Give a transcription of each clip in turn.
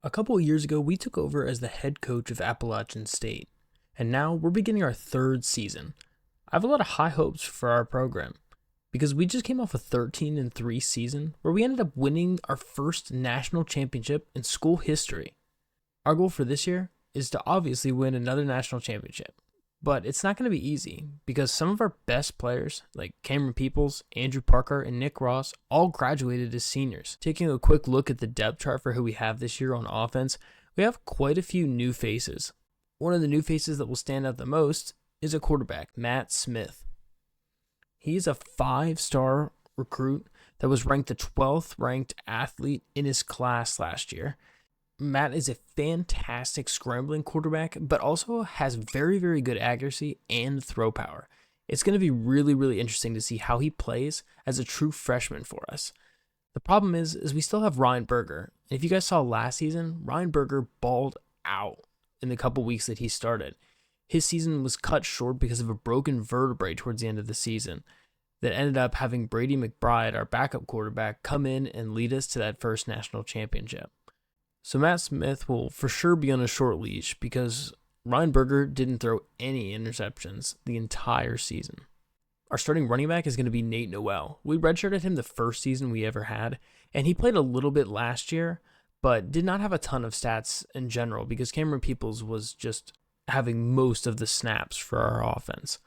A couple of years ago, we took over as the head coach of Appalachian State, and now we're beginning our third season. I have a lot of high hopes for our program because we just came off a 13-3 season where we ended up winning our first national championship in school history. Our goal for this year is to obviously win another national championship, but it's not going to be easy because some of our best players, like Cameron Peoples, Andrew Parker, and Nick Ross, all graduated as seniors. Taking a quick look at the depth chart for who we have this year on offense, we have quite a few new faces. One of the new faces that will stand out the most is a quarterback, Matt Smith. He's a 5-star recruit that was ranked the 12th ranked athlete in his class last year. Matt is a fantastic scrambling quarterback, but also has very, very good accuracy and throw power. It's going to be really, really interesting to see how he plays as a true freshman for us. The problem is we still have Ryan Berger. And if you guys saw last season, Ryan Berger balled out in the couple weeks that he started. His season was cut short because of a broken vertebrae towards the end of the season that ended up having Brady McBride, our backup quarterback, come in and lead us to that first national championship. So Matt Smith will for sure be on a short leash because Ryan Berger didn't throw any interceptions the entire season. Our starting running back is going to be Nate Noel. We redshirted him the first season we ever had, and he played a little bit last year, but did not have a ton of stats in general because Cameron Peoples was just having most of the snaps for our offense.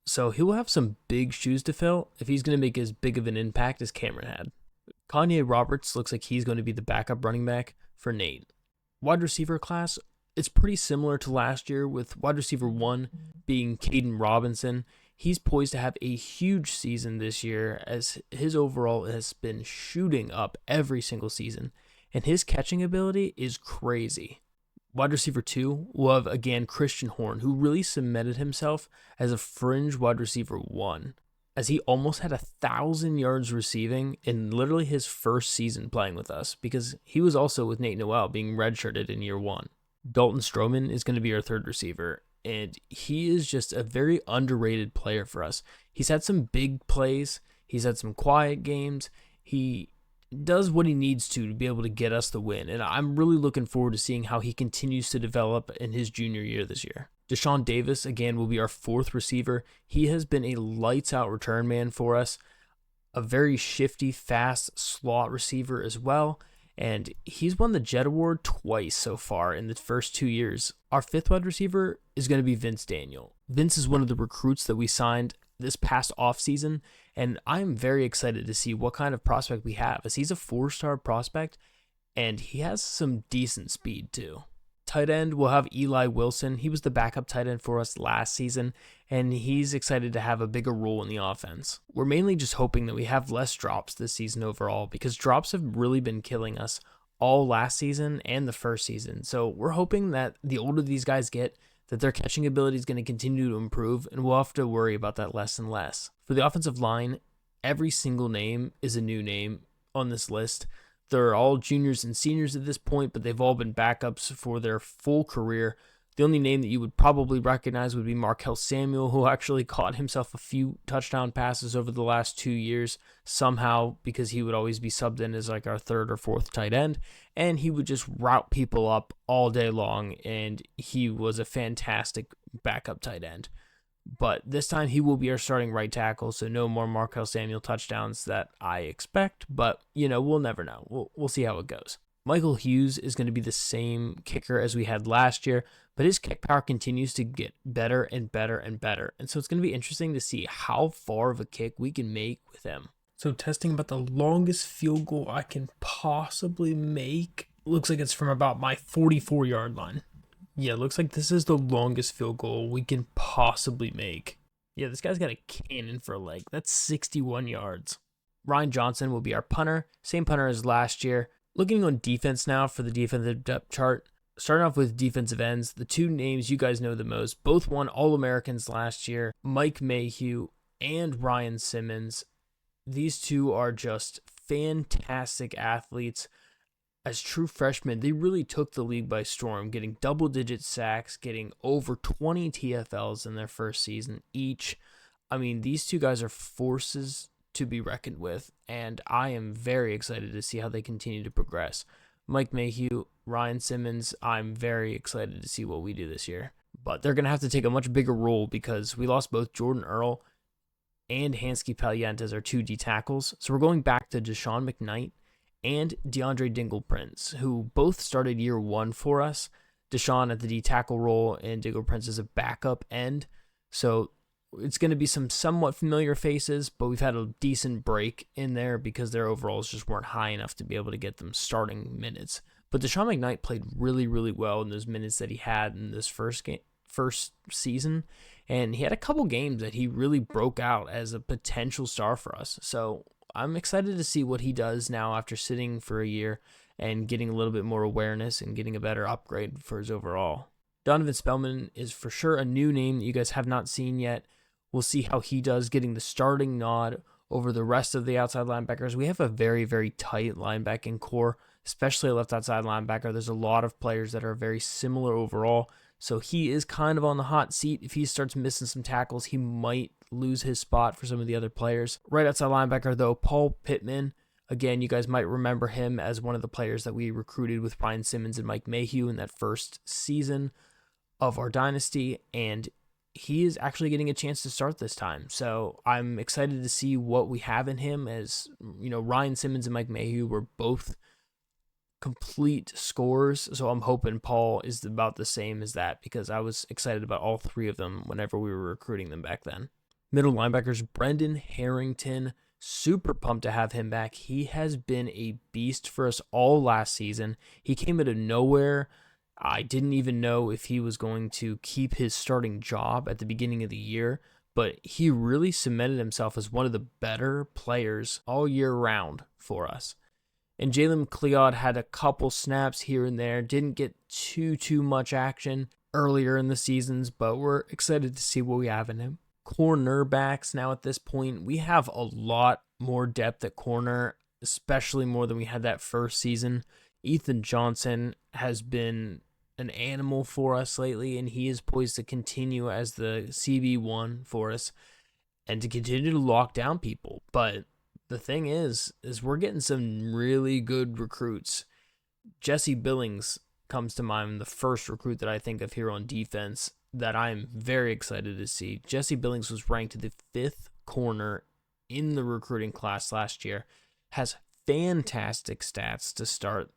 So he will have some big shoes to fill if he's going to make as big of an impact as Cameron had. Kanye Roberts looks like he's going to be the backup running back for Nate. Wide receiver class, it's pretty similar to last year with wide receiver 1 being Caden Robinson. He's poised to have a huge season this year as his overall has been shooting up every single season, and his catching ability is crazy. Wide receiver 2 will have again Christian Horn, who really cemented himself as a fringe wide receiver 1. As he almost had 1,000 yards receiving in literally his first season playing with us, because he was also with Nate Noel being redshirted in year 1. Dalton Stroman is going to be our third receiver, and he is just a very underrated player for us. He's had some big plays, he's had some quiet games, he does what he needs to be able to get us the win, and I'm really looking forward to seeing how he continues to develop in his junior year this year. Deshaun Davis, again, will be our fourth receiver. He has been a lights-out return man for us, a very shifty, fast slot receiver as well, and he's won the Jet Award twice so far in the first 2 years. Our fifth wide receiver is going to be Vince Daniel. Vince is one of the recruits that we signed this past offseason, and I'm very excited to see what kind of prospect we have, as he's a 4-star prospect, and he has some decent speed too. Tight end, we'll have Eli Wilson. He was the backup tight end for us last season, and he's excited to have a bigger role in the offense. We're mainly just hoping that we have less drops this season overall, because drops have really been killing us all last season and the first season. So we're hoping that the older these guys get, that their catching ability is going to continue to improve, and we'll have to worry about that less and less. For the offensive line, every single name is a new name on this list. They're all juniors and seniors at this point, but they've all been backups for their full career. The only name that you would probably recognize would be Markel Samuel, who actually caught himself a few touchdown passes over the last 2 years somehow, because he would always be subbed in as like our third or fourth tight end, and he would just route people up all day long, and he was a fantastic backup tight end. But this time he will be our starting right tackle, so no more Markel Samuel touchdowns that I expect, but we'll never know. We'll see how it goes. Michael Hughes is going to be the same kicker as we had last year, but his kick power continues to get better and better and better, and so it's going to be interesting to see how far of a kick we can make with him. So testing about the longest field goal I can possibly make, looks like it's from about my 44-yard line. Yeah, looks like this is the longest field goal we can possibly make. Yeah, this guy's got a cannon for a leg. That's 61 yards. Ryan Johnson will be our punter, same punter as last year. Looking on defense now for the defensive depth chart. Starting off with defensive ends, the two names you guys know the most, both won All-Americans last year, Mike Mayhew and Ryan Simmons. These two are just fantastic athletes. As true freshmen, they really took the league by storm, getting double-digit sacks, getting over 20 TFLs in their first season each. I mean, these two guys are forces to be reckoned with, and I am very excited to see how they continue to progress. Mike Mayhew, Ryan Simmons, I'm very excited to see what we do this year. But they're going to have to take a much bigger role because we lost both Jordan Earl and Hansky Paliant as our 2 D tackles. So we're going back to Deshaun McKnight and DeAndre Dingle Prince, who both started year 1 for us. Deshaun at the D tackle role and Dingle Prince as a backup end. So it's going to be some somewhat familiar faces, but we've had a decent break in there because their overalls just weren't high enough to be able to get them starting minutes. But Deshaun McKnight played really, really well in those minutes that he had in this first season, and he had a couple games that he really broke out as a potential star for us. So I'm excited to see what he does now after sitting for a year and getting a little bit more awareness and getting a better upgrade for his overall. Donovan Spellman is for sure a new name that you guys have not seen yet. We'll see how he does getting the starting nod over the rest of the outside linebackers. We have a very, very tight linebacking core, especially a left outside linebacker. There's a lot of players that are very similar overall, so he is kind of on the hot seat. If he starts missing some tackles, he might lose his spot for some of the other players. Right outside linebacker, though, Paul Pittman. Again, you guys might remember him as one of the players that we recruited with Ryan Simmons and Mike Mayhew in that first season of our dynasty, and he is actually getting a chance to start this time. So I'm excited to see what we have in him. As you know, Ryan Simmons and Mike Mayhew were both complete scorers, so I'm hoping Paul is about the same as that because I was excited about all 3 of them whenever we were recruiting them back then. Middle linebackers, Brendan Harrington, super pumped to have him back. He has been a beast for us all last season. He came out of nowhere. I didn't even know if he was going to keep his starting job at the beginning of the year, but he really cemented himself as one of the better players all year round for us. And Jalen Cleod had a couple snaps here and there, didn't get too much action earlier in the seasons, but we're excited to see what we have in him. Cornerbacks now at this point, we have a lot more depth at corner, especially more than we had that first season. Ethan Johnson has been an animal for us lately, and he is poised to continue as the CB1 for us and to continue to lock down people. But the thing is we're getting some really good recruits. Jesse Billings comes to mind, the first recruit that I think of here on defense that I'm very excited to see. Jesse Billings was ranked the 5th corner in the recruiting class last year, has fantastic stats to start,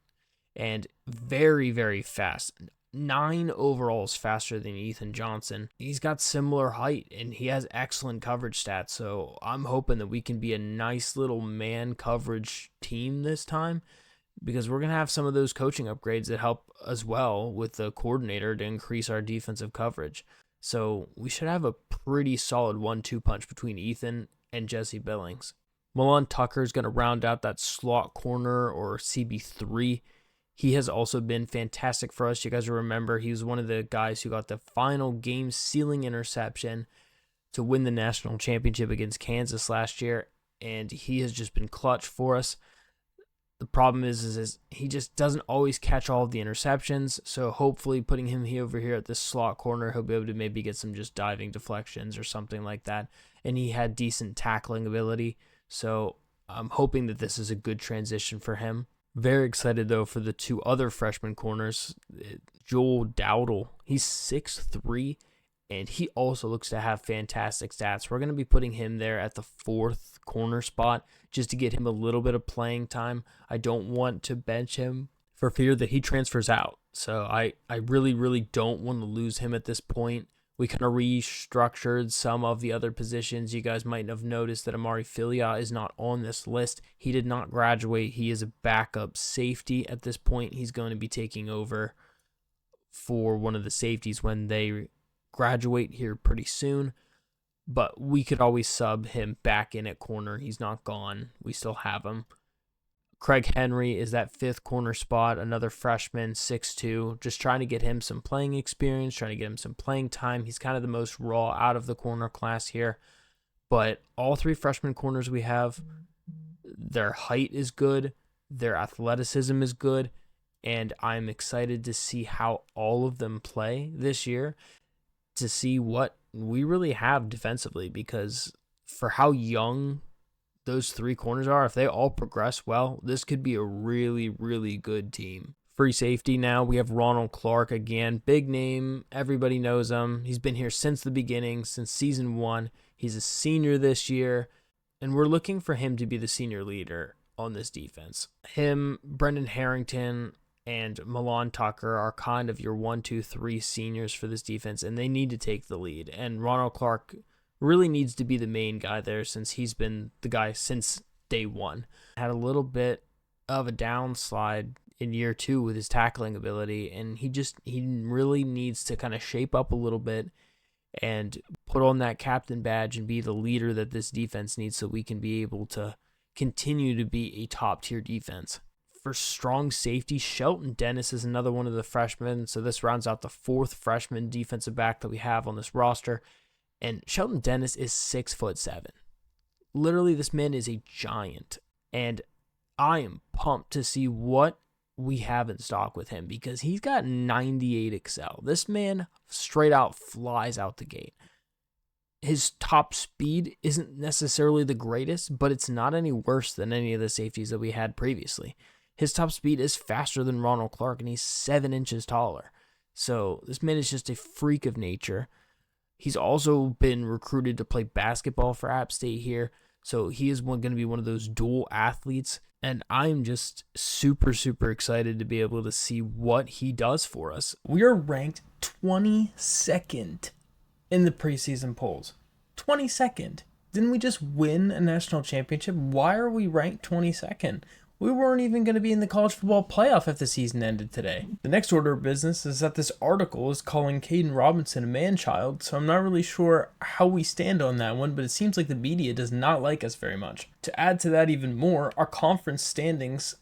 and very, very fast. 9 overalls faster than Ethan Johnson. He's got similar height, and he has excellent coverage stats, so I'm hoping that we can be a nice little man coverage team this time, because we're going to have some of those coaching upgrades that help as well with the coordinator to increase our defensive coverage. So we should have a pretty solid 1-2 punch between Ethan and Jesse Billings. Milan Tucker is going to round out that slot corner or CB3. He has also been fantastic for us. You guys remember he was one of the guys who got the final game-sealing interception to win the national championship against Kansas last year, and he has just been clutch for us. The problem is he just doesn't always catch all of the interceptions, so hopefully putting him over here at this slot corner, he'll be able to maybe get some just diving deflections or something like that, and he had decent tackling ability, so I'm hoping that this is a good transition for him. Very excited, though, for the 2 other freshman corners. Joel Dowdle, he's 6'3", and he also looks to have fantastic stats. We're going to be putting him there at the 4th corner spot just to get him a little bit of playing time. I don't want to bench him for fear that he transfers out. So I really, really don't want to lose him at this point. We kind of restructured some of the other positions. You guys might have noticed that Amari Filia is not on this list. He did not graduate. He is a backup safety at this point. He's going to be taking over for one of the safeties when they graduate here pretty soon. But we could always sub him back in at corner. He's not gone. We still have him. Craig Henry is that 5th corner spot, another freshman, 6'2", just trying to get him some playing experience, trying to get him some playing time. He's kind of the most raw out of the corner class here. But all 3 freshman corners we have, their height is good, their athleticism is good, and I'm excited to see how all of them play this year, to see what we really have defensively, because for how young those three corners are, if they all progress well, this could be a really, really good team. Free safety now, we have Ronald Clark again. Big name, everybody knows him. He's been here since the beginning, since season 1. He's a senior this year, and we're looking for him to be the senior leader on this defense. Him, Brendan Harrington, and Milan Tucker are kind of your 1, 2, 3 seniors for this defense, and they need to take the lead. And Ronald Clark really needs to be the main guy there since he's been the guy since day 1. Had a little bit of a downslide in year 2 with his tackling ability, and he really needs to kind of shape up a little bit and put on that captain badge and be the leader that this defense needs so we can be able to continue to be a top-tier defense. For strong safety, Shelton Dennis is another one of the freshmen, so this rounds out the 4th freshman defensive back that we have on this roster, and Shelton Dennis is 6'7". Literally, this man is a giant, and I am pumped to see what we have in stock with him because he's got 98 Excel. This man straight out flies out the gate. His top speed isn't necessarily the greatest, but it's not any worse than any of the safeties that we had previously. His top speed is faster than Ronald Clark, and he's 7 inches taller. So this man is just a freak of nature. He's also been recruited to play basketball for App State here, so he is going to be one of those dual athletes. And I'm just super, super excited to be able to see what he does for us. We are ranked 22nd in the preseason polls. 22nd. Didn't we just win a national championship? Why are we ranked 22nd? We weren't even going to be in the college football playoff if the season ended today. The next order of business is that this article is calling Caden Robinson a man-child, so I'm not really sure how we stand on that one, but it seems like the media does not like us very much. To add to that even more, our conference standings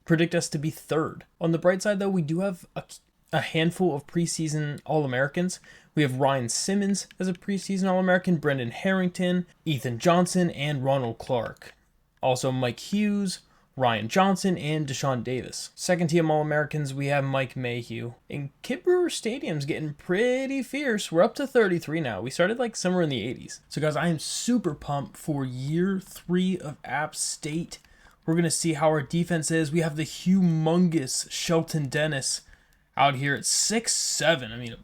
predict us to be 3rd. On the bright side, though, we do have a handful of preseason All-Americans. We have Ryan Simmons as a preseason All-American, Brendan Harrington, Ethan Johnson, and Ronald Clark. Also Mike Hughes, Ryan Johnson, and Deshaun Davis. Second team All-Americans, we have Mike Mayhew. And Kid Brewer Stadium's getting pretty fierce. We're up to 33 now. We started like somewhere in the 80s. So guys, I am super pumped for year 3 of App State. We're going to see how our defense is. We have the humongous Shelton Dennis out here at 6'7". I mean,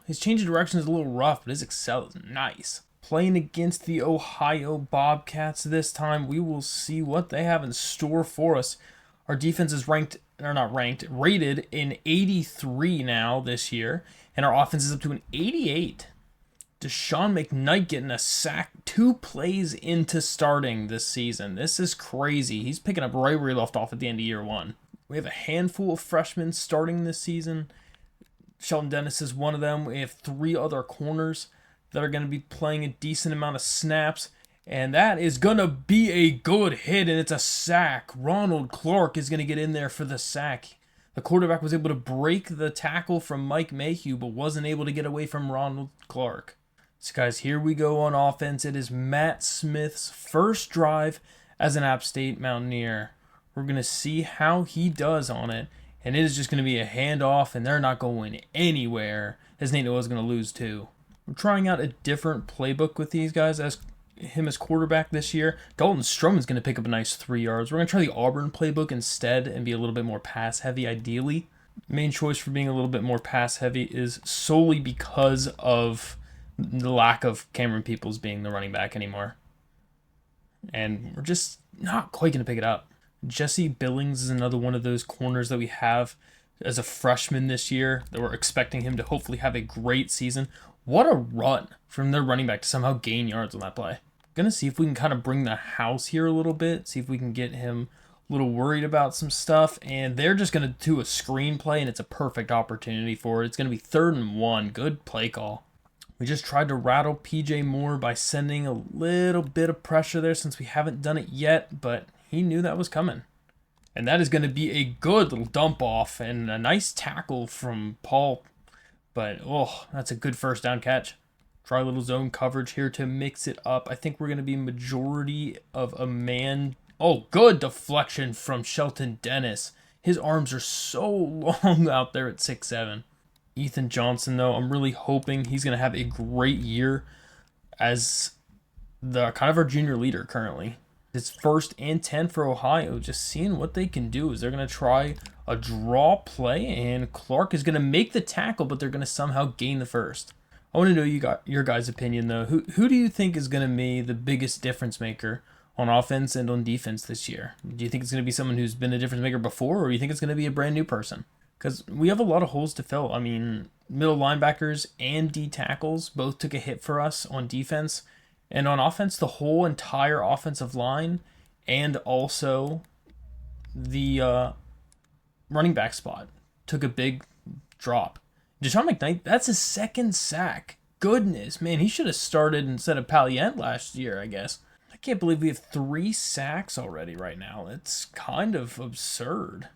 his change of direction is a little rough, but his excel is nice. Playing against the Ohio Bobcats this time, we will see what they have in store for us. Our defense is rated in 83 now this year, and our offense is up to an 88. Deshaun McKnight getting a sack 2 plays into starting this season. This is crazy. He's picking up right where he left off at the end of year 1. We have a handful of freshmen starting this season. Shelton Dennis is one of them. We have 3 other corners that are going to be playing a decent amount of snaps, and that is going to be a good hit, and it's a sack. Ronald Clark is going to get in there for the sack. The quarterback was able to break the tackle from Mike Mayhew, but wasn't able to get away from Ronald Clark. So guys, here we go on offense. It is Matt Smith's first drive as an App State Mountaineer. We're going to see how he does on it, and it is just going to be a handoff, and they're not going anywhere, as Nate Noah's going to lose too. We're trying out a different playbook with these guys as quarterback this year. Dalton Stroman's going to pick up a nice 3 yards. We're going to try the Auburn playbook instead and be a little bit more pass-heavy, ideally. Main choice for being a little bit more pass-heavy is solely because of the lack of Cameron Peoples being the running back anymore. And we're just not quite going to pick it up. Jesse Billings is another one of those corners that we have as a freshman this year that we're expecting him to hopefully have a great season. What a run from their running back to somehow gain yards on that play. Going to see if we can kind of bring the house here a little bit, see if we can get him a little worried about some stuff, and they're just going to do a screen play, and it's a perfect opportunity for it. It's going to be 3rd and 1. Good play call. We just tried to rattle PJ Moore by sending a little bit of pressure there since we haven't done it yet, but he knew that was coming. And that is going to be a good little dump off and a nice tackle from Paul. But, that's a good first down catch. Try a little zone coverage here to mix it up. I think we're going to be majority of a man. Oh, good deflection from Shelton Dennis. His arms are so long out there at 6'7". Ethan Johnson, though, I'm really hoping he's going to have a great year as the kind of our junior leader currently. It's 1st and 10 for Ohio. Just seeing what they can do. Is they're going to try a draw play, and Clark is going to make the tackle, but they're going to somehow gain the first. I want to know your guys' opinion, though. Who do you think is going to be the biggest difference maker on offense and on defense this year? Do you think it's going to be someone who's been a difference maker before, or do you think it's going to be a brand new person? Because we have a lot of holes to fill. I mean, middle linebackers and D tackles both took a hit for us on defense. And on offense, the whole entire offensive line and also the running back spot took a big drop. Deshaun McKnight, that's his 2nd sack. Goodness, man, he should have started instead of Palliant last year, I guess. I can't believe we have 3 sacks already right now. It's kind of absurd.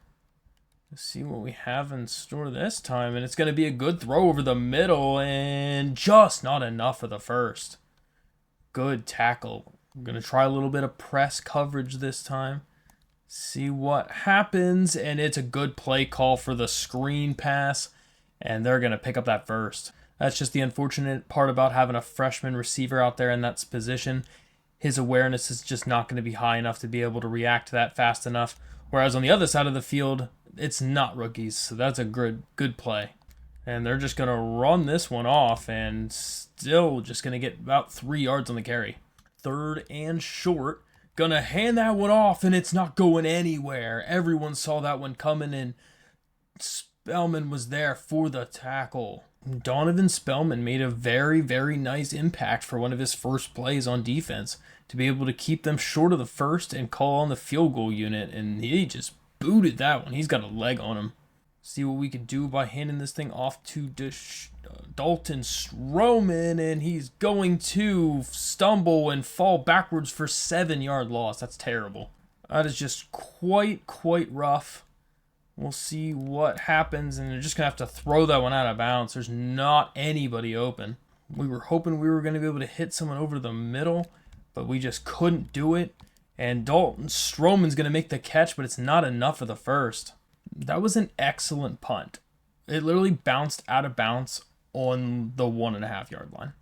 Let's see what we have in store this time. And it's going to be a good throw over the middle and just not enough for the first. Good tackle. I'm going to try a little bit of press coverage this time. See what happens. And it's a good play call for the screen pass. And they're going to pick up that first. That's just the unfortunate part about having a freshman receiver out there in that position. His awareness is just not going to be high enough to be able to react to that fast enough. Whereas on the other side of the field, it's not rookies. So that's a good play. And they're just going to run this one off and still just going to get about 3 yards on the carry. 3rd and short. Going to hand that one off, and it's not going anywhere. Everyone saw that one coming, and Spellman was there for the tackle. Donovan Spellman made a very, very nice impact for one of his first plays on defense to be able to keep them short of the first and call on the field goal unit, and he just booted that one. He's got a leg on him. See what we can do by handing this thing off to Dalton Stroman, and he's going to stumble and fall backwards for 7-yard loss. That's terrible. That is just quite rough. We'll see what happens, and they're just going to have to throw that one out of bounds. There's not anybody open. We were hoping we were going to be able to hit someone over the middle, but we just couldn't do it. And Dalton Stroman's going to make the catch, but it's not enough for the first. That was an excellent punt. It literally bounced out of bounds on the 1.5-yard line.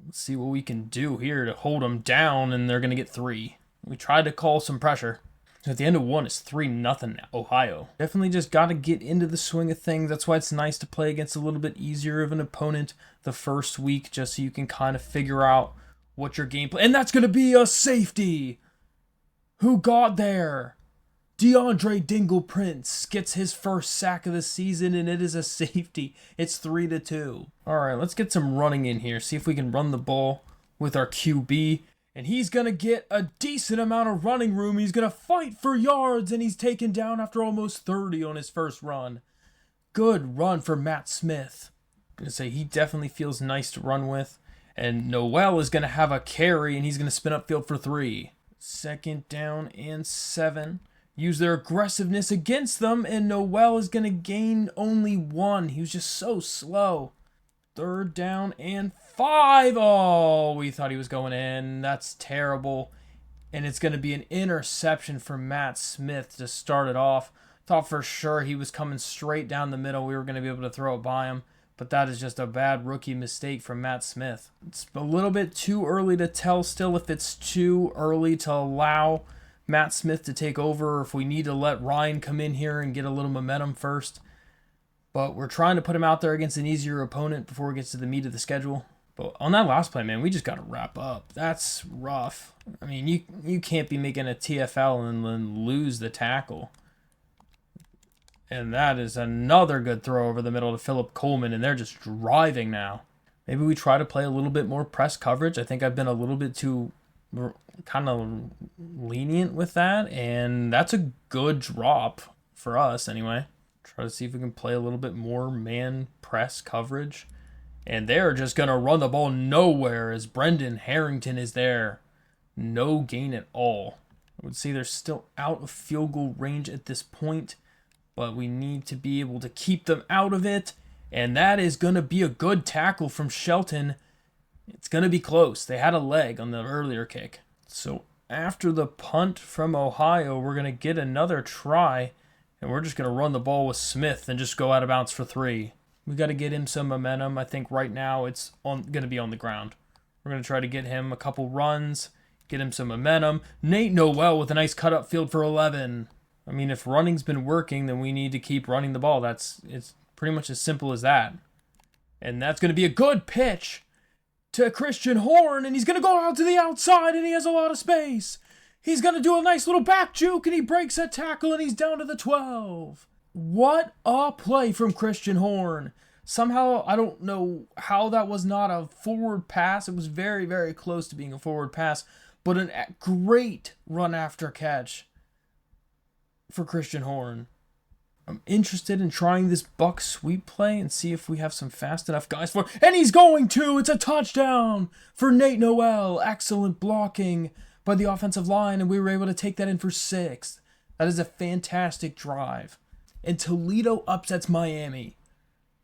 Let's see what we can do here to hold them down, and they're going to get 3. We tried to call some pressure. At the end of 1, it's 3-0 Ohio. Definitely just got to get into the swing of things. That's why it's nice to play against a little bit easier of an opponent the first week, just so you can kind of figure out what your game plan. And that's going to be a safety. Who got there? DeAndre Dingle Prince gets his first sack of the season, and it is a safety. It's 3-2. All right, let's get some running in here. See if we can run the ball with our QB. And he's going to get a decent amount of running room. He's going to fight for yards, and he's taken down after almost 30 on his first run. Good run for Matt Smith. I'm going to say he definitely feels nice to run with. And Noel is going to have a carry, and he's going to spin upfield for 3. 2nd down and 7. Use their aggressiveness against them, and Noel is going to gain only 1. He was just so slow. 3rd down and 5. Oh, we thought he was going in. That's terrible. And it's going to be an interception for Matt Smith to start it off. Thought for sure he was coming straight down the middle. We were going to be able to throw it by him. But that is just a bad rookie mistake from Matt Smith. It's a little bit too early to tell still if it's too early to allow Matt Smith to take over, or if we need to let Ryan come in here and get a little momentum first. But we're trying to put him out there against an easier opponent before it gets to the meat of the schedule. But on that last play, man, we just got to wrap up. That's rough. I mean, you can't be making a TFL and then lose the tackle. And that is another good throw over the middle to Philip Coleman, and they're just driving now. Maybe we try to play a little bit more press coverage. I think I've been a little bit too kind of lenient with that, and that's a good drop for us anyway. Try to see if we can play a little bit more man press coverage. And they're just going to run the ball nowhere as Brendan Harrington is there. No gain at all. I would say they're still out of field goal range at this point, but we need to be able to keep them out of it. And that is going to be a good tackle from Shelton. It's going to be close. They had a leg on the earlier kick. So after the punt from Ohio, we're going to get another try. And we're just going to run the ball with Smith and just go out of bounds for 3. We got to get him some momentum. I think right now it's going to be on the ground. We're going to try to get him a couple runs, Get him some momentum. Nate Noel with a nice cut up field for 11. I mean, if running's been working, then we need to keep running the ball. It's pretty much as simple as that. And that's going to be a good pitch to Christian Horn, and he's going to go out to the outside, and he has a lot of space. He's going to do a nice little back juke, and he breaks a tackle, and he's down to the 12. What a play from Christian Horn. Somehow, I don't know how that was not a forward pass. It was very, very close to being a forward pass, but a great run after catch for Christian Horn. I'm interested in trying this buck sweep play and see if we have some fast enough guys for it. And he's going to! It's a touchdown for Nate Noel. Excellent blocking by the offensive line, and we were able to take that in for 6. That is a fantastic drive. And Toledo upsets Miami.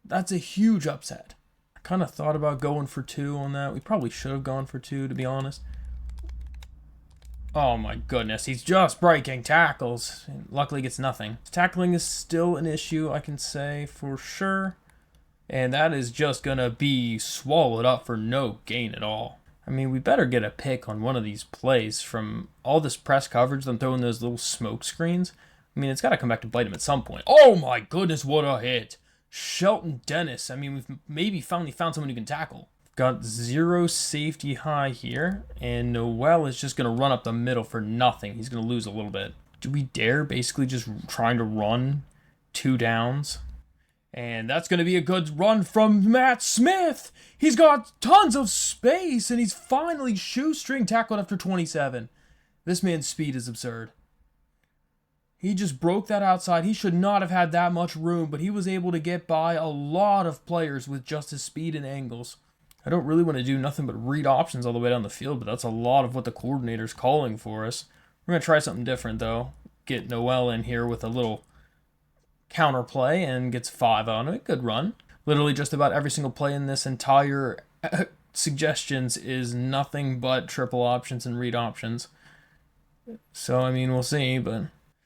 That's a huge upset. I kind of thought about going for 2 on that. We probably should have gone for 2, to be honest. Oh my goodness, he's just breaking tackles. Luckily gets nothing. Tackling is still an issue, I can say for sure. And that is just going to be swallowed up for no gain at all. I mean, we better get a pick on one of these plays from all this press coverage, them throwing those little smoke screens. I mean, it's got to come back to bite him at some point. Oh my goodness, what a hit. Shelton Dennis. I mean, we've maybe finally found someone who can tackle. Got 0 safety high here, and Noel is just going to run up the middle for nothing. He's going to lose a little bit. Do we dare basically just trying to run 2 downs? And that's going to be a good run from Matt Smith. He's got tons of space, and he's finally shoestring tackled after 27. This man's speed is absurd. He just broke that outside. He should not have had that much room, but he was able to get by a lot of players with just his speed and angles. I don't really want to do nothing but read options all the way down the field, but that's a lot of what the coordinator's calling for us. We're going to try something different, though. Get Noel in here with a little counter play and gets 5 on it. Good run. Literally just about every single play in this entire suggestions is nothing but triple options and read options. So, I mean, we'll see, but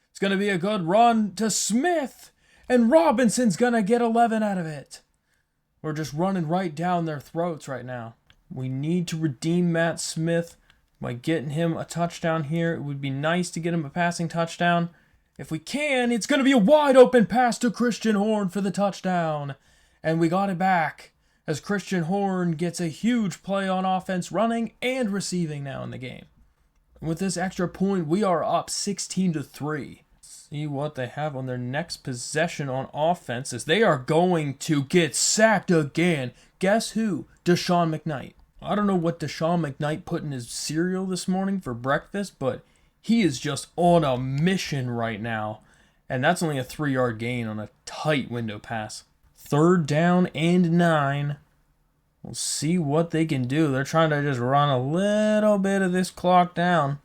it's going to be a good run to Smith, and Robinson's going to get 11 out of it. We're just running right down their throats right now. We need to redeem Matt Smith by getting him a touchdown here. It would be nice to get him a passing touchdown. If we can, it's going to be a wide open pass to Christian Horn for the touchdown. And we got it back as Christian Horn gets a huge play on offense, running and receiving now in the game. With this extra point, we are up 16-3. See what they have on their next possession on offense as they are going to get sacked again. Guess who? Deshaun McKnight. I don't know what Deshaun McKnight put in his cereal this morning for breakfast, but he is just on a mission right now. And that's only a 3-yard gain on a tight window pass. 3rd down and 9. We'll see what they can do. They're trying to just run a little bit of this clock down.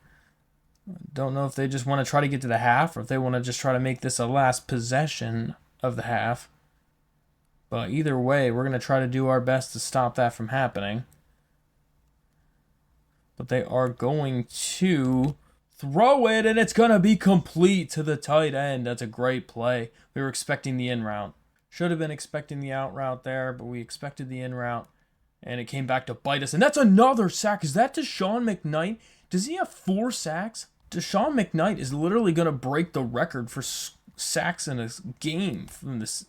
Don't know if they just want to try to get to the half or if they want to just try to make this a last possession of the half. But either way, we're going to try to do our best to stop that from happening. But they are going to throw it, and it's going to be complete to the tight end. That's a great play. We were expecting the in route. Should have been expecting the out route there, but we expected the in route, and it came back to bite us. And that's another sack. Is that Deshaun McKnight? Does he have 4 sacks? Deshaun McKnight is literally going to break the record for sacks in a game from this.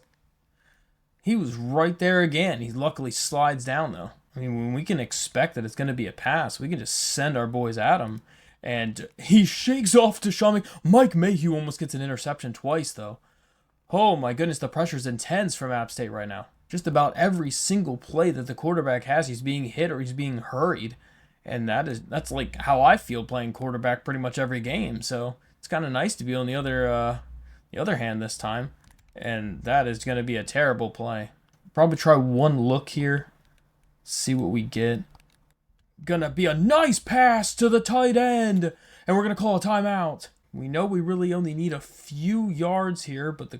He was right there again. He luckily slides down, though. I mean, when we can expect that it's going to be a pass, we can just send our boys at him. And he shakes off Deshaun Mike Mayhew almost gets an interception twice, though. Oh, my goodness, the pressure's intense from App State right now. Just about every single play that the quarterback has, he's being hit or he's being hurried. And that's like how I feel playing quarterback pretty much every game. So it's kind of nice to be on the other hand this time. And that is going to be a terrible play. Probably try one look here. See what we get. Gonna be a nice pass to the tight end. And we're going to call a timeout. We know we really only need a few yards here, but the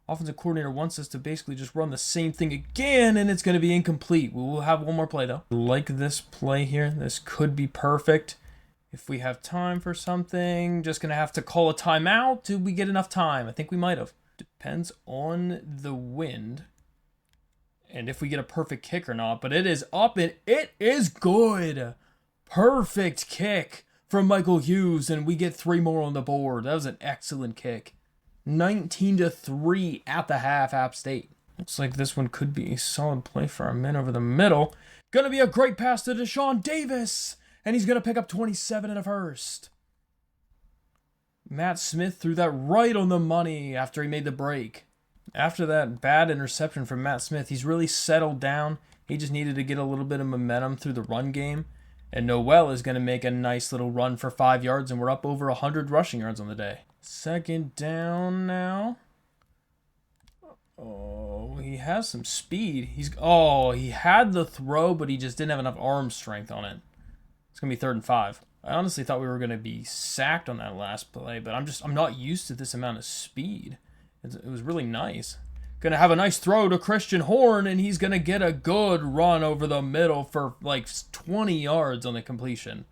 offensive coordinator wants us to basically just run the same thing again, and it's going to be incomplete. We will have one more play, though. Like this play here. This could be perfect. If we have time for something, just going to have to call a timeout. Did we get enough time? I think we might have. Depends on the wind and if we get a perfect kick or not, but it is up and it is good. Perfect kick from Michael Hughes, and we get 3 more on the board. That was an excellent kick. 19-3 at the half, App State. Looks like this one could be a solid play for our men over the middle. Gonna be a great pass to Deshaun Davis, and he's gonna pick up 27 in a first. Matt Smith threw that right on the money after he made the break. After that bad interception from Matt Smith, he's really settled down. He just needed to get a little bit of momentum through the run game. And Noel is going to make a nice little run for 5 yards, and we're up over 100 rushing yards on the day. Second down now. Oh, he has some speed. He had the throw, but he just didn't have enough arm strength on it. It's going to be 3rd and 5. I honestly thought we were going to be sacked on that last play, but I'm not used to this amount of speed. It was really nice. Going to have a nice throw to Christian Horn, and he's going to get a good run over the middle for like 20 yards on the completion.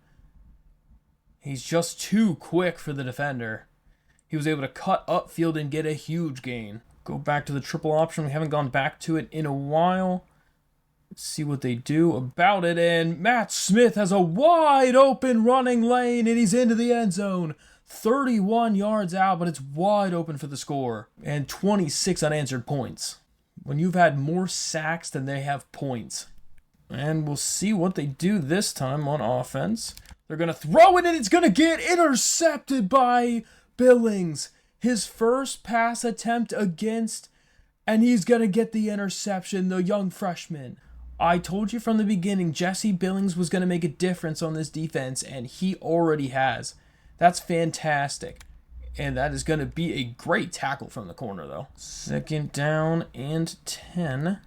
He's just too quick for the defender. He was able to cut upfield and get a huge gain. Go back to the triple option. We haven't gone back to it in a while. Let's see what they do about it. And Matt Smith has a wide open running lane, and he's into the end zone. 31 yards out, but it's wide open for the score. And 26 unanswered points. When you've had more sacks than they have points. And we'll see what they do this time on offense. They're going to throw it, and it's going to get intercepted by Billings. His first pass attempt against, and he's going to get the interception, the young freshman. I told you from the beginning, Jesse Billings was going to make a difference on this defense, and he already has. That's fantastic. And that is going to be a great tackle from the corner, though. Second down and 10.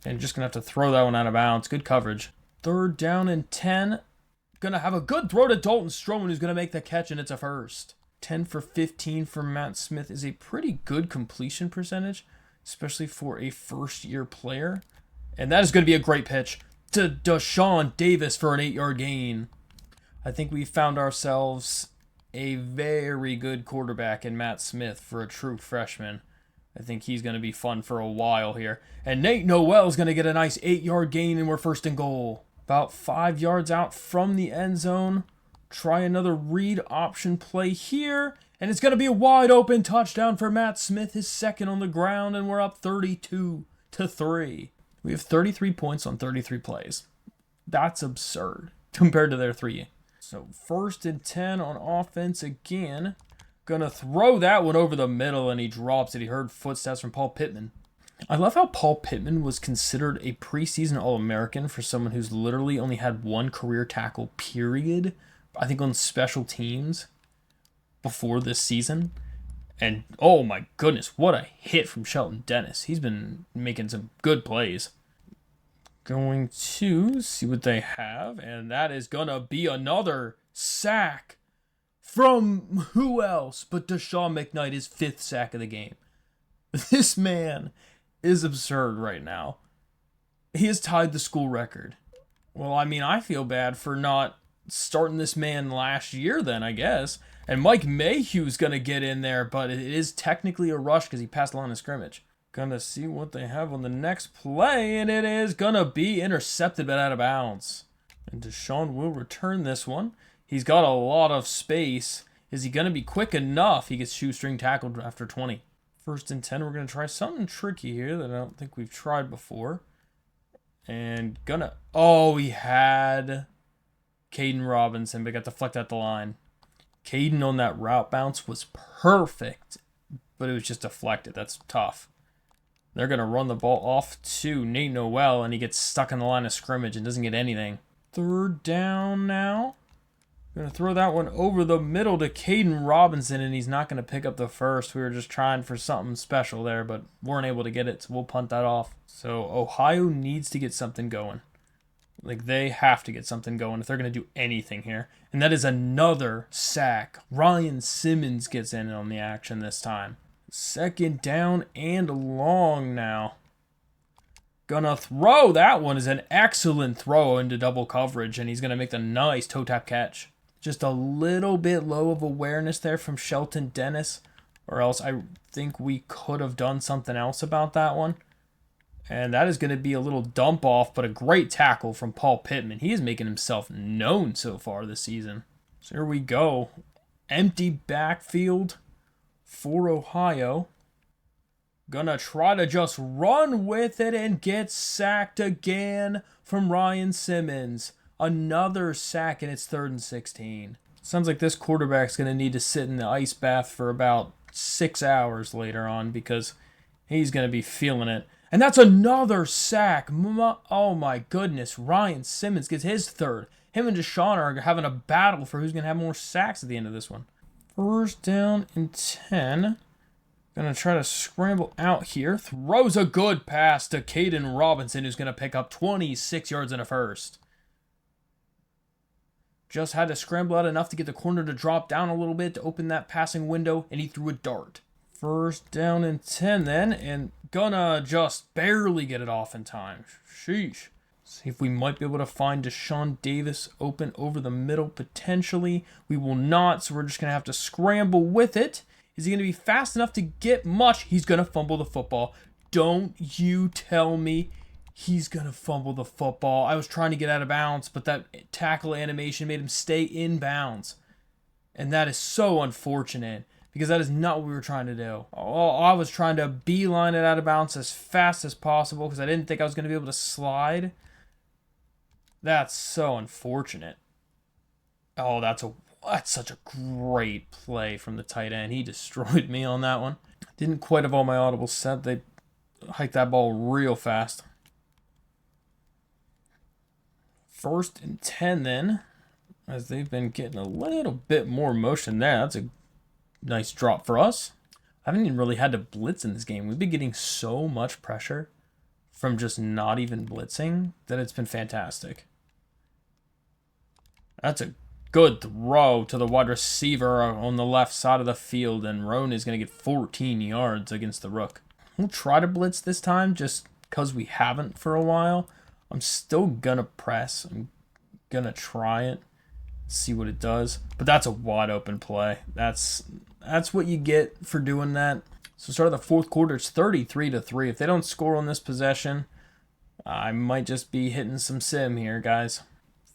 And just going to have to throw that one out of bounds. Good coverage. Third down and 10. Going to have a good throw to Dalton Stroman, who's going to make the catch, and it's a first. 10 for 15 for Matt Smith is a pretty good completion percentage, especially for a first-year player. And that is going to be a great pitch to Deshaun Davis for an 8-yard gain. I think we found ourselves a very good quarterback in Matt Smith for a true freshman. I think he's going to be fun for a while here. And Nate Noel is going to get a nice 8-yard gain, and we're first and goal. About 5 yards out from the end zone. Try another read option play here. And it's going to be a wide open touchdown for Matt Smith, his second on the ground, and we're up 32-3. We have 33 points on 33 plays. That's absurd compared to their 3. So 1st and 10 on offense again. Gonna throw that one over the middle, and he drops it. He heard footsteps from Paul Pittman. I love how Paul Pittman was considered a preseason All-American for someone who's literally only had one career tackle, period. I think on special teams before this season. And oh my goodness, what a hit from Shelton Dennis. He's been making some good plays. Going to see what they have, and that is gonna be another sack from who else but Deshaun McKnight, his 5th sack of the game. This man is absurd right now. He has tied the school record. Well, I mean, I feel bad for not starting this man last year then, I guess. And Mike Mayhew's gonna get in there, but it is technically a rush because he passed the line of scrimmage. Gonna see what they have on the next play, and it is gonna be intercepted but out of bounds. And Deshaun will return this one. He's got a lot of space. Is he gonna be quick enough? He gets shoestring tackled after 20. 1st and 10, we're gonna try something tricky here that I don't think we've tried before. And he had Caden Robinson, but got deflected at the line. Caden on that route bounce was perfect, but it was just deflected. That's tough. They're going to run the ball off to Nate Noel, and he gets stuck in the line of scrimmage and doesn't get anything. 3rd down now. Going to throw that one over the middle to Caden Robinson, and he's not going to pick up the first. We were just trying for something special there, but weren't able to get it, so we'll punt that off. So Ohio needs to get something going. Like, they have to get something going if they're going to do anything here. And that is another sack. Ryan Simmons gets in on the action this time. 2nd down and long now. Gonna throw. That one is an excellent throw into double coverage, and he's going to make the nice toe tap catch. Just a little bit low of awareness there from Shelton Dennis, or else I think we could have done something else about that one. And that is going to be a little dump off, but a great tackle from Paul Pittman. He is making himself known so far this season. So here we go. Empty backfield for Ohio. Gonna try to just run with it and get sacked again from Ryan Simmons. Another sack, and it's 3rd and 16. Sounds like this quarterback's going to need to sit in the ice bath for about 6 hours later on because he's going to be feeling it. And that's another sack. Oh my goodness. Ryan Simmons gets his 3rd. Him and Deshaun are having a battle for who's going to have more sacks at the end of this one. 1st down and 10. Going to try to scramble out here. Throws a good pass to Caden Robinson, who's going to pick up 26 yards in a first. Just had to scramble out enough to get the corner to drop down a little bit to open that passing window, and he threw a dart. 1st down and 10 then, and gonna just barely get it off in time. Sheesh. See if we might be able to find Deshaun Davis open over the middle potentially. We will not, so we're just going to have to scramble with it. Is he going to be fast enough to get much? He's going to fumble the football. Don't you tell me he's going to fumble the football. I was trying to get out of bounds, but that tackle animation made him stay in bounds. And that is so unfortunate because that is not what we were trying to do. Oh, I was trying to beeline it out of bounds as fast as possible because I didn't think I was going to be able to slide. That's so unfortunate. Oh, that's such a great play from the tight end. He destroyed me on that one. Didn't quite have all my audibles set. They hiked that ball real fast. 1st and 10 then, as they've been getting a little bit more motion there. That's a nice drop for us. I haven't even really had to blitz in this game. We've been getting so much pressure from just not even blitzing that it's been fantastic. That's a good throw to the wide receiver on the left side of the field, and Roan is going to get 14 yards against the Rook. We'll try to blitz this time just because we haven't for a while. I'm still going to press. I'm going to try it, see what it does. But that's a wide open play. That's what you get for doing that. So start of the 4th quarter, it's 33-3. If they don't score on this possession, I might just be hitting some sim here, guys.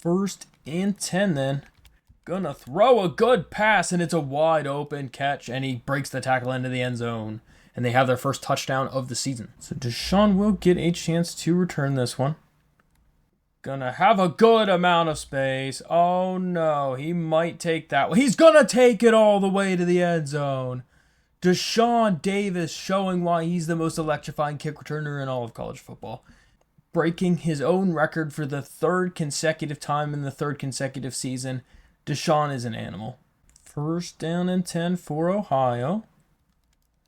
1st and 10 then. Gonna throw a good pass, and it's a wide open catch, and he breaks the tackle into the end zone. And they have their first touchdown of the season. So Deshaun will get a chance to return this one. Gonna have a good amount of space. Oh no, he might take that one. He's gonna take it all the way to the end zone. Deshaun Davis showing why he's the most electrifying kick returner in all of college football. Breaking his own record for the 3rd consecutive time in the 3rd consecutive season. Deshaun is an animal. 1st down and 10 for Ohio.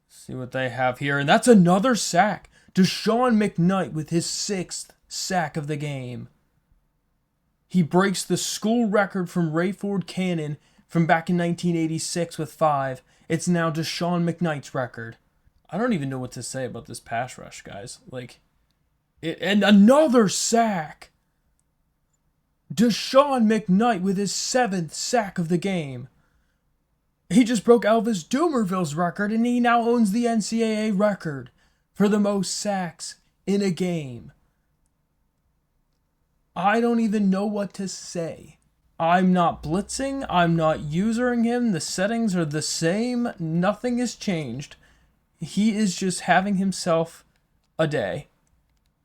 See what they have here. And that's another sack. Deshaun McKnight with his 6th sack of the game. He breaks the school record from Rayford Cannon from back in 1986 with 5. It's now Deshaun McKnight's record. I don't even know what to say about this pass rush, guys. And another sack. Deshaun McKnight with his 7th sack of the game. He just broke Elvis Dumerville's record, and he now owns the NCAA record for the most sacks in a game. I don't even know what to say. I'm not blitzing. I'm not using him. The settings are the same. Nothing has changed. He is just having himself a day.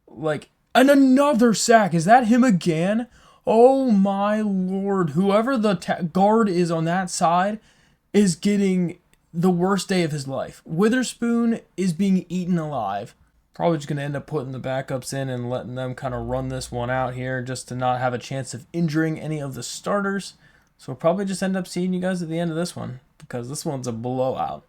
And another sack. Is that him again? Oh my lord. Whoever the guard is on that side is getting the worst day of his life. Witherspoon is being eaten alive. Probably just going to end up putting the backups in and letting them kind of run this one out here just to not have a chance of injuring any of the starters. So we'll probably just end up seeing you guys at the end of this one because this one's a blowout.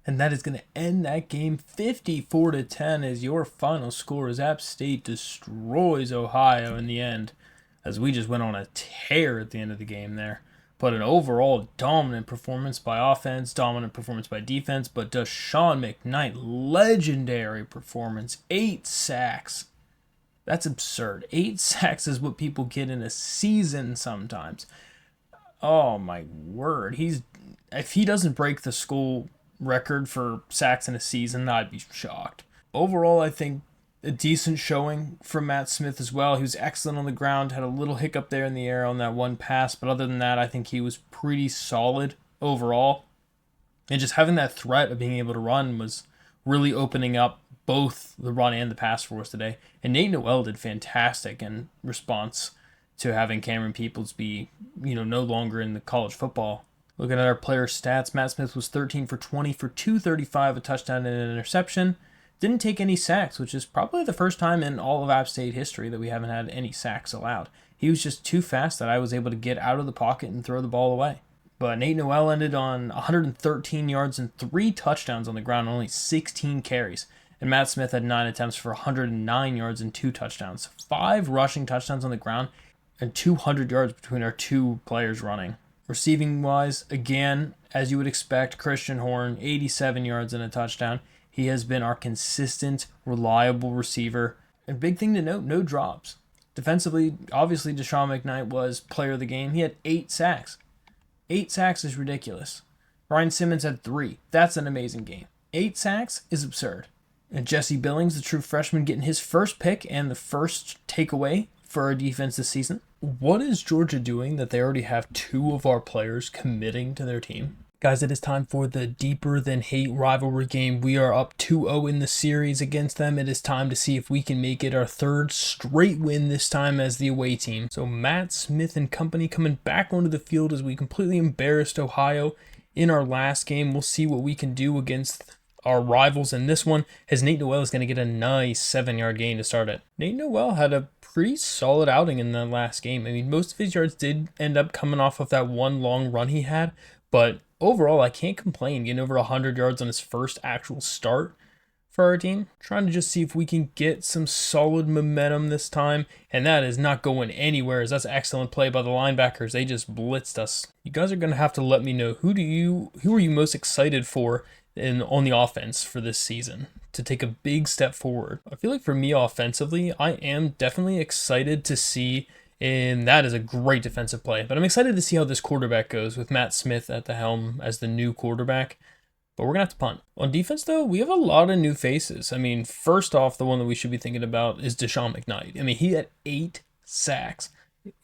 And that is going to end that game 54-10 as your final score as App State destroys Ohio in the end as we just went on a tear at the end of the game there. But an overall dominant performance by offense, dominant performance by defense. But Deshaun McKnight, legendary performance. 8 sacks. That's absurd. 8 sacks is what people get in a season sometimes. Oh my word. If he doesn't break the school record for sacks in a season, I'd be shocked. Overall, I think a decent showing from Matt Smith as well. He was excellent on the ground, had a little hiccup there in the air on that one pass, but other than that, I think he was pretty solid overall. And just having that threat of being able to run was really opening up both the run and the pass for us today. And Nate Noel did fantastic in response to having Cameron Peoples be, no longer in the college football. Looking at our player stats, Matt Smith was 13 for 20 for 235, a touchdown and an interception. Didn't take any sacks, which is probably the first time in all of App State history that we haven't had any sacks allowed. He was just too fast that I was able to get out of the pocket and throw the ball away. But Nate Noel ended on 113 yards and 3 touchdowns on the ground, only 16 carries. And Matt Smith had 9 attempts for 109 yards and 2 touchdowns. 5 rushing touchdowns on the ground and 200 yards between our two players running. Receiving-wise, again, as you would expect, Christian Horn, 87 yards and a touchdown. He has been our consistent, reliable receiver. And big thing to note, no drops. Defensively, obviously, Deshaun McKnight was player of the game. He had 8 sacks. 8 sacks is ridiculous. Ryan Simmons had 3. That's an amazing game. 8 sacks is absurd. And Jesse Billings, the true freshman, getting his first pick and the first takeaway for our defense this season. What is Georgia doing that they already have 2 of our players committing to their team? Guys, it is time for the Deeper Than Hate rivalry game. We are up 2-0 in the series against them. It is time to see if we can make it our 3rd straight win, this time as the away team. So Matt Smith and company coming back onto the field as we completely embarrassed Ohio in our last game. We'll see what we can do against our rivals in this one, as Nate Noel is going to get a nice 7-yard gain to start it. Nate Noel had a pretty solid outing in the last game. I mean, most of his yards did end up coming off of that one long run he had, but overall, I can't complain getting over 100 yards on his first actual start for our team. Trying to just see if we can get some solid momentum this time, and that is not going anywhere, as that's excellent play by the linebackers. They just blitzed us. You guys are going to have to let me know, who are you most excited for on the offense for this season to take a big step forward? I feel like for me offensively, I am definitely excited to see, and that is a great defensive play, but I'm excited to see how this quarterback goes with Matt Smith at the helm as the new quarterback. But we're going to have to punt. On defense, though, we have a lot of new faces. I mean, first off, the one that we should be thinking about is Deshaun McKnight. I mean, he had 8 sacks.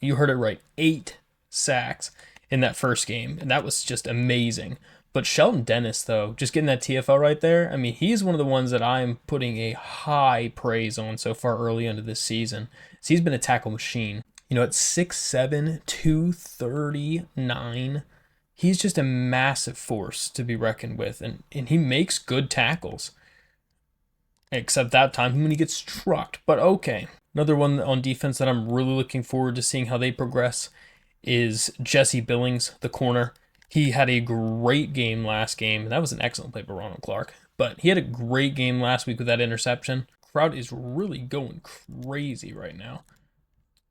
You heard it right, 8 sacks in that first game, and that was just amazing. But Shelton Dennis, though, just getting that TFL right there, I mean, he's one of the ones that I'm putting a high praise on so far early into this season. So he's been a tackle machine. At 6'7", 239, he's just a massive force to be reckoned with, and he makes good tackles. Except that time when he gets trucked, but okay. Another one on defense that I'm really looking forward to seeing how they progress is Jesse Billings, the corner. He had a great game last game, and that was an excellent play by Ronald Clark. But he had a great game last week with that interception. Crowd is really going crazy right now.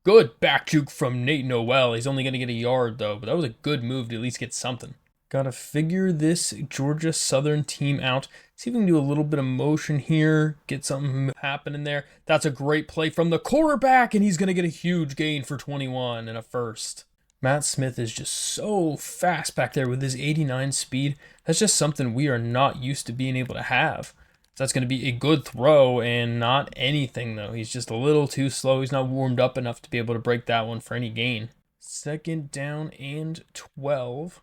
Good back juke from Nate Noel. He's only going to get a yard, though, but that was a good move to at least get something. Got to figure this Georgia Southern team out. See if we can do a little bit of motion here, get something happening there. That's a great play from the quarterback, and he's going to get a huge gain for 21 and a first. Matt Smith is just so fast back there with his 89 speed. That's just something we are not used to being able to have. That's going to be a good throw and not anything, though. He's just a little too slow. He's not warmed up enough to be able to break that one for any gain. 2nd down and 12.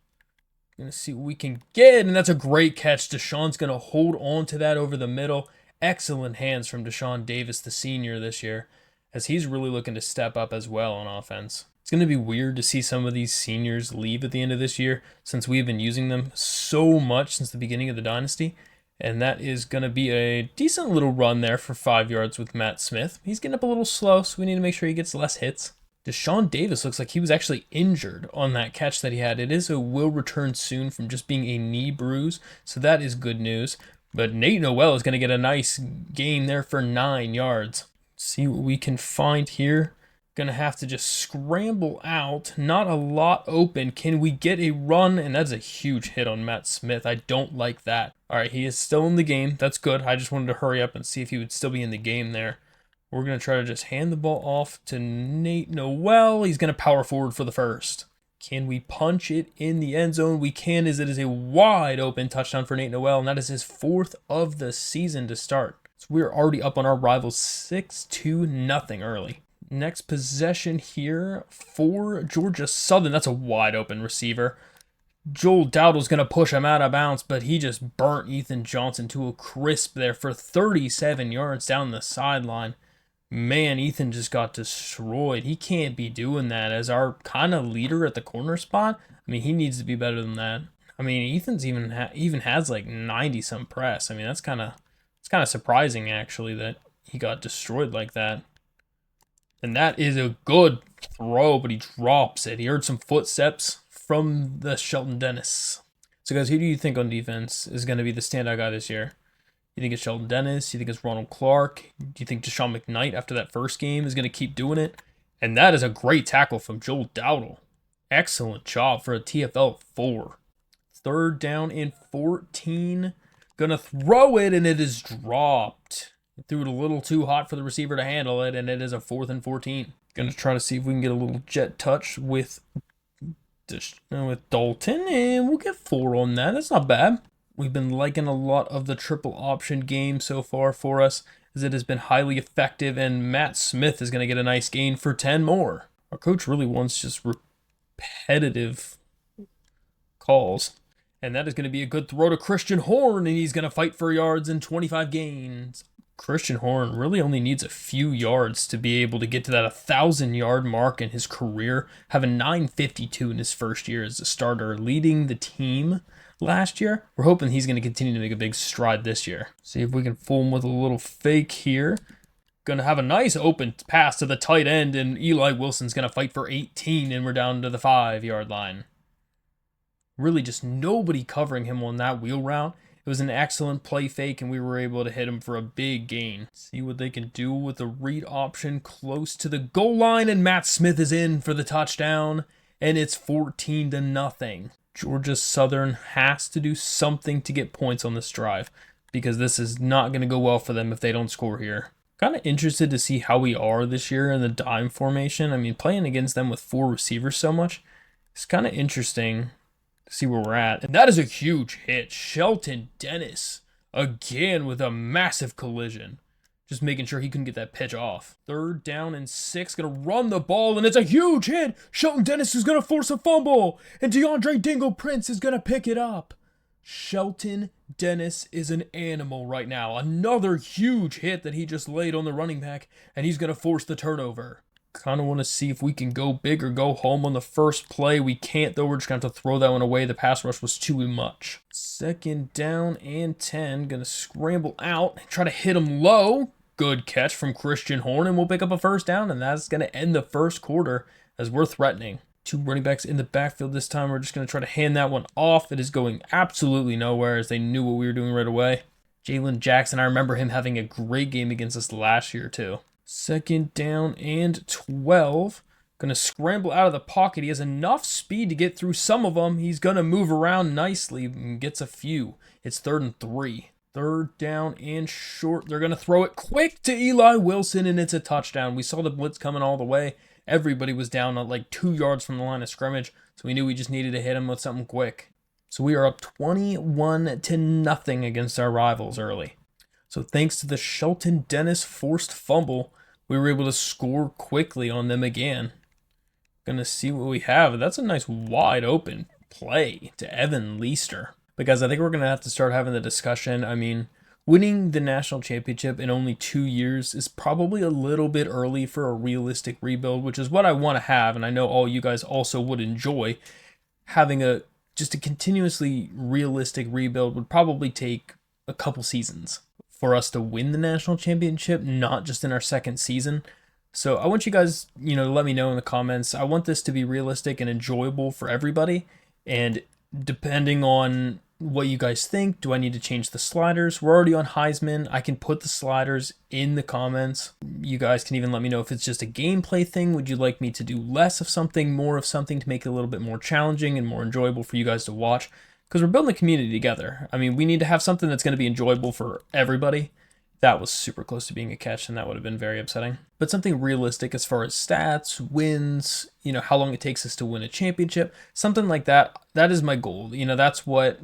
Going to see what we can get, and that's a great catch. Deshaun's going to hold on to that over the middle. Excellent hands from Deshaun Davis, the senior this year, as he's really looking to step up as well on offense. It's going to be weird to see some of these seniors leave at the end of this year, since we've been using them so much since the beginning of the dynasty. And that is going to be a decent little run there for 5 yards with Matt Smith. He's getting up a little slow, so we need to make sure he gets less hits. Deshaun Davis looks like he was actually injured on that catch that he had. It is a will return soon from just being a knee bruise, so that is good news. But Nate Noel is going to get a nice gain there for 9 yards. See what we can find here. Going to have to just scramble out. Not a lot open. Can we get a run? And that's a huge hit on Matt Smith. I don't like that. All right, he is still in the game. That's good. I just wanted to hurry up and see if he would still be in the game there. We're going to try to just hand the ball off to Nate Noel. He's going to power forward for the first. Can we punch it in the end zone? We can, as it is a wide open touchdown for Nate Noel, and that is his 4th of the season to start. So we're already up on our rivals 6-0 early. Next possession here for Georgia Southern. That's a wide open receiver. Joel Dowdle's going to push him out of bounds, but he just burnt Ethan Johnson to a crisp there for 37 yards down the sideline. Man, Ethan just got destroyed. He can't be doing that as our kind of leader at the corner spot. I mean, he needs to be better than that. I mean, Ethan's even has like 90-some press. I mean, it's kind of surprising actually that he got destroyed like that. And that is a good throw, but he drops it. He heard some footsteps from the Shelton Dennis. So guys, who do you think on defense is going to be the standout guy this year? You think it's Shelton Dennis? You think it's Ronald Clark? Do you think Deshaun McKnight after that first game is going to keep doing it? And that is a great tackle from Joel Dowdle. Excellent job for a TFL 4. 3rd down and 14. Gonna throw it, and it is dropped. Threw it a little too hot for the receiver to handle it, and it is a 4th and 14. Gonna try to see if we can get a little jet touch with Dalton, and we'll get 4 on that. That's not bad. We've been liking a lot of the triple option game so far for us, as it has been highly effective, and Matt Smith is going to get a nice gain for 10 more. Our coach really wants just repetitive calls, and that is going to be a good throw to Christian Horn, and he's going to fight for yards and 25 gains. Christian Horn really only needs a few yards to be able to get to that 1,000-yard mark in his career, having 952 in his first year as a starter, leading the team last year. We're hoping he's going to continue to make a big stride this year. See if we can fool him with a little fake here. Going to have a nice open pass to the tight end, and Eli Wilson's going to fight for 18, and we're down to the 5-yard line. Really just nobody covering him on that wheel route. It was an excellent play fake, and we were able to hit him for a big gain. See what they can do with the read option close to the goal line, and Matt Smith is in for the touchdown, and it's 14-0. Georgia Southern has to do something to get points on this drive, because this is not going to go well for them if they don't score here. Kind of interested to see how we are this year in the dime formation. I mean, playing against them with 4 receivers so much, it's kind of interesting. See where we're at. And that is a huge hit. Shelton Dennis again with a massive collision. Just making sure he couldn't get that pitch off. 3rd down and 6. Gonna run the ball, and it's a huge hit. Shelton Dennis is gonna force a fumble, and DeAndre Dingle Prince is gonna pick it up. Shelton Dennis is an animal right now. Another huge hit that he just laid on the running back, and he's gonna force the turnover. Kind of want to see if we can go big or go home on the first play. We can't, though. We're just going to have to throw that one away. The pass rush was too much. 2nd down and 10. Going to scramble out. Try to hit him low. Good catch from Christian Horn, and we'll pick up a 1st down, and that's going to end the first quarter as we're threatening. 2 running backs in the backfield this time. We're just going to try to hand that one off. It is going absolutely nowhere as they knew what we were doing right away. Jalen Jackson, I remember him having a great game against us last year, too. 2nd down and 12. Going to scramble out of the pocket. He has enough speed to get through some of them. He's going to move around nicely and gets a few. It's 3rd and 3. 3rd down and short. They're going to throw it quick to Eli Wilson, and it's a touchdown. We saw the blitz coming all the way. Everybody was down at like 2 yards from the line of scrimmage, so we knew we just needed to hit him with something quick. So we are up 21-0 against our rivals early. So thanks to the Shelton Dennis forced fumble, we were able to score quickly on them again. Gonna see what we have. That's a nice wide open play to Evan Leister. But guys, I think we're gonna have to start having the discussion. I mean, winning the national championship in only 2 years is probably a little bit early for a realistic rebuild, which is what I want to have, and I know all you guys also would enjoy. Having just a continuously realistic rebuild would probably take a couple seasons for us to win the national championship, not just in our 2nd season. So I want you guys, to let me know in the comments. I want this to be realistic and enjoyable for everybody. And depending on what you guys think, do I need to change the sliders? We're already on Heisman. I can put the sliders in the comments. You guys can even let me know if it's just a gameplay thing. Would you like me to do less of something, more of something to make it a little bit more challenging and more enjoyable for you guys to watch? Because we're building a community together. I mean, we need to have something that's going to be enjoyable for everybody. That was super close to being a catch, and that would have been very upsetting. But something realistic as far as stats, wins, how long it takes us to win a championship, something like that. That is my goal. That's what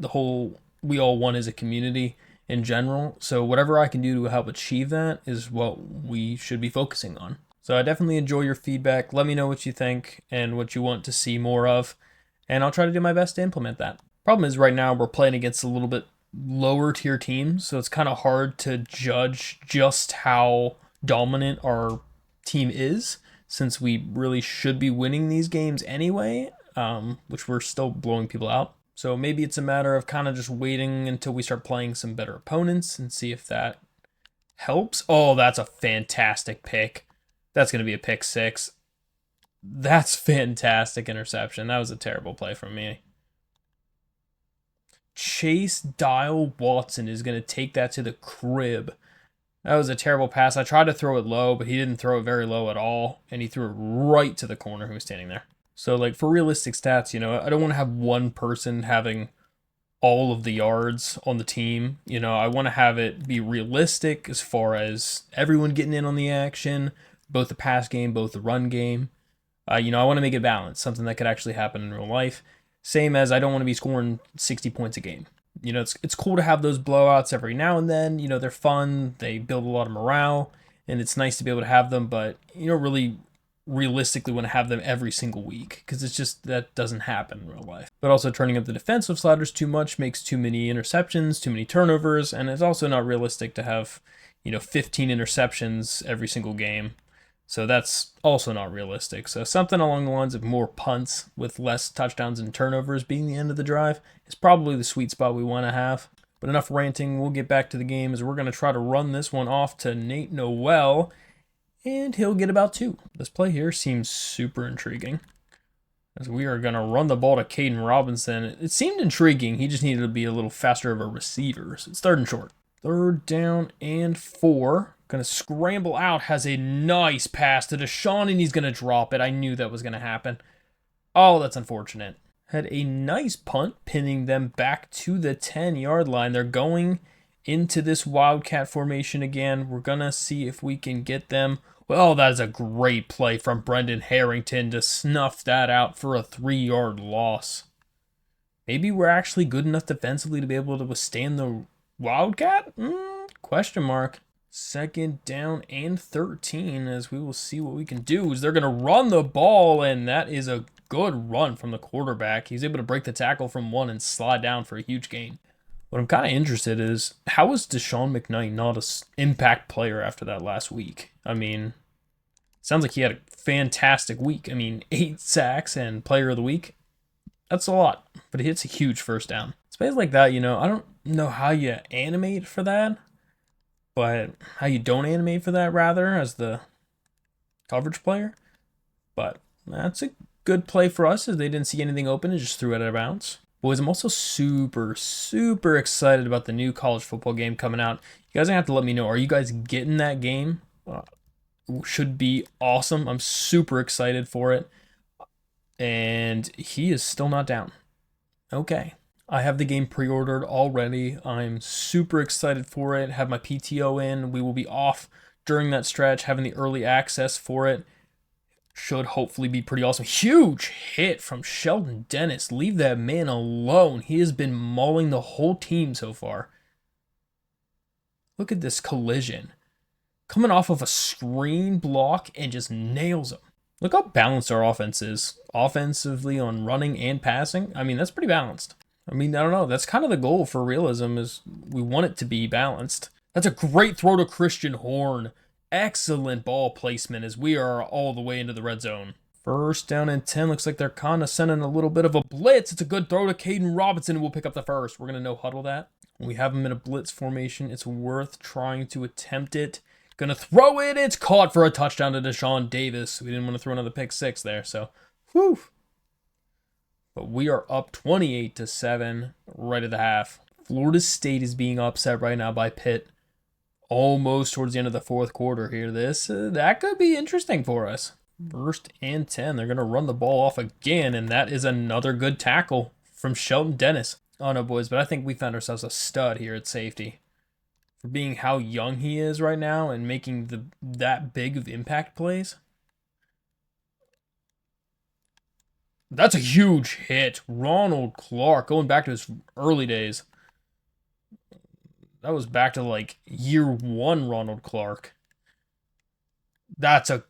we all want as a community. in general. So whatever I can do to help achieve that is what we should be focusing on. So I definitely enjoy your feedback. Let me know what you think and what you want to see more of, and I'll try to do my best to implement that. Problem is right now we're playing against a little bit lower tier teams, so it's kind of hard to judge just how dominant our team is, since we really should be winning these games anyway, which we're still blowing people out. So maybe it's a matter of kind of just waiting until we start playing some better opponents and see if that helps. Oh, that's a fantastic pick. That's going to be a pick six. That's fantastic interception. That was a terrible play from me. Chase Dial Watson is going to take that to the crib. That was a terrible pass. I tried to throw it low, but he didn't throw it very low at all, and he threw it right to the corner who was standing there. So, like, for realistic stats, I don't want to have one person having all of the yards on the team. I want to have it be realistic as far as everyone getting in on the action, both the pass game, both the run game. I want to make it balanced, something that could actually happen in real life. Same as I don't want to be scoring 60 points a game. It's cool to have those blowouts every now and then. They're fun. They build a lot of morale, and it's nice to be able to have them, but you don't really realistically want to have them every single week, because it's just that doesn't happen in real life. But also turning up the defensive sliders too much makes too many interceptions, too many turnovers, and it's also not realistic to have 15 interceptions every single game. So that's also not realistic. So something along the lines of more punts with less touchdowns and turnovers being the end of the drive is probably the sweet spot we want to have. But enough ranting, we'll get back to the game as we're going to try to run this one off to Nate Noel, and he'll get about 2. This play here seems super intriguing, as we are going to run the ball to Caden Robinson. It seemed intriguing. He just needed to be a little faster of a receiver. So it's 3rd and short. 3rd down and 4. Going to scramble out, has a nice pass to Deshaun, and he's going to drop it. I knew that was going to happen. Oh, that's unfortunate. Had a nice punt, pinning them back to the 10-yard line. They're going into this Wildcat formation again. We're going to see if we can get them. Well, that is a great play from Brendan Harrington to snuff that out for a 3-yard loss. Maybe we're actually good enough defensively to be able to withstand the Wildcat? Question mark. 2nd down and 13, as we will see what we can do. Is they're going to run the ball, and that is a good run from the quarterback. He's able to break the tackle from 1 and slide down for a huge gain. What I'm kind of interested is, how is Deshaun McKnight not an impact player after that last week? Sounds like he had a fantastic week. 8 sacks and player of the week. That's a lot, but he hits a huge 1st down. Space like that, I don't know how you animate for that. But how you don't animate for that, rather, as the coverage player. But that's a good play for us, as they didn't see anything open and just threw it out of bounds. Boys, I'm also super, super excited about the new college football game coming out. You guys are going to have to let me know. Are you guys getting that game? Should be awesome. I'm super excited for it. And he is still not down. Okay. I have the game pre-ordered already. I'm super excited for it. Have my PTO in. We will be off during that stretch, having the early access for it. Should hopefully be pretty awesome. Huge hit from Sheldon Dennis. Leave that man alone. He has been mauling the whole team so far. Look at this collision. Coming off of a screen block and just nails him. Look how balanced our offense is. Offensively on running and passing. That's pretty balanced. I don't know. That's kind of the goal for realism, is we want it to be balanced. That's a great throw to Christian Horn. Excellent ball placement as we are all the way into the red zone. 1st down and 10. Looks like they're kind of sending a little bit of a blitz. It's a good throw to Caden Robinson, and we'll pick up the 1st. We're going to no-huddle that. When we have him in a blitz formation, it's worth trying to attempt it. Going to throw it. It's caught for a touchdown to Deshaun Davis. We didn't want to throw another pick 6 there, so whew. But we are up 28-7 right at the half. Florida State is being upset right now by Pitt. Almost towards the end of the 4th quarter here. That could be interesting for us. 1st and 10. They're going to run the ball off again, and that is another good tackle from Sheldon Dennis. Oh no, boys, but I think we found ourselves a stud here at safety. For being how young he is right now and making that big of impact plays. That's a huge hit. Ronald Clark, going back to his early days. That was back to like year one Ronald Clark. That's a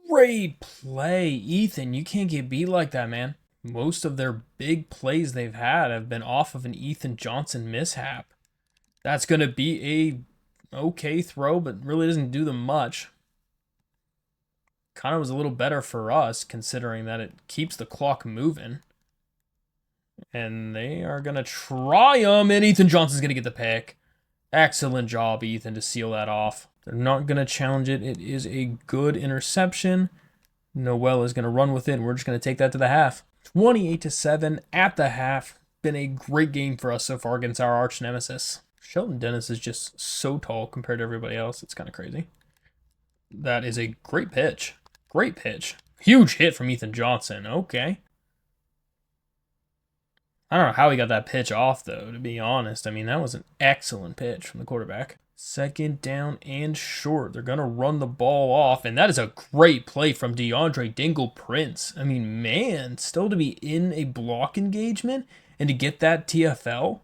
great play. Ethan, you can't get beat like that, man. Most of their big plays they've had have been off of an Ethan Johnson mishap. That's going to be a okay throw, but really doesn't do them much. Kind of was a little better for us, considering that it keeps the clock moving. And they are going to try him, and Ethan Johnson's going to get the pick. Excellent job, Ethan, to seal that off. They're not going to challenge it. It is a good interception. Noel is going to run with it, and we're just going to take that to the half. 28-7 at the half. Been a great game for us so far against our arch nemesis. Shelton Dennis is just so tall compared to everybody else. It's kind of crazy. That is a great pitch. Great pitch. Huge hit from Ethan Johnson. Okay. I don't know how he got that pitch off, though, to be honest. I mean, that was an excellent pitch from the quarterback. Second down and short. They're going to run the ball off, and that is a great play from DeAndre Dingle Prince. I mean, man, still to be in a block engagement and to get that TFL,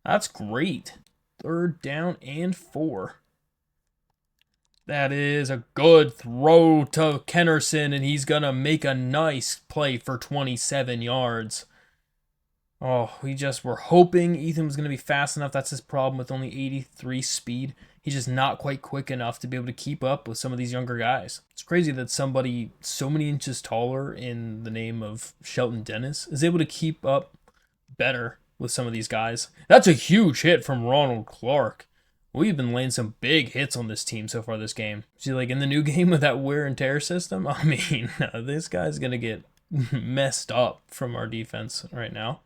that's great. Third down and 4. That is a good throw to Kennerson, and he's going to make a nice play for 27 yards. Oh, we just were hoping Ethan was going to be fast enough. That's his problem with only 83 speed. He's just not quite quick enough to be able to keep up with some of these younger guys. It's crazy that somebody so many inches taller in the name of Shelton Dennis is able to keep up better with some of these guys. That's a huge hit from Ronald Clark. We've been laying some big hits on this team so far this game. See, like in the new game with that wear and tear system, I mean, this guy's going to get messed up from our defense right now.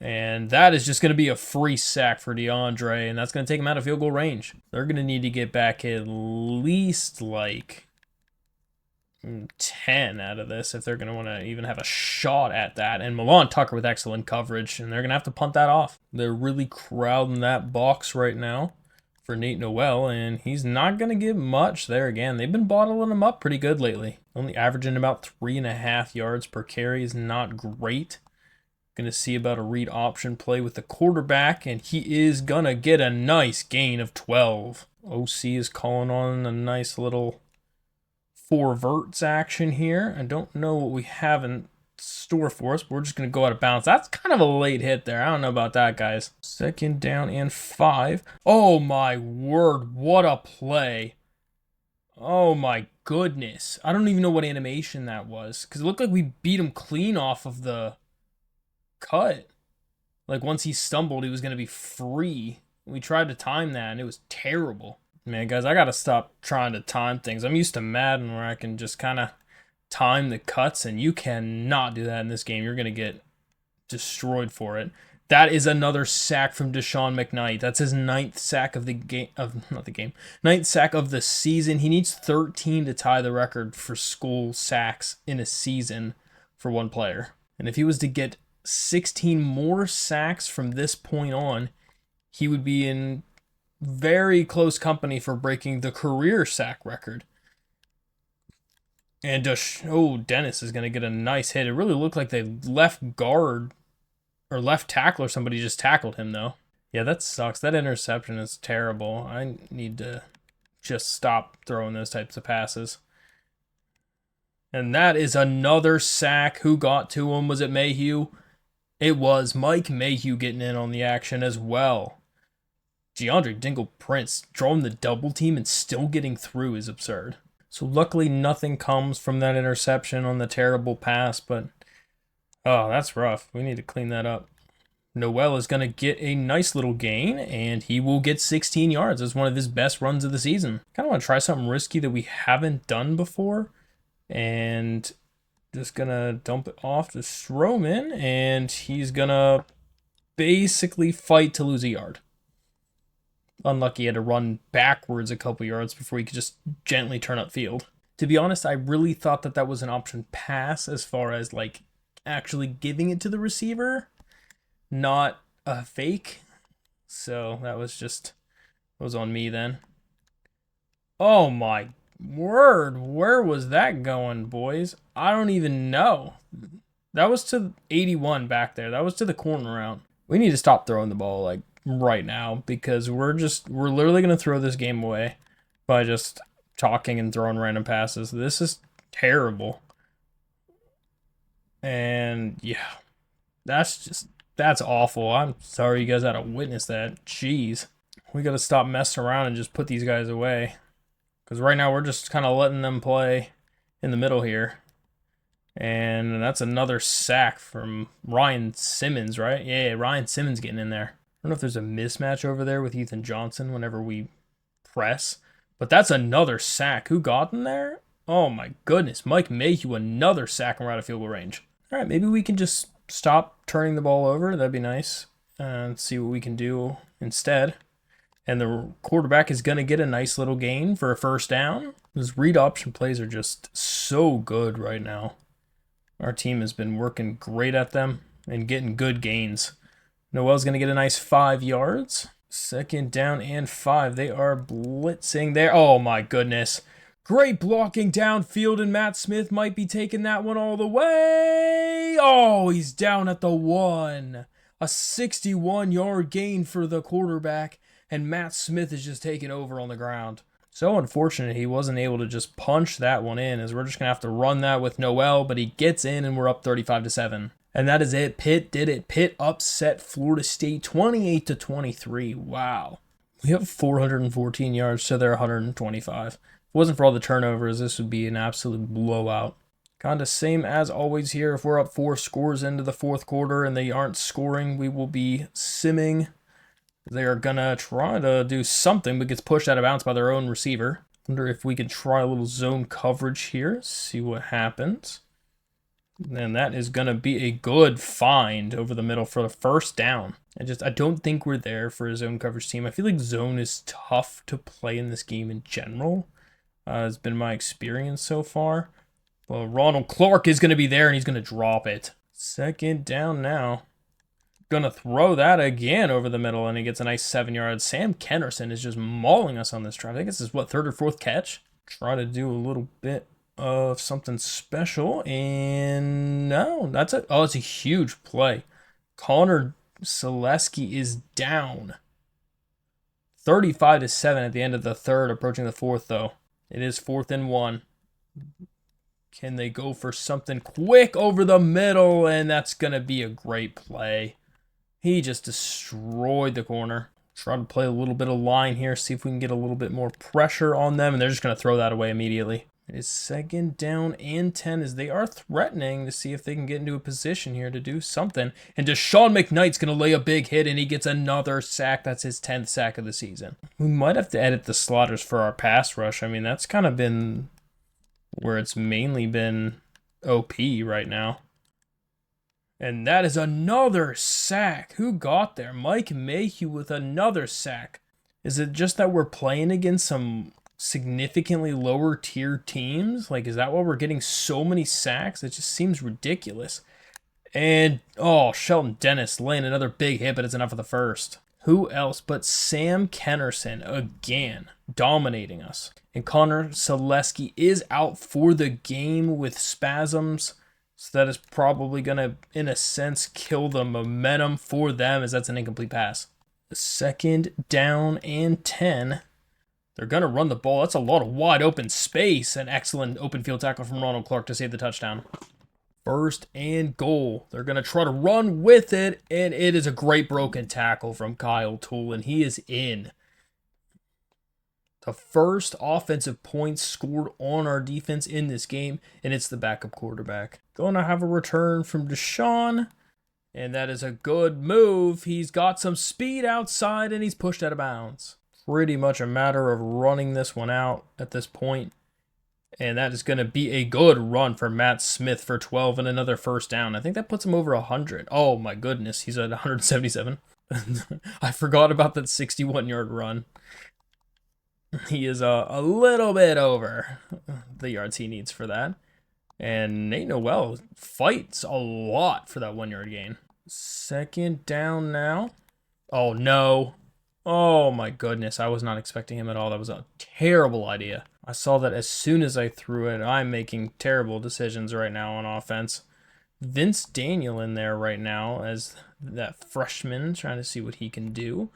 And that is just going to be a free sack for DeAndre, and that's going to take him out of field goal range. They're going to need to get back at least like 10 out of this if they're going to want to even have a shot at that. And Milan Tucker with excellent coverage, and they're going to have to punt that off. They're really crowding that box right now for Nate Noel, and he's not going to get much there again. They've been bottling him up pretty good lately. Only averaging about 3.5 yards per carry is not great. Going to see about a read option play with the quarterback, and he is going to get a nice gain of 12. OC is calling on a nice little 4 verts action here. I don't know what we have in store for us, but we're just going to go out of bounds. That's kind of a late hit there. I don't know about that, guys. Second down and 5. Oh, my word. What a play. Oh, my goodness. I don't even know what animation that was, because it looked like we beat him clean off of the cut. Like once he stumbled, he was going to be free. We tried to time that, and it was terrible. Man, guys, I got to stop trying to time things. I'm used to Madden where I can just kind of time the cuts, and you cannot do that in this game. You're going to get destroyed for it. That is another sack from Deshaun McKnight. That's his 9th sack of the game, ninth sack of the season. He needs 13 to tie the record for school sacks in a season for one player. And if he was to get 16 more sacks from this point on, he would be in very close company for breaking the career sack record. And Dennis is going to get a nice hit. It really looked like the left guard or left tackle or somebody just tackled him, though. Yeah, that sucks. That interception is terrible. I need to just stop throwing those types of passes. And that is another sack. Who got to him? Was it Mayhew? It was Mike Mayhew getting in on the action as well. DeAndre Dingle Prince drawing the double team and still getting through is absurd. So luckily nothing comes from that interception on the terrible pass, but oh, that's rough. We need to clean that up. Noel is going to get a nice little gain, and he will get 16 yards. It's one of his best runs of the season. Kind of want to try something risky that we haven't done before, and just going to dump it off to Stroman, and he's going to basically fight to lose a yard. Unlucky he had to run backwards a couple yards before he could just gently turn upfield. To be honest, I really thought that that was an option pass as far as like actually giving it to the receiver, not a fake. So that was on me then. Oh my word, where was that going, boys? I don't even know. That was to 81 back there. That was to the corner route. We need to stop throwing the ball like right now because we're literally going to throw this game away by just talking and throwing random passes. This is terrible. And yeah, that's awful. I'm sorry you guys had to witness that. Jeez. We got to stop messing around and just put these guys away. Because right now we're just kind of letting them play in the middle here. And that's another sack from Ryan Simmons, right? Yeah, Ryan Simmons getting in there. I don't know if there's a mismatch over there with Ethan Johnson whenever we press. But that's another sack. Who got in there? Oh my goodness. Mike Mayhew, another sack and we're out of field goal range. All right, maybe we can just stop turning the ball over. That'd be nice. And see what we can do instead. And the quarterback is going to get a nice little gain for a first down. Those read option plays are just so good right now. Our team has been working great at them and getting good gains. Noel's going to get a nice 5 yards. Second down and 5. They are blitzing there. Oh my goodness. Great blocking downfield, and Matt Smith might be taking that one all the way. Oh, he's down at the 1. A 61-yard gain for the quarterback. And Matt Smith is just taking over on the ground. So unfortunate he wasn't able to just punch that one in, as we're just going to have to run that with Noel, but he gets in and we're up 35-7. And that is it. Pitt did it. Pitt upset Florida State 28-23. Wow. We have 414 yards to their 125. If it wasn't for all the turnovers, this would be an absolute blowout. Kind of same as always here. If we're up 4 scores into the fourth quarter and they aren't scoring, we will be simming. They are going to try to do something, but gets pushed out of bounds by their own receiver. Wonder if we can try a little zone coverage here. See what happens. And that is going to be a good find over the middle for the first down. I don't think we're there for a zone coverage team. I feel like zone is tough to play in this game in general. Has been my experience so far. Well, Ronald Clark is going to be there, and he's going to drop it. Second down now. Gonna throw that again over the middle, and he gets a nice 7 yards. Sam Kennerson is just mauling us on this drive. I think this is what, 3rd or 4th catch? Try to do a little bit of something special, and no, that's it. Oh, it's a huge play. Connor Selesky is down 35-7 at the end of the 3rd, approaching the 4th though. It is 4th and 1. Can they go for something quick over the middle? And that's gonna be a great play. He just destroyed the corner. Try to play a little bit of line here, see if we can get a little bit more pressure on them, and they're just going to throw that away immediately. It is second down and 10 as they are threatening to see if they can get into a position here to do something. And Deshaun McKnight's going to lay a big hit, and he gets another sack. That's his 10th sack of the season. We might have to edit the slaughters for our pass rush. I mean, that's kind of been where it's mainly been OP right now. And that is another sack. Who got there? Mike Mayhew with another sack. Is it just that we're playing against some significantly lower tier teams? Like, is that why we're getting so many sacks? It just seems ridiculous. And, oh, Shelton Dennis laying another big hit, but it's enough for the first. Who else but Sam Kennerson again, dominating us. And Connor Selesky is out for the game with spasms. So that is probably going to, in a sense, kill the momentum for them, as that's an incomplete pass. Second down and 10. They're going to run the ball. That's a lot of wide open space. An excellent open field tackle from Ronald Clark to save the touchdown. First and goal. They're going to try to run with it, and it is a great broken tackle from Kyle Toole, and he is in. The first offensive points scored on our defense in this game, and it's the backup quarterback. Going to have a return from Deshaun, and that is a good move. He's got some speed outside, and he's pushed out of bounds. Pretty much a matter of running this one out at this point, and that is going to be a good run for Matt Smith for 12 and another first down. I think that puts him over 100. Oh my goodness, he's at 177. I forgot about that 61-yard run. He is a little bit over the yards he needs for that. And Nate Noel fights a lot for that 1-yard gain. Second down now. Oh, no. Oh, my goodness. I was not expecting him at all. That was a terrible idea. I saw that as soon as I threw it. I'm making terrible decisions right now on offense. Vince Daniel in there right now as that freshman, trying to see what he can do.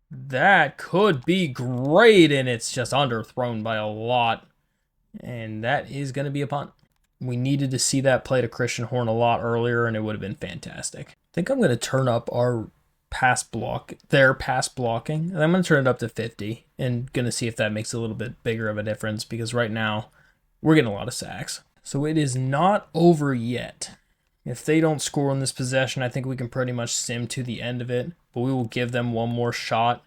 That could be great, and it's just underthrown by a lot. And that is going to be a punt. We needed to see that play to Christian Horn a lot earlier, and it would have been fantastic. I think I'm going to turn up their pass blocking, and I'm going to turn it up to 50, and going to see if that makes a little bit bigger of a difference, because right now we're getting a lot of sacks. So it is not over yet. If they don't score in this possession, I think we can pretty much sim to the end of it, but we will give them one more shot.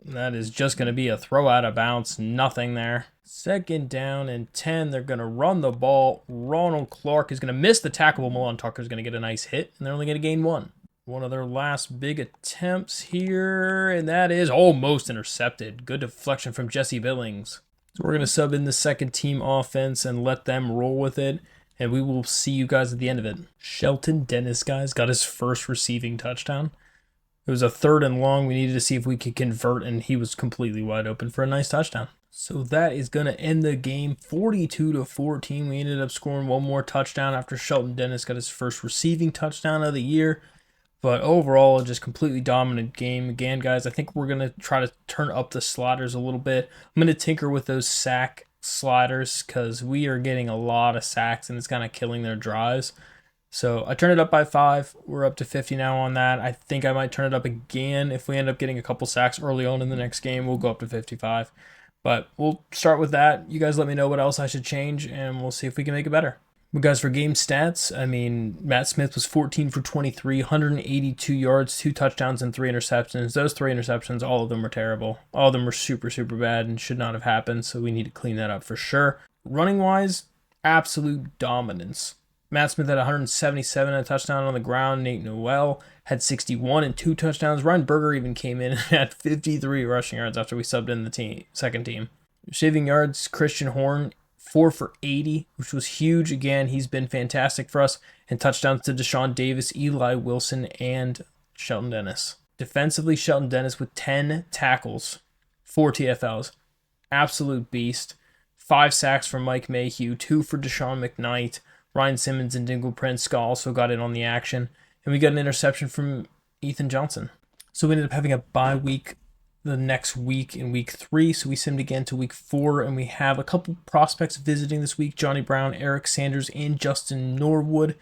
That is just going to be a throw out of bounds, nothing there. 2nd down and 10, they're going to run the ball. Ronald Clark is going to miss the tackle, but Milan Tucker is going to get a nice hit, and they're only going to gain 1. One of their last big attempts here, and that is almost intercepted. Good deflection from Jesse Billings. So we're going to sub in the second team offense and let them roll with it, and we will see you guys at the end of it. Shelton Dennis, guys, got his first receiving touchdown. It was a 3rd and long. We needed to see if we could convert, and he was completely wide open for a nice touchdown. So that is going to end the game 42-14. We ended up scoring one more touchdown after Shelton Dennis got his first receiving touchdown of the year. But overall, just completely dominant game. Again, guys, I think we're going to try to turn up the sliders a little bit. I'm going to tinker with those sack sliders because we are getting a lot of sacks, and it's kind of killing their drives. So I turned it up by 5. We're up to 50 now on that. I think I might turn it up again. If we end up getting a couple sacks early on in the next game, we'll go up to 55. But we'll start with that. You guys let me know what else I should change, and we'll see if we can make it better. But guys, for game stats, I mean, Matt Smith was 14 for 23, 182 yards, 2 touchdowns, and 3 interceptions. Those 3 interceptions, all of them were terrible. All of them were super, super bad and should not have happened, so we need to clean that up for sure. Running-wise, absolute dominance. Matt Smith had 177 and a touchdown on the ground. Nate Noel had 61 and 2 touchdowns. Ryan Berger even came in and had 53 rushing yards after we subbed in the second team. Receiving yards, Christian Horn, 4 for 80, which was huge. Again, he's been fantastic for us. And touchdowns to Deshaun Davis, Eli Wilson, and Shelton Dennis. Defensively, Shelton Dennis with 10 tackles, 4 TFLs. Absolute beast. 5 sacks from Mike Mayhew, 2 for Deshaun McKnight. Ryan Simmons and Dingle Prince also got in on the action. And we got an interception from Ethan Johnson. So we ended up having a bye week the next week in week 3. So we simmed again to week 4. And we have a couple prospects visiting this week. Johnny Brown, Eric Sanders, and Justin Norwood.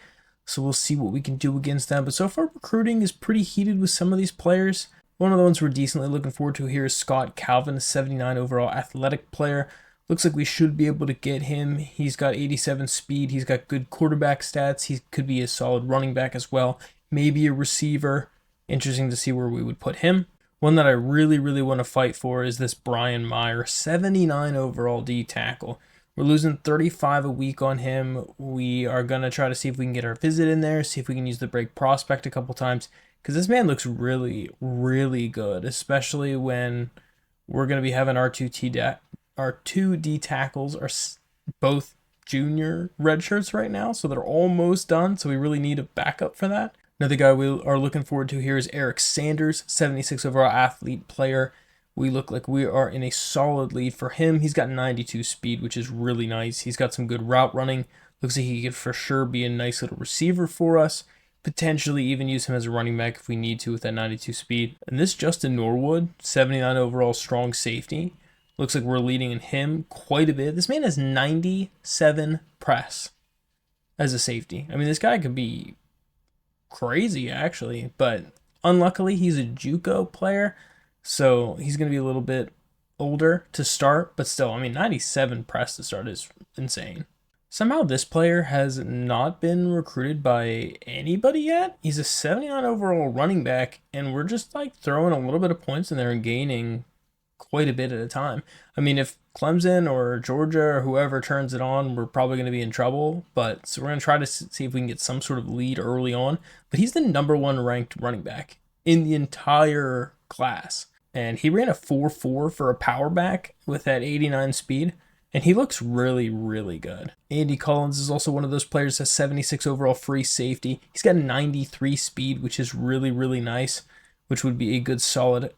So we'll see what we can do against them. But so far, recruiting is pretty heated with some of these players. One of the ones we're decently looking forward to here is Scott Calvin, a 79 overall athletic player. Looks like we should be able to get him. He's got 87 speed. He's got good quarterback stats. He could be a solid running back as well. Maybe a receiver. Interesting to see where we would put him. One that I really, really want to fight for is this Brian Meyer, 79 overall D tackle. We're losing 35 a week on him. We are going to try to see if we can get our visit in there, see if we can use the break prospect a couple times, because this man looks really, really good, especially when we're going to be having our 2D tackles are both junior red shirts right now, so they're almost done, so we really need a backup for that. Another guy we are looking forward to here is Eric Sanders, 76 overall athlete player. We look like we are in a solid lead for him. He's got 92 speed, which is really nice. He's got some good route running. Looks like he could for sure be a nice little receiver for us. Potentially even use him as a running back if we need to with that 92 speed. And this Justin Norwood, 79 overall strong safety. Looks like we're leading in him quite a bit. This man has 97 press as a safety. I mean, this guy could be crazy, actually. But unluckily, he's a JUCO player. So he's going to be a little bit older to start. But still, I mean, 97 press to start is insane. Somehow this player has not been recruited by anybody yet. He's a 79 overall running back. And we're just like throwing a little bit of points in there and gaining quite a bit at a time. I mean, if Clemson or Georgia or whoever turns it on, we're probably going to be in trouble. But so we're going to try to see if we can get some sort of lead early on. But he's the number 1 ranked running back in the entire class. And he ran a 4.4 for a power back with that 89 speed. And he looks really, really good. Andy Collins is also one of those players that has 76 overall free safety. He's got 93 speed, which is really, really nice, which would be a good solid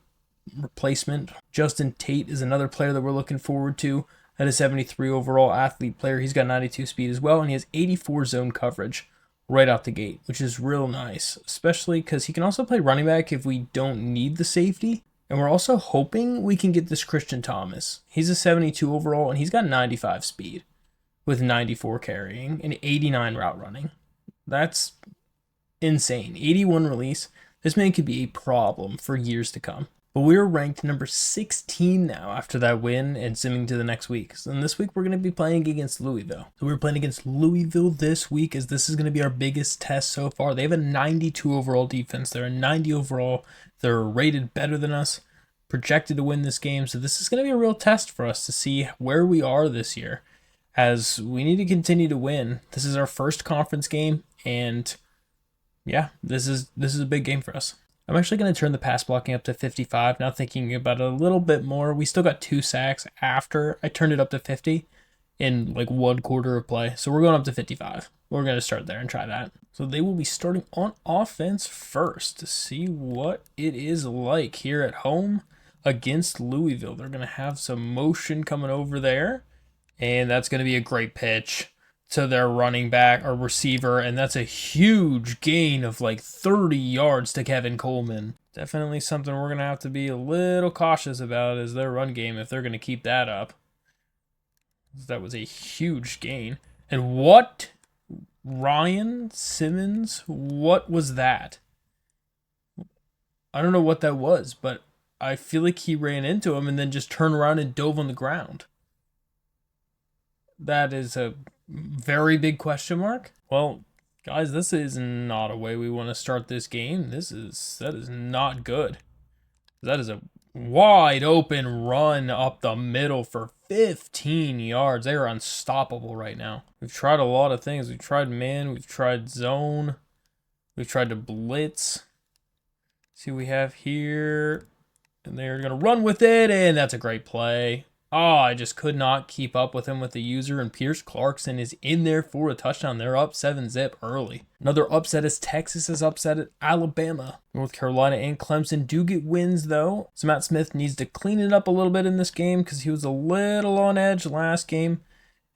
replacement. Justin Tate is another player that we're looking forward to. at a 73 overall athlete player. He's got 92 speed as well, and he has 84 zone coverage right out the gate, which is real nice, especially because he can also play running back if we don't need the safety. And we're also hoping we can get this Christian Thomas. He's a 72 overall, and he's got 95 speed with 94 carrying and 89 route running. That's insane. 81 release. This man could be a problem for years to come. But we're ranked number 16 now after that win and simming to the next week. So this week we're going to be playing against Louisville. So we're playing against Louisville this week, as this is going to be our biggest test so far. They have a 92 overall defense. They're a 90 overall. They're rated better than us, projected to win this game. So this is going to be a real test for us to see where we are this year, as we need to continue to win. This is our first conference game, and yeah, this is a big game for us. I'm actually going to turn the pass blocking up to 55, now thinking about it a little bit more. We still got 2 sacks after I turned it up to 50 in like 1 quarter of play. So we're going up to 55. We're going to start there and try that. So they will be starting on offense first to see what it is like here at home against Louisville. They're going to have some motion coming over there, and that's going to be a great pitch to their running back or receiver, and that's a huge gain of like 30 yards to Kevin Coleman. Definitely something we're going to have to be a little cautious about is their run game if they're going to keep that up. That was a huge gain. And what? Ryan Simmons? What was that? I don't know what that was, but I feel like he ran into him and then just turned around and dove on the ground. That is a very big question mark. Well, guys, this is not a way we want to start this game. That is not good. That is a wide open run up the middle for 15 yards. They are unstoppable right now. We've tried a lot of things. We've tried man, we've tried zone, we've tried to blitz. See what we have here. And they're going to run with it, and that's a great play. Oh, I just could not keep up with him with the user, and Pierce Clarkson is in there for a touchdown. They're up 7-zip early. Another upset is Texas is upset at Alabama. North Carolina and Clemson do get wins, though. So Matt Smith needs to clean it up a little bit in this game because he was a little on edge last game,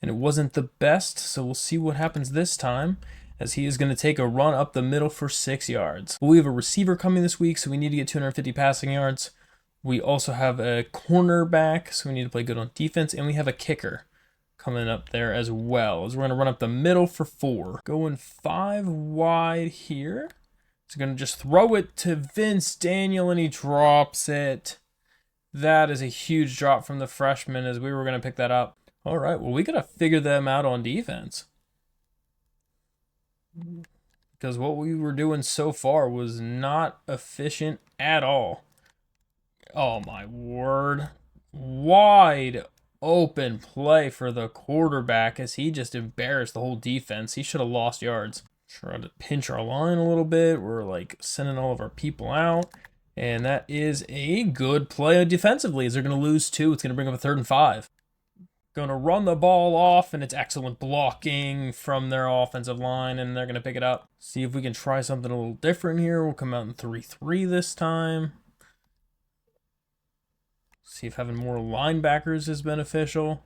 and it wasn't the best. So we'll see what happens this time, as he is going to take a run up the middle for 6 yards. We have a receiver coming this week, so we need to get 250 passing yards. We also have a cornerback, so we need to play good on defense, and we have a kicker coming up there as well. As we're going to run up the middle for 4. Going 5 wide here. So going to just throw it to Vince Daniel, and he drops it. That is a huge drop from the freshman, as we were going to pick that up. All right, well, we got to figure them out on defense, because what we were doing so far was not efficient at all. Oh my word. Wide open play for the quarterback as he just embarrassed the whole defense. He should have lost yards. Try to pinch our line a little bit. We're like sending all of our people out. And that is a good play defensively, as they're going to lose 2. It's going to bring up a 3rd and 5. Going to run the ball off, and it's excellent blocking from their offensive line, and they're going to pick it up. See if we can try something a little different here. We'll come out in 3-3 this time. See if having more linebackers is beneficial.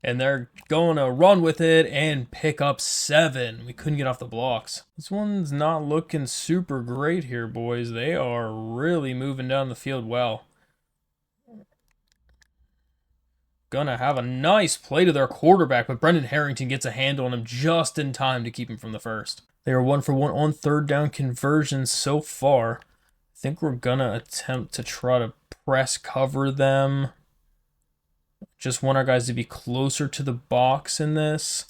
And they're going to run with it and pick up 7. We couldn't get off the blocks. This one's not looking super great here, boys. They are really moving down the field well. Gonna have a nice play to their quarterback, but Brendan Harrington gets a handle on him just in time to keep him from the first. They are 1 for 1 on 3rd down conversions so far. I think we're gonna attempt to try to press cover them. Just want our guys to be closer to the box in this.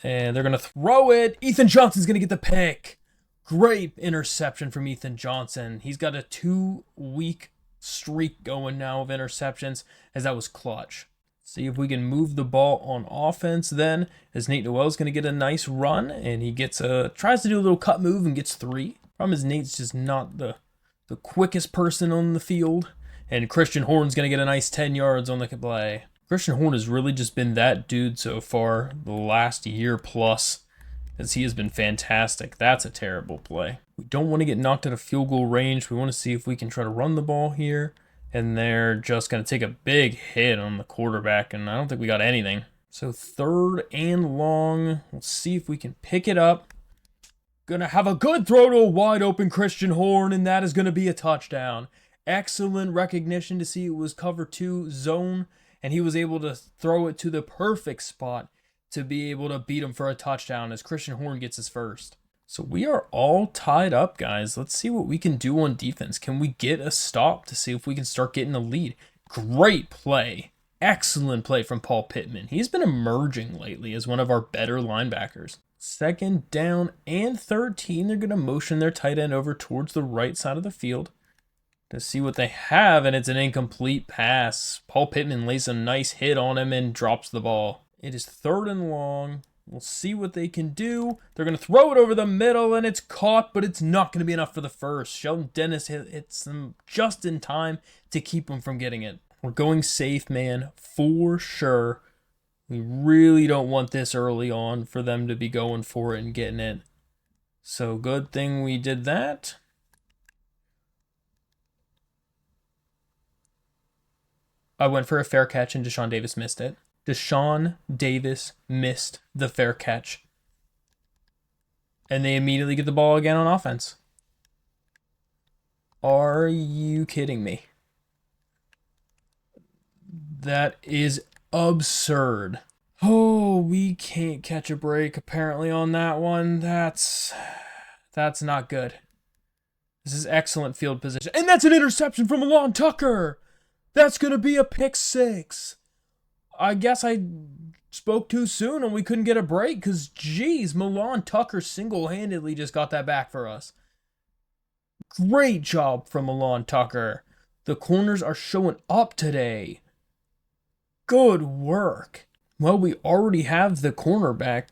And they're going to throw it. Ethan Johnson's going to get the pick. Great interception from Ethan Johnson. He's got a 2-week streak going now of interceptions, as that was clutch. See if we can move the ball on offense then, as Nate Noel's going to get a nice run, and he tries to do a little cut move and gets 3. Problem is Nate's just not the quickest person on the field. And Christian Horn's going to get a nice 10 yards on the play. Christian Horn has really just been that dude so far the last year plus, as he has been fantastic. That's a terrible play. We don't want to get knocked out of field goal range. We want to see if we can try to run the ball here. And they're just going to take a big hit on the quarterback, and I don't think we got anything. So 3rd and long. We'll see if we can pick it up. Gonna have a good throw to a wide open Christian Horn, and that is going to be a touchdown. Excellent recognition to see it was cover 2 zone, and he was able to throw it to the perfect spot to be able to beat him for a touchdown as Christian Horn gets his first. So we are all tied up, guys. Let's see what we can do on defense. Can we get a stop to see if we can start getting a lead? Great play. Excellent play from Paul Pittman. He's been emerging lately as one of our better linebackers. 2nd down and 13. They're going to motion their tight end over towards the right side of the field to see what they have, and it's an incomplete pass. Paul Pittman lays a nice hit on him and drops the ball. It is 3rd and long. We'll see what they can do. They're going to throw it over the middle, and it's caught, but it's not going to be enough for the first. Sheldon Dennis hits them just in time to keep them from getting it. We're going safe, man, for sure. We really don't want this early on for them to be going for it and getting it. So good thing we did that. I went for a fair catch, and Deshaun Davis missed it. Deshaun Davis missed the fair catch. And they immediately get the ball again on offense. Are you kidding me? That is absurd. Oh, we can't catch a break apparently on that one. That's not good. This is excellent field position. And that's an interception from Alon Tucker. That's going to be a pick 6. I guess I spoke too soon and we couldn't get a break because, geez, Milan Tucker single-handedly just got that back for us. Great job from Milan Tucker. The corners are showing up today. Good work. Well, we already have the cornerback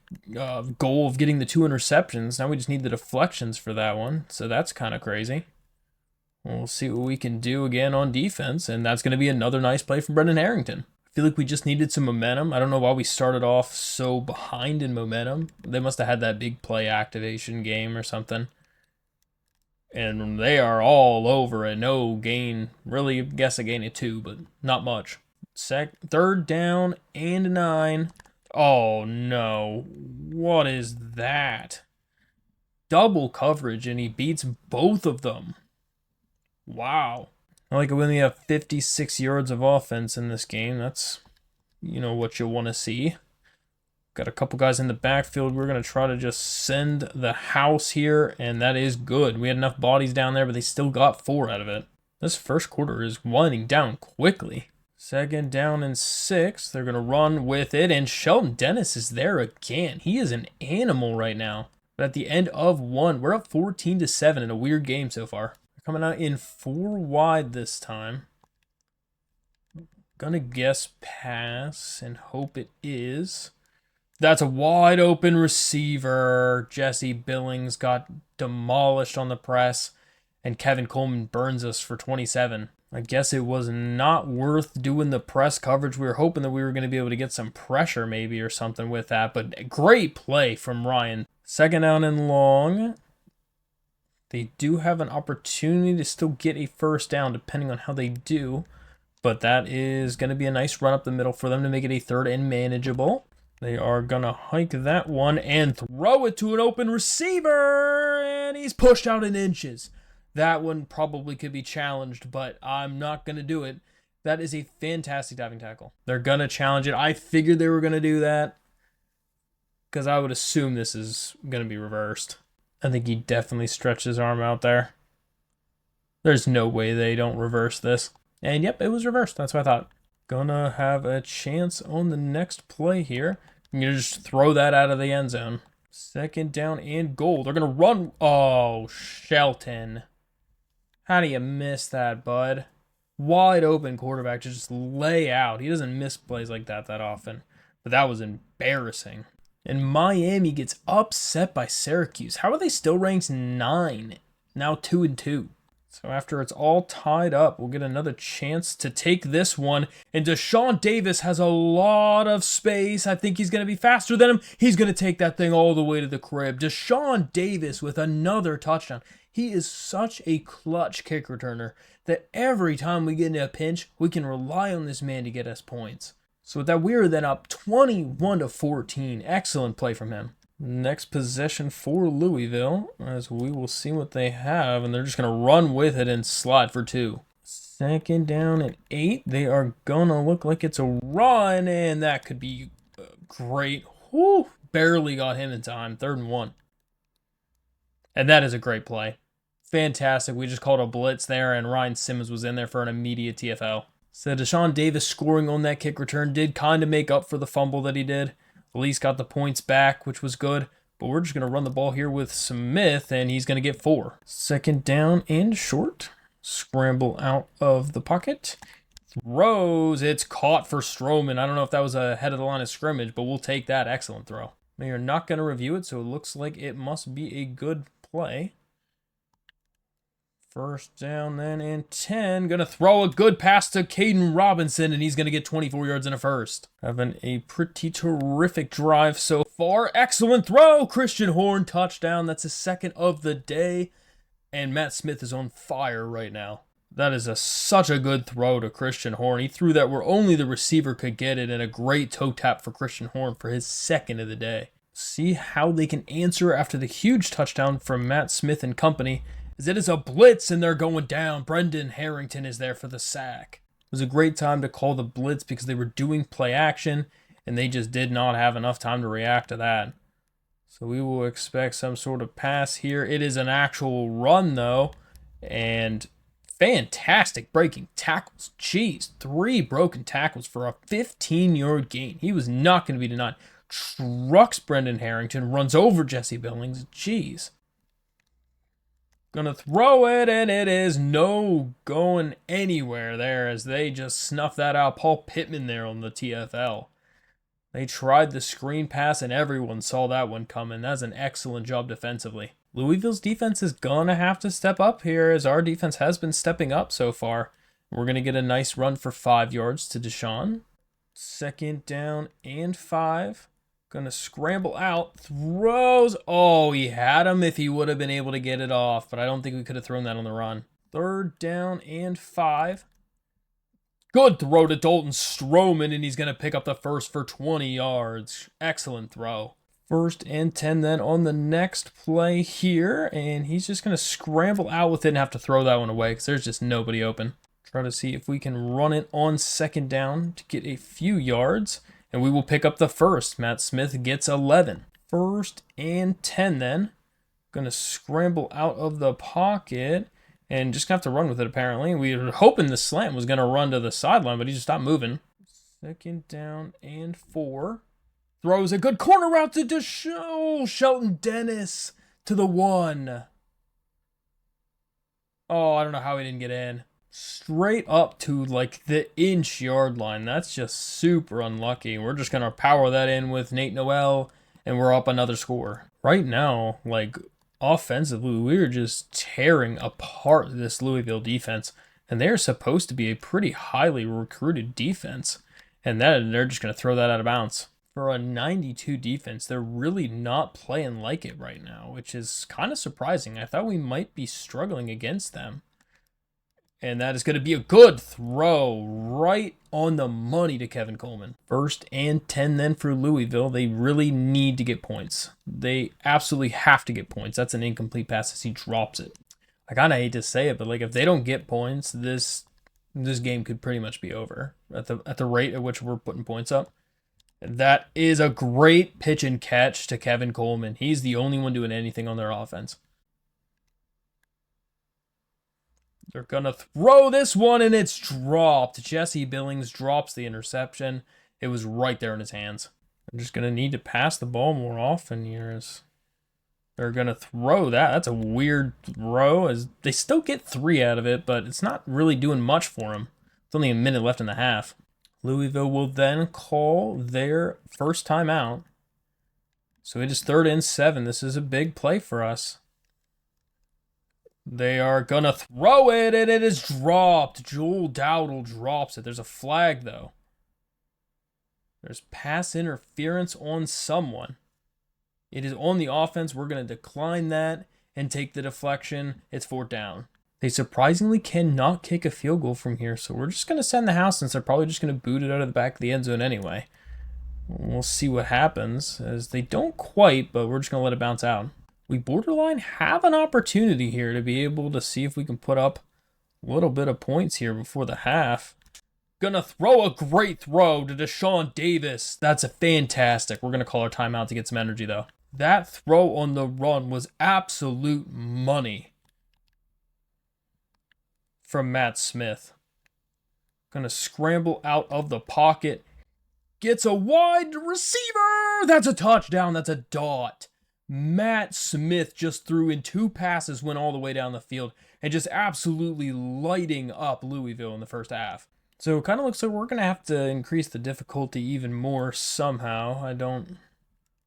goal of getting the 2 interceptions. Now we just need the deflections for that one, so that's kind of crazy. We'll see what we can do again on defense, and that's going to be another nice play from Brendan Harrington. I feel like we just needed some momentum. I don't know why we started off so behind in momentum. They must have had that big play activation game or something. And they are all over it. No gain. Really, I guess a gain of 2, but not much. 3rd down and 9. Oh, no. What is that? Double coverage, and he beats both of them. Wow. I like it when we have 56 yards of offense in this game. That's, what you want to see. Got a couple guys in the backfield. We're going to try to just send the house here, and that is good. We had enough bodies down there, but they still got 4 out of it. This first quarter is winding down quickly. 2nd down and 6. They're going to run with it, and Sheldon Dennis is there again. He is an animal right now. But at the end of 1, we're up 14-7 in a weird game so far. We're coming out in 4 wide this time. Gonna guess pass and hope it is. That's a wide open receiver. Jesse Billings got demolished on the press, and Kevin Coleman burns us for 27. I guess it was not worth doing the press coverage. We were hoping that we were going to be able to get some pressure maybe or something with that, but great play from Ryan. 2nd down and long. They do have an opportunity to still get a 1st down depending on how they do, but that is going to be a nice run up the middle for them to make it a 3rd and manageable. They are going to hike that one and throw it to an open receiver, and he's pushed out in inches. That one probably could be challenged, but I'm not going to do it. That is a fantastic diving tackle. They're going to challenge it. I figured they were going to do that because I would assume this is going to be reversed. I think he definitely stretched his arm out there. There's no way they don't reverse this. And yep, it was reversed. That's what I thought. Gonna have a chance on the next play here. I'm going to just throw that out of the end zone. 2nd down and goal. They're going to run. Oh, Shelton. How do you miss that, bud? Wide open quarterback to just lay out. He doesn't miss plays like that often. But that was embarrassing. And Miami gets upset by Syracuse. How are they still ranked 9? Now 2-2. So after it's all tied up, we'll get another chance to take this one. And Deshaun Davis has a lot of space. I think he's going to be faster than him. He's going to take that thing all the way to the crib. Deshaun Davis with another touchdown. He is such a clutch kick returner that every time we get into a pinch, we can rely on this man to get us points. So with that, we are then up 21-14. Excellent play from him. Next possession for Louisville, as we will see what they have, and they're just going to run with it and slide for 2. Second down and 8. They are going to look like it's a run, and that could be great. Whew, barely got him in time. 3rd and 1. And that is a great play. Fantastic. We just called a blitz there, and Ryan Simmons was in there for an immediate TFL. So Deshaun Davis scoring on that kick return did kind of make up for the fumble that he did. At least got the points back, which was good. But we're just going to run the ball here with Smith, and he's going to get 4. Second down and short. Scramble out of the pocket. Throws. It's caught for Stroman. I don't know if that was ahead of the line of scrimmage, but we'll take that. Excellent throw. They are not going to review it, so it looks like it must be a good play. First down then and 10. Going to throw a good pass to Caden Robinson, and he's going to get 24 yards in a first. Having a pretty terrific drive so far. Excellent throw. Christian Horn, touchdown. That's his 2nd of the day. And Matt Smith is on fire right now. That is such a good throw to Christian Horn. He threw that where only the receiver could get it, and a great toe tap for Christian Horn for his 2nd of the day. See how they can answer after the huge touchdown from Matt Smith and company. As it is a blitz and they're going down. Brendan Harrington is there for the sack. It was a great time to call the blitz because they were doing play action and they just did not have enough time to react to that. So we will expect some sort of pass here. It is an actual run though, and fantastic breaking tackles. Jeez, 3 broken tackles for a 15-yard gain. He was not going to be denied. Trucks Brendan Harrington, runs over Jesse Billings. Jeez. Gonna throw it, and it is no going anywhere there as they just snuff that out. Paul Pittman there on the TFL. They tried the screen pass, and everyone saw that one coming. That's an excellent job defensively. Louisville's defense is gonna have to step up here, as our defense has been stepping up so far. We're gonna get a nice run for 5 yards to Deshaun. Second down and 5. Gonna scramble out, throws. Oh, he had him if he would have been able to get it off, but I don't think we could have thrown that on the run. 3rd down and 5. Good throw to Dalton Stroman, and he's gonna pick up the first for 20 yards. Excellent throw. 1st and 10 then on the next play here, and he's just gonna scramble out with it and have to throw that one away because there's just nobody open. Try to see if we can run it on 2nd down to get a few yards. And we will pick up the first. Matt Smith gets 11. 1st and 10 then. Going to scramble out of the pocket and just have to run with it apparently. We were hoping the slant was going to run to the sideline, but he just stopped moving. 2nd down and 4. Throws a good corner route to Shelton Dennis to the 1. Oh, I don't know how he didn't get in. Straight up to like the inch-yard line. That's just super unlucky. We're just going to power that in with Nate Noel, and we're up another score. Right now, like, offensively, we're just tearing apart this Louisville defense, and they're supposed to be a pretty highly recruited defense, and they're just going to throw that out of bounds. For a 92 defense, they're really not playing like it right now, which is kind of surprising. I thought we might be struggling against them. And that is going to be a good throw right on the money to Kevin Coleman. 1st and 10 then for Louisville. They really need to get points. They absolutely have to get points. That's an incomplete pass as he drops it. I kind of hate to say it, but like if they don't get points, this game could pretty much be over at the rate at which we're putting points up. And that is a great pitch and catch to Kevin Coleman. He's the only one doing anything on their offense. They're going to throw this one, and it's dropped. Jesse Billings drops the interception. It was right there in his hands. I'm just going to need to pass the ball more often here. As they're going to throw that. That's a weird throw. As they still get 3 out of it, but it's not really doing much for them. It's only a minute left in the half. Louisville will then call their first timeout. So it is 3rd and 7. This is a big play for us. They are going to throw it, and it is dropped. Joel Dowdle drops it. There's a flag, though. There's pass interference on someone. It is on the offense. We're going to decline that, and take the deflection. It's 4th down. They surprisingly cannot kick a field goal from here, so we're just going to send the house since they're probably just going to boot it out of the back of the end zone anyway. We'll see what happens, as they don't quite, but we're just going to let it bounce out. We borderline have an opportunity here to be able to see if we can put up a little bit of points here before the half. Gonna throw a great throw to Deshaun Davis. That's a fantastic. We're going to call our timeout to get some energy, though. That throw on the run was absolute money from Matt Smith. Gonna scramble out of the pocket. Gets a wide receiver. That's a touchdown. That's a dot. Matt Smith just threw in 2 passes, went all the way down the field, and just absolutely lighting up Louisville in the first half. So it kind of looks like we're going to have to increase the difficulty even more somehow. I don't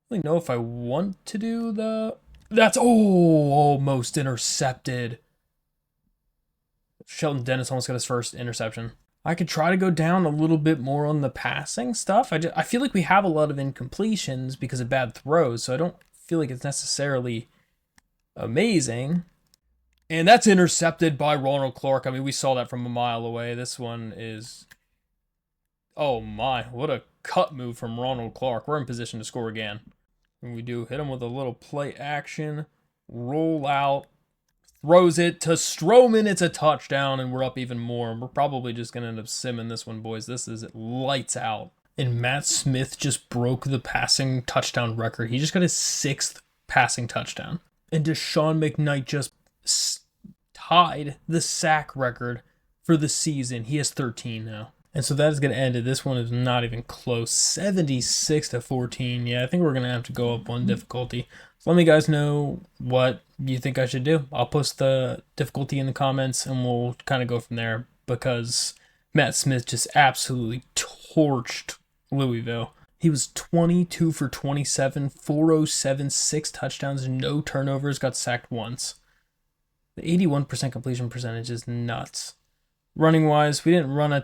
really know if I want to do the... That's almost intercepted. Shelton Dennis almost got his first interception. I could try to go down a little bit more on the passing stuff. I feel like we have a lot of incompletions because of bad throws, so I don't feel like it's necessarily amazing. And that's intercepted by Ronald Clark. I mean, we saw that from a mile away. This one is... Oh my, what a cut move from Ronald Clark. We're in position to score again. And we do hit him with a little play action, roll out, throws it to Stroman. It's a touchdown, and we're up even more. We're probably just going to end up simming this one, boys. This is lights out. And Matt Smith just broke the passing touchdown record. He just got his 6th passing touchdown. And Deshaun McKnight just tied the sack record for the season. He has 13 now. And so that is going to end it. This one is not even close. 76-14. Yeah, I think we're going to have to go up one difficulty. So let me guys know what you think I should do. I'll post the difficulty in the comments, and we'll kind of go from there, because Matt Smith just absolutely torched Louisville. He was 22 for 27, 407, 6 touchdowns, no turnovers, got sacked once. The 81% completion percentage is nuts. Running-wise, we didn't run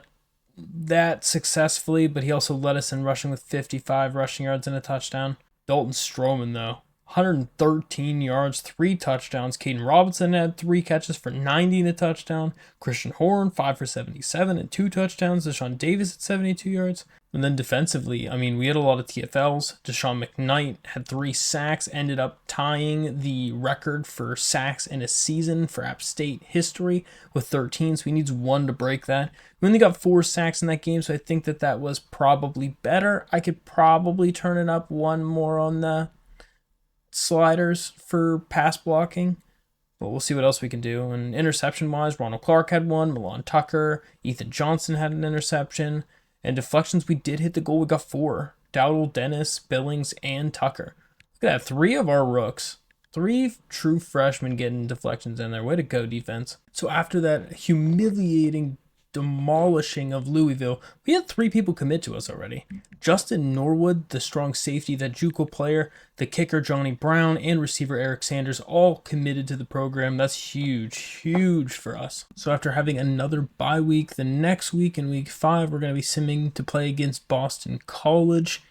that successfully, but he also led us in rushing with 55 rushing yards and a touchdown. Dalton Stroman, though, 113 yards, 3 touchdowns. Caden Robinson had 3 catches for 90 and a touchdown. Christian Horn, 5 for 77 and 2 touchdowns. Deshaun Davis at 72 yards. And then defensively, I mean, we had a lot of TFLs. Deshaun McKnight had 3 sacks, ended up tying the record for sacks in a season for App State history with 13, so he needs 1 to break that. We only got 4 sacks in that game, so I think that was probably better. I could probably turn it up 1 more on the sliders for pass blocking, but we'll see what else we can do. And interception-wise, Ronald Clark had 1, Milan Tucker, Ethan Johnson had an interception. And deflections, we did hit the goal. We got 4. Dowdle, Dennis, Billings, and Tucker. Look at that. 3 of our rooks. 3 true freshmen getting deflections in there. Way to go, defense. So after that humiliating demolishing of Louisville, we had 3 people commit to us already. Justin Norwood, the strong safety, that JUCO player, the kicker Johnny Brown, and receiver Eric Sanders all committed to the program. That's huge for us. So after having another bye week, the next week in week 5, we're going to be simming to play against Boston College,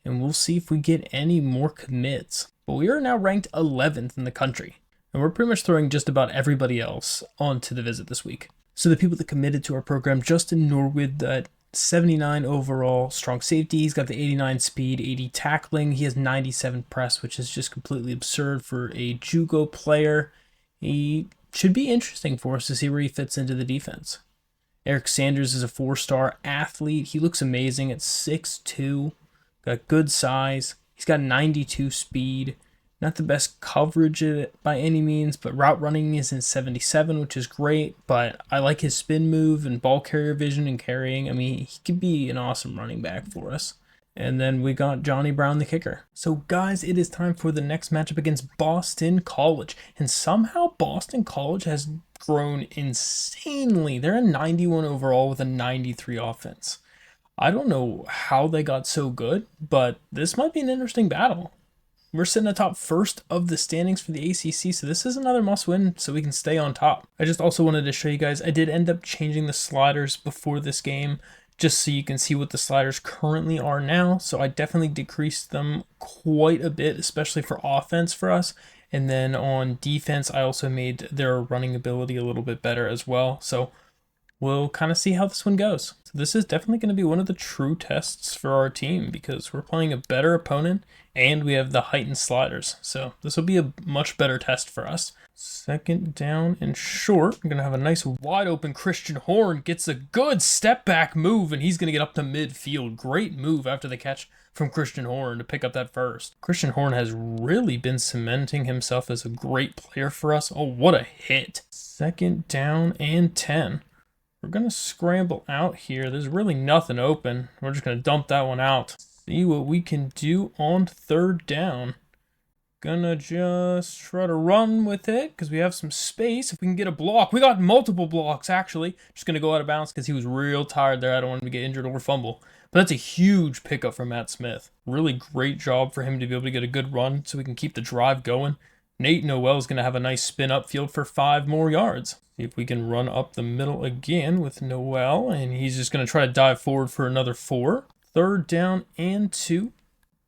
and we'll see if we get any more commits. But we are now ranked 11th in the country, and we're pretty much throwing just about everybody else onto the visit this week. So the people that committed to our program, Justin Norwood, that 79 overall, strong safety. He's got the 89 speed, 80 tackling. He has 97 press, which is just completely absurd for a JUCO player. He should be interesting for us to see where he fits into the defense. Eric Sanders is a 4-star athlete. He looks amazing at 6'2", got good size. He's got 92 speed. Not the best coverage by any means, but route running is in 77, which is great. But I like his spin move and ball carrier vision and carrying. I mean, he could be an awesome running back for us. And then we got Johnny Brown, the kicker. So guys, it is time for the next matchup against Boston College. And somehow Boston College has grown insanely. They're a 91 overall with a 93 offense. I don't know how they got so good, but this might be an interesting battle. We're sitting atop first of the standings for the ACC, so this is another must-win so we can stay on top. I just also wanted to show you guys, I did end up changing the sliders before this game, just so you can see what the sliders currently are now. So I definitely decreased them quite a bit, especially for offense for us, And then on defense, I also made their running ability a little bit better as well. So we'll kind of see how this one goes. So this is definitely going to be one of the true tests for our team because we're playing a better opponent and we have the heightened sliders. So this will be a much better test for us. Second down and short. We're going to have a nice wide open Christian Horn. Gets a good step back move and he's going to get up to midfield. Great move after the catch from Christian Horn to pick up that first. Christian Horn has really been cementing himself as a great player for us. Oh, what a hit. Second down and 10. We're going to scramble out here. There's really nothing open. We're just going to dump that one out. See what we can do on third down. Gonna just try to run with it because we have some space. If we can get a block. We got multiple blocks, actually. Just going to go out of bounds because he was real tired there. I don't want him to get injured or fumble. But that's a huge pickup from Matt Smith. Really great job for him to be able to get a good run so we can keep the drive going. Nate Noel is going to have a nice spin upfield for 5 more yards. See if we can run up the middle again with Noel. And he's just going to try to dive forward for another 4. Third down and 2.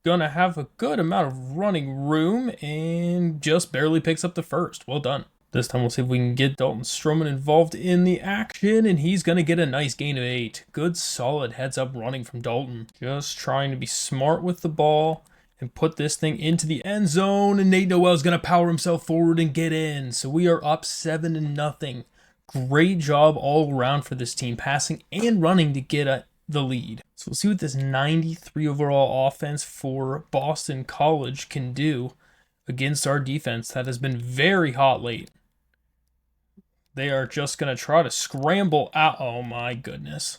Gonna have a good amount of running room and just barely picks up the first. Well done. This time we'll see if we can get Dalton Stroman involved in the action and he's gonna get a nice gain of 8. Good solid heads up running from Dalton. Just trying to be smart with the ball and put this thing into the end zone and Nate Noel's gonna power himself forward and get in. So we are up 7-0. Great job all around for this team, passing and running to get the lead. So we'll see what this 93 overall offense for Boston College can do against our defense that has been very hot late. They are just going to try to scramble out. Oh my goodness.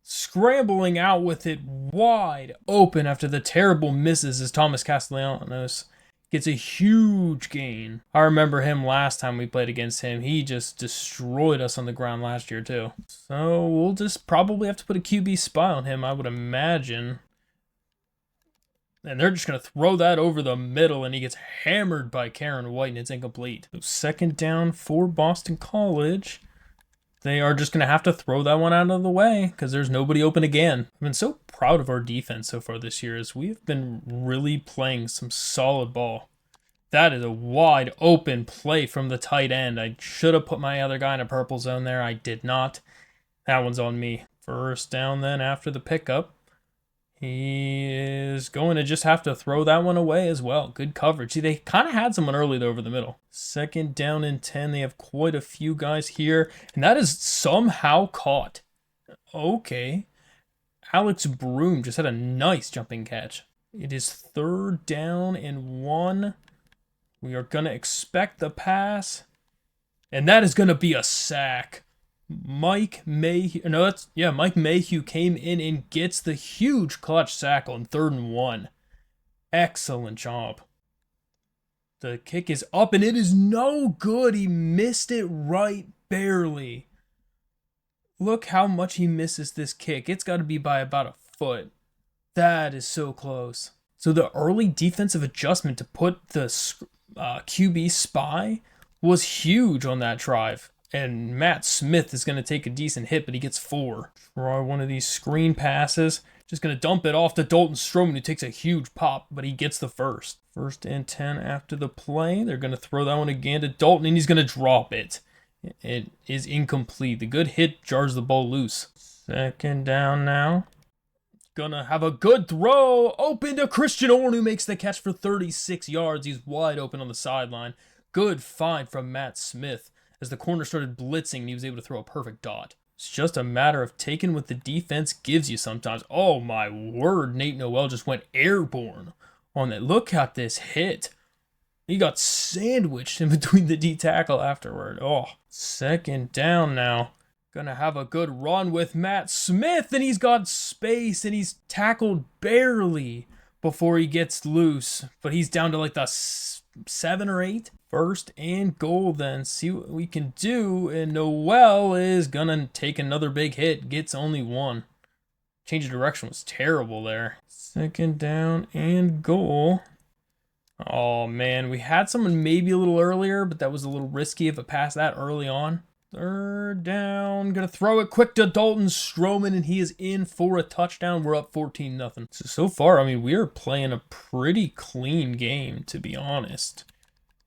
Scrambling out with it wide open after the terrible misses as Thomas Castellanos gets a huge gain. I remember him last time we played against him. He just destroyed us on the ground last year too. So we'll just probably have to put a QB spy on him, I would imagine. And they're just going to throw that over the middle and he gets hammered by Karen White and it's incomplete. So second down for Boston College. They are just going to have to throw that one out of the way because there's nobody open again. I've been so proud of our defense so far this year as we've been really playing some solid ball. That is a wide open play from the tight end. I should have put my other guy in a purple zone there. I did not. That one's on me. First down then after the pickup. He is going to just have to throw that one away as well. Good coverage. See, they kind of had someone early though over the middle. Second down and 10. They have quite a few guys here. And that is somehow caught. Okay. Alex Broom just had a nice jumping catch. It is third down and 1. We are going to expect the pass. And that is going to be a sack. Mike Mayhew came in and gets the huge clutch sack on 3rd and 1. Excellent job. The kick is up and it is no good. He missed it right barely. Look how much he misses this kick. It's got to be by about a foot. That is so close. So the early defensive adjustment to put the QB spy was huge on that drive. And Matt Smith is going to take a decent hit, but he gets 4. Try one of these screen passes. Just going to dump it off to Dalton Stroman, who takes a huge pop, but he gets the first. First and 10 after the play. They're going to throw that one again to Dalton, and he's going to drop it. It is incomplete. The good hit jars the ball loose. Second down now. Gonna have a good throw. Open to Christian Horn, who makes the catch for 36 yards. He's wide open on the sideline. Good find from Matt Smith. As the corner started blitzing, he was able to throw a perfect dot. It's just a matter of taking what the defense gives you sometimes. Oh my word, Nate Noel just went airborne on that. Look at this hit. He got sandwiched in between the D tackle afterward. Oh, second down now. Gonna have a good run with Matt Smith, and he's got space, and he's tackled barely before he gets loose. But he's down to like the 7 or 8. First and goal then. See what we can do. And Noel is gonna take another big hit. Gets only 1. Change of direction was terrible there. Second down and goal. Oh man, we had someone maybe a little earlier, but that was a little risky if it passed that early on. Third down. Gonna throw it quick to Dalton Stroman, and he is in for a touchdown. We're up 14-0. So far, I mean, we are playing a pretty clean game, to be honest.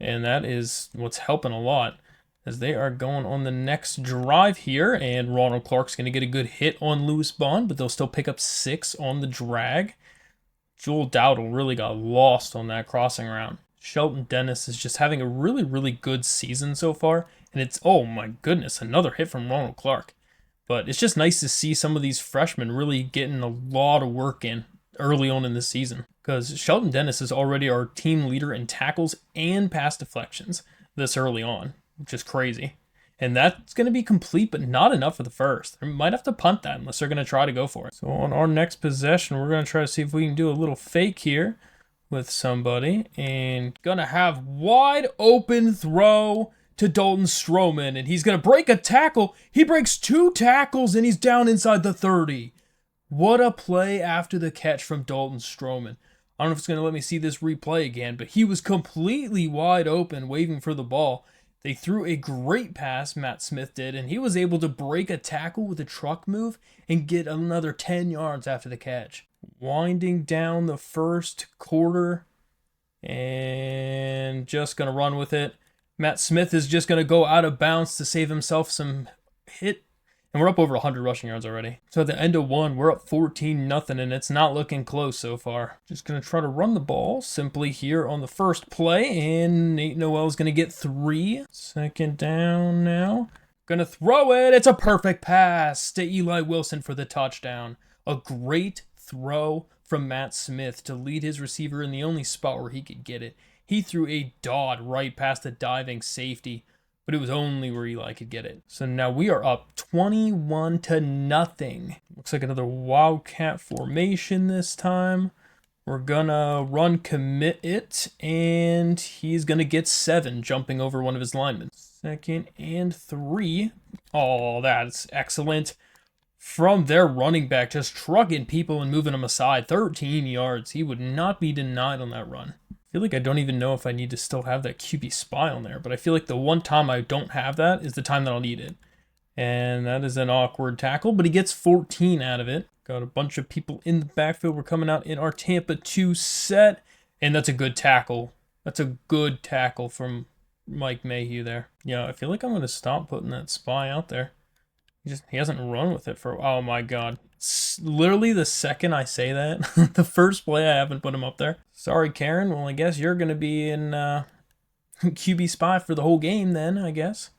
And that is what's helping a lot, as they are going on the next drive here. And Ronald Clark's going to get a good hit on Lewis Bond, but they'll still pick up 6 on the drag. Joel Dowdle really got lost on that crossing route. Shelton Dennis is just having a really, really good season so far. And it's, oh my goodness, another hit from Ronald Clark. But it's just nice to see some of these freshmen really getting a lot of work in early on in the season. Because Shelton Dennis is already our team leader in tackles and pass deflections this early on, which is crazy. And that's going to be complete, but not enough for the first. They might have to punt that unless they're going to try to go for it. So on our next possession, we're going to try to see if we can do a little fake here with somebody. And going to have wide open throw to Dalton Stroman. And he's going to break a tackle. He breaks 2 tackles and he's down inside the 30. What a play after the catch from Dalton Stroman. I don't know if it's going to let me see this replay again, but he was completely wide open waving for the ball. They threw a great pass, Matt Smith did, and he was able to break a tackle with a truck move and get another 10 yards after the catch. Winding down the first quarter and just going to run with it. Matt Smith is just going to go out of bounds to save himself some hit. And we're up over 100 rushing yards already. So at the end of 1, we're up 14-0, and it's not looking close so far. Just going to try to run the ball simply here on the first play, and Nate Noel is going to get 3. Second down now. Going to throw it. It's a perfect pass to Eli Wilson for the touchdown. A great throw from Matt Smith to lead his receiver in the only spot where he could get it. He threw a dot right past the diving safety, but it was only where Eli could get it. So now we are up 21-0. Looks like another Wildcat formation this time. We're gonna run commit it, and he's gonna get 7, jumping over one of his linemen. 2nd and 3. Oh, that's excellent. From their running back, just trucking people and moving them aside. 13 yards. He would not be denied on that run. I feel like I don't even know if I need to still have that QB spy on there, but I feel like the one time I don't have that is the time that I'll need it. And that is an awkward tackle, but he gets 14 out of it. Got a bunch of people in the backfield. We're coming out in our Tampa 2 set, and that's a good tackle. That's a good tackle from Mike Mayhew there. Yeah, I feel like I'm going to stop putting that spy out there. He hasn't run with it for, oh my god. Literally the second I say that, the first play I haven't put him up there. Sorry, Karen. Well, I guess you're going to be in QB spy for the whole game then, I guess.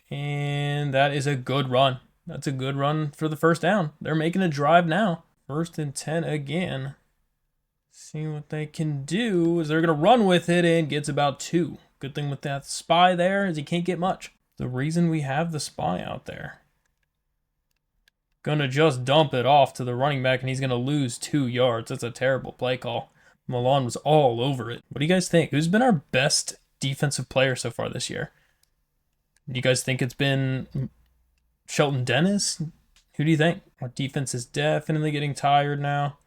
And that is a good run. That's a good run for the first down. They're making a drive now. 1st and 10 again. See what they can do is they're going to run with it and gets about 2. Good thing with that spy there is he can't get much. The reason we have the spy out there. Gonna just dump it off to the running back, and he's gonna lose 2 yards. That's a terrible play call. Milan was all over it. What do you guys think? Who's been our best defensive player so far this year? Do you guys think it's been Shelton Dennis? Who do you think? Our defense is definitely getting tired now.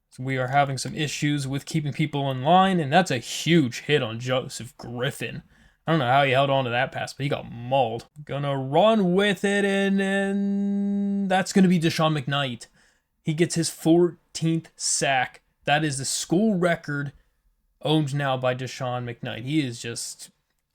So we are having some issues with keeping people in line, and that's a huge hit on Joseph Griffin. I don't know how he held on to that pass, but he got mauled. Gonna run with it, and that's going to be Deshaun McKnight. He gets his 14th sack. That is the school record owned now by Deshaun McKnight. He is just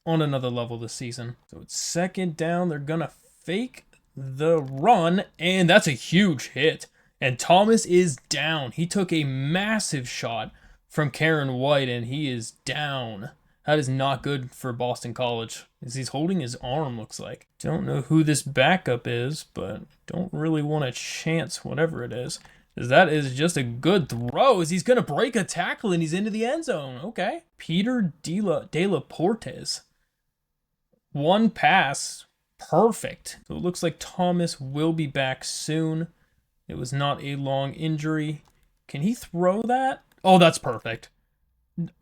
on another level this season. So it's 2nd down. They're going to fake the run, and that's a huge hit. And Thomas is down. He took a massive shot from Karen White, and he is down. That is not good for Boston College, as he's holding his arm, looks like. Don't know who this backup is, but don't really want to chance whatever it is. As that is just a good throw, as he's going to break a tackle and he's into the end zone. Okay. Peter De La Portes. 1 pass. Perfect. So it looks like Thomas will be back soon. It was not a long injury. Can he throw that? Oh, that's perfect.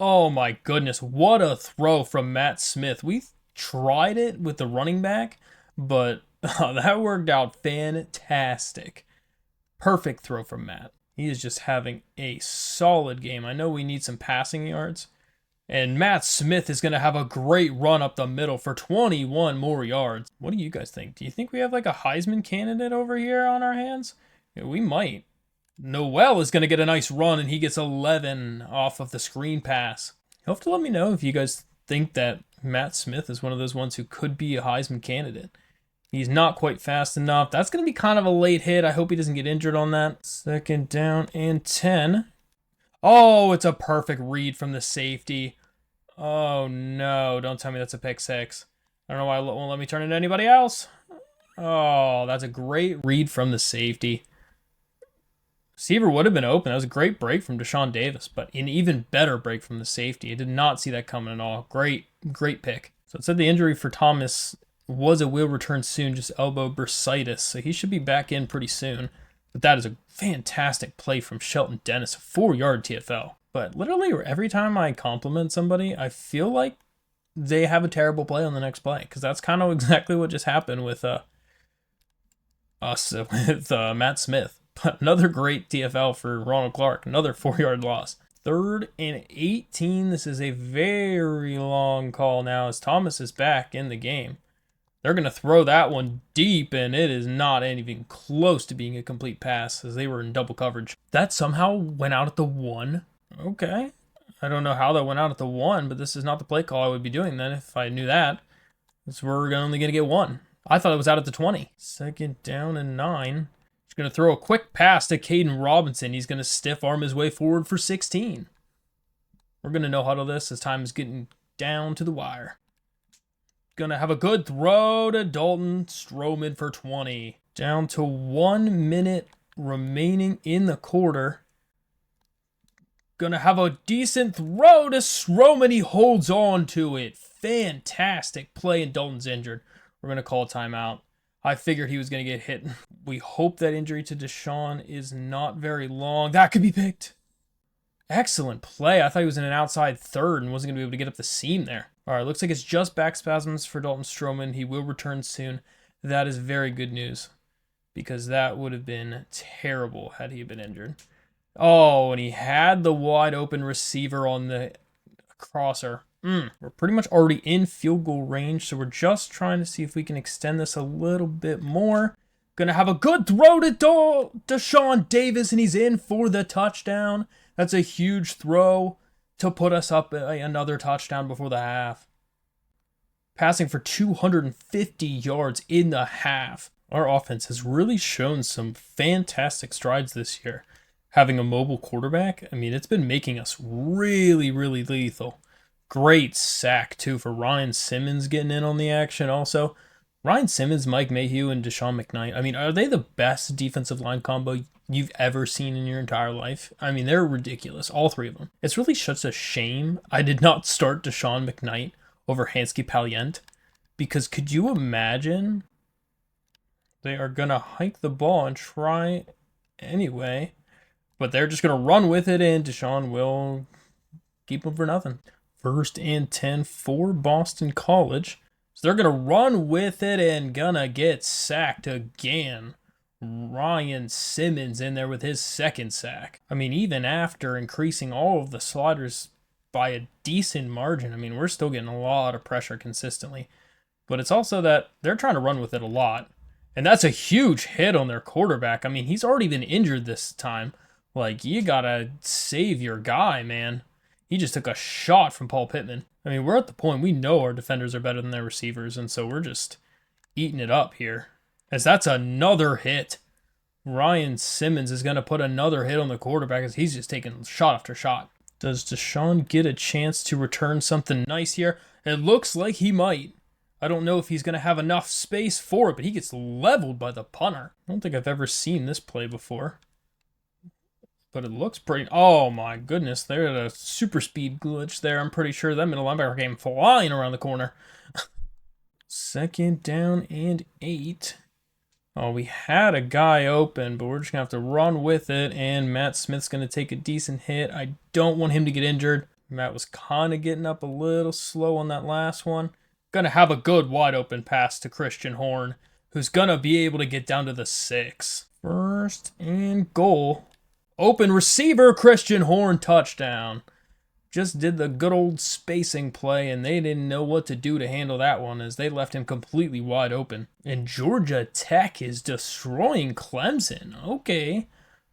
Oh my goodness, what a throw from Matt Smith. We tried it with the running back, but that worked out fantastic. Perfect throw from Matt. He is just having a solid game. I know we need some passing yards. And Matt Smith is going to have a great run up the middle for 21 more yards. What do you guys think? Do you think we have like a Heisman candidate over here on our hands? Yeah, we might. Noel is going to get a nice run, and he gets 11 off of the screen pass. You'll have to let me know if you guys think that Matt Smith is one of those ones who could be a Heisman candidate. He's not quite fast enough. That's going to be kind of a late hit. I hope he doesn't get injured on that. 2nd down and 10. Oh, it's a perfect read from the safety. Oh, no. Don't tell me that's a pick six. I don't know why it won't let me turn it to anybody else. Oh, that's a great read from the safety. Receiver would have been open. That was a great break from Deshaun Davis, but an even better break from the safety. I did not see that coming at all. Great pick. So it said the injury for Thomas was a will return soon, just elbow bursitis, so he should be back in pretty soon. But that is a fantastic play from Shelton Dennis, a 4-yard TFL. But literally every time I compliment somebody, I feel like they have a terrible play on the next play, because that's kind of exactly what just happened with Matt Smith. But another great TFL for Ronald Clark, another 4-yard loss. 3rd and 18. This is a very long call now as Thomas is back in the game. They're going to throw that one deep, and it is not even close to being a complete pass as they were in double coverage. That somehow went out at the 1. Okay. I don't know how that went out at the 1, but this is not the play call I would be doing then if I knew that. That's where we're only going to get 1. I thought it was out at the 20. 2nd down and 9. He's going to throw a quick pass to Caden Robinson. He's going to stiff arm his way forward for 16. We're going to no-huddle this as time is getting down to the wire. Going to have a good throw to Dalton Stroman for 20. Down to 1 minute remaining in the quarter. Going to have a decent throw to Stroman. He holds on to it. Fantastic play, and Dalton's injured. We're going to call a timeout. I figured he was going to get hit. We hope that injury to Deshaun is not very long. That could be picked. Excellent play. I thought he was in an outside third and wasn't going to be able to get up the seam there. All right, looks like it's just back spasms for Dalton Stroman. He will return soon. That is very good news because that would have been terrible had he been injured. Oh, and he had the wide open receiver on the crosser. We're pretty much already in field goal range, so we're just trying to see if we can extend this a little bit more. Gonna have a good throw to Deshaun Davis, and he's in for the touchdown. That's a huge throw to put us up another touchdown before the half. Passing for 250 yards in the half. Our offense has really shown some fantastic strides this year. Having a mobile quarterback, I mean, it's been making us really, really lethal. Great sack, too, for Ryan Simmons getting in on the action also. Ryan Simmons, Mike Mayhew, and Deshaun McKnight. I mean, are they the best defensive line combo you've ever seen in your entire life? I mean, they're ridiculous, all three of them. It's really such a shame I did not start Deshaun McKnight over Hansky Palient, because could you imagine they are going to hike the ball and try anyway, but they're just going to run with it, and Deshaun will keep them for nothing. 1st and 10 for Boston College. So they're going to run with it and gonna get sacked again. Ryan Simmons in there with his 2nd sack. I mean, even after increasing all of the sliders by a decent margin, I mean, we're still getting a lot of pressure consistently. But it's also that they're trying to run with it a lot. And that's a huge hit on their quarterback. I mean, he's already been injured this time. Like, you gotta save your guy, man. He just took a shot from Paul Pittman. I mean, we're at the point we know our defenders are better than their receivers, and so we're just eating it up here. As that's another hit. Ryan Simmons is going to put another hit on the quarterback as he's just taking shot after shot. Does Deshaun get a chance to return something nice here? It looks like he might. I don't know if he's going to have enough space for it, but he gets leveled by the punter. I don't think I've ever seen this play before. But it looks pretty... Oh, my goodness. There's a super speed glitch there. I'm pretty sure that middle linebacker came flying around the corner. 2nd down and 8. Oh, we had a guy open, but we're just going to have to run with it. And Matt Smith's going to take a decent hit. I don't want him to get injured. Matt was kind of getting up a little slow on that last one. Going to have a good wide open pass to Christian Horn, who's going to be able to get down to the 6. 1st and goal. Open receiver, Christian Horn, touchdown. Just did the good old spacing play, and they didn't know what to do to handle that one as they left him completely wide open. And Georgia Tech is destroying Clemson. Okay.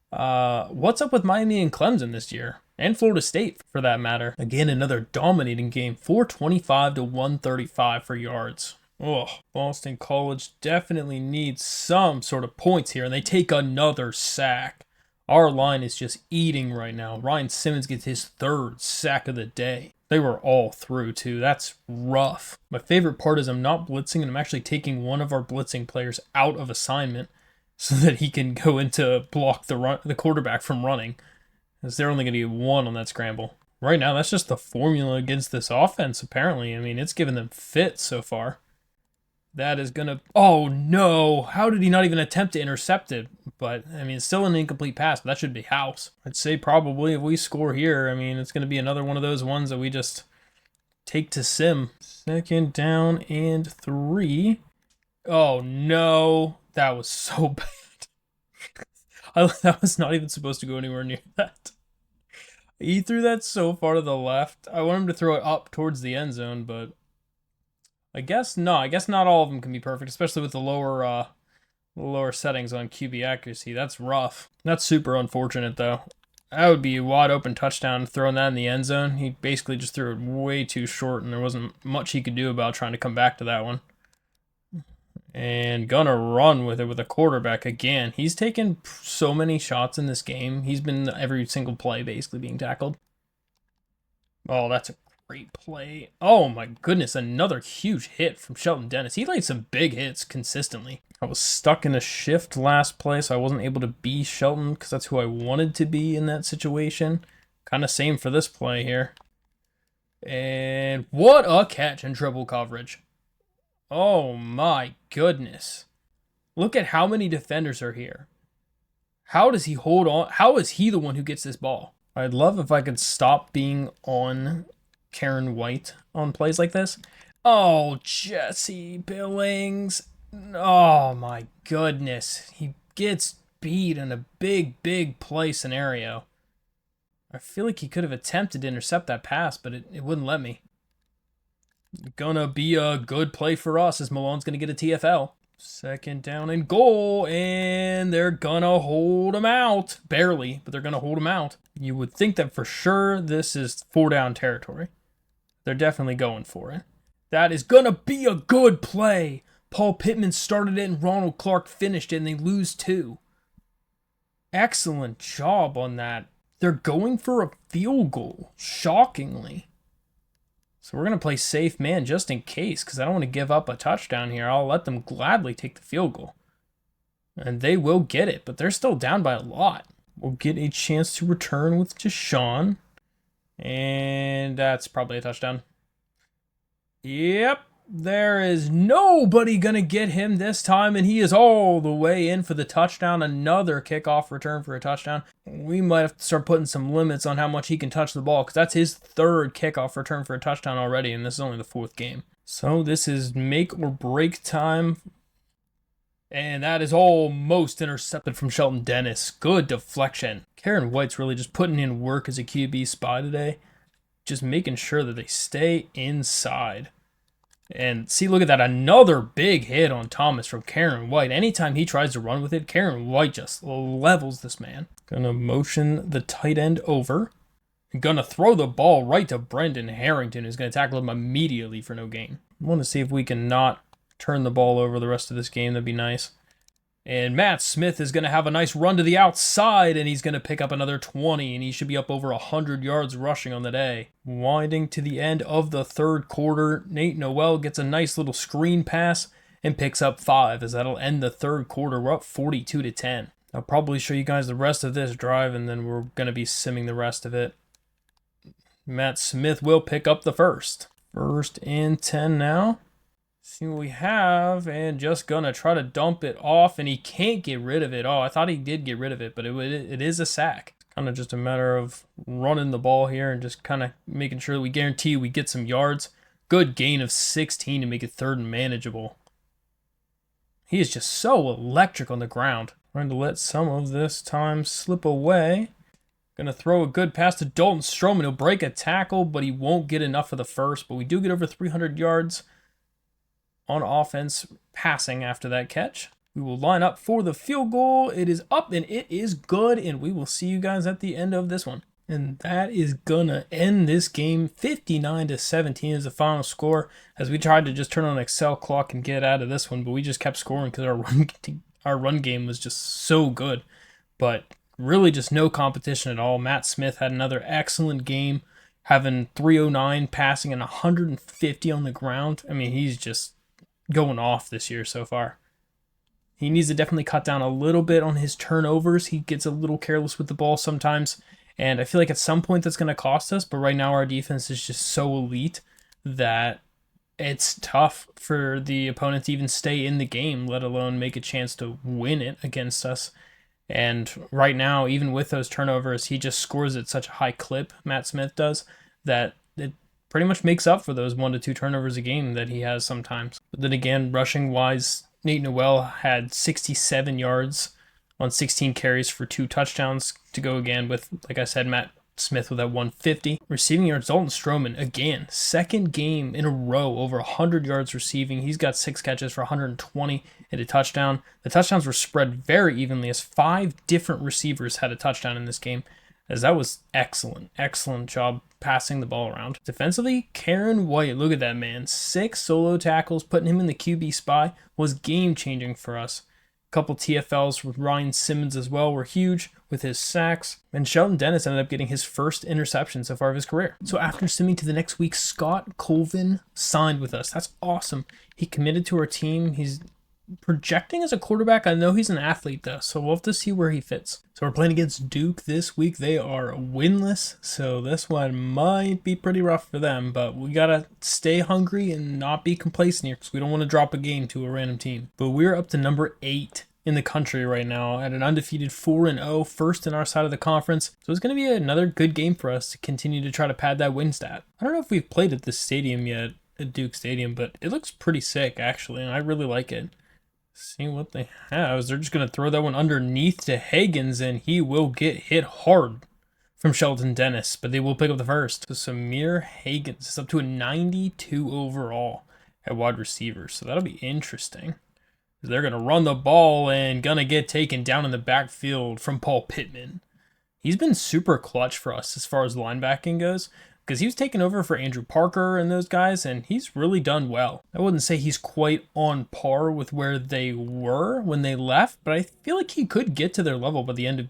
What's up with Miami and Clemson this year? and Florida State for that matter. Again, another dominating game, 425 to 135 for yards. Oh, Boston College definitely needs some sort of points here, and they take another sack. Our line is just eating right now. Ryan Simmons gets his 3rd sack of the day. They were all through, too. That's rough. My favorite part is I'm not blitzing, and I'm actually taking one of our blitzing players out of assignment so that he can go into block the quarterback from running, as they're only going to get 1 on that scramble. Right now, that's just the formula against this offense, apparently. I mean, it's given them fits so far. That is going to... Oh, no. How did he not even attempt to intercept it? But, I mean, it's still an incomplete pass, but that should be house. I'd say probably if we score here, I mean, it's going to be another one of those ones that we just take to sim. 2nd down and 3. Oh, no. That was so bad. That was not even supposed to go anywhere near that. He threw that so far to the left. I want him to throw it up towards the end zone, but... I guess not all of them can be perfect, especially with the lower settings on QB accuracy. That's rough. That's super unfortunate, though. That would be a wide open touchdown, throwing that in the end zone. He basically just threw it way too short, and there wasn't much he could do about trying to come back to that one. And gonna run with it with a quarterback again. He's taken so many shots in this game. He's been every single play basically being tackled. Oh, that's a great play. Oh my goodness, another huge hit from Shelton Dennis. He laid some big hits consistently. I was stuck in a shift last play, so I wasn't able to be Shelton because that's who I wanted to be in that situation. Kind of same for this play here. And what a catch in triple coverage. Oh my goodness. Look at how many defenders are here. How does he hold on? How is he the one who gets this ball? I'd love if I could stop being on Karen White on plays like this. Oh, Jesse Billings. Oh my goodness. He gets beat in a big play scenario. I feel like he could have attempted to intercept that pass, but it wouldn't let me. Gonna be a good play for us as Malone's gonna get a TFL. 2nd down and goal, and they're gonna hold him out. Barely, but they're gonna hold him out. You would think that for sure this is 4 down territory. They're definitely going for it. That is gonna be a good play. Paul Pittman started it and Ronald Clark finished it, and they lose 2. Excellent job on that. They're going for a field goal, shockingly. So we're going to play safe man just in case, because I don't want to give up a touchdown here. I'll let them gladly take the field goal. And they will get it, but they're still down by a lot. We'll get a chance to return with Deshaun. And that's probably a touchdown. Yep, there is nobody going to get him this time, and he is all the way in for the touchdown. Another kickoff return for a touchdown. We might have to start putting some limits on how much he can touch the ball, because that's his 3rd kickoff return for a touchdown already, and this is only the 4th game. So this is make or break time. And that is almost intercepted from Shelton Dennis. Good deflection. Karen White's really just putting in work as a QB spy today. Just making sure that they stay inside. And see, look at that. Another big hit on Thomas from Karen White. Anytime he tries to run with it, Karen White just levels this man. Gonna motion the tight end over. Gonna throw the ball right to Brendan Harrington, who's gonna tackle him immediately for no gain. I want to see if we can not turn the ball over the rest of this game. That'd be nice. And Matt Smith is going to have a nice run to the outside, and he's going to pick up another 20, and he should be up over 100 yards rushing on the day. Winding to the end of the 3rd quarter, Nate Noel gets a nice little screen pass and picks up 5, as that'll end the 3rd quarter. We're up 42-10. I'll probably show you guys the rest of this drive, and then we're going to be simming the rest of it. Matt Smith will pick up the first. 1st and 10 now. See what we have, and just gonna try to dump it off, and he can't get rid of it. Oh, I thought he did get rid of it, but it is a sack. Kind of just a matter of running the ball here and just kind of making sure that we guarantee we get some yards. Good gain of 16 to make it 3rd and manageable. He is just so electric on the ground. Trying to let some of this time slip away. Gonna throw a good pass to Dalton Stroman. He'll break a tackle, but he won't get enough for the first. But we do get over 300 yards on offense passing after that catch. We will line up for the field goal. It is up and it is good, and we will see you guys at the end of this one. And that is gonna end this game. 59-17 is the final score, as we tried to just turn on an Excel clock and get out of this one, but we just kept scoring because our run game was just so good. But really just no competition at all. Matt Smith had another excellent game, having 309 passing and 150 on the ground. I mean, he's just going off this year so far. He needs to definitely cut down a little bit on his turnovers. He gets a little careless with the ball sometimes, and I feel like at some point that's going to cost us, but right now our defense is just so elite that it's tough for the opponent to even stay in the game, let alone make a chance to win it against us. And right now, even with those turnovers, he just scores at such a high clip, Matt Smith does, that it pretty much makes up for those 1 to 2 turnovers a game that he has sometimes. But then again, rushing-wise, Nate Noel had 67 yards on 16 carries for 2 touchdowns to go again with, like I said, Matt Smith with that 150. Receiving yards, Dalton Stroman, again, second game in a row over 100 yards receiving. He's got 6 catches for 120 and a touchdown. The touchdowns were spread very evenly as 5 different receivers had a touchdown in this game, as that was excellent. Excellent job passing the ball around. Defensively, Karen White, look at that man. 6 solo tackles, putting him in the QB spot was game-changing for us. Couple TFLs with Ryan Simmons as well were huge with his sacks. And Shelton Dennis ended up getting his first interception so far of his career. So after simming to the next week, Scott Colvin signed with us. That's awesome. He committed to our team. He's projecting as a quarterback. I know he's an athlete though, so we'll have to see where he fits. So we're playing against Duke this week. They are winless, so this one might be pretty rough for them, but we gotta stay hungry and not be complacent here because we don't want to drop a game to a random team. But we're up to number 8 in the country right now at an undefeated 4-0, first in our side of the conference. So it's going to be another good game for us to continue to try to pad that win stat. I don't know if we've played at this stadium yet, at Duke Stadium, but it looks pretty sick actually, and I really like it. See what they have. They're just going to throw that one underneath to Higgins, and he will get hit hard from Shelton Dennis, but they will pick up the first. So Samir Higgins is up to a 92 overall at wide receiver, so that'll be interesting. They're going to run the ball and going to get taken down in the backfield from Paul Pittman. He's been super clutch for us as far as linebacking goes, because he was taking over for Andrew Parker and those guys, and he's really done well. I wouldn't say he's quite on par with where they were when they left, but I feel like he could get to their level by the end of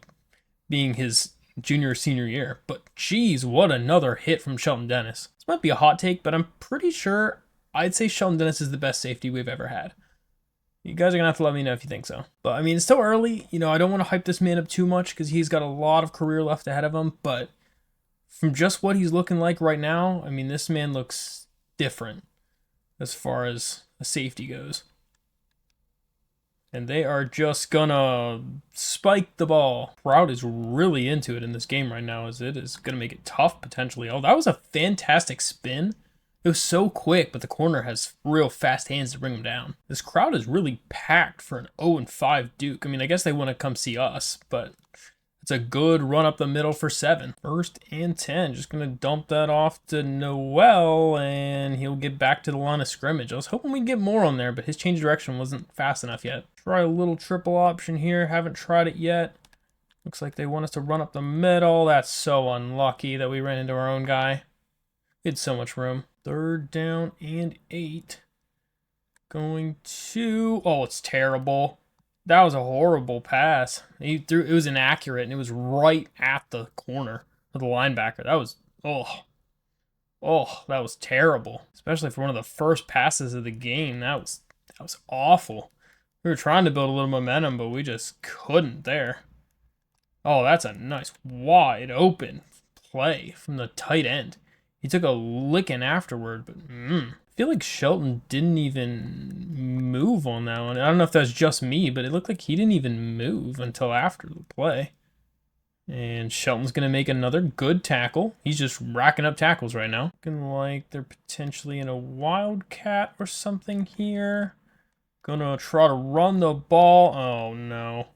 being his junior or senior year. But geez, what another hit from Shelton Dennis. This might be a hot take, but I'm pretty sure I'd say Shelton Dennis is the best safety we've ever had. You guys are going to have to let me know if you think so. But I mean, it's still early. You know, I don't want to hype this man up too much because he's got a lot of career left ahead of him, but from just what he's looking like right now, I mean, this man looks different as far as a safety goes. And they are just gonna spike the ball. Proud is really into it in this game right now, as it is gonna make it tough potentially. Oh, that was a fantastic spin. It was so quick, but the corner has real fast hands to bring him down. This crowd is really packed for an 0-5 Duke. I mean, I guess they want to come see us, but it's a good run up the middle for 7. 1st and 10. Just going to dump that off to Noel, and he'll get back to the line of scrimmage. I was hoping we'd get more on there, but his change of direction wasn't fast enough yet. Try a little triple option here. Haven't tried it yet. Looks like they want us to run up the middle. That's so unlucky that we ran into our own guy. We had so much room. 3rd down and 8. Going to... Oh, it's terrible. That was a horrible pass. He threw, it was inaccurate, and it was right at the corner of the linebacker. That was, that was terrible. Especially for one of the first passes of the game. That was awful. We were trying to build a little momentum, but we just couldn't there. Oh, that's a nice wide open play from the tight end. He took a licking afterward, but I feel like Shelton didn't even move on that one. I don't know if that's just me, but it looked like he didn't even move until after the play. And Shelton's going to make another good tackle. He's just racking up tackles right now. Looking like they're potentially in a wildcat or something here. Gonna try to run the ball. Oh, no.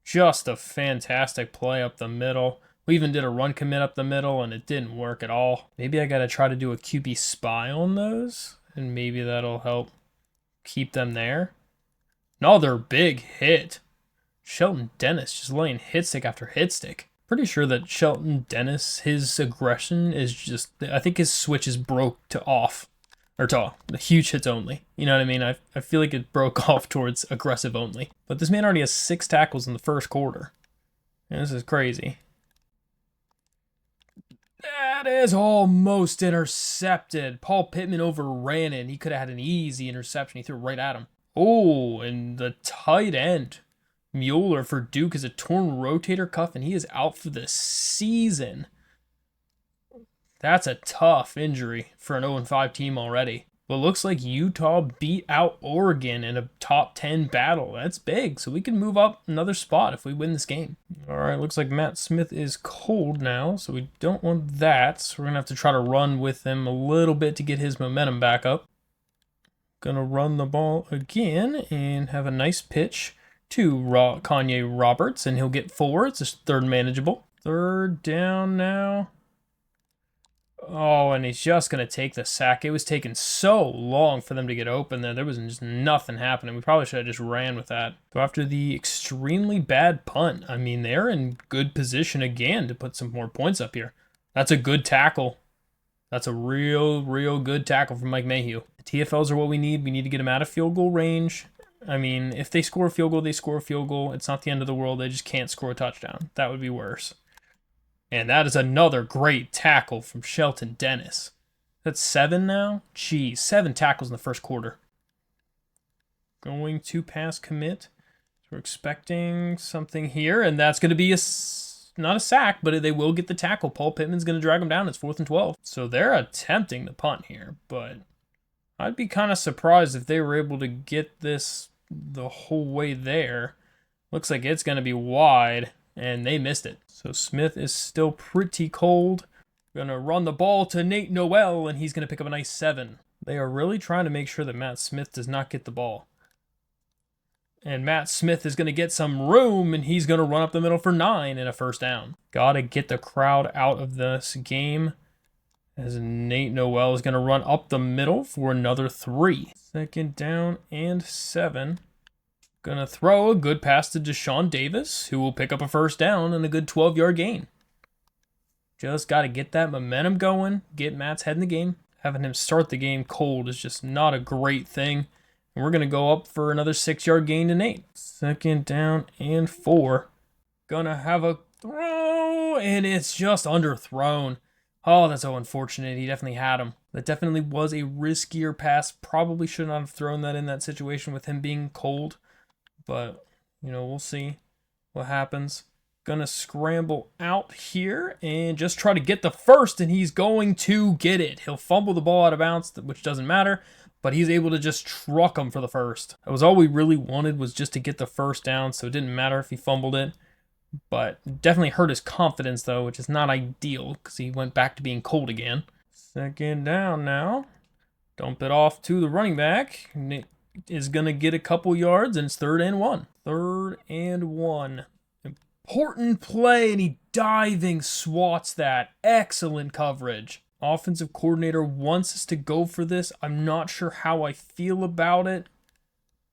Just a fantastic play up the middle. We even did a run commit up the middle, and it didn't work at all. Maybe I got to try to do a QB spy on those, and maybe that'll help keep them there. Another big hit. Shelton Dennis just laying hit stick after hit stick. Pretty sure that Shelton Dennis, his aggression is just, I think his switch is broke to off, or to the huge hits only. You know what I mean? I feel like it broke off towards aggressive only. But this man already has 6 tackles in the first quarter. And this is crazy. That is almost intercepted. Paul Pittman overran it. He could have had an easy interception. He threw it right at him. Oh, and the tight end, Mueller for Duke, is a torn rotator cuff, and he is out for the season. That's a tough injury for an 0-5 team already. But looks like Utah beat out Oregon in a top 10 battle. That's big, so we can move up another spot if we win this game. All right, looks like Matt Smith is cold now, so we don't want that. So we're going to have to try to run with him a little bit to get his momentum back up. Going to run the ball again and have a nice pitch to Kanye Roberts, and he'll get 4. It's his third manageable. Third down now. Oh, and he's just going to take the sack. It was taking so long for them to get open there. There was just nothing happening. We probably should have just ran with that. So after the extremely bad punt, I mean, they're in good position again to put some more points up here. That's a good tackle. That's a real good tackle from Mike Mayhew. The TFLs are what we need. We need to get them out of field goal range. I mean, if they score a field goal, they score a field goal. It's not the end of the world. They just can't score a touchdown. That would be worse. And that is another great tackle from Shelton Dennis. That's 7 now? Geez, 7 tackles in the first quarter. Going to pass commit. So we're expecting something here, and that's going to be not a sack, but they will get the tackle. Paul Pittman's going to drag them down. It's 4th and 12. So they're attempting the punt here, but I'd be kind of surprised if they were able to get this the whole way there. Looks like it's going to be wide, and they missed it. So Smith is still pretty cold. Going to run the ball to Nate Noel, and he's going to pick up a nice 7. They are really trying to make sure that Matt Smith does not get the ball. And Matt Smith is going to get some room, and he's going to run up the middle for 9 and a first down. Got to get the crowd out of this game, as Nate Noel is going to run up the middle for another 3. 2nd down and 7. Going to throw a good pass to Deshaun Davis, who will pick up a first down and a good 12-yard gain. Just got to get that momentum going, get Matt's head in the game. Having him start the game cold is just not a great thing. And we're going to go up for another 6-yard gain to Nate. 2nd down and 4. Going to have a throw, and it's just underthrown. Oh, that's so unfortunate. He definitely had him. That definitely was a riskier pass. Probably should not have thrown that in that situation with him being cold. But, we'll see what happens. Gonna scramble out here and just try to get the first, and he's going to get it. He'll fumble the ball out of bounds, which doesn't matter, but he's able to just truck him for the first. That was all we really wanted, was just to get the first down, so it didn't matter if he fumbled it. But definitely hurt his confidence, though, which is not ideal because he went back to being cold again. 2nd down now. Dump it off to the running back. Is going to get a couple yards, and it's 3rd and 1. 3rd and 1. Important play, and he diving swats that. Excellent coverage. Offensive coordinator wants us to go for this. I'm not sure how I feel about it,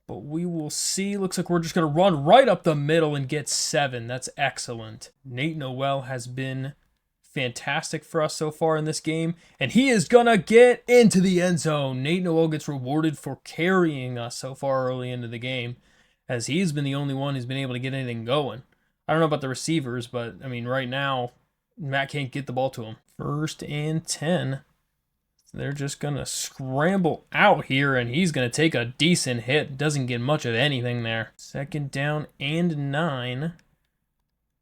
but we will see. Looks like we're just going to run right up the middle and get 7. That's excellent. Nate Noel has been fantastic for us so far in this game, and he is gonna get into the end zone. Nate Noel gets rewarded for carrying us so far early into the game, as he's been the only one who's been able to get anything going. I don't know about the receivers, but I mean, right now Matt can't get the ball to him. 1st and 10. They're just gonna scramble out here, and he's gonna take a decent hit. Doesn't get much of anything there. 2nd down and 9.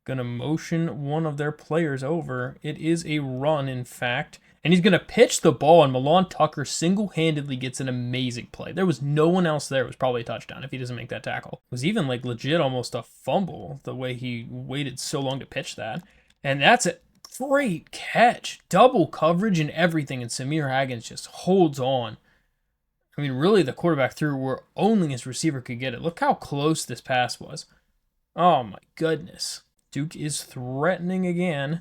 Gonna motion one of their players over. It is a run, in fact. And he's gonna pitch the ball, and Milan Tucker single-handedly gets an amazing play. There was no one else there. It was probably a touchdown if he doesn't make that tackle. It was even legit almost a fumble, the way he waited so long to pitch that. And that's a great catch. Double coverage and everything, and Samir Haggins just holds on. I mean, really, the quarterback threw where only his receiver could get it. Look how close this pass was. Oh my goodness. Duke is threatening again.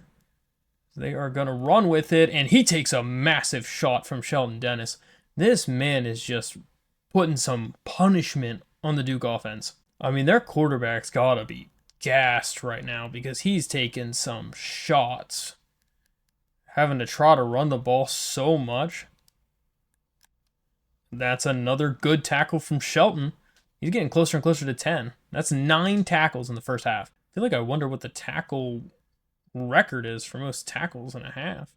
They are going to run with it, and he takes a massive shot from Shelton Dennis. This man is just putting some punishment on the Duke offense. I mean, their quarterback's got to be gassed right now because he's taking some shots. Having to try to run the ball so much. That's another good tackle from Shelton. He's getting closer and closer to 10. That's 9 tackles in the first half. I feel like I wonder what the tackle record is for most tackles in a half.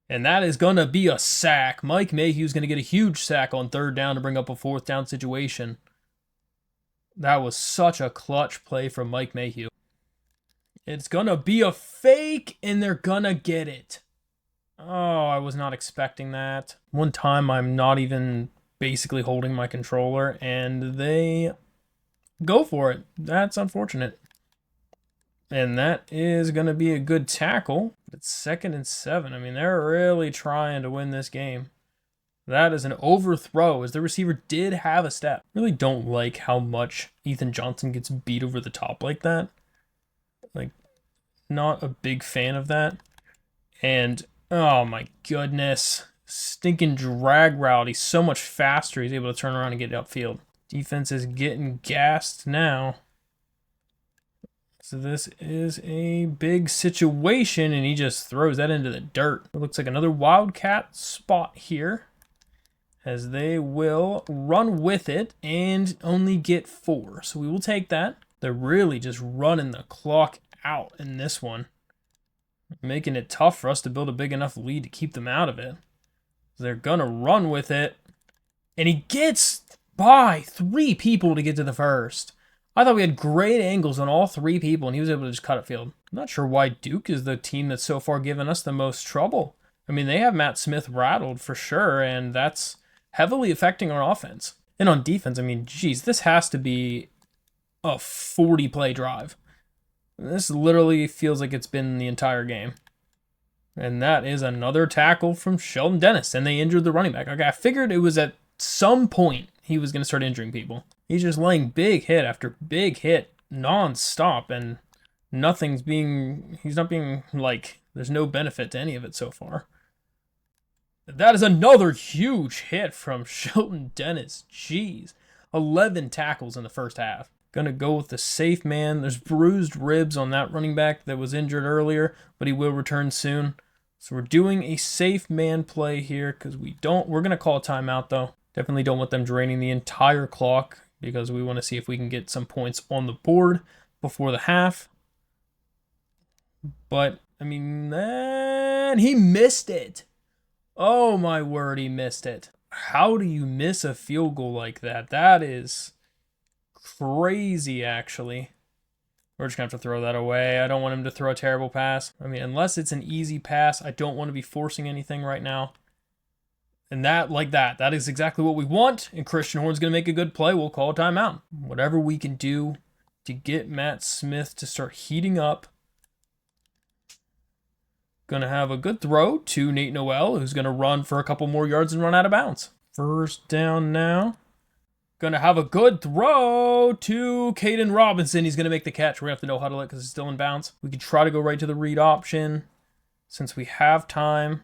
And that is going to be a sack. Mike Mayhew's going to get a huge sack on 3rd down to bring up a 4th down situation. That was such a clutch play from Mike Mayhew. It's going to be a fake, and they're going to get it. Oh, I was not expecting that. One time I'm not even basically holding my controller, and they go for it. That's unfortunate. And that is going to be a good tackle. It's 2nd and 7. I mean, they're really trying to win this game. That is an overthrow, as the receiver did have a step. Really don't like how much Ethan Johnson gets beat over the top like that. Like, not a big fan of that. And, oh my goodness. Stinking drag route. He's so much faster. He's able to turn around and get upfield. Defense is getting gassed now. So this is a big situation, and he just throws that into the dirt. It looks like another Wildcat spot here, as they will run with it and only get 4. So we will take that. They're really just running the clock out in this one, making it tough for us to build a big enough lead to keep them out of it. They're going to run with it, and he gets by 3 people to get to the first. I thought we had great angles on all 3 people, and he was able to just cut upfield. I'm not sure why Duke is the team that's so far given us the most trouble. I mean, they have Matt Smith rattled for sure, and that's heavily affecting our offense. And on defense, I mean, geez, this has to be a 40-play drive. This literally feels like it's been the entire game. And that is another tackle from Sheldon Dennis, and they injured the running back. Okay, I figured it was at some point he was going to start injuring people. He's just laying big hit after big hit non-stop, and he's not being, like, there's no benefit to any of it so far. That is another huge hit from Sheldon Dennis. Jeez. 11 tackles in the first half. Gonna go with the safe man. There's bruised ribs on that running back that was injured earlier, but he will return soon. So we're doing a safe man play here because we're gonna call a timeout though. Definitely don't want them draining the entire clock because we want to see if we can get some points on the board before the half. But, I mean, man, he missed it. Oh my word, he missed it. How do you miss a field goal like that? That is crazy, actually. We're just going to have to throw that away. I don't want him to throw a terrible pass. I mean, unless it's an easy pass, I don't want to be forcing anything right now. And that is exactly what we want. And Christian Horn's going to make a good play. We'll call a timeout. Whatever we can do to get Matt Smith to start heating up. Going to have a good throw to Nate Noel, who's going to run for a couple more yards and run out of bounds. 1st down now. Going to have a good throw to Caden Robinson. He's going to make the catch. We're going to have to no-huddle it because it's still in bounds. We can try to go right to the read option since we have time.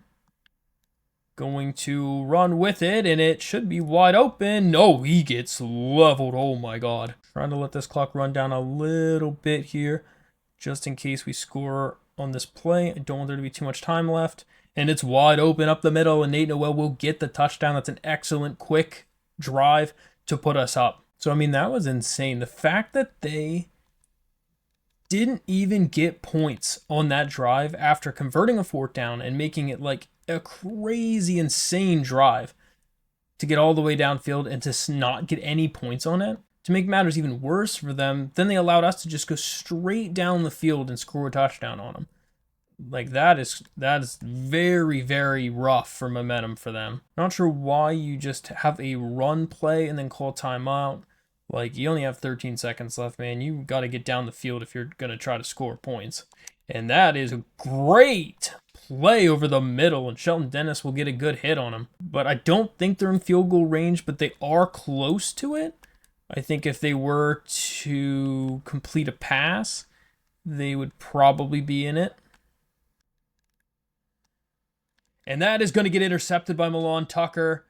Going to run with it, and it should be wide open. No, he gets leveled. Oh, my God. Trying to let this clock run down a little bit here just in case we score on this play. I don't want there to be too much time left. And it's wide open up the middle, and Nate Noel will get the touchdown. That's an excellent, quick drive to put us up. So, I mean, that was insane. The fact that they didn't even get points on that drive after converting a 4th down and making it like a crazy, insane drive to get all the way downfield and to not get any points on it. To make matters even worse for them, then they allowed us to just go straight down the field and score a touchdown on them. Like, that is very, very rough for momentum for them. Not sure why you just have a run play and then call timeout. Like, you only have 13 seconds left, man. You got to get down the field if you're going to try to score points. And that is a great play over the middle, and Sheldon Dennis will get a good hit on him. But I don't think they're in field goal range, but they are close to it. I think if they were to complete a pass, they would probably be in it. And that is going to get intercepted by Milan Tucker.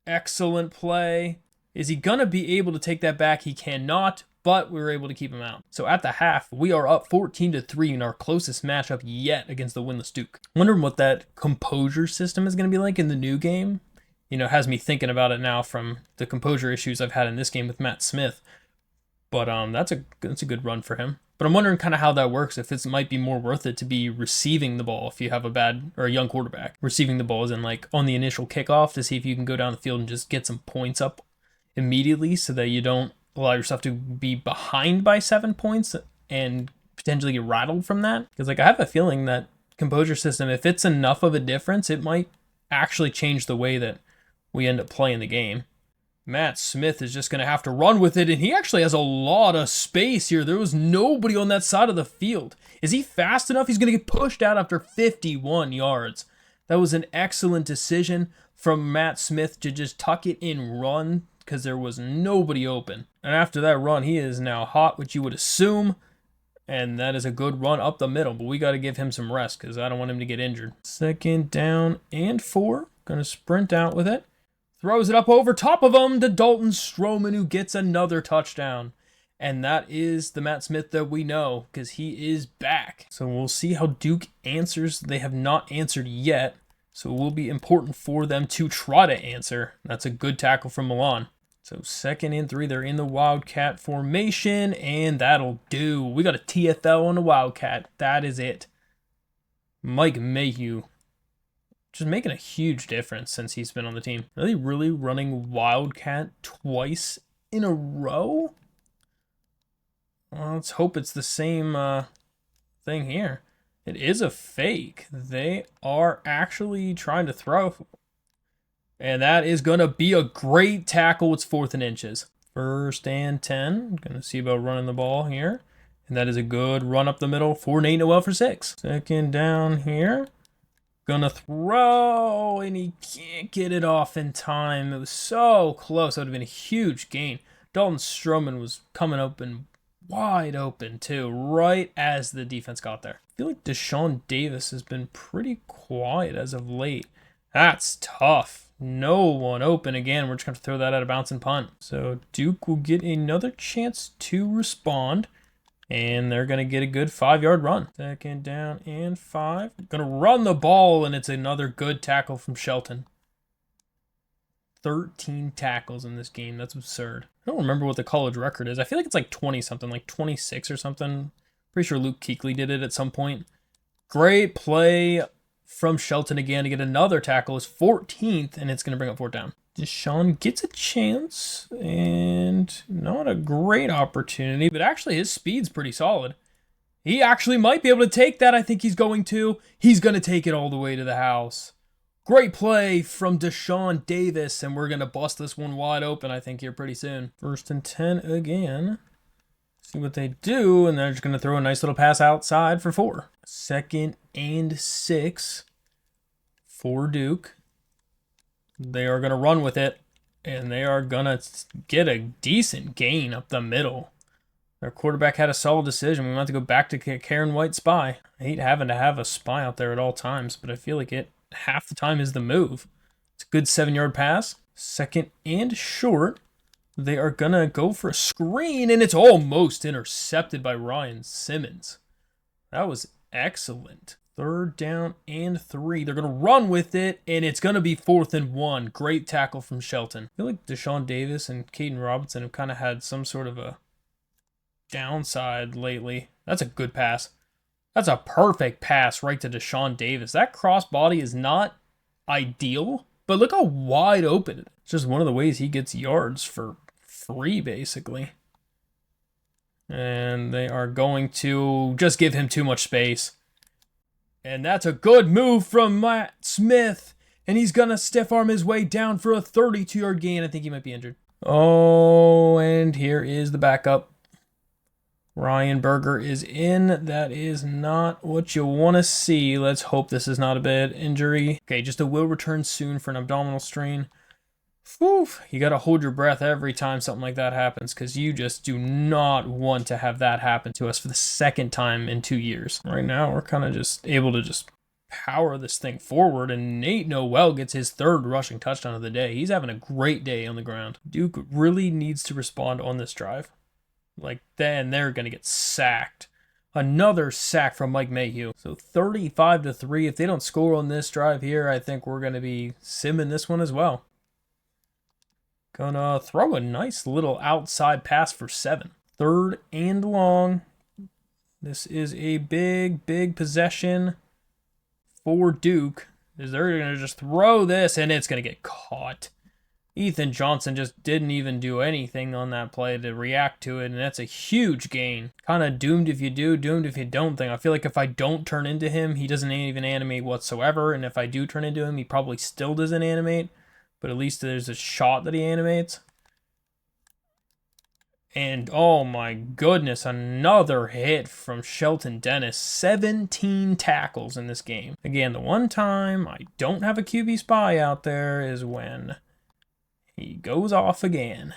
Excellent play. Is he going to be able to take that back? He cannot, but we were able to keep him out. So at the half, we are up 14-3 in our closest matchup yet against the winless Duke. Wondering what that composure system is going to be like in the new game. Has me thinking about it now from the composure issues I've had in this game with Matt Smith. But that's a good run for him. But I'm wondering kind of how that works, if it might be more worth it to be receiving the ball if you have a bad or a young quarterback. Receiving the ball is in like on the initial kickoff to see if you can go down the field and just get some points up immediately so that you don't allow yourself to be behind by 7 points and potentially get rattled from that. Because I have a feeling that composure system, if it's enough of a difference, it might actually change the way that we end up playing the game. Matt Smith is just going to have to run with it, and he actually has a lot of space here. There was nobody on that side of the field. Is he fast enough? He's going to get pushed out after 51 yards. That was an excellent decision from Matt Smith to just tuck it and run because there was nobody open. And after that run, he is now hot, which you would assume, and that is a good run up the middle, but we got to give him some rest because I don't want him to get injured. 2nd down and 4. Going to sprint out with it. Throws it up over top of him to Dalton Stroman, who gets another touchdown. And that is the Matt Smith that we know, because he is back. So we'll see how Duke answers. They have not answered yet, so it will be important for them to try to answer. That's a good tackle from Milan. So 2nd and 3, they're in the Wildcat formation, and that'll do. We got a TFL on the Wildcat. That is it. Mike Mayhew. Just making a huge difference since he's been on the team. Are they really running Wildcat twice in a row? Well, let's hope it's the same thing here. It is a fake. They are actually trying to throw. And that is going to be a great tackle. It's 4th and inches. 1st and 10. Going to see about running the ball here. And that is a good run up the middle for Nate Noel for 6. 2nd down here. Gonna throw, and he can't get it off in time. It was so close. That would have been a huge gain. Dalton Stroman was coming open, wide open too, right as the defense got there. I feel like Deshaun Davis has been pretty quiet as of late. That's tough. No one open again. We're just going to throw that out of bounds and punt. So Duke will get another chance to respond. And they're going to get a good 5-yard run. 2nd down and 5. Going to run the ball, and it's another good tackle from Shelton. 13 tackles in this game. That's absurd. I don't remember what the college record is. I feel like it's like 20-something, like 26 or something. Pretty sure Luke Kuechly did it at some point. Great play from Shelton again to get another tackle. It's 14th, and it's going to bring up 4th down. Deshaun gets a chance, and not a great opportunity, but actually his speed's pretty solid. He actually might be able to take that. I think he's going to. He's going to take it all the way to the house. Great play from Deshaun Davis, and we're going to bust this one wide open, I think, here pretty soon. 1st and 10 again. See what they do, and they're just going to throw a nice little pass outside for 4. 2nd and 6 for Duke. They are going to run with it, and they are going to get a decent gain up the middle. Their quarterback had a solid decision. We want to go back to Karen White spy. I hate having to have a spy out there at all times, but I feel like it half the time is the move. It's a good 7-yard pass. 2nd and short. They are going to go for a screen, and it's almost intercepted by Ryan Simmons. That was excellent. 3rd down and 3. They're going to run with it, and it's going to be 4th and 1. Great tackle from Shelton. I feel like Deshaun Davis and Caden Robinson have kind of had some sort of a downside lately. That's a good pass. That's a perfect pass right to Deshaun Davis. That crossbody is not ideal, but look how wide open it is. It's just one of the ways he gets yards for free, basically. And they are going to just give him too much space. And that's a good move from Matt Smith. And he's going to stiff arm his way down for a 32-yard gain. I think he might be injured. Oh, and here is the backup. Ryan Berger is in. That is not what you want to see. Let's hope this is not a bad injury. Okay, just a will return soon for an abdominal strain. Whew, you got to hold your breath every time something like that happens because you just do not want to have that happen to us for the 2nd time in 2 years. Right now, we're kind of just able to just power this thing forward, and Nate Noel gets his 3rd rushing touchdown of the day. He's having a great day on the ground. Duke really needs to respond on this drive. Like, then they're going to get sacked. Another sack from Mike Mayhew. So 35-3. If they don't score on this drive here, I think we're going to be simming this one as well. Gonna throw a nice little outside pass for 7. 3rd and long. This is a big, big possession for Duke. They're going to just throw this, and it's going to get caught. Ethan Johnson just didn't even do anything on that play to react to it, and that's a huge gain. Kind of doomed if you do, doomed if you don't thing. I feel like if I don't turn into him, he doesn't even animate whatsoever, and if I do turn into him, he probably still doesn't animate, but at least there's a shot that he animates. And oh my goodness, another hit from Shelton Dennis. 17 tackles in this game. Again, the one time I don't have a QB spy out there is when he goes off again.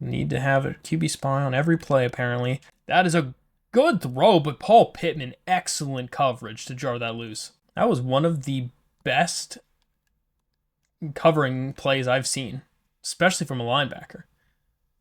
Need to have a QB spy on every play, apparently. That is a good throw, but Paul Pittman, excellent coverage to jar that loose. That was one of the best covering plays I've seen, especially from a linebacker.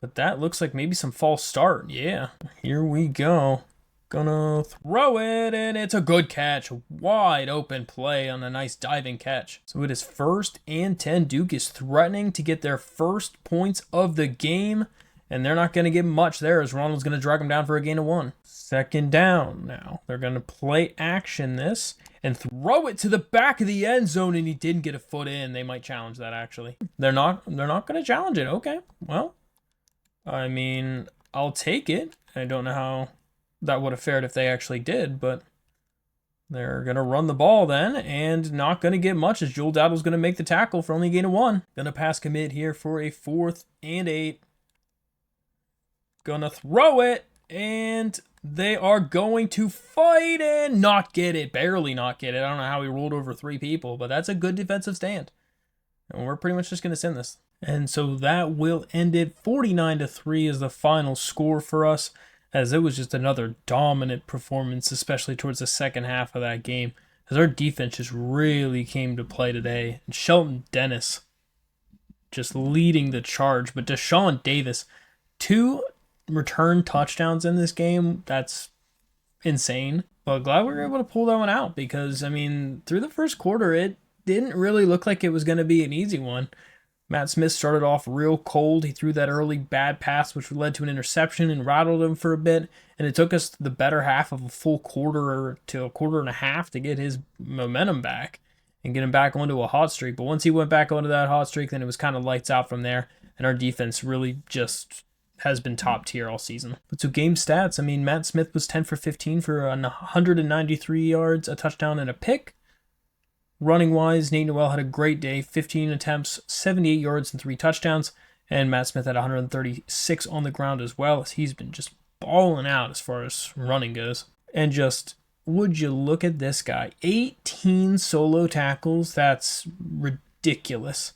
But that looks like maybe some false start. Yeah, here we go. Gonna throw it, and it's a good catch. Wide open play on a nice diving catch. So it is 1st and 10. Duke is threatening to get their first points of the game, and they're not going to get much there as Ronald's going to drag them down for a gain of 1. 2nd down now. They're going to play action this and throw it to the back of the end zone, and he didn't get a foot in. They might challenge that, actually. They're not going to challenge it. Okay, well, I mean, I'll take it. I don't know how that would have fared if they actually did, but they're going to run the ball then and not going to get much as Jewel Dowdle's going to make the tackle for only a gain of 1. Going to pass commit here for a 4th and 8. Going to throw it, and they are going to fight and not get it. Barely not get it. I don't know how he rolled over 3 people, but that's a good defensive stand. And we're pretty much just going to send this. And so that will end it. 49-3 is the final score for us, as it was just another dominant performance, especially towards the second half of that game, as our defense just really came to play today. And Shelton Dennis just leading the charge, but Deshaun Davis, 2 return touchdowns in this game. That's insane. But glad we were able to pull that one out because, I mean, through the first quarter, it didn't really look like it was going to be an easy one. Matt Smith started off real cold. He threw that early bad pass, which led to an interception and rattled him for a bit. And it took us the better half of a full quarter to a quarter and a half to get his momentum back and get him back onto a hot streak. But once he went back onto that hot streak, then it was kind of lights out from there. And our defense really just has been top tier all season. But so game stats, I mean, Matt Smith was 10 for 15 for 193 yards, a touchdown, and a pick. Running-wise, Nate Noel had a great day, 15 attempts, 78 yards, and 3 touchdowns. And Matt Smith had 136 on the ground as well, as he's been just balling out as far as running goes. And just, would you look at this guy? 18 solo tackles, that's ridiculous.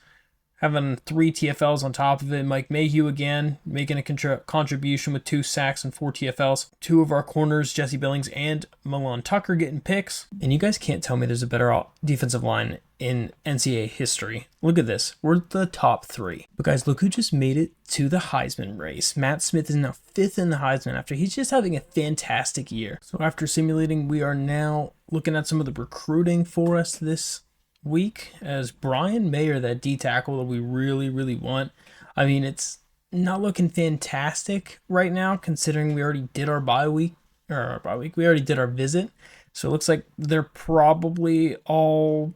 Having 3 TFLs on top of it. Mike Mayhew again, making a contribution with 2 sacks and 4 TFLs. 2 of our corners, Jesse Billings and Milan Tucker, getting picks. And you guys can't tell me there's a better defensive line in NCAA history. Look at this. We're the top 3. But guys, look who just made it to the Heisman race. Matt Smith is now 5th in the Heisman after he's just having a fantastic year. So after simulating, we are now looking at some of the recruiting for us this week, as Brian Mayer, that D tackle that we really, really want. I mean, it's not looking fantastic right now, considering we already did our bye week. We already did our visit. So it looks like they're probably all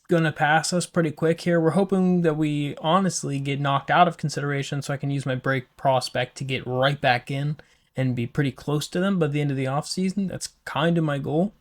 going to pass us pretty quick here. We're hoping that we honestly get knocked out of consideration so I can use my break prospect to get right back in and be pretty close to them by the end of the offseason. That's kind of my goal.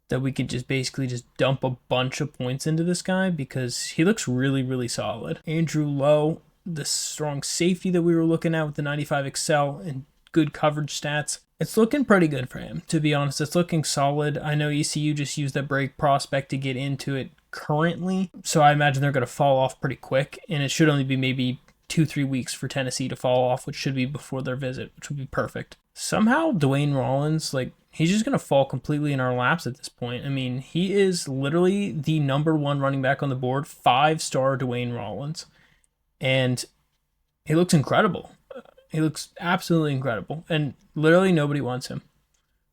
That we could just basically just dump a bunch of points into this guy because he looks really, really solid. Andrew Lowe, the strong safety that we were looking at with the 95 Excel and good coverage stats. It's looking pretty good for him, to be honest. It's looking solid. I know ECU just used that break prospect to get into it currently, so I imagine they're going to fall off pretty quick, and it should only be maybe 2-3 weeks for Tennessee to fall off, which should be before their visit, which would be perfect. Somehow, Dwayne Rollins, he's just going to fall completely in our laps at this point. I mean, he is literally the number 1 running back on the board, 5-star Dwayne Rollins. And he looks incredible. He looks absolutely incredible, and literally nobody wants him.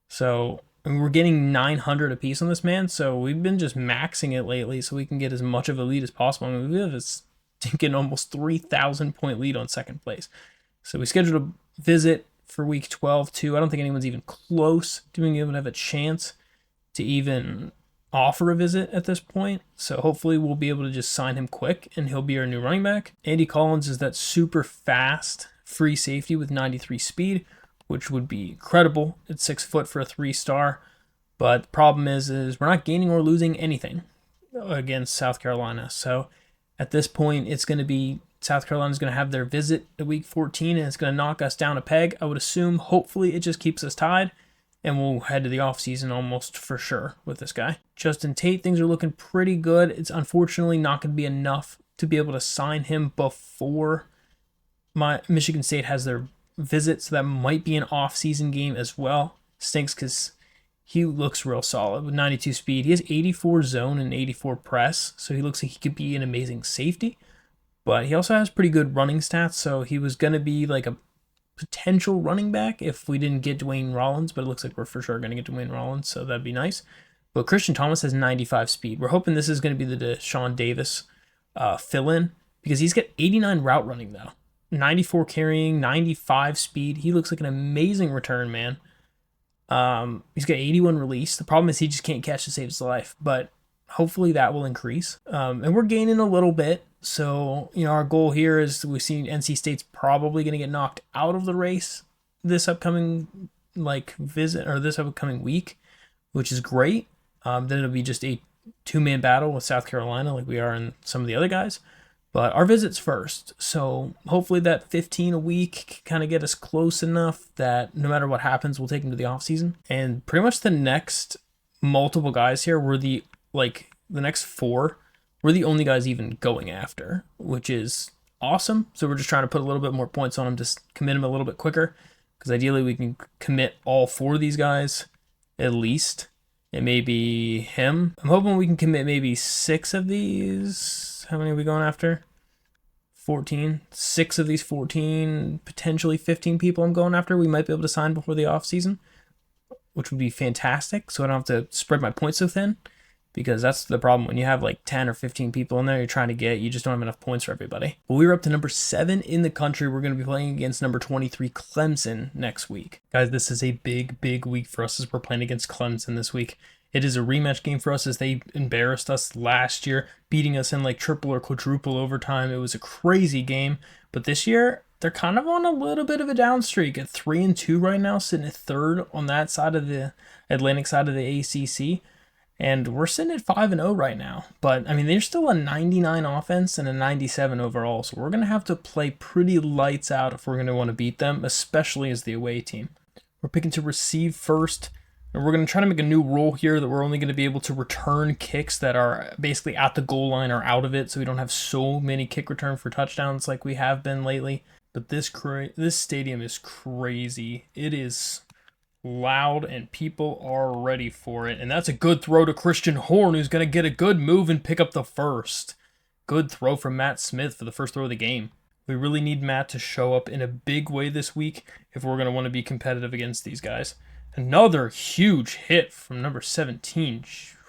So we're getting 900 apiece on this man, so we've been just maxing it lately so we can get as much of a lead as possible. I mean, we have a stinking almost 3,000 point lead on second place. So we scheduled a visit for week 12 too. I don't think anyone's even close to being able to have a chance to even offer a visit at this point. So hopefully we'll be able to just sign him quick and he'll be our new running back. Andy Collins is that super fast free safety with 93 speed, which would be incredible at 6 foot for a 3-star. But the problem is we're not gaining or losing anything against South Carolina. So at this point, it's going to be South Carolina's going to have their visit at week 14, and it's going to knock us down a peg. I would assume, hopefully, it just keeps us tied, and we'll head to the offseason almost for sure with this guy. Justin Tate, things are looking pretty good. It's unfortunately not going to be enough to be able to sign him before Michigan State has their visit, so that might be an off-season game as well. Stinks because he looks real solid with 92 speed. He has 84 zone and 84 press, so he looks like he could be an amazing safety. But he also has pretty good running stats, so he was going to be like a potential running back if we didn't get Dwayne Rollins, but it looks like we're for sure going to get Dwayne Rollins, so that'd be nice. But Christian Thomas has 95 speed. We're hoping this is going to be the Deshaun Davis fill-in, because he's got 89 route running, though. 94 carrying, 95 speed. He looks like an amazing return man. He's got 81 release. The problem is he just can't catch to save his life, but hopefully that will increase. And we're gaining a little bit. So, our goal here is we see NC State's probably going to get knocked out of the race this upcoming visit or this upcoming week, which is great. Then it'll be just a 2-man battle with South Carolina like we are in some of the other guys. But our visit's first. So hopefully that 15 a week can kind of get us close enough that no matter what happens, we'll take them to the offseason. And pretty much the next multiple guys here were the next 4. We're the only guys even going after, which is awesome. So we're just trying to put a little bit more points on them to commit them a little bit quicker, because ideally we can commit all 4 of these guys at least. It may be him. I'm hoping we can commit maybe 6 of these. How many are we going after? 14. 6 of these 14, potentially 15 people I'm going after. We might be able to sign before the offseason, which would be fantastic, so I don't have to spread my points so thin. Because that's the problem. When you have 10 or 15 people in there you're trying to get, you just don't have enough points for everybody. But we were up to number 7 in the country. We're going to be playing against number 23 Clemson next week. Guys, this is a big, big week for us as we're playing against Clemson this week. It is a rematch game for us as they embarrassed us last year, beating us in triple or quadruple overtime. It was a crazy game. But this year, they're kind of on a little bit of a down streak at 3-2 right now, sitting at 3rd on that side of the Atlantic side of the ACC. And we're sitting at 5-0 right now. But, they're still a 99 offense and a 97 overall. So we're going to have to play pretty lights out if we're going to want to beat them, especially as the away team. We're picking to receive first. And we're going to try to make a new rule here that we're only going to be able to return kicks that are basically at the goal line or out of it. So we don't have so many kick return for touchdowns like we have been lately. But this stadium is crazy. It is loud and people are ready for it, and that's a good throw to Christian Horn, who's going to get a good move and pick up the first. Good throw from Matt Smith for the first throw of the game. We really need Matt to show up in a big way this week if we're going to want to be competitive against these guys. Another huge hit from number 17.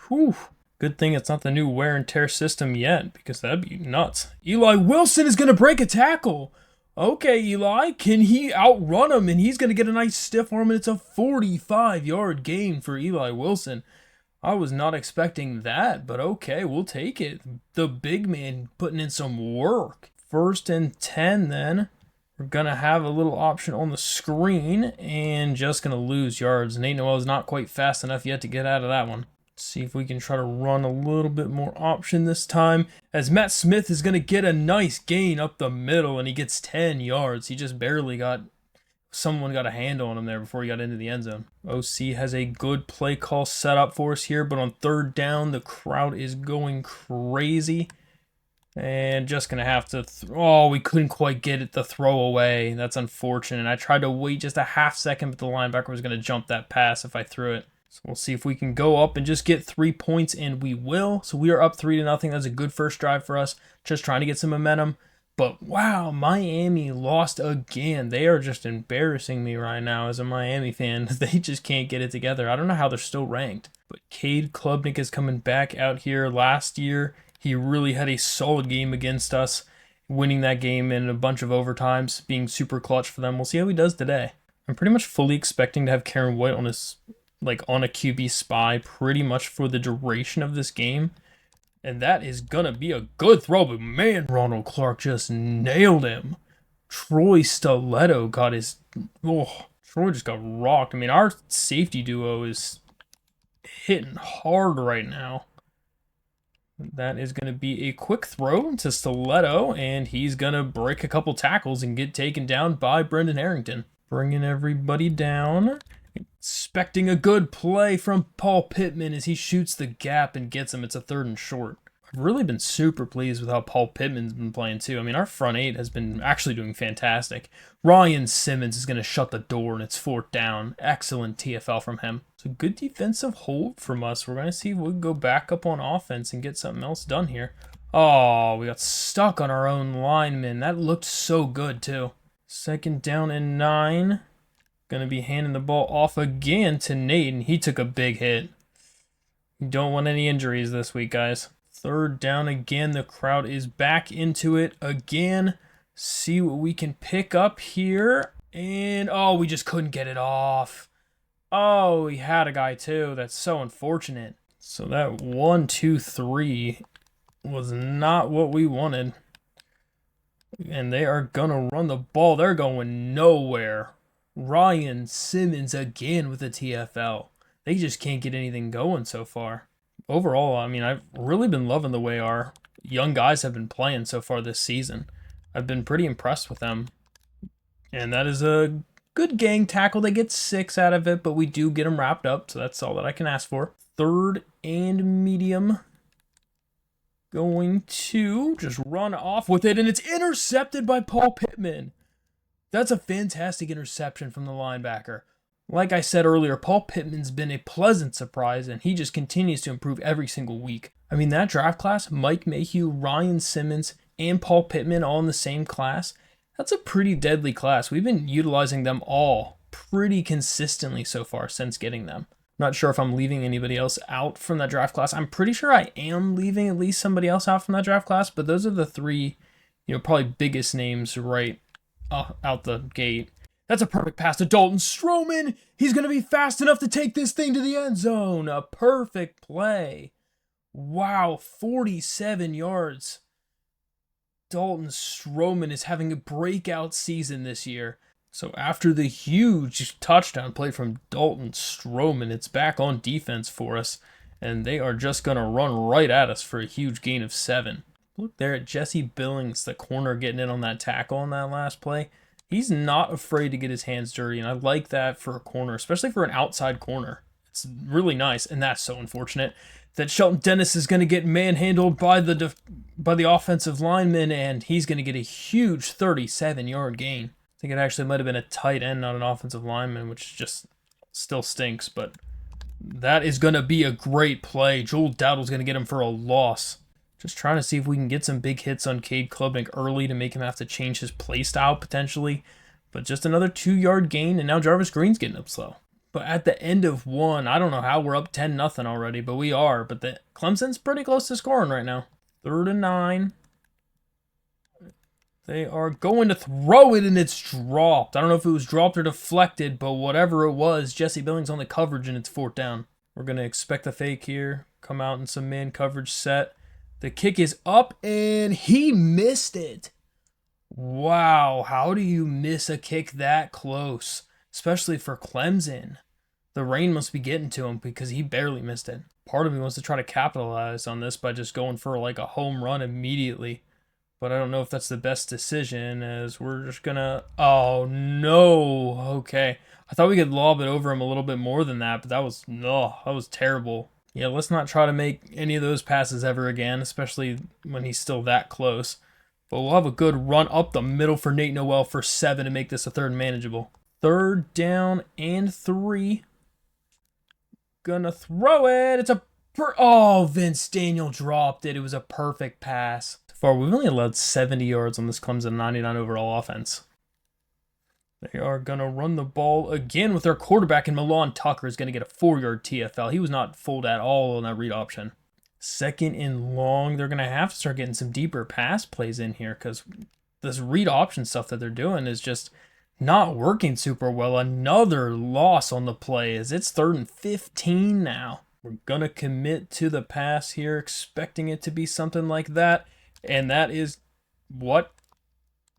Whew. Good thing it's not the new wear and tear system yet, because that'd be nuts. Eli Wilson is going to break a tackle. Okay, Eli, can he outrun him? And he's going to get a nice stiff arm, and it's a 45-yard gain for Eli Wilson. I was not expecting that, but okay, we'll take it. The big man putting in some work. 1st and 10 then. We're going to have a little option on the screen and just going to lose yards. Nate Noel's not quite fast enough yet to get out of that one. See if we can try to run a little bit more option this time, as Matt Smith is going to get a nice gain up the middle, and he gets 10 yards. He just barely someone got a hand on him there before he got into the end zone. OC has a good play call set up for us here, but on 3rd down, the crowd is going crazy. And just going to have to... we couldn't quite get it to throw away. That's unfortunate. I tried to wait just a half second, but the linebacker was going to jump that pass if I threw it. So we'll see if we can go up and just get 3 points, and we will. So we are up 3-0. That's a good first drive for us. Just trying to get some momentum. But wow, Miami lost again. They are just embarrassing me right now as a Miami fan. They just can't get it together. I don't know how they're still ranked. But Cade Klubnik is coming back out here. Last year, he really had a solid game against us, winning that game in a bunch of overtimes, being super clutch for them. We'll see how he does today. I'm pretty much fully expecting to have Karen White on his, on a QB spy pretty much for the duration of this game. And that is going to be a good throw. But man, Ronald Clark just nailed him. Troy Stiletto got his... Oh, Troy just got rocked. I mean, our safety duo is hitting hard right now. That is going to be a quick throw to Stiletto. And he's going to break a couple tackles and get taken down by Brendan Harrington. Bringing everybody down. Expecting a good play from Paul Pittman as he shoots the gap and gets him. It's a 3rd and short. I've really been super pleased with how Paul Pittman's been playing too. I mean, our front 8 has been actually doing fantastic. Ryan Simmons is going to shut the door and it's 4th down. Excellent TFL from him. So good defensive hold from us. We're going to see if we can go back up on offense and get something else done here. Oh, we got stuck on our own lineman. That looked so good too. 2nd down and 9. Going to be handing the ball off again to Nate, and he took a big hit. You don't want any injuries this week, guys. 3rd down again. The crowd is back into it again. See what we can pick up here. And, oh, we just couldn't get it off. Oh, we had a guy, too. That's so unfortunate. So that 1, 2, 3 was not what we wanted. And they are going to run the ball. They're going nowhere. Ryan Simmons again with a TFL. They just can't get anything going so far. Overall, I mean, I've really been loving the way our young guys have been playing so far this season. I've been pretty impressed with them. And that is a good gang tackle. They get 6 out of it, but we do get them wrapped up, so that's all that I can ask for. 3rd and medium. Going to just run off with it, and it's intercepted by Paul Pittman. That's a fantastic interception from the linebacker. Like I said earlier, Paul Pittman's been a pleasant surprise, and he just continues to improve every single week. I mean, that draft class, Mike Mayhew, Ryan Simmons, and Paul Pittman all in the same class, that's a pretty deadly class. We've been utilizing them all pretty consistently so far since getting them. Not sure if I'm leaving anybody else out from that draft class. I'm pretty sure I am leaving at least somebody else out from that draft class, but those are the 3, probably biggest names right out the gate. That's a perfect pass to Dalton Stroman. He's going to be fast enough to take this thing to the end zone. A perfect play. Wow, 47 yards. Dalton Stroman is having a breakout season this year. So after the huge touchdown play from Dalton Stroman, it's back on defense for us. And they are just going to run right at us for a huge gain of 7. Look there at Jesse Billings, the corner, getting in on that tackle on that last play. He's not afraid to get his hands dirty, and I like that for a corner, especially for an outside corner. It's really nice, and that's so unfortunate that Shelton Dennis is going to get manhandled by the offensive lineman, and he's going to get a huge 37-yard gain. I think it actually might have been a tight end, not an offensive lineman, which just still stinks, but that is going to be a great play. Joel Dowdle's going to get him for a loss. Just trying to see if we can get some big hits on Cade Klubnik early to make him have to change his play style potentially. But just another 2-yard gain, and now Jarvis Green's getting up slow. But at the end of 1, I don't know how we're up 10-0 already, but we are. But Clemson's pretty close to scoring right now. 3rd and 9. They are going to throw it, and it's dropped. I don't know if it was dropped or deflected, but whatever it was, Jesse Billings on the coverage, and it's 4th down. We're going to expect a fake here. Come out in some man coverage set. The kick is up, and he missed it. Wow, how do you miss a kick that close? Especially for Clemson. The rain must be getting to him because he barely missed it. Part of me wants to try to capitalize on this by just going for like a home run immediately. But I don't know if that's the best decision, as we're just gonna... Oh, no. Okay. I thought we could lob it over him a little bit more than that, but that was terrible. Yeah, let's not try to make any of those passes ever again, especially when he's still that close. But we'll have a good run up the middle for Nate Noel for 7 to make this a 3rd manageable. 3rd down and 3. Gonna throw it. It's a... Oh, Vince Daniel dropped it. It was a perfect pass. far, we've only allowed 70 yards on this Clemson 99 overall offense. They are going to run the ball again with their quarterback, and Milan Tucker is going to get a 4-yard TFL. He was not fooled at all on that read option. 2nd and long. They're going to have to start getting some deeper pass plays in here because this read option stuff that they're doing is just not working super well. Another loss on the play as it's 3rd and 15 now. We're going to commit to the pass here, expecting it to be something like that. And that is what?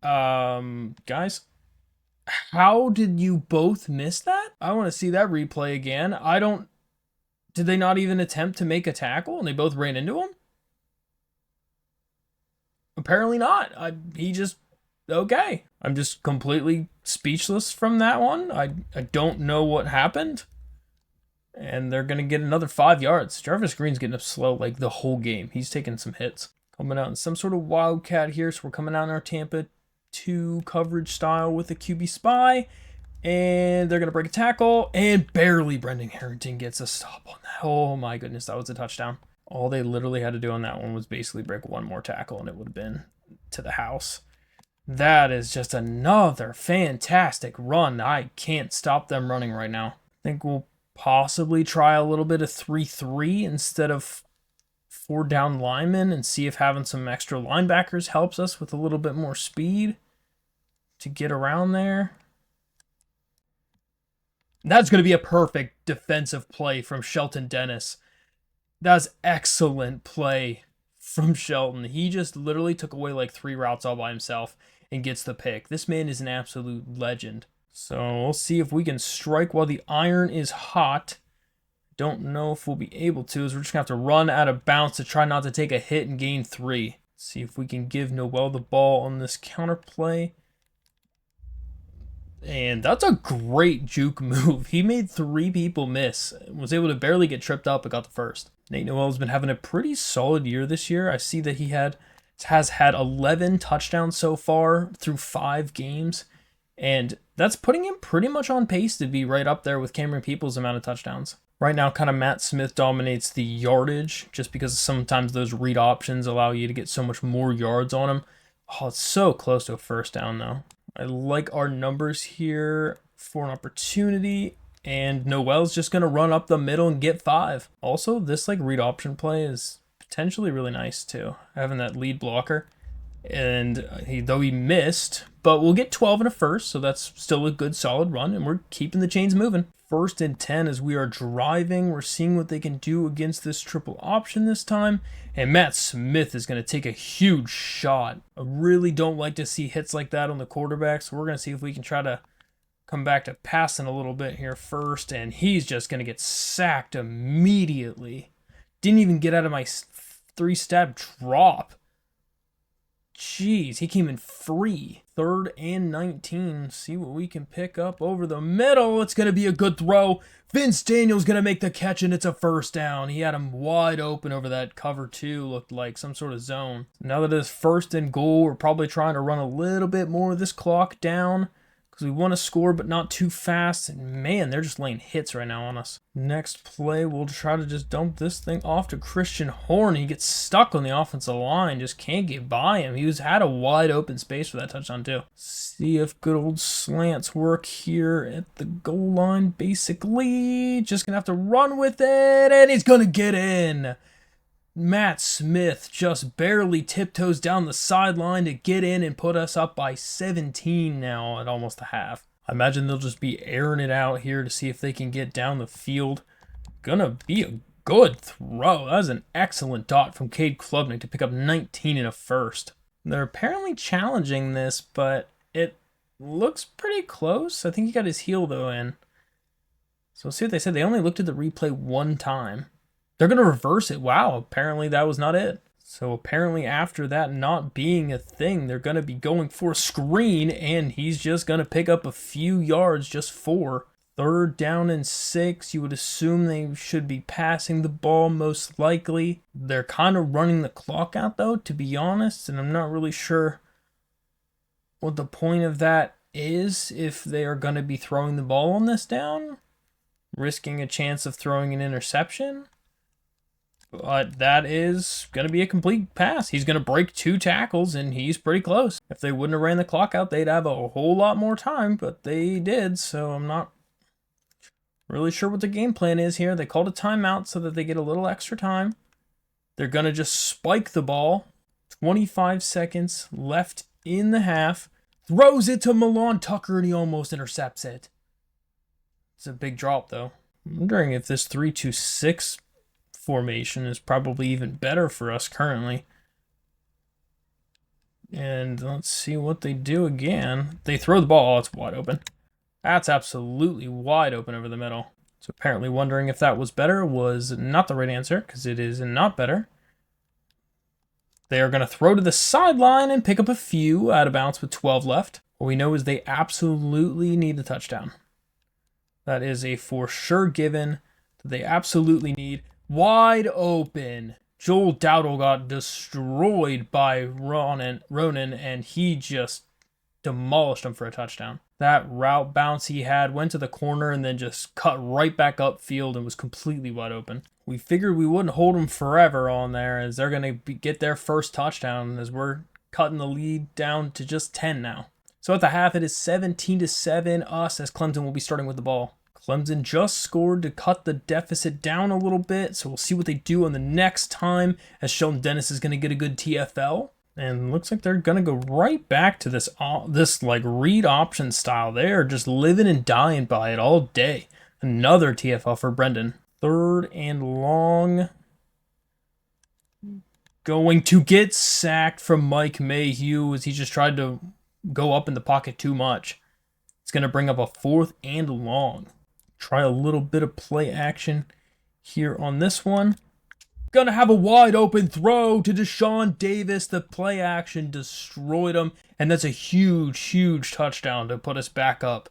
Guys, how did you both miss that? I want to see that replay again. Did they not even attempt to make a tackle and they both ran into him? Apparently not. Okay. I'm just completely speechless from that one. I don't know what happened. And they're going to get another 5 yards. Jarvis Green's getting up slow like the whole game. He's taking some hits. Coming out in some sort of wildcat here. So we're coming out in our Tampa 2 coverage style with a QB spy. And they're going to break a tackle. And barely Brendan Harrington gets a stop on that. Oh my goodness, that was a touchdown. All they literally had to do on that one was basically break one more tackle and it would have been to the house. That is just another fantastic run. I can't stop them running right now. I think we'll possibly try a little bit of 3-3 instead of 4 down linemen and see if having some extra linebackers helps us with a little bit more speed to get around there. That's going to be a perfect defensive play from Shelton Dennis. That's excellent play from Shelton. He just literally took away like 3 routes all by himself and gets the pick. This man is an absolute legend. So we'll see if we can strike while the iron is hot. Don't know if we'll be able to, as we're just going to have to run out of bounds to try not to take a hit and gain 3. See if we can give Noel the ball on this counter play. And that's a great juke move. He made 3 people miss. Was able to barely get tripped up and got the first. Nate Noel's been having a pretty solid year this year. I see that he has had 11 touchdowns so far through 5 games. And that's putting him pretty much on pace to be right up there with Cameron Peoples' amount of touchdowns. Right now, kind of Matt Smith dominates the yardage just because sometimes those read options allow you to get so much more yards on him. Oh, it's so close to a first down, though. I like our numbers here for an opportunity. And Noel's just going to run up the middle and get 5. Also, this read option play is potentially really nice, too. Having that lead blocker. And though he missed, but we'll get 12 and a first, so that's still a good solid run, and we're keeping the chains moving. 1st and 10 as we are driving. We're seeing what they can do against this triple option this time, and Matt Smith is going to take a huge shot. I really don't like to see hits like that on the quarterback, so we're going to see if we can try to come back to passing a little bit here first, and he's just going to get sacked immediately. Didn't even get out of my 3-step drop. Jeez, he came in free. 3rd and 19. See what we can pick up over the middle. It's going to be a good throw. Vince Daniel's going to make the catch, and it's a first down. He had him wide open over that cover 2. Looked like some sort of zone. Now that it's 1st and goal, we're probably trying to run a little bit more of this clock down because we want to score, but not too fast. And man, they're just laying hits right now on us. Next play, we'll try to just dump this thing off to Christian Horn. He gets stuck on the offensive line, just can't get by him. He had a wide open space for that touchdown too. See if good old slants work here at the goal line, basically. Just gonna have to run with it, and he's gonna get in. Matt Smith just barely tiptoes down the sideline to get in and put us up by 17 now at almost the half. I imagine they'll just be airing it out here to see if they can get down the field. Gonna be a good throw. That was an excellent dot from Cade Klubnik to pick up 19 and a first. They're apparently challenging this, but it looks pretty close. I think he got his heel, though, in. So we'll see what they said. They only looked at the replay one time. They're going to reverse it. Wow, apparently that was not it. So apparently after that not being a thing, they're going to be going for a screen, and he's just going to pick up a few yards, just 4. 3rd down and 6. You would assume they should be passing the ball most likely. They're kind of running the clock out, though, to be honest, and I'm not really sure what the point of that is if they are going to be throwing the ball on this down, risking a chance of throwing an interception. But that is going to be a complete pass. He's going to break 2 tackles, and he's pretty close. If they wouldn't have ran the clock out, they'd have a whole lot more time, but they did, so I'm not really sure what the game plan is here. They called a timeout so that they get a little extra time. They're going to just spike the ball. 25 seconds left in the half. Throws it to Milan Tucker, and he almost intercepts it. It's a big drop, though. I'm wondering if this 3-2-6 formation is probably even better for us currently. And let's see what they do again. They throw the ball. Oh, it's wide open. That's absolutely wide open over the middle. So apparently wondering if that was better was not the right answer, because it is not better. They are going to throw to the sideline and pick up a few out of bounds with 12 left. What we know is they absolutely need the touchdown. That is a for sure given that they absolutely need. Wide open. Joel Dowdle got destroyed by Ronan, and he just demolished him for a touchdown. That route bounce he had went to the corner and then just cut right back upfield and was completely wide open. We figured we wouldn't hold them forever on there, as they're going to get their first touchdown, as we're cutting the lead down to just 10 now. So at the half, it is 17-7 us, as Clemson will be starting with the ball. Clemson just scored to cut the deficit down a little bit, so we'll see what they do on the next time, as Sheldon Dennis is going to get a good TFL. And looks like they're going to go right back to this like read option style. They're just living and dying by it all day. Another TFL for Brendan. 3rd and long. Going to get sacked from Mike Mayhew, as he just tried to go up in the pocket too much. It's going to bring up a 4th and long. Try a little bit of play action here on this one. Gonna have a wide open throw to Deshaun Davis. The play action destroyed him, and that's a huge touchdown to put us back up.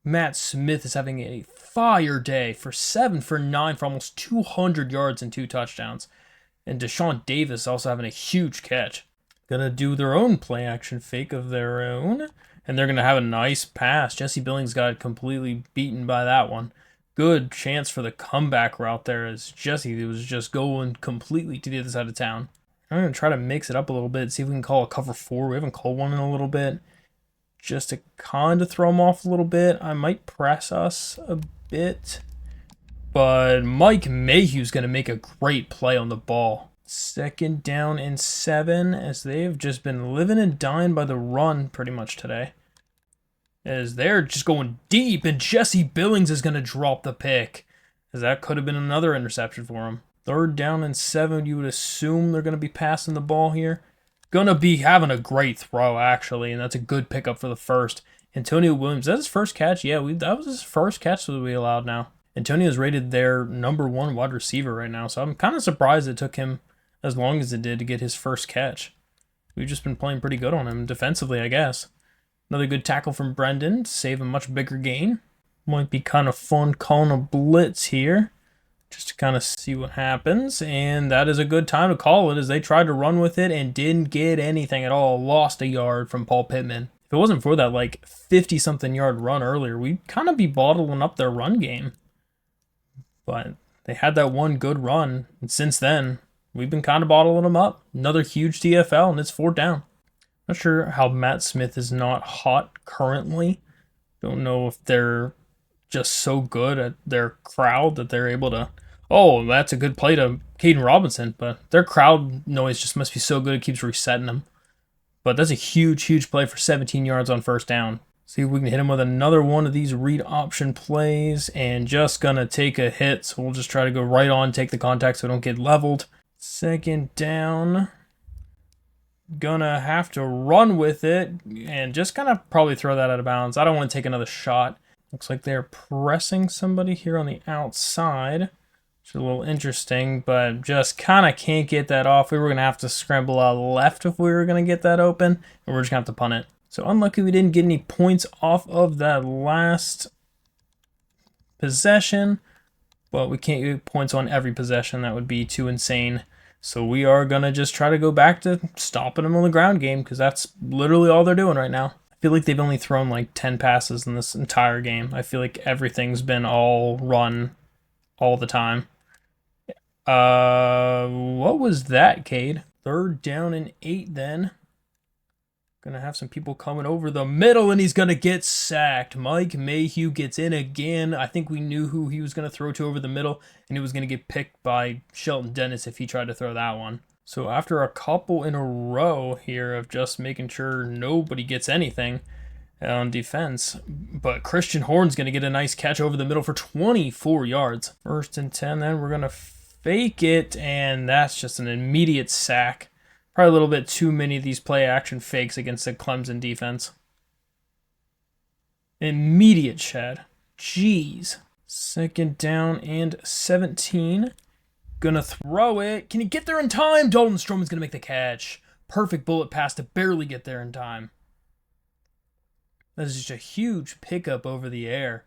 Matt Smith is having a fire day for 7 for 9 for almost 200 yards and 2 touchdowns. And Deshaun Davis also having a huge catch. Gonna do their own play action fake of their own, and they're gonna have a nice pass. Jesse Billings got completely beaten by that one. Good chance for the comeback route there, as Jesse was just going completely to the other side of town. I'm going to try to mix it up a little bit, see if we can call a cover 4. We haven't called one in a little bit. Just to kind of throw them off a little bit. I might press us a bit. But Mike Mayhew's going to make a great play on the ball. 2nd down and 7, as they've just been living and dying by the run pretty much today. As they're just going deep, and Jesse Billings is going to drop the pick, as that could have been another interception for him. 3rd down and 7, you would assume they're going to be passing the ball here. Going to be having a great throw, actually, and that's a good pickup for the first. Antonio Williams, that's his first catch? Yeah, that was his first catch that we allowed now. Antonio's rated their #1 wide receiver right now, so I'm kind of surprised it took him as long as it did to get his first catch. We've just been playing pretty good on him defensively, I guess. Another good tackle from Brendan to save a much bigger gain. Might be kind of fun calling a blitz here, just to kind of see what happens. And that is a good time to call it, as they tried to run with it and didn't get anything at all. Lost a yard from Paul Pittman. If it wasn't for that like 50-something yard run earlier, we'd kind of be bottling up their run game. But they had that one good run, and since then, we've been kind of bottling them up. Another huge TFL, and it's 4th down. Not sure how Matt Smith is not hot currently. Don't know if they're just so good at their crowd that they're able to... Oh, that's a good play to Caden Robinson, but their crowd noise just must be so good it keeps resetting them. But that's a huge play for 17 yards on 1st down. See if we can hit him with another one of these read option plays, and just gonna take a hit, so we'll just try to go right on, take the contact so we don't get leveled. 2nd down. Gonna have to run with it and just gonna probably throw that out of bounds. I don't want to take another shot. Looks like they're pressing somebody here on the outside, which is a little interesting, but just kind of can't get that off. We were gonna have to scramble out left if we were gonna get that open, and we're just gonna have to punt it. So unlucky we didn't get any points off of that last possession, but we can't get points on every possession. That would be too insane. So we are going to just try to go back to stopping them on the ground game, because that's literally all they're doing right now. I feel like they've only thrown like 10 passes in this entire game. I feel like everything's been all run all the time. What was that, Cade? 3rd down and 8 then. Gonna have some people coming over the middle, and he's gonna get sacked. Mike Mayhew gets in again. I think we knew who he was gonna throw to over the middle, and it was gonna get picked by Shelton Dennis if he tried to throw that one. So after a couple in a row here of just making sure nobody gets anything on defense, but Christian Horn's gonna get a nice catch over the middle for 24 yards. 1st and 10, then we're gonna fake it, and that's just an immediate sack. Probably a little bit too many of these play action fakes against the Clemson defense. Immediate shed. Jeez. 2nd down and 17. Gonna throw it. Can he get there in time? Dalton Stroman's gonna make the catch. Perfect bullet pass to barely get there in time. That is just a huge pickup over the air,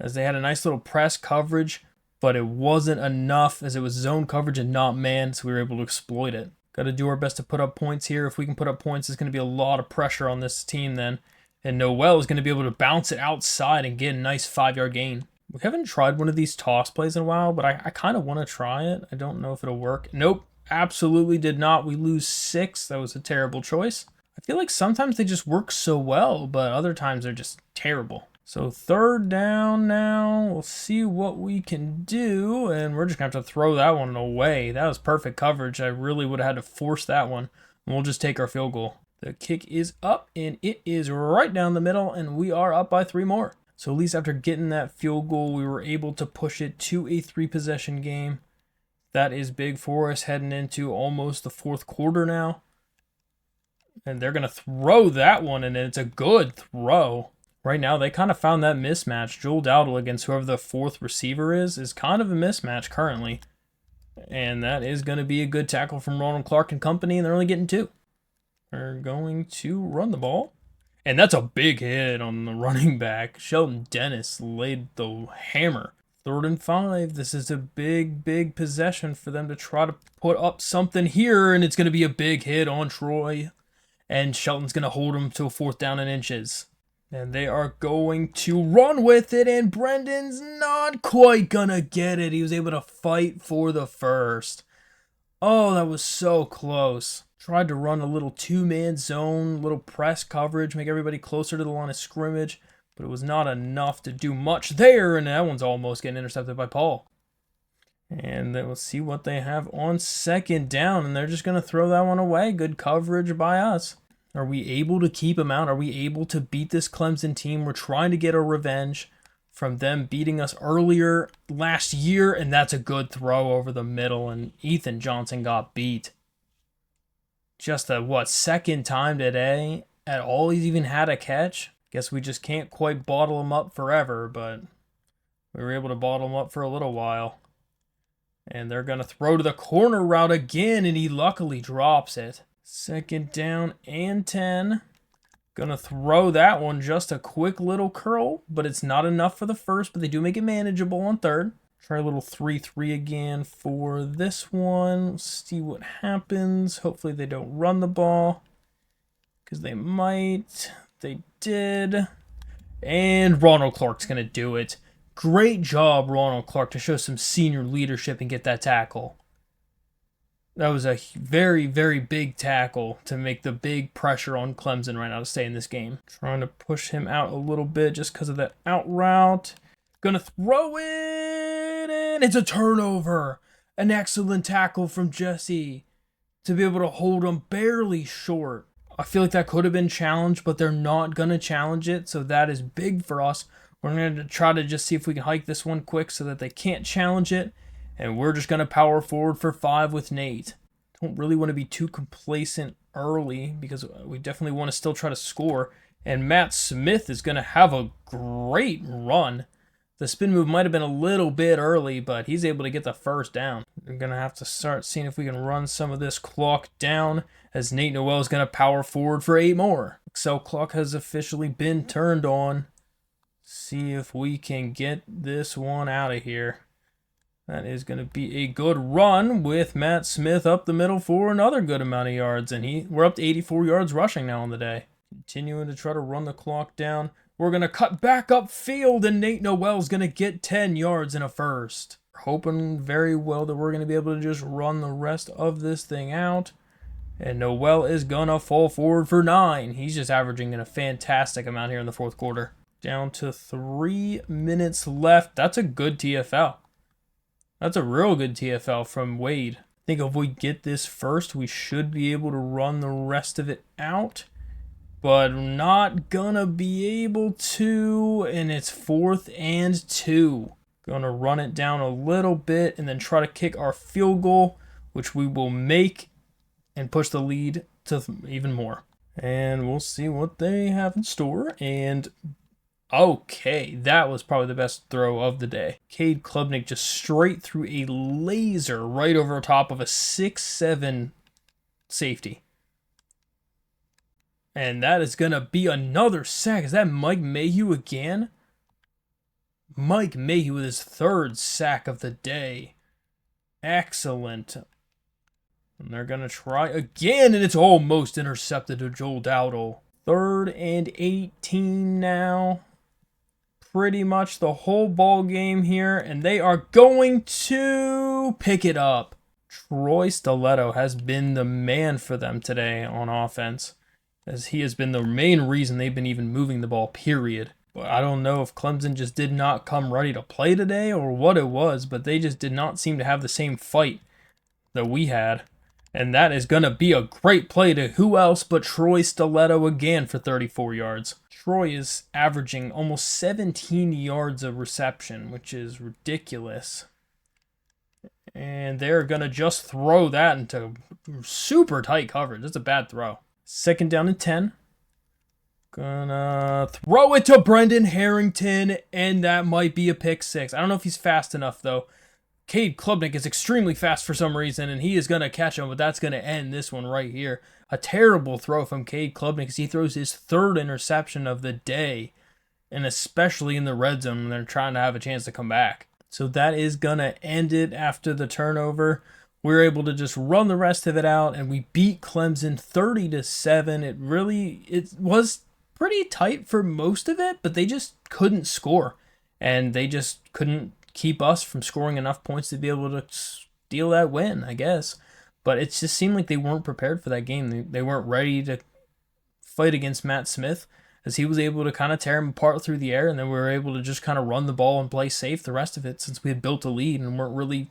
as they had a nice little press coverage, but it wasn't enough as it was zone coverage and not man, so we were able to exploit it. Got to do our best to put up points here. If we can put up points, there's going to be a lot of pressure on this team then. And Noel is going to be able to bounce it outside and get a nice 5-yard gain. We haven't tried one of these toss plays in a while, but I kind of want to try it. I don't know if it'll work. Nope, absolutely did not. We lose 6. That was a terrible choice. I feel like sometimes they just work so well, but other times they're just terrible. So 3rd down now. We'll see what we can do, and we're just going to have to throw that one away. That was perfect coverage. I really would have had to force that one. We'll just take our field goal. The kick is up, and it is right down the middle, and we are up by 3 more. So at least after getting that field goal, we were able to push it to a 3-possession game. That is big for us heading into almost the 4th quarter now. And they're going to throw that one, and it's a good throw. Right now, they kind of found that mismatch. Joel Dowdle against whoever the 4th receiver is kind of a mismatch currently. And that is going to be a good tackle from Ronald Clark and company, and they're only getting 2. They're going to run the ball. And that's a big hit on the running back. Shelton Dennis laid the hammer. 3rd and 5. This is a big possession for them to try to put up something here, and it's going to be a big hit on Troy. And Shelton's going to hold him to a 4th down and inches. And they are going to run with it, and Brendan's not quite going to get it. He was able to fight for the 1st. Oh, that was so close. Tried to run a little 2-man zone, little press coverage, make everybody closer to the line of scrimmage, but it was not enough to do much there, and that one's almost getting intercepted by Paul. And then we'll see what they have on 2nd down, and they're just going to throw that one away. Good coverage by us. Are we able to keep them out? Are we able to beat this Clemson team? We're trying to get our revenge from them beating us earlier last year, and that's a good throw over the middle, and Ethan Johnson got beat. Just the, 2nd time today at all he's even had a catch? Guess we just can't quite bottle him up forever, but we were able to bottle him up for a little while. And they're going to throw to the corner route again, and he luckily drops it. 2nd down and 10. Going to throw that one, just a quick little curl, but it's not enough for the 1st, but they do make it manageable on 3rd. Try a little 3-3 again for this one. See what happens. Hopefully they don't run the ball, because they might. They did. And Ronald Clark's going to do it. Great job, Ronald Clark, to show some senior leadership and get that tackle. That was a very, very big tackle to make the big pressure on Clemson right now to stay in this game. Trying to push him out a little bit just because of that out route. Gonna throw it, and it's a turnover. An excellent tackle from Jesse to be able to hold him barely short. I feel like that could have been challenged, but they're not going to challenge it, so that is big for us. We're going to try to just see if we can hike this one quick so that they can't challenge it, and we're just going to power forward for 5 with Nate. Don't really want to be too complacent early because we definitely want to still try to score, and Matt Smith is going to have a great run. The spin move might have been a little bit early, but he's able to get the 1st down. We're going to have to start seeing if we can run some of this clock down as Nate Noel is going to power forward for 8 more. Excel clock has officially been turned on. See if we can get this one out of here. That is going to be a good run with Matt Smith up the middle for another good amount of yards. And we're up to 84 yards rushing now on the day. Continuing to try to run the clock down. We're going to cut back upfield, and Nate Noel's going to get 10 yards and a 1st. hoping very well that we're going to be able to just run the rest of this thing out. And Noel is going to fall forward for 9. He's just averaging a fantastic amount here in the fourth quarter. Down to 3 minutes left. That's a good TFL. That's a real good TFL from Wade. I think if we get this first, we should be able to run the rest of it out. But not gonna be able to, and it's 4th and 2. Gonna run it down a little bit and then try to kick our field goal, which we will make and push the lead to even more. And we'll see what they have in store. And okay, that was probably the best throw of the day. Cade Klubnik just straight through a laser right over top of a 6'7" safety. And that is going to be another sack. Is that Mike Mayhew again? Mike Mayhew with his 3rd sack of the day. Excellent. And they're going to try again, and it's almost intercepted to Joel Dowdle. 3rd and 18 now. Pretty much the whole ball game here, and they are going to pick it up. Troy Stiletto has been the man for them today on offense, as he has been the main reason they've been even moving the ball, period. But I don't know if Clemson just did not come ready to play today or what it was, but they just did not seem to have the same fight that we had. And that is going to be a great play to who else but Troy Stiletto again for 34 yards. Troy is averaging almost 17 yards of reception, which is ridiculous. And they're going to just throw that into super tight coverage. That's a bad throw. 2nd down and 10. Gonna throw it to Brendan Harrington, and that might be a pick 6. I don't know if he's fast enough, though. Cade Klubnik is extremely fast for some reason, and he is going to catch him, but that's going to end this one right here. A terrible throw from Cade Klubnik as he throws his 3rd interception of the day, and especially in the red zone when they're trying to have a chance to come back. So that is going to end it after the turnover. We're able to just run the rest of it out, and we beat Clemson 30-7. It was pretty tight for most of it, but they just couldn't score, and they just couldn't keep us from scoring enough points to be able to steal that win, I guess. But it just seemed like they weren't prepared for that game. They weren't ready to fight against Matt Smith, as he was able to kind of tear him apart through the air, and then we were able to just kind of run the ball and play safe the rest of it since we had built a lead and weren't really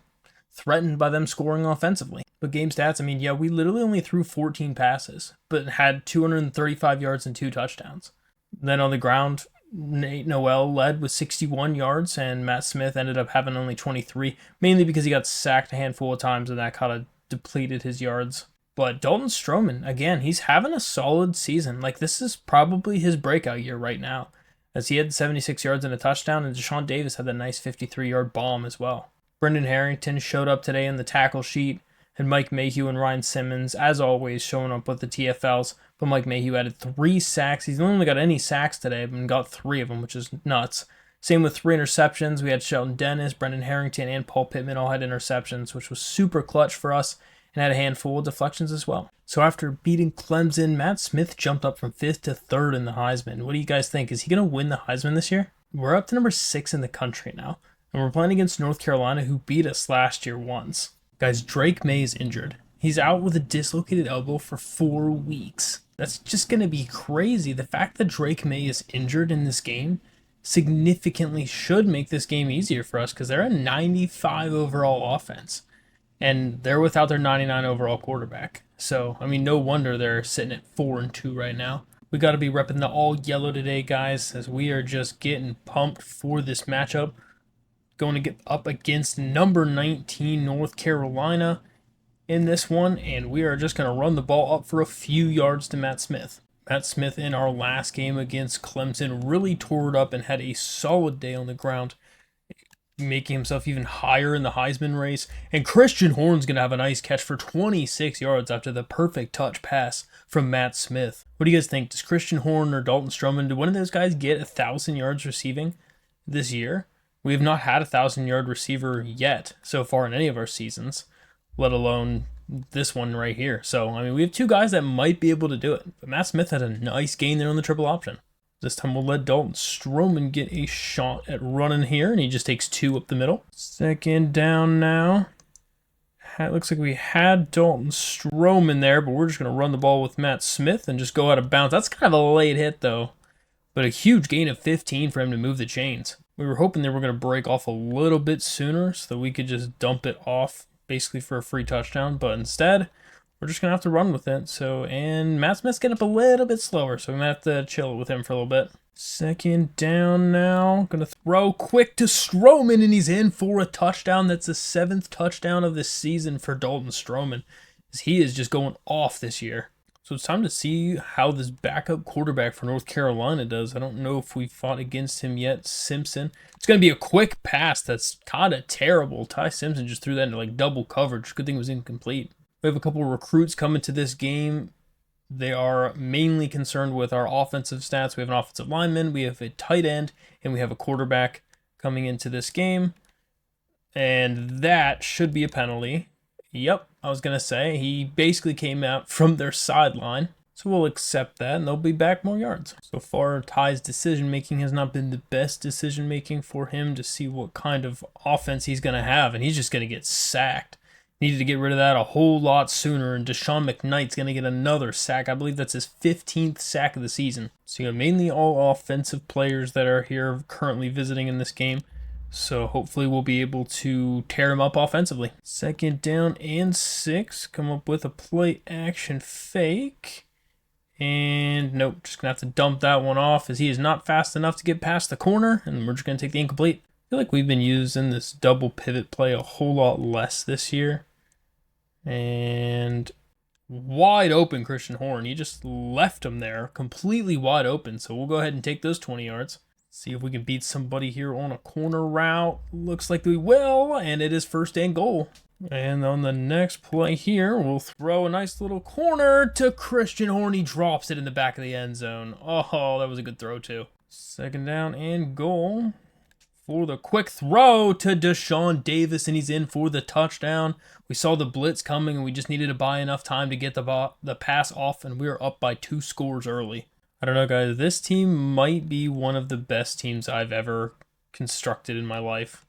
threatened by them scoring offensively. But game stats, we literally only threw 14 passes, but had 235 yards and 2 touchdowns. Then on the ground, Nate Noel led with 61 yards, and Matt Smith ended up having only 23, mainly because he got sacked a handful of times, and that kind of depleted his yards. But Dalton Stroman, again, he's having a solid season. This is probably his breakout year right now, as he had 76 yards and a touchdown, and Deshaun Davis had that nice 53-yard bomb as well. Brendan Harrington showed up today in the tackle sheet, and Mike Mayhew and Ryan Simmons, as always, showing up with the TFLs. But Mike Mayhew added 3 sacks. He's only got any sacks today, but got 3 of them, which is nuts. Same with 3 interceptions. We had Shelton Dennis, Brendan Harrington, and Paul Pittman all had interceptions, which was super clutch for us, and had a handful of deflections as well. So after beating Clemson, Matt Smith jumped up from 5th to 3rd in the Heisman. What do you guys think? Is he going to win the Heisman this year? We're up to number 6 in the country now, and we're playing against North Carolina, who beat us last year once. Guys, Drake May is injured. He's out with a dislocated elbow for 4 weeks. That's just going to be crazy. The fact that Drake May is injured in this game significantly should make this game easier for us, because they're a 95 overall offense, and they're without their 99 overall quarterback. So, no wonder they're sitting at 4-2 right now. We got to be repping the all yellow today, guys, as we are just getting pumped for this matchup. Going to get up against number 19 North Carolina in this one, and we are just going to run the ball up for a few yards to Matt Smith. Matt Smith in our last game against Clemson really tore it up and had a solid day on the ground, making himself even higher in the Heisman race. And Christian Horn's going to have a nice catch for 26 yards after the perfect touch pass from Matt Smith. What do you guys think? Does Christian Horn or Dalton Stroman, do one of those guys get 1,000 yards receiving this year? We have not had a 1,000-yard receiver yet so far in any of our seasons, let alone this one right here. So, we have 2 guys that might be able to do it. But Matt Smith had a nice gain there on the triple option. This time we'll let Dalton Stroman get a shot at running here, and he just takes 2 up the middle. Second down now. It looks like we had Dalton Stroman there, but we're just going to run the ball with Matt Smith and just go out of bounds. That's kind of a late hit, though, but a huge gain of 15 for him to move the chains. We were hoping they were going to break off a little bit sooner so that we could just dump it off basically for a free touchdown, but instead, we're just going to have to run with it. So, and Matt Smith's getting up a little bit slower, so we might have to chill with him for a little bit. Second down now. Going to throw quick to Stroman, and he's in for a touchdown. That's the 7th touchdown of the season for Dalton Stroman, as he is just going off this year. So it's time to see how this backup quarterback for North Carolina does. I don't know if we fought against him yet. Simpson. It's going to be a quick pass that's kind of terrible. Ty Simpson just threw that into like double coverage. Good thing it was incomplete. We have a couple of recruits coming to this game. They are mainly concerned with our offensive stats. We have an offensive lineman, we have a tight end, and we have a quarterback coming into this game. And that should be a penalty. Yep, I was going to say, he basically came out from their sideline. So we'll accept that, and they'll be back more yards. So far, Ty's decision-making has not been the best decision-making for him to see what kind of offense he's going to have, and he's just going to get sacked. Needed to get rid of that a whole lot sooner, and Deshaun McKnight's going to get another sack. I believe that's his 15th sack of the season. So you have mainly all offensive players that are here currently visiting in this game. So hopefully we'll be able to tear him up offensively. Second down and 6. Come up with a play action fake. And nope, just going to have to dump that one off as he is not fast enough to get past the corner. And we're just going to take the incomplete. I feel like we've been using this double pivot play a whole lot less this year. And wide open Christian Horn. He just left him there completely wide open. So we'll go ahead and take those 20 yards. See if we can beat somebody here on a corner route. Looks like we will. And it is first and goal. And on the next play here, we'll throw a nice little corner to Christian Horn. He drops it in the back of the end zone. Oh, that was a good throw too. Second down and goal. For the quick throw to Deshaun Davis, and he's in for the touchdown. We saw the blitz coming, and we just needed to buy enough time to get the pass off, and we were up by 2 scores early. I don't know, guys. This team might be one of the best teams I've ever constructed in my life.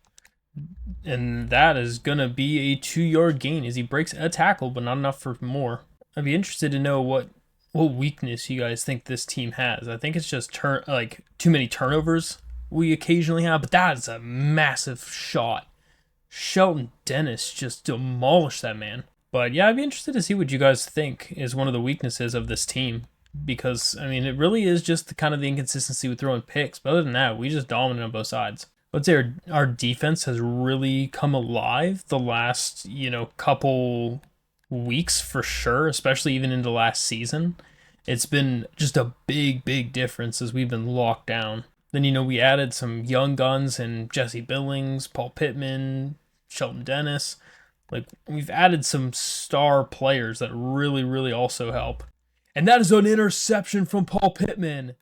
And that is going to be a 2-yard gain as he breaks a tackle, but not enough for more. I'd be interested to know what weakness you guys think this team has. I think it's just too many turnovers we occasionally have, but that is a massive shot. Shelton Dennis just demolished that man. But yeah, I'd be interested to see what you guys think is one of the weaknesses of this team. Because, I mean, it really is just the inconsistency with throwing picks. But other than that, we just dominate on both sides. I'd say our defense has really come alive the last, couple weeks for sure, especially even into last season. It's been just a big, big difference as we've been locked down. Then, we added some young guns and Jesse Billings, Paul Pittman, Shelton Dennis. We've added some star players that really, really also help. And that is an interception from Paul Pittman.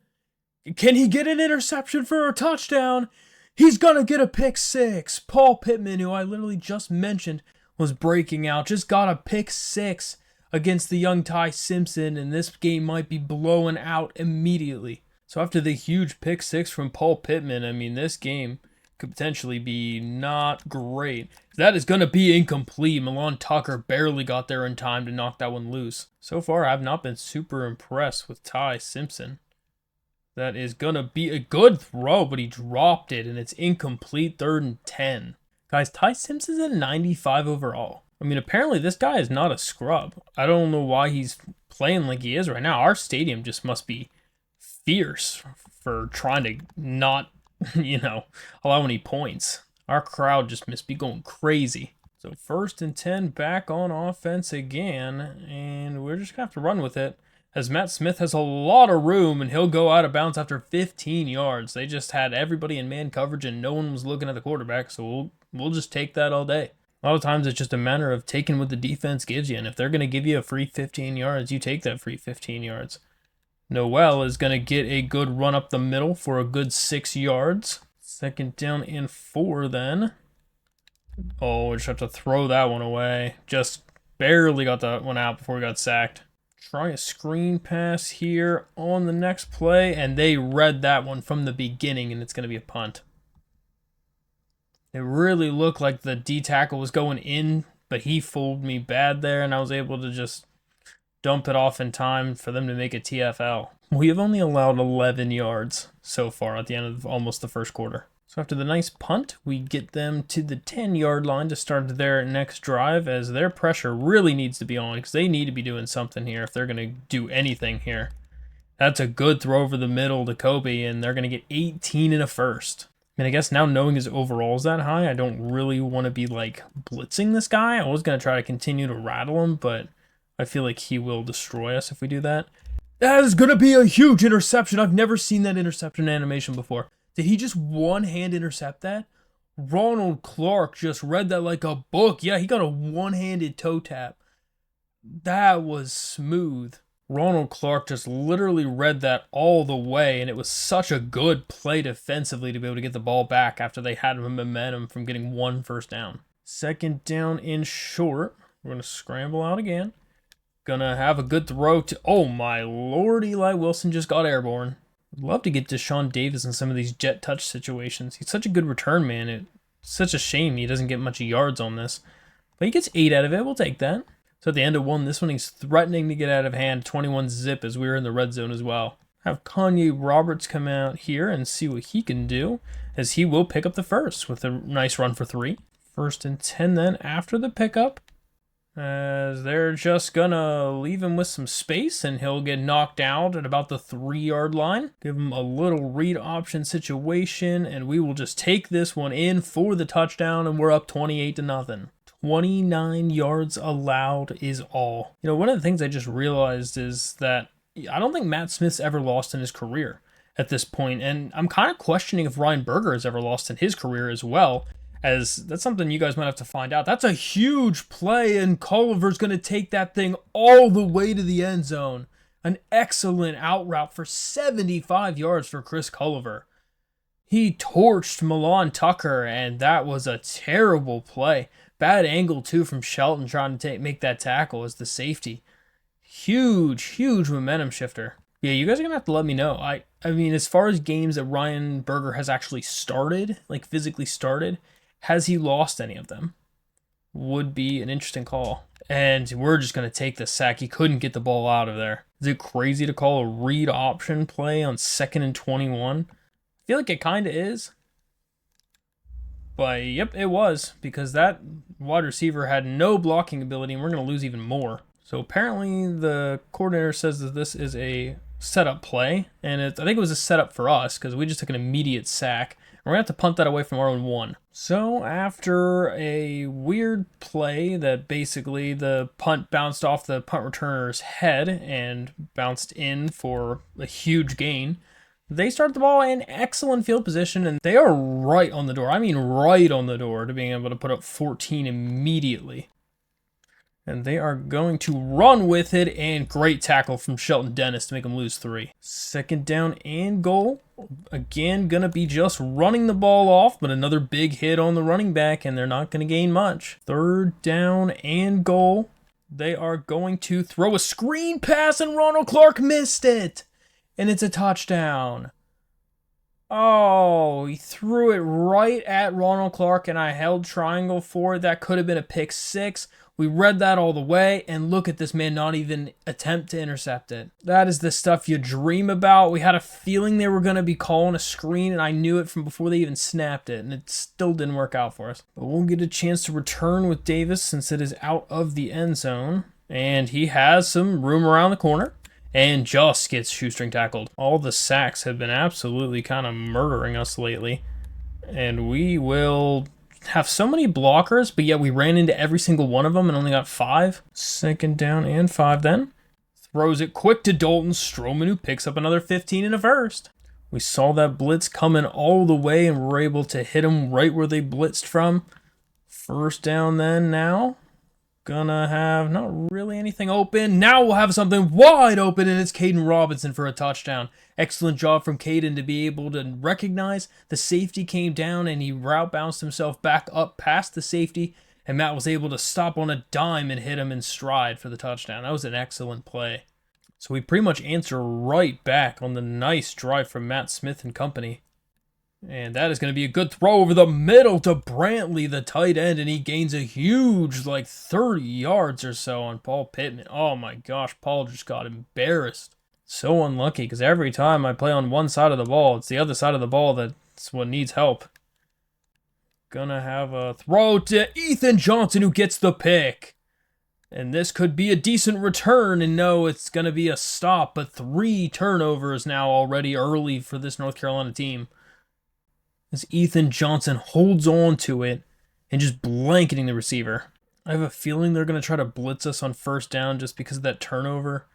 Can he get an interception for a touchdown? He's going to get a pick 6. Paul Pittman, who I literally just mentioned, was breaking out. Just got a pick 6 against the young Ty Simpson, and this game might be blowing out immediately. So after the huge pick 6 from Paul Pittman, I mean, this game could potentially be not great. That is going to be incomplete. Milan Tucker barely got there in time to knock that one loose. So far, I've not been super impressed with Ty Simpson. That is going to be a good throw, but he dropped it, and it's incomplete, 3rd and 10. Guys, Ty Simpson's a 95 overall. I mean, apparently this guy is not a scrub. I don't know why he's playing like he is right now. Our stadium just must be fierce for trying to not, allow any points. Our crowd just must be going crazy. So 1st and 10 back on offense again, and we're just going to have to run with it. As Matt Smith has a lot of room, and he'll go out of bounds after 15 yards. They just had everybody in man coverage, and no one was looking at the quarterback, so we'll just take that all day. A lot of times it's just a matter of taking what the defense gives you, and if they're going to give you a free 15 yards, you take that free 15 yards. Noel is going to get a good run up the middle for a good 6 yards. 2nd down and 4 then. Oh, we just have to throw that one away. Just barely got that one out before we got sacked. Try a screen pass here on the next play, and they read that one from the beginning, and it's going to be a punt. It really looked like the D tackle was going in, but he fooled me bad there, and I was able to just dump it off in time for them to make a TFL. We have only allowed 11 yards so far at the end of almost the first quarter. So after the nice punt, we get them to the 10-yard line to start their next drive, as their pressure really needs to be on because they need to be doing something here if they're going to do anything here. That's a good throw over the middle to Kobe, and they're going to get 18 in a first. I mean, I guess now knowing his overall is that high, I don't really want to be like blitzing this guy. I was going to try to continue to rattle him, but I feel like he will destroy us if we do that. That is going to be a huge interception. I've never seen that interception animation before. Did he just one-hand intercept that? Ronald Clark just read that like a book. Yeah, he got a one-handed toe tap. That was smooth. Ronald Clark just literally read that all the way, and it was such a good play defensively to be able to get the ball back after they had momentum from getting one first down. Second down in short. We're going to scramble out again. Gonna have a good throw to... Oh my lord, Eli Wilson just got airborne. I'd love to get Deshaun Davis in some of these jet touch situations. He's such a good return man. It's such a shame he doesn't get much yards on this. But he gets 8 out of it. We'll take that. So at the end of one, this one he's threatening to get out of hand. 21 zip as we were in the red zone as well. Have Kanye Roberts come out here and see what he can do, as he will pick up the first with a nice run for 3. 1st and 10 then after the pickup, as they're just gonna leave him with some space, and he'll get knocked out at about the 3-yard line. Give him a little read option situation, and we will just take this one in for the touchdown, and we're up 28-0. 29 yards allowed is all. You know, one of the things I just realized is that I don't think Matt Smith's ever lost in his career at this point, and I'm kind of questioning if Ryan Berger has ever lost in his career as well, as that's something you guys might have to find out. That's a huge play, and Culliver's going to take that thing all the way to the end zone. An excellent out route for 75 yards for Chris Culliver. He torched Milan Tucker, and that was a terrible play. Bad angle, too, from Shelton trying to make that tackle as the safety. Huge momentum shifter. Yeah, you guys are going to have to let me know. I mean, as far as games that Ryan Berger has actually started, like physically started, has he lost any of them? Would be an interesting call. And we're just going to take the sack. He couldn't get the ball out of there. Is it crazy to call a read option play on 2nd and 21? I feel like it kind of is. But yep, it was, because that wide receiver had no blocking ability, and we're going to lose even more. So apparently the coordinator says that this is a setup play, and I think it was a setup for us because we just took an immediate sack. We're going to have to punt that away from our own 1. So after a weird play that basically the punt bounced off the punt returner's head and bounced in for a huge gain, they start the ball in excellent field position, and they are right on the door. I mean right on the door to being able to put up 14 immediately. And they are going to run with it, and great tackle from Shelton Dennis to make them lose 3. 2nd down and goal. Again, going to be just running the ball off, but another big hit on the running back, and they're not going to gain much. 3rd down and goal. They are going to throw a screen pass, and Ronald Clark missed it. And it's a touchdown. Oh, he threw it right at Ronald Clark, and I held triangle for it. That could have been a pick 6. We read that all the way, and look at this man not even attempt to intercept it. That is the stuff you dream about. We had a feeling they were going to be calling a screen, and I knew it from before they even snapped it, and it still didn't work out for us. But we'll get a chance to return with Davis since it is out of the end zone, and he has some room around the corner, and just gets shoestring tackled. All the sacks have been absolutely kind of murdering us lately, and we will have so many blockers, but yet we ran into every single one of them and only got 5. 2nd down and 5 then. Throws it quick to Dalton Stroman, who picks up another 15 in a first. We saw that blitz coming all the way, and we're able to hit them right where they blitzed from. 1st down then now. Gonna have not really anything open. Now we'll have something wide open, and it's Caden Robinson for a touchdown. Excellent job from Caden to be able to recognize the safety came down, and he route bounced himself back up past the safety and Matt was able to stop on a dime and hit him in stride for the touchdown. That was an excellent play. So we pretty much answer right back on the nice drive from Matt Smith and company. And that is going to be a good throw over the middle to Brantley, the tight end, and he gains a huge, 30 yards or so on Paul Pittman. Oh my gosh, Paul just got embarrassed. So unlucky, because every time I play on one side of the ball, it's the other side of the ball that's what needs help. Gonna have a throw to Ethan Johnson, who gets the pick. And this could be a decent return, and no, it's going to be a stop, but 3 turnovers now already early for this North Carolina team. As Ethan Johnson holds on to it and just blanketing the receiver. I have a feeling they're going to try to blitz us on first down just because of that turnover.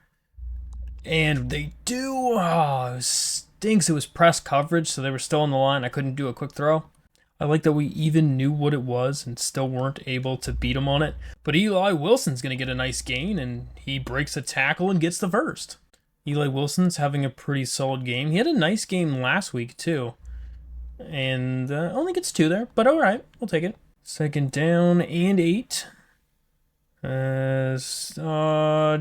And they do. Oh, it stinks. It was press coverage, so they were still on the line. I couldn't do a quick throw. I like that we even knew what it was and still weren't able to beat him on it. But Eli Wilson's going to get a nice gain, and he breaks a tackle and gets the first. Eli Wilson's having a pretty solid game. He had a nice game last week, too. And only gets 2 there, but all right, we'll take it. Second down and 8.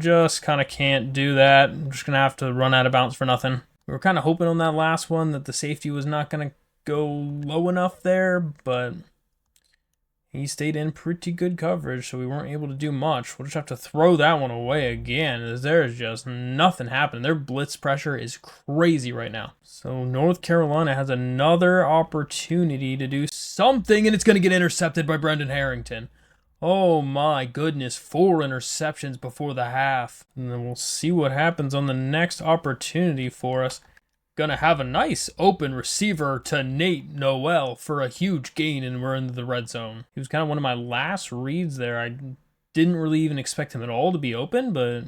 Just kind of can't do that. I'm just going to have to run out of bounds for nothing. We were kind of hoping on that last one that the safety was not going to go low enough there, but he stayed in pretty good coverage, so we weren't able to do much. We'll just have to throw that one away again, as there's just nothing happening. Their blitz pressure is crazy right now. So North Carolina has another opportunity to do something, and it's going to get intercepted by Brendan Harrington. Oh my goodness, 4 interceptions before the half. And then we'll see what happens on the next opportunity for us. Gonna have a nice open receiver to Nate Noel for a huge gain, and we're into the red zone. He was kind of one of my last reads there. I didn't really even expect him at all to be open, but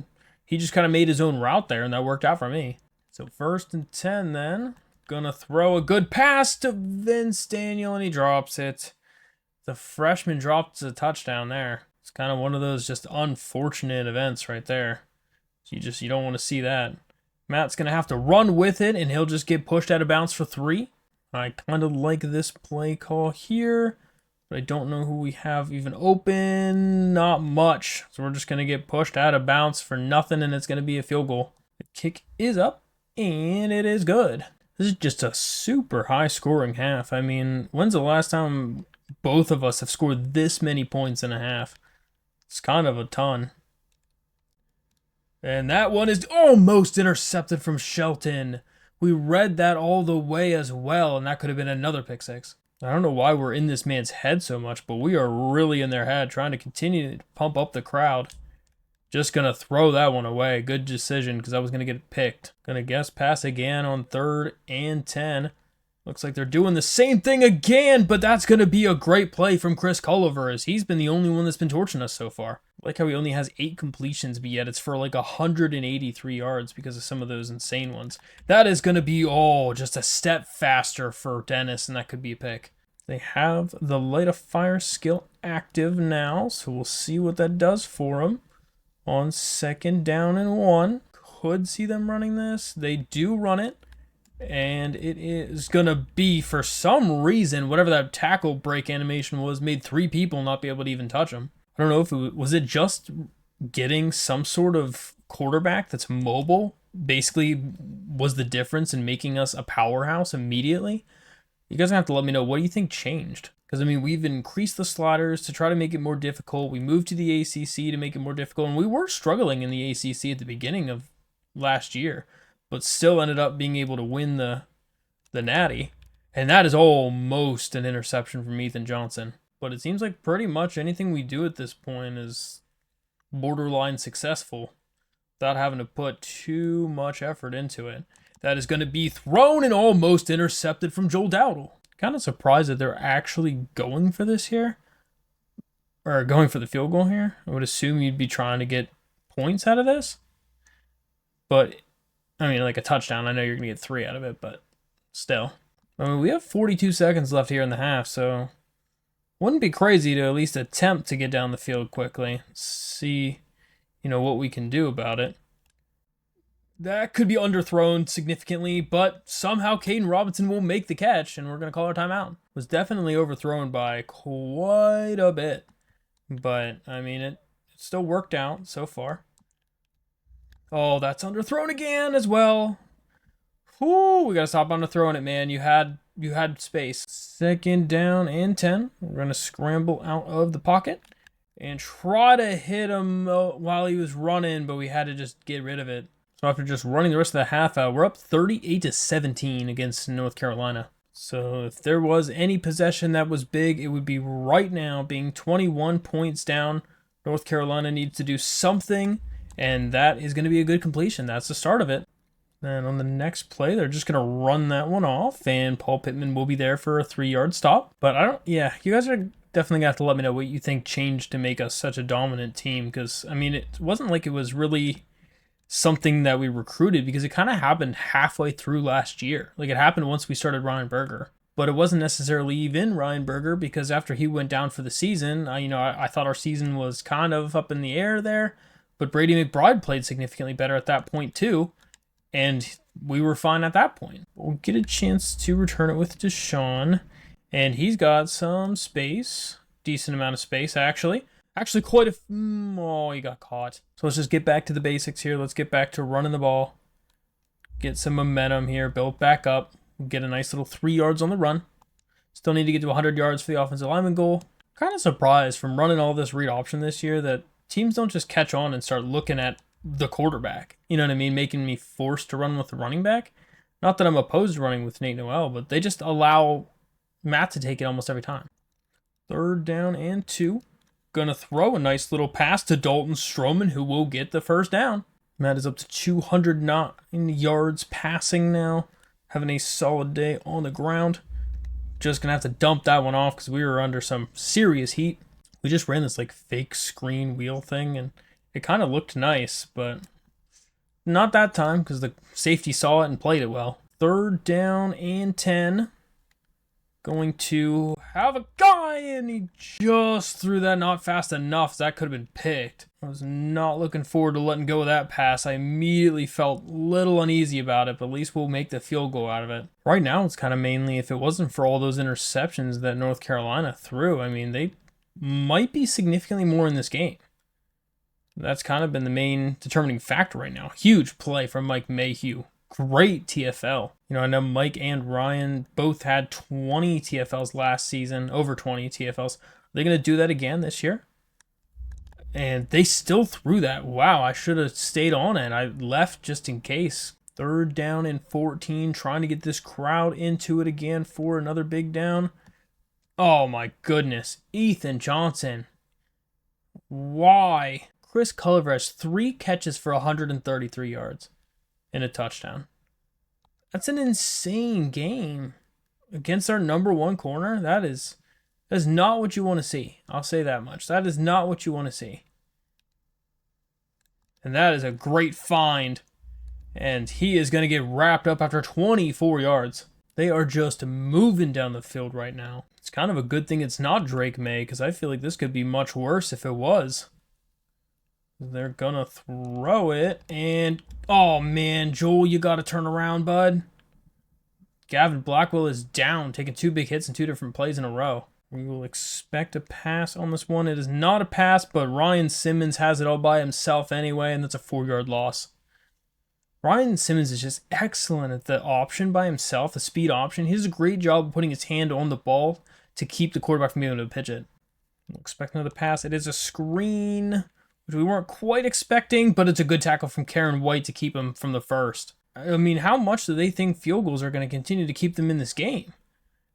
he just kind of made his own route there, and that worked out for me. So 1st and 10 then. Gonna throw a good pass to Vince Daniel, and he drops it. The freshman drops a touchdown there. It's kind of one of those just unfortunate events right there. So you don't want to see that. Matt's going to have to run with it, and he'll just get pushed out of bounds for 3. I kind of like this play call here, but I don't know who we have even open. Not much. So we're just going to get pushed out of bounds for nothing, and it's going to be a field goal. The kick is up, and it is good. This is just a super high-scoring half. I mean, when's the last time both of us have scored this many points in a half? It's kind of a ton. And that one is almost intercepted from Shelton. We read that all the way as well, and that could have been another pick 6. I don't know why we're in this man's head so much, but we are really in their head, trying to continue to pump up the crowd. Just going to throw that one away. Good decision, because I was going to get picked. Going to guess pass again on 3rd and 10. Looks like they're doing the same thing again, but that's going to be a great play from Chris Culliver, as he's been the only one that's been torching us so far. I like how he only has 8 completions, but yet it's for 183 yards because of some of those insane ones. That is going to be, just a step faster for Dennis, and that could be a pick. They have the light of fire skill active now, so we'll see what that does for them. On 2nd down and 1. Could see them running this. They do run it. And it is going to be, for some reason, whatever that tackle break animation was, made 3 people not be able to even touch him. I don't know if was it just getting some sort of quarterback that's mobile, basically was the difference in making us a powerhouse immediately. You guys have to let me know, what do you think changed? Because, I mean, we've increased the sliders to try to make it more difficult. We moved to the ACC to make it more difficult, and we were struggling in the ACC at the beginning of last year, but still ended up being able to win the Natty. And that is almost an interception from Ethan Johnson. But it seems like pretty much anything we do at this point is borderline successful without having to put too much effort into it. That is going to be thrown and almost intercepted from Joel Dowdle. Kind of surprised that they're actually going for this here. Or going for the field goal here. I would assume you'd be trying to get points out of this. But I mean, like a touchdown, I know you're going to get 3 out of it, but still. I mean, we have 42 seconds left here in the half, so wouldn't be crazy to at least attempt to get down the field quickly. See, what we can do about it. That could be underthrown significantly, but somehow Caden Robinson will make the catch, and we're going to call our timeout. Was definitely overthrown by quite a bit. But, I mean, it still worked out so far. Oh, that's underthrown again as well. Whoo, we got to stop underthrowing it, man. You had space. 2nd down and 10. We're going to scramble out of the pocket and try to hit him while he was running, but we had to just get rid of it. So after just running the rest of the half out, we're up 38-17 against North Carolina. So if there was any possession that was big, it would be right now, being 21 points down. North Carolina needs to do something, and that is going to be a good completion. That's the start of it. Then on the next play, they're just going to run that one off, and Paul Pittman will be there for a 3-yard stop. But you guys are definitely going to have to let me know what you think changed to make us such a dominant team, because, I mean, it wasn't like it was really something that we recruited, because it kind of happened halfway through last year. Like, it happened once we started Ryan Berger, but it wasn't necessarily even Ryan Berger, because after he went down for the season, I thought our season was kind of up in the air there, but Brady McBride played significantly better at that point too, and we were fine at that point. We'll get a chance to return it with Deshaun, and he's got some space, decent amount of space actually. Actually, quite a... Oh, he got caught. So let's just get back to the basics here. Let's get back to running the ball. Get some momentum here. Build back up. Get a nice little 3 yards on the run. Still need to get to 100 yards for the offensive lineman goal. Kind of surprised from running all this read option this year that teams don't just catch on and start looking at the quarterback. You know what I mean? Making me forced to run with the running back. Not that I'm opposed to running with Nate Noel, but they just allow Matt to take it almost every time. 3rd down and 2. Gonna throw a nice little pass to Dalton Stroman, who will get the 1st down. Matt is up to 209 yards passing now. Having a solid day on the ground. Just gonna have to dump that one off because we were under some serious heat. We just ran this like fake screen wheel thing, and it kind of looked nice, but not that time because the safety saw it and played it well. 3rd down and 10. Going to have a guy, and he just threw that not fast enough. That could have been picked. I was not looking forward to letting go of that pass. I immediately felt a little uneasy about it, but at least we'll make the field goal out of it. Right now, it's kind of mainly if it wasn't for all those interceptions that North Carolina threw, I mean, they might be significantly more in this game. That's kind of been the main determining factor right now. Huge play from Mike Mayhew. Great TFL. I know Mike and Ryan both had 20 TFLs last season, over 20 TFLs. Are they going to do that again this year? And they still threw that. Wow, I should have stayed on it. I left just in case. 3rd down and 14, trying to get this crowd into it again for another big down. Oh my goodness. Ethan Johnson. Why? Chris Culliver has 3 catches for 133 yards and a touchdown. That's an insane game against our number 1 corner. That is not what you want to see. I'll say that much. That is not what you want to see. And that is a great find. And he is going to get wrapped up after 24 yards. They are just moving down the field right now. It's kind of a good thing it's not Drake May, because I feel like this could be much worse if it was. They're going to throw it, and oh man, Joel, you got to turn around, bud. Gavin Blackwell is down, taking 2 big hits in 2 different plays in a row. We will expect a pass on this one. It is not a pass, but Ryan Simmons has it all by himself anyway, and that's a 4-yard loss. Ryan Simmons is just excellent at the option by himself, the speed option. He does a great job of putting his hand on the ball to keep the quarterback from being able to pitch it. We'll expect another pass. It is a screen, which we weren't quite expecting, but it's a good tackle from Karen White to keep him from the first. I mean, how much do they think field goals are going to continue to keep them in this game?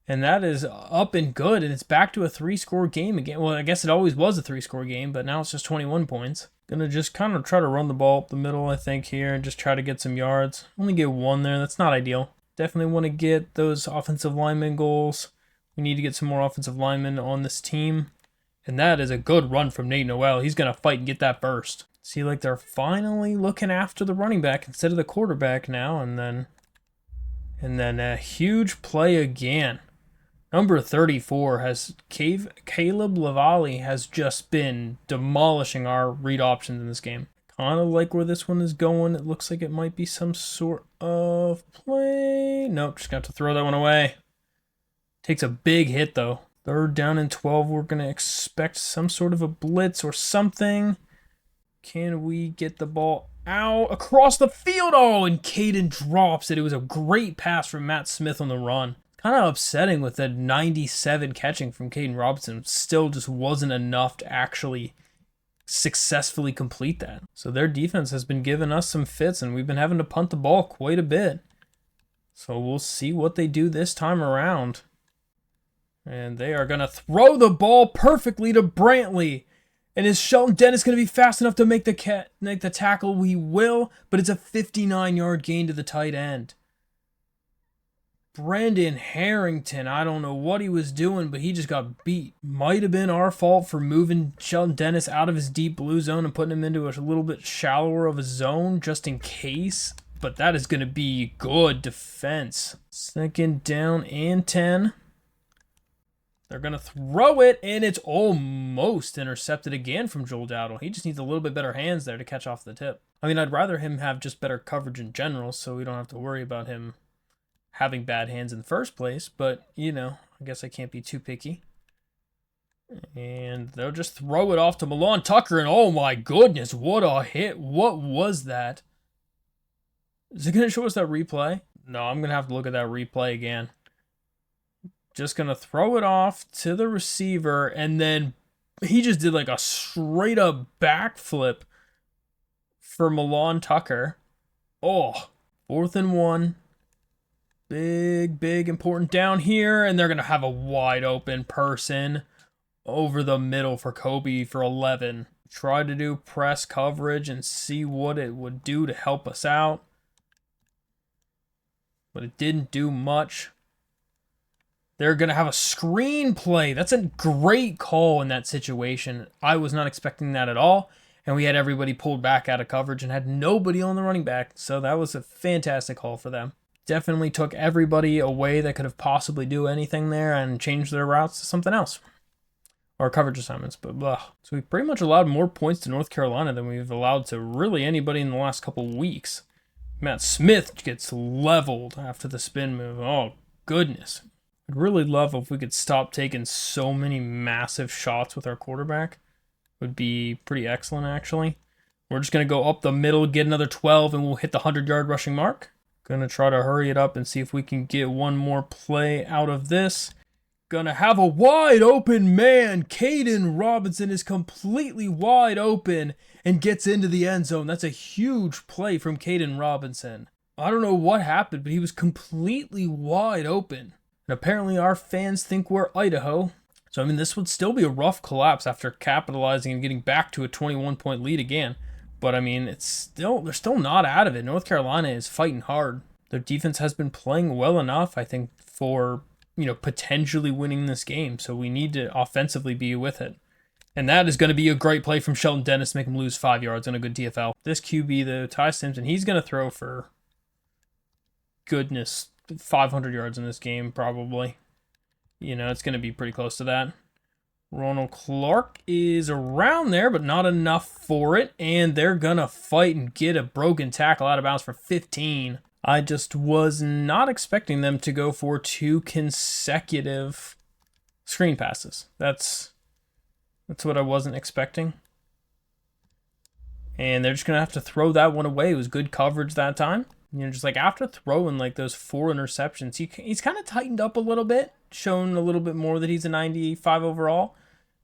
And that is up and good, and it's back to a 3-score game again. Well, I guess it always was a 3-score game, but now it's just 21 points. Gonna just kind of try to run the ball up the middle, I think, here, and just try to get some yards. Only get 1 there. That's not ideal. Definitely want to get those offensive lineman goals. We need to get some more offensive linemen on this team. And that is a good run from Nate Noel. He's going to fight and get that burst. See, like they're finally looking after the running back instead of the quarterback now. And then a huge play again. Number 34 has Caleb Lavalley has just been demolishing our read options in this game. Kind of like where this one is going. It looks like it might be some sort of play. Nope, just got to throw that one away. Takes a big hit though. 3rd down and 12. We're going to expect some sort of a blitz or something. Can we get the ball out across the field? Oh, and Caden drops it. It was a great pass from Matt Smith on the run. Kind of upsetting with that 97 catching from Caden Robinson. Still just wasn't enough to actually successfully complete that. So their defense has been giving us some fits, and we've been having to punt the ball quite a bit. So we'll see what they do this time around. And they are going to throw the ball perfectly to Brantley. And is Shelton Dennis going to be fast enough to make the tackle? We will, but it's a 59-yard gain to the tight end. Brendan Harrington, I don't know what he was doing, but he just got beat. Might have been our fault for moving Shelton Dennis out of his deep blue zone and putting him into a little bit shallower of a zone just in case. But that is going to be good defense. 2nd down and 10. They're going to throw it, and it's almost intercepted again from Joel Dowdle. He just needs a little bit better hands there to catch off the tip. I mean, I'd rather him have just better coverage in general, so we don't have to worry about him having bad hands in the first place. But, you know, I guess I can't be too picky. And they'll just throw it off to Milan Tucker, and oh my goodness, what a hit. What was that? Is it going to show us that replay? No, I'm going to have to look at that replay again. Just going to throw it off to the receiver, and then he just did like a straight up backflip for Milan Tucker. Oh, 4th and 1. Big important down here, and they're going to have a wide open person over the middle for Kobe for 11. Try to do press coverage and see what it would do to help us out. But it didn't do much. They're going to have a screen play. That's a great call in that situation. I was not expecting that at all. And we had everybody pulled back out of coverage and had nobody on the running back. So that was a fantastic call for them. Definitely took everybody away that could have possibly do anything there and changed their routes to something else. Or coverage assignments, but blah. So we pretty much allowed more points to North Carolina than we've allowed to really anybody in the last couple weeks. Matt Smith gets leveled after the spin move. Oh, goodness. I'd really love if we could stop taking so many massive shots with our quarterback. Would be pretty excellent, actually. We're just going to go up the middle, get another 12, and we'll hit the 100-yard rushing mark. Going to try to hurry it up and see if we can get one more play out of this. Going to have a wide open man. Caden Robinson is completely wide open and gets into the end zone. That's a huge play from Caden Robinson. I don't know what happened, but he was completely wide open. And apparently our fans think we're Idaho. So, I mean, this would still be a rough collapse after capitalizing and getting back to a 21-point lead again. But, I mean, they're still not out of it. North Carolina is fighting hard. Their defense has been playing well enough, I think, for, potentially winning this game. So we need to offensively be with it. And that is going to be a great play from Shelton Dennis to make him lose 5 yards on a good TFL. This QB, though, Ty Simpson, he's going to throw for, goodness, 500 yards in this game, probably. It's going to be pretty close to that. Ronald Clark is around there, but not enough for it. And they're going to fight and get a broken tackle out of bounds for 15. I just was not expecting them to go for 2 consecutive screen passes. That's what I wasn't expecting. And they're just going to have to throw that one away. It was good coverage that time. Just like after throwing like those 4 interceptions, he's kind of tightened up a little bit, shown a little bit more that he's a 95 overall.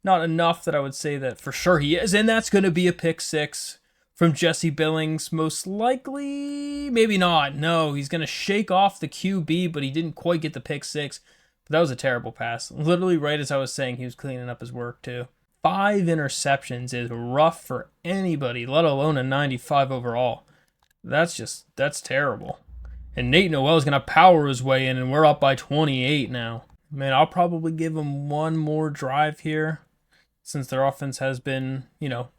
Not enough that I would say that for sure he is, and that's going to be a pick 6 from Jesse Billings, most likely. Maybe not. No, he's going to shake off the QB, but he didn't quite get the pick 6. But that was a terrible pass. Literally right as I was saying, he was cleaning up his work too. 5 interceptions is rough for anybody, let alone a 95 overall. That's terrible. And Nate Noel is going to power his way in, and we're up by 28 now. Man, I'll probably give them one more drive here since their offense has been,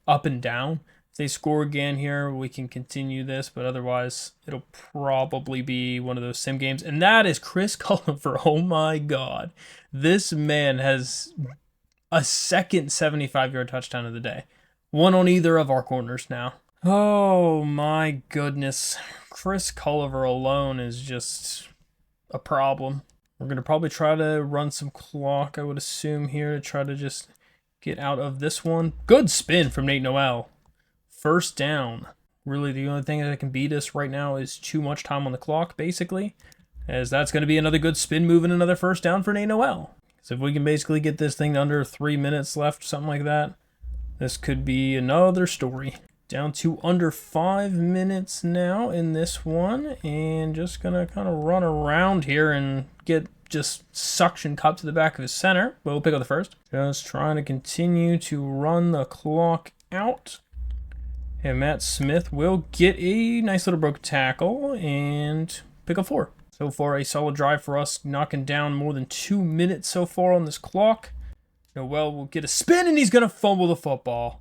up and down. If they score again here, we can continue this, but otherwise it'll probably be one of those sim games. And that is Chris Culliver. Oh my God. This man has a second 75-yard touchdown of the day. One on either of our corners now. Oh my goodness. Chris Culliver alone is just a problem. We're going to probably try to run some clock, I would assume, here to try to just get out of this one. Good spin from Nate Noel. First down. Really, the only thing that can beat us right now is too much time on the clock, basically, as that's going to be another good spin move and another first down for Nate Noel. So if we can basically get this thing to under 3 minutes left, something like that, this could be another story. Down to under 5 minutes now in this one, and just going to kind of run around here and get just suction cup to the back of his center. But we'll pick up the first. Just trying to continue to run the clock out. And Matt Smith will get a nice little broken tackle and pick up 4. So far, a solid drive for us, knocking down more than 2 minutes so far on this clock. Noel will get a spin, and he's going to fumble the football.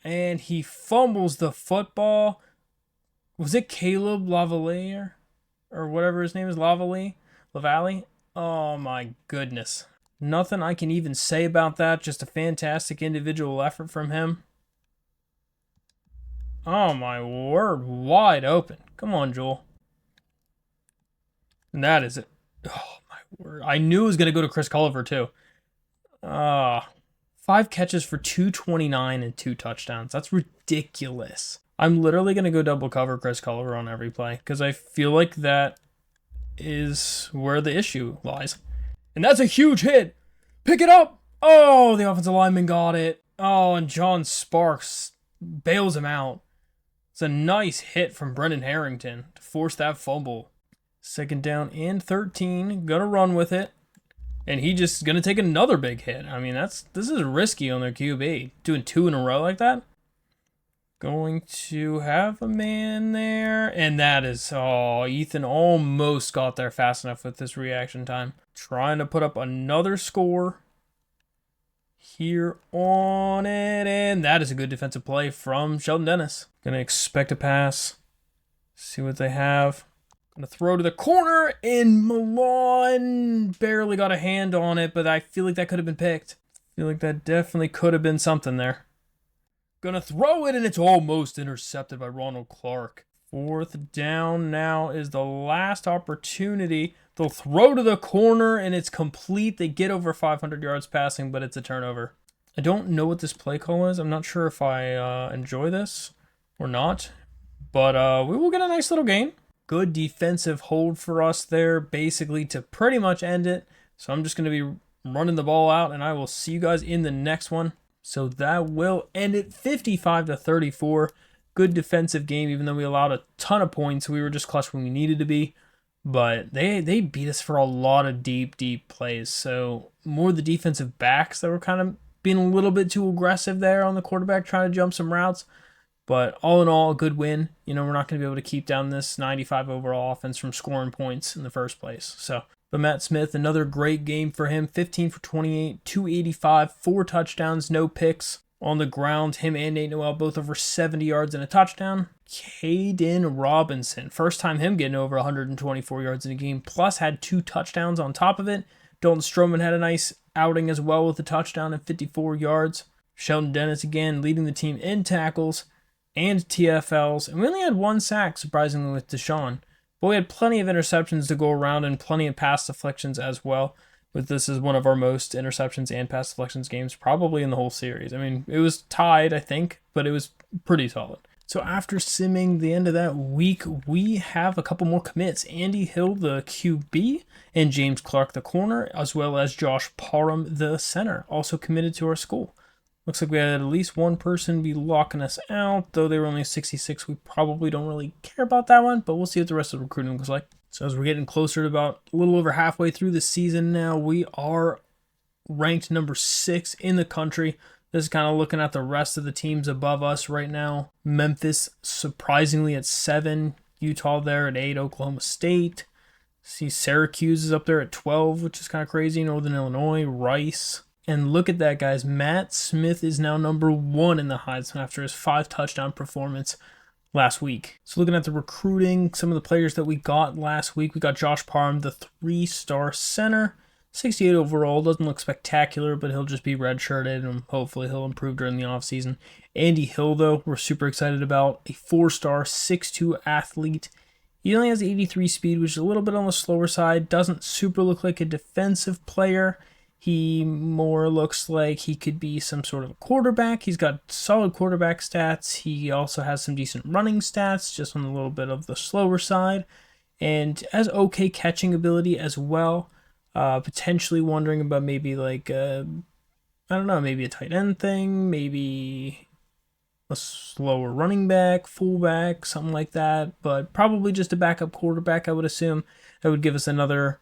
And he fumbles the football. Was it Caleb Lavalley or whatever his name is? Lavalley? Oh my goodness. Nothing I can even say about that. Just a fantastic individual effort from him. Oh my word. Wide open. Come on, Joel. And that is it. Oh my word. I knew it was going to go to Chris Culliver too. 5 catches for 229 and 2 touchdowns. That's ridiculous. I'm literally going to go double cover Chris Culliver on every play because I feel like that is where the issue lies. And that's a huge hit. Pick it up. Oh, the offensive lineman got it. Oh, and John Sparks bails him out. It's a nice hit from Brendan Harrington to force that fumble. Second down and 13. Gonna run with it. And he just going to take another big hit. I mean, this is risky on their QB. Doing 2 in a row like that. Going to have a man there. And that is, Ethan almost got there fast enough with this reaction time. Trying to put up another score here on it. And that is a good defensive play from Sheldon Dennis. Going to expect a pass. See what they have. Going to throw to the corner, and Milan barely got a hand on it, but I feel like that could have been picked. I feel like that definitely could have been something there. Going to throw it, and it's almost intercepted by Ronald Clark. 4th down now is the last opportunity. They'll throw to the corner, and it's complete. They get over 500 yards passing, but it's a turnover. I don't know what this play call is. I'm not sure if I enjoy this or not, but we will get a nice little gain. Good defensive hold for us there, basically to pretty much end it. So I'm just going to be running the ball out, and I will see you guys in the next one. So that will end it 55-34. Good defensive game, even though we allowed a ton of points. We were just clutch when we needed to be. But they beat us for a lot of deep plays. So more the defensive backs that were kind of being a little bit too aggressive there on the quarterback, trying to jump some routes. But all in all, a good win. You know, we're not going to be able to keep down this 95 overall offense from scoring points in the first place. So, but Matt Smith, another great game for him. 15 for 28, 285, 4 touchdowns, no picks on the ground. Him and Nate Noel both over 70 yards and a touchdown. Caden Robinson, first time him getting over 124 yards in a game, plus had 2 touchdowns on top of it. Dalton Stroman had a nice outing as well with a touchdown and 54 yards. Sheldon Dennis again leading the team in tackles and TFLs, and we only had 1 sack, surprisingly, with Deshaun. But we had plenty of interceptions to go around and plenty of pass deflections as well. But this is one of our most interceptions and pass deflections games probably in the whole series. I mean, it was tied, I think, but it was pretty solid. So after simming the end of that week, we have a couple more commits. Andy Hill, the QB, and James Clark, the corner, as well as Josh Parham, the center, also committed to our school. Looks like we had at least one person be locking us out, though they were only 66. We probably don't really care about that one, but we'll see what the rest of the recruiting looks like. So as we're getting closer to about a little over halfway through the season now, we are ranked number 6 in the country. This is kind of looking at the rest of the teams above us right now. Memphis surprisingly at 7, Utah there at 8, Oklahoma State. See Syracuse is up there at 12, which is kind of crazy. Northern Illinois, Rice. And look at that, guys. Matt Smith is now number 1 in the Heisman after his 5 touchdown performance last week. So looking at the recruiting, some of the players that we got last week, we got Josh Parham, the 3-star center. 68 overall, doesn't look spectacular, but he'll just be redshirted, and hopefully he'll improve during the offseason. Andy Hill, though, we're super excited about. A 4-star, 6'2 athlete He only has 83 speed, which is a little bit on the slower side. Doesn't super look like a defensive player. He more looks like he could be some sort of a quarterback. He's got solid quarterback stats. He also has some decent running stats, just on a little bit of the slower side. And has okay catching ability as well. Potentially wondering about maybe like, I don't know, maybe a tight end thing, maybe a slower running back, fullback, something like that. But probably just a backup quarterback, I would assume. That would give us another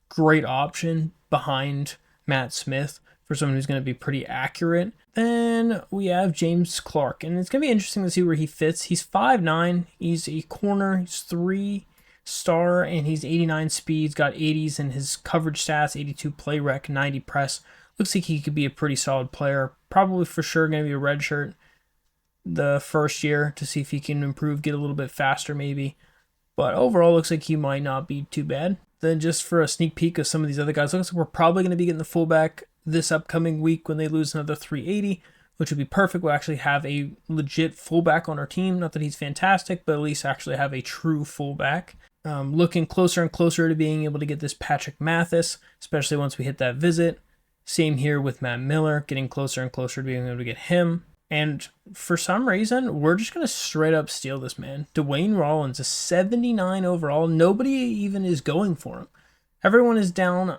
great option behind Matt Smith for someone who's going to be pretty accurate. Then we have James Clark, and it's going to be interesting to see where he fits. He's 5'9", he's a corner, he's 3-star, and he's 89 speeds, got 80s in his coverage stats, 82 play rec, 90 press. Looks like he could be a pretty solid player. Probably for sure going to be a redshirt the first year to see if he can improve, get a little bit faster maybe. But overall, looks like he might not be too bad. Then just for a sneak peek of some of these other guys, looks like we're probably going to be getting the fullback this upcoming week when they lose another 380, which would be perfect. We'll actually have a legit fullback on our team. Not that he's fantastic, but at least actually have a true fullback. Looking closer and closer to being able to get this Patrick Mathis, especially once we hit that visit. Same here with Matt Miller, getting closer and closer to being able to get him. And for some reason, we're just going to straight up steal this man. Dwayne Rollins, a 79 overall. Nobody even is going for him. Everyone is down.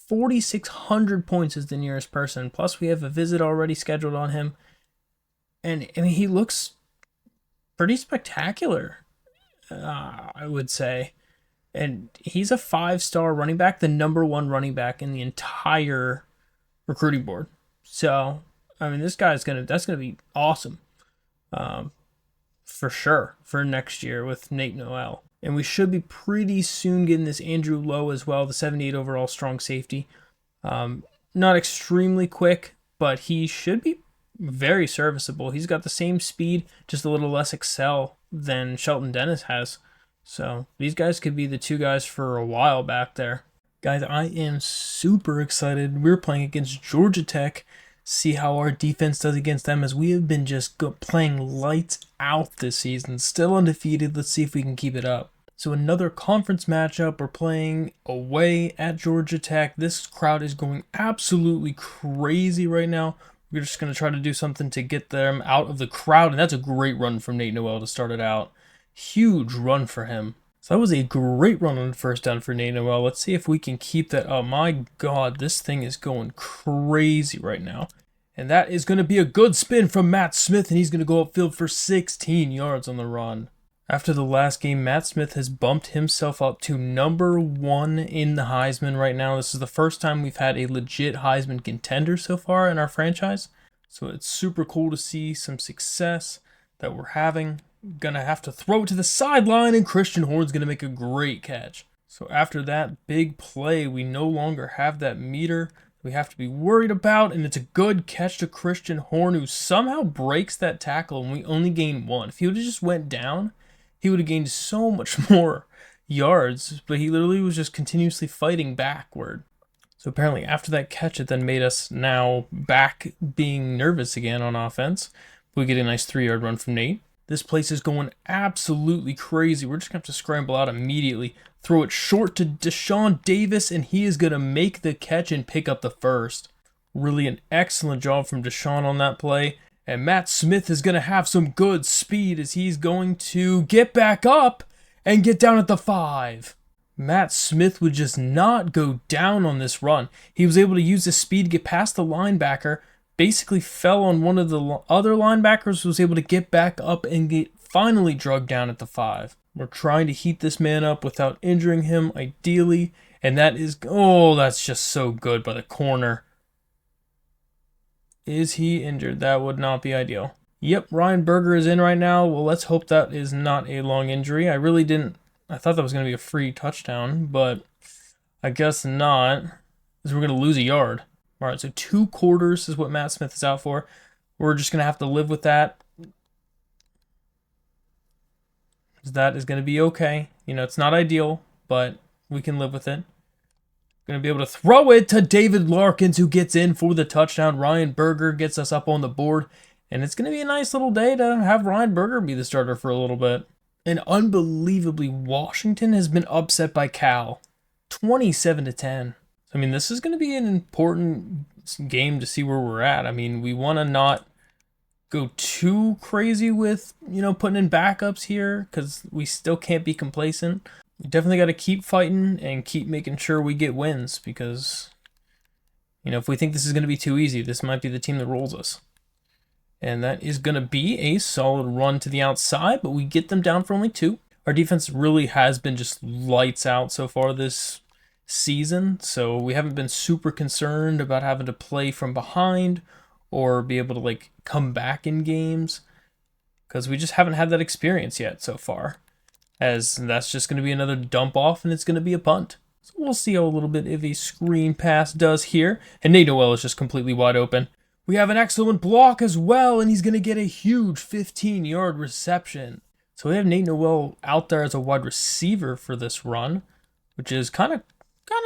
4,600 points is the nearest person. Plus, we have a visit already scheduled on him. And I mean, he looks pretty spectacular, I would say. And he's a 5-star running back, the number 1 running back in the entire recruiting board. So, I mean, that's gonna be awesome, for sure, for next year with Nate Noel. And we should be pretty soon getting this Andrew Lowe as well, the 78 overall strong safety. Not extremely quick, but he should be very serviceable. He's got the same speed, just a little less excel than Shelton Dennis has. So these guys could be the two guys for a while back there. Guys, I am super excited. We're playing against Georgia Tech. See how our defense does against them, as we have been just playing lights out this season. Still undefeated. Let's see if we can keep it up. So another conference matchup. We're playing away at Georgia Tech. This crowd is going absolutely crazy right now. We're just going to try to do something to get them out of the crowd. And that's a great run from Nate Noel to start it out. Huge run for him. So that was a great run on the first down for Nate Noel. Let's see if we can keep that up. My God, this thing is going crazy right now. And that is going to be a good spin from Matt Smith, and he's going to go upfield for 16 yards on the run. After the last game, Matt Smith has bumped himself up to number 1 in the Heisman right now. This is the first time we've had a legit Heisman contender so far in our franchise. So it's super cool to see some success that we're having. Gonna have to throw it to the sideline, and Christian Horn's gonna make a great catch. So after that big play, we no longer have that meter we have to be worried about, and it's a good catch to Christian Horn, who somehow breaks that tackle, and we only gain 1. If he would have just went down, he would have gained so much more yards, but he literally was just continuously fighting backward. So apparently after that catch, it then made us now back being nervous again on offense. We get a nice 3-yard run from Nate. This place is going absolutely crazy. We're just going to have to scramble out immediately. Throw it short to Deshaun Davis, and he is going to make the catch and pick up the first. Really an excellent job from Deshaun on that play. And Matt Smith is going to have some good speed as he's going to get back up and get down at the 5. Matt Smith would just not go down on this run. He was able to use his speed to get past the linebacker, basically fell on one of the other linebackers, was able to get back up and get finally drugged down at the 5. We're trying to heat this man up without injuring him, ideally, and that is, oh, that's just so good by the corner. Is he injured? That would not be ideal. Yep, Ryan Berger is in right now. Well, let's hope that is not a long injury. I thought that was going to be a free touchdown, but I guess not, because we're going to lose a yard. All right, so 2 quarters is what Matt Smith is out for. We're just going to have to live with that. That is going to be okay. You know, it's not ideal, but we can live with it. Going to be able to throw it to David Larkins, who gets in for the touchdown. Ryan Berger gets us up on the board, and it's going to be a nice little day to have Ryan Berger be the starter for a little bit. And unbelievably, Washington has been upset by Cal, 27-10. I mean, this is going to be an important game to see where we're at. I mean, we want to not go too crazy with, putting in backups here because we still can't be complacent. We definitely got to keep fighting and keep making sure we get wins because, if we think this is going to be too easy, this might be the team that rolls us. And that is going to be a solid run to the outside, but we get them down for only 2. Our defense really has been just lights out so far this season, so we haven't been super concerned about having to play from behind or be able to come back in games because we just haven't had that experience yet so far, as that's just going to be another dump off and it's going to be a punt. So we'll see how a little bit of a screen pass does here, and Nate Noel is just completely wide open. We have an excellent block as well, and he's going to get a huge 15-yard reception. So we have Nate Noel out there as a wide receiver for this run, which is kind of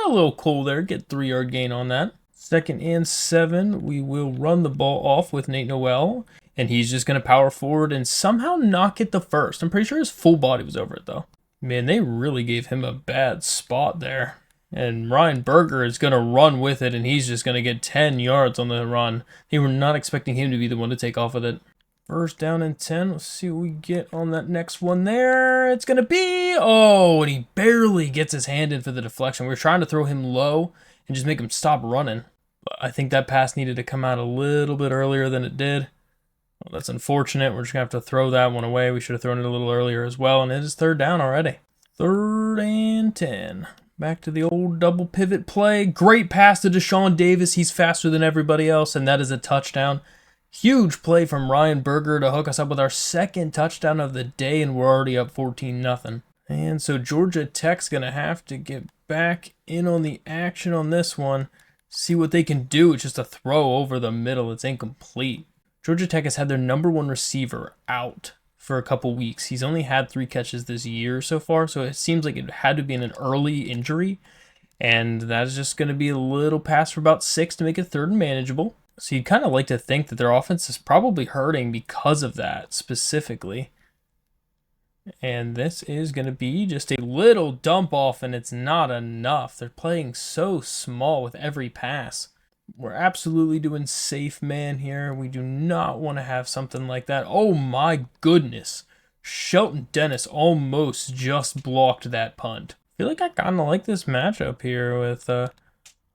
a little cool there. Get 3-yard gain on that. 2nd and 7, we will run the ball off with Nate Noel, and he's just going to power forward and somehow not get the first. I'm pretty sure his full body was over it, though. Man, they really gave him a bad spot there. And Ryan Berger is going to run with it, and he's just going to get 10 yards on the run. They were not expecting him to be the one to take off with it. 1st down and 10. Let's see what we get on that next one there. It's going to be... Oh, and he barely gets his hand in for the deflection. We were trying to throw him low and just make him stop running. But I think that pass needed to come out a little bit earlier than it did. Well, that's unfortunate. We're just going to have to throw that one away. We should have thrown it a little earlier as well, and it is 3rd down already. 3rd and 10. Back to the old double pivot play. Great pass to Deshaun Davis. He's faster than everybody else, and that is a touchdown. Huge play from Ryan Berger to hook us up with our 2nd touchdown of the day, and we're already up 14-0. And so Georgia Tech's going to have to get back in on the action on this one. See what they can do. It's just a throw over the middle. It's incomplete. Georgia Tech has had their number 1 receiver out for a couple weeks. He's only had 3 catches this year so far, so it seems like it had to be an early injury, and that is just going to be a little pass for about 6 to make it 3rd and manageable. So you'd kind of like to think that their offense is probably hurting because of that specifically. And this is going to be just a little dump off, and it's not enough. They're playing so small with every pass. We're absolutely doing safe man here. We do not want to have something like that. Oh my goodness. Shelton Dennis almost just blocked that punt. I feel like I kind of like this matchup here with, I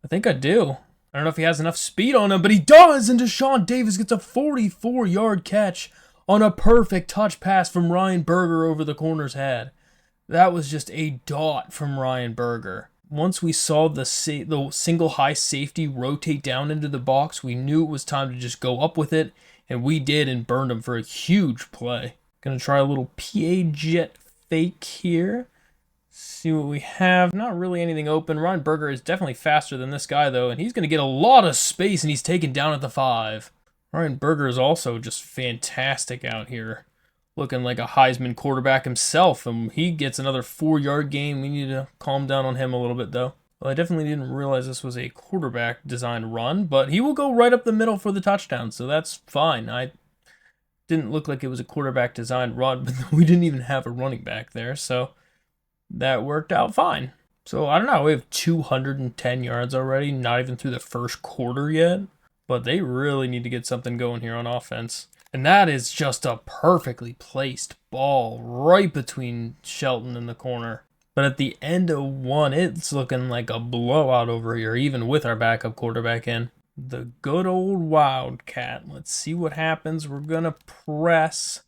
think I do. I don't know if he has enough speed on him, but he does, and Deshaun Davis gets a 44-yard catch on a perfect touch pass from Ryan Berger over the corner's head. That was just a dot from Ryan Berger. Once we saw the single high safety rotate down into the box, we knew it was time to just go up with it, and we did and burned him for a huge play. Gonna try a little PA jet fake here. See what we have. Not really anything open. Ryan Berger is definitely faster than this guy, though, and he's gonna get a lot of space, and he's taken down at the 5. Ryan Berger is also just fantastic out here. Looking like a Heisman quarterback himself, and he gets another 4-yard gain. We need to calm down on him a little bit, though. Well, I definitely didn't realize this was a quarterback-designed run, but he will go right up the middle for the touchdown, so that's fine. I didn't look like it was a quarterback-designed run, but we didn't even have a running back there, so that worked out fine. So, I don't know, we have 210 yards already, not even through the first quarter yet, but they really need to get something going here on offense. And that is just a perfectly placed ball right between Shelton and the corner. But at the end of one, it's looking like a blowout over here, even with our backup quarterback in. The good old Wildcat. Let's see what happens. We're going to press,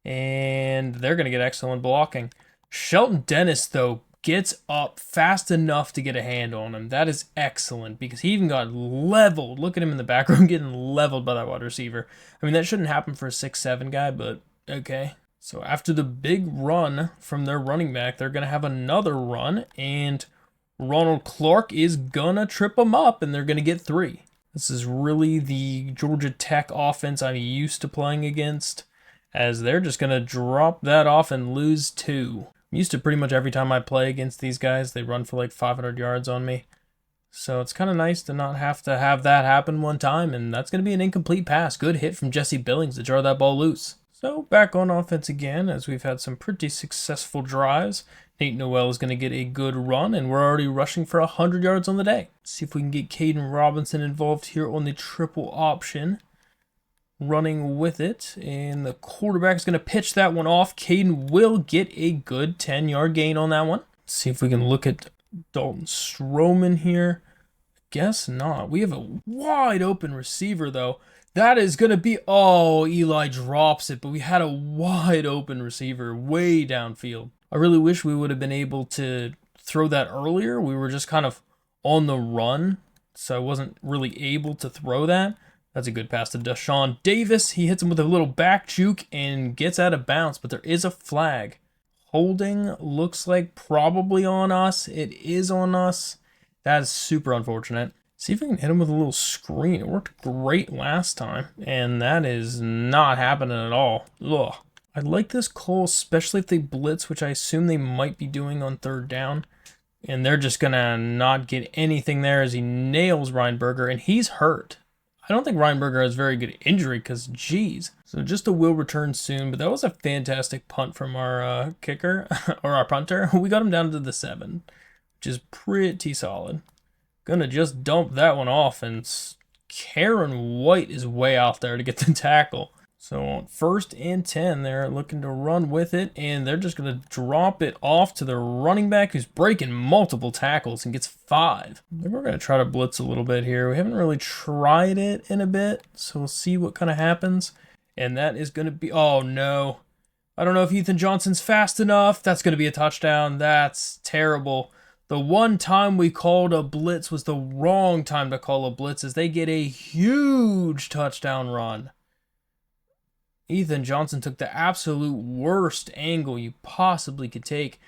and they're going to get excellent blocking. Shelton Dennis, though, gets up fast enough to get a hand on him. That is excellent because he even got leveled. Look at him in the background getting leveled by that wide receiver. I mean, that shouldn't happen for a 6'7" guy, but okay. So after the big run from their running back, they're going to have another run, and Ronald Clark is going to trip them up, and they're going to get 3. This is really the Georgia Tech offense I'm used to playing against, as they're just going to drop that off and lose 2. I'm used to pretty much every time I play against these guys, they run for like 500 yards on me. So it's kind of nice to not have to have that happen one time, and that's going to be an incomplete pass. Good hit from Jesse Billings to jar that ball loose. So back on offense again, as we've had some pretty successful drives. Nate Noel is going to get a good run, and we're already rushing for 100 yards on the day. Let's see if we can get Caden Robinson involved here on the triple option. Running with it, and the quarterback is going to pitch that one off. Caden will get a good 10-yard gain on that one. Let's see if we can look at Dalton Stroman here. Guess not. We have a wide open receiver, though. That is going to be... Oh, Eli drops it, but we had a wide open receiver way downfield. I really wish we would have been able to throw that earlier. We were just kind of on the run, so I wasn't really able to throw that. That's a good pass to Deshaun Davis. He hits him with a little back juke and gets out of bounds, but there is a flag. Holding looks like probably on us. It is on us. That is super unfortunate. See if we can hit him with a little screen. It worked great last time, and that is not happening at all. Ugh. I like this call, especially if they blitz, which I assume they might be doing on third down. And they're just going to not get anything there as he nails Reinberger, and he's hurt. I don't think Reinberger has very good injury because, geez. So just a will return soon, but that was a fantastic punt from our kicker, or our punter. We got him down to the 7, which is pretty solid. Gonna just dump that one off, and Karen White is way out there to get the tackle. So on 1st and 10, they're looking to run with it, and they're just going to drop it off to the running back who's breaking multiple tackles and gets 5. We're going to try to blitz a little bit here. We haven't really tried it in a bit, so we'll see what kind of happens. And that is going to be... Oh, no. I don't know if Ethan Johnson's fast enough. That's going to be a touchdown. That's terrible. The one time we called a blitz was the wrong time to call a blitz, as they get a huge touchdown run. Ethan Johnson took the absolute worst angle you possibly could take.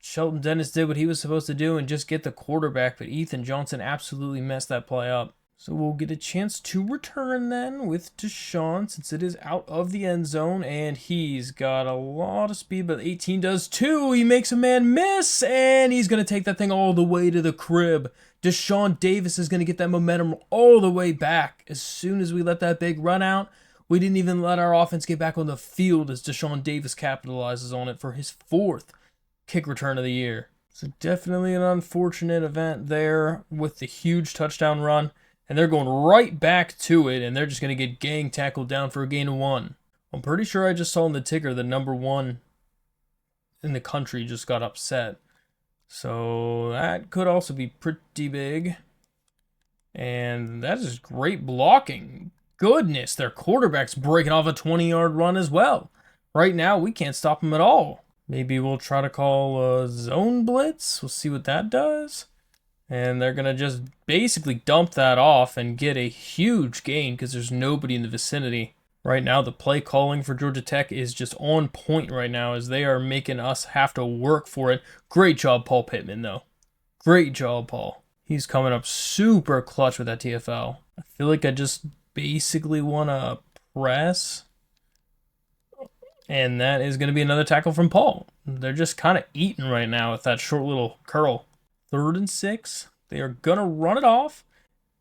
Shelton Dennis did what he was supposed to do and just get the quarterback, but Ethan Johnson absolutely messed that play up. So we'll get a chance to return then with Deshaun, since it is out of the end zone, and he's got a lot of speed, but 18 does too. He makes a man miss, and he's going to take that thing all the way to the crib. Deshaun Davis is going to get that momentum all the way back. As soon as we let that big run out, we didn't even let our offense get back on the field as Deshaun Davis capitalizes on it for his 4th kick return of the year. So definitely an unfortunate event there with the huge touchdown run. And they're going right back to it, and they're just going to get gang tackled down for a gain of 1. I'm pretty sure I just saw in the ticker that number 1 in the country just got upset. So that could also be pretty big. And that is great blocking. Goodness, their quarterback's breaking off a 20-yard run as well. Right now, we can't stop him at all. Maybe we'll try to call a zone blitz. We'll see what that does. And they're going to just basically dump that off and get a huge gain because there's nobody in the vicinity. Right now, the play calling for Georgia Tech is just on point right now as they are making us have to work for it. Great job, Paul Pittman, though. Great job, Paul. He's coming up super clutch with that TFL. I feel like I just basically want to press. And that is going to be another tackle from Paul. They're just kind of eating right now with that short little curl. 3rd and 6. They are going to run it off.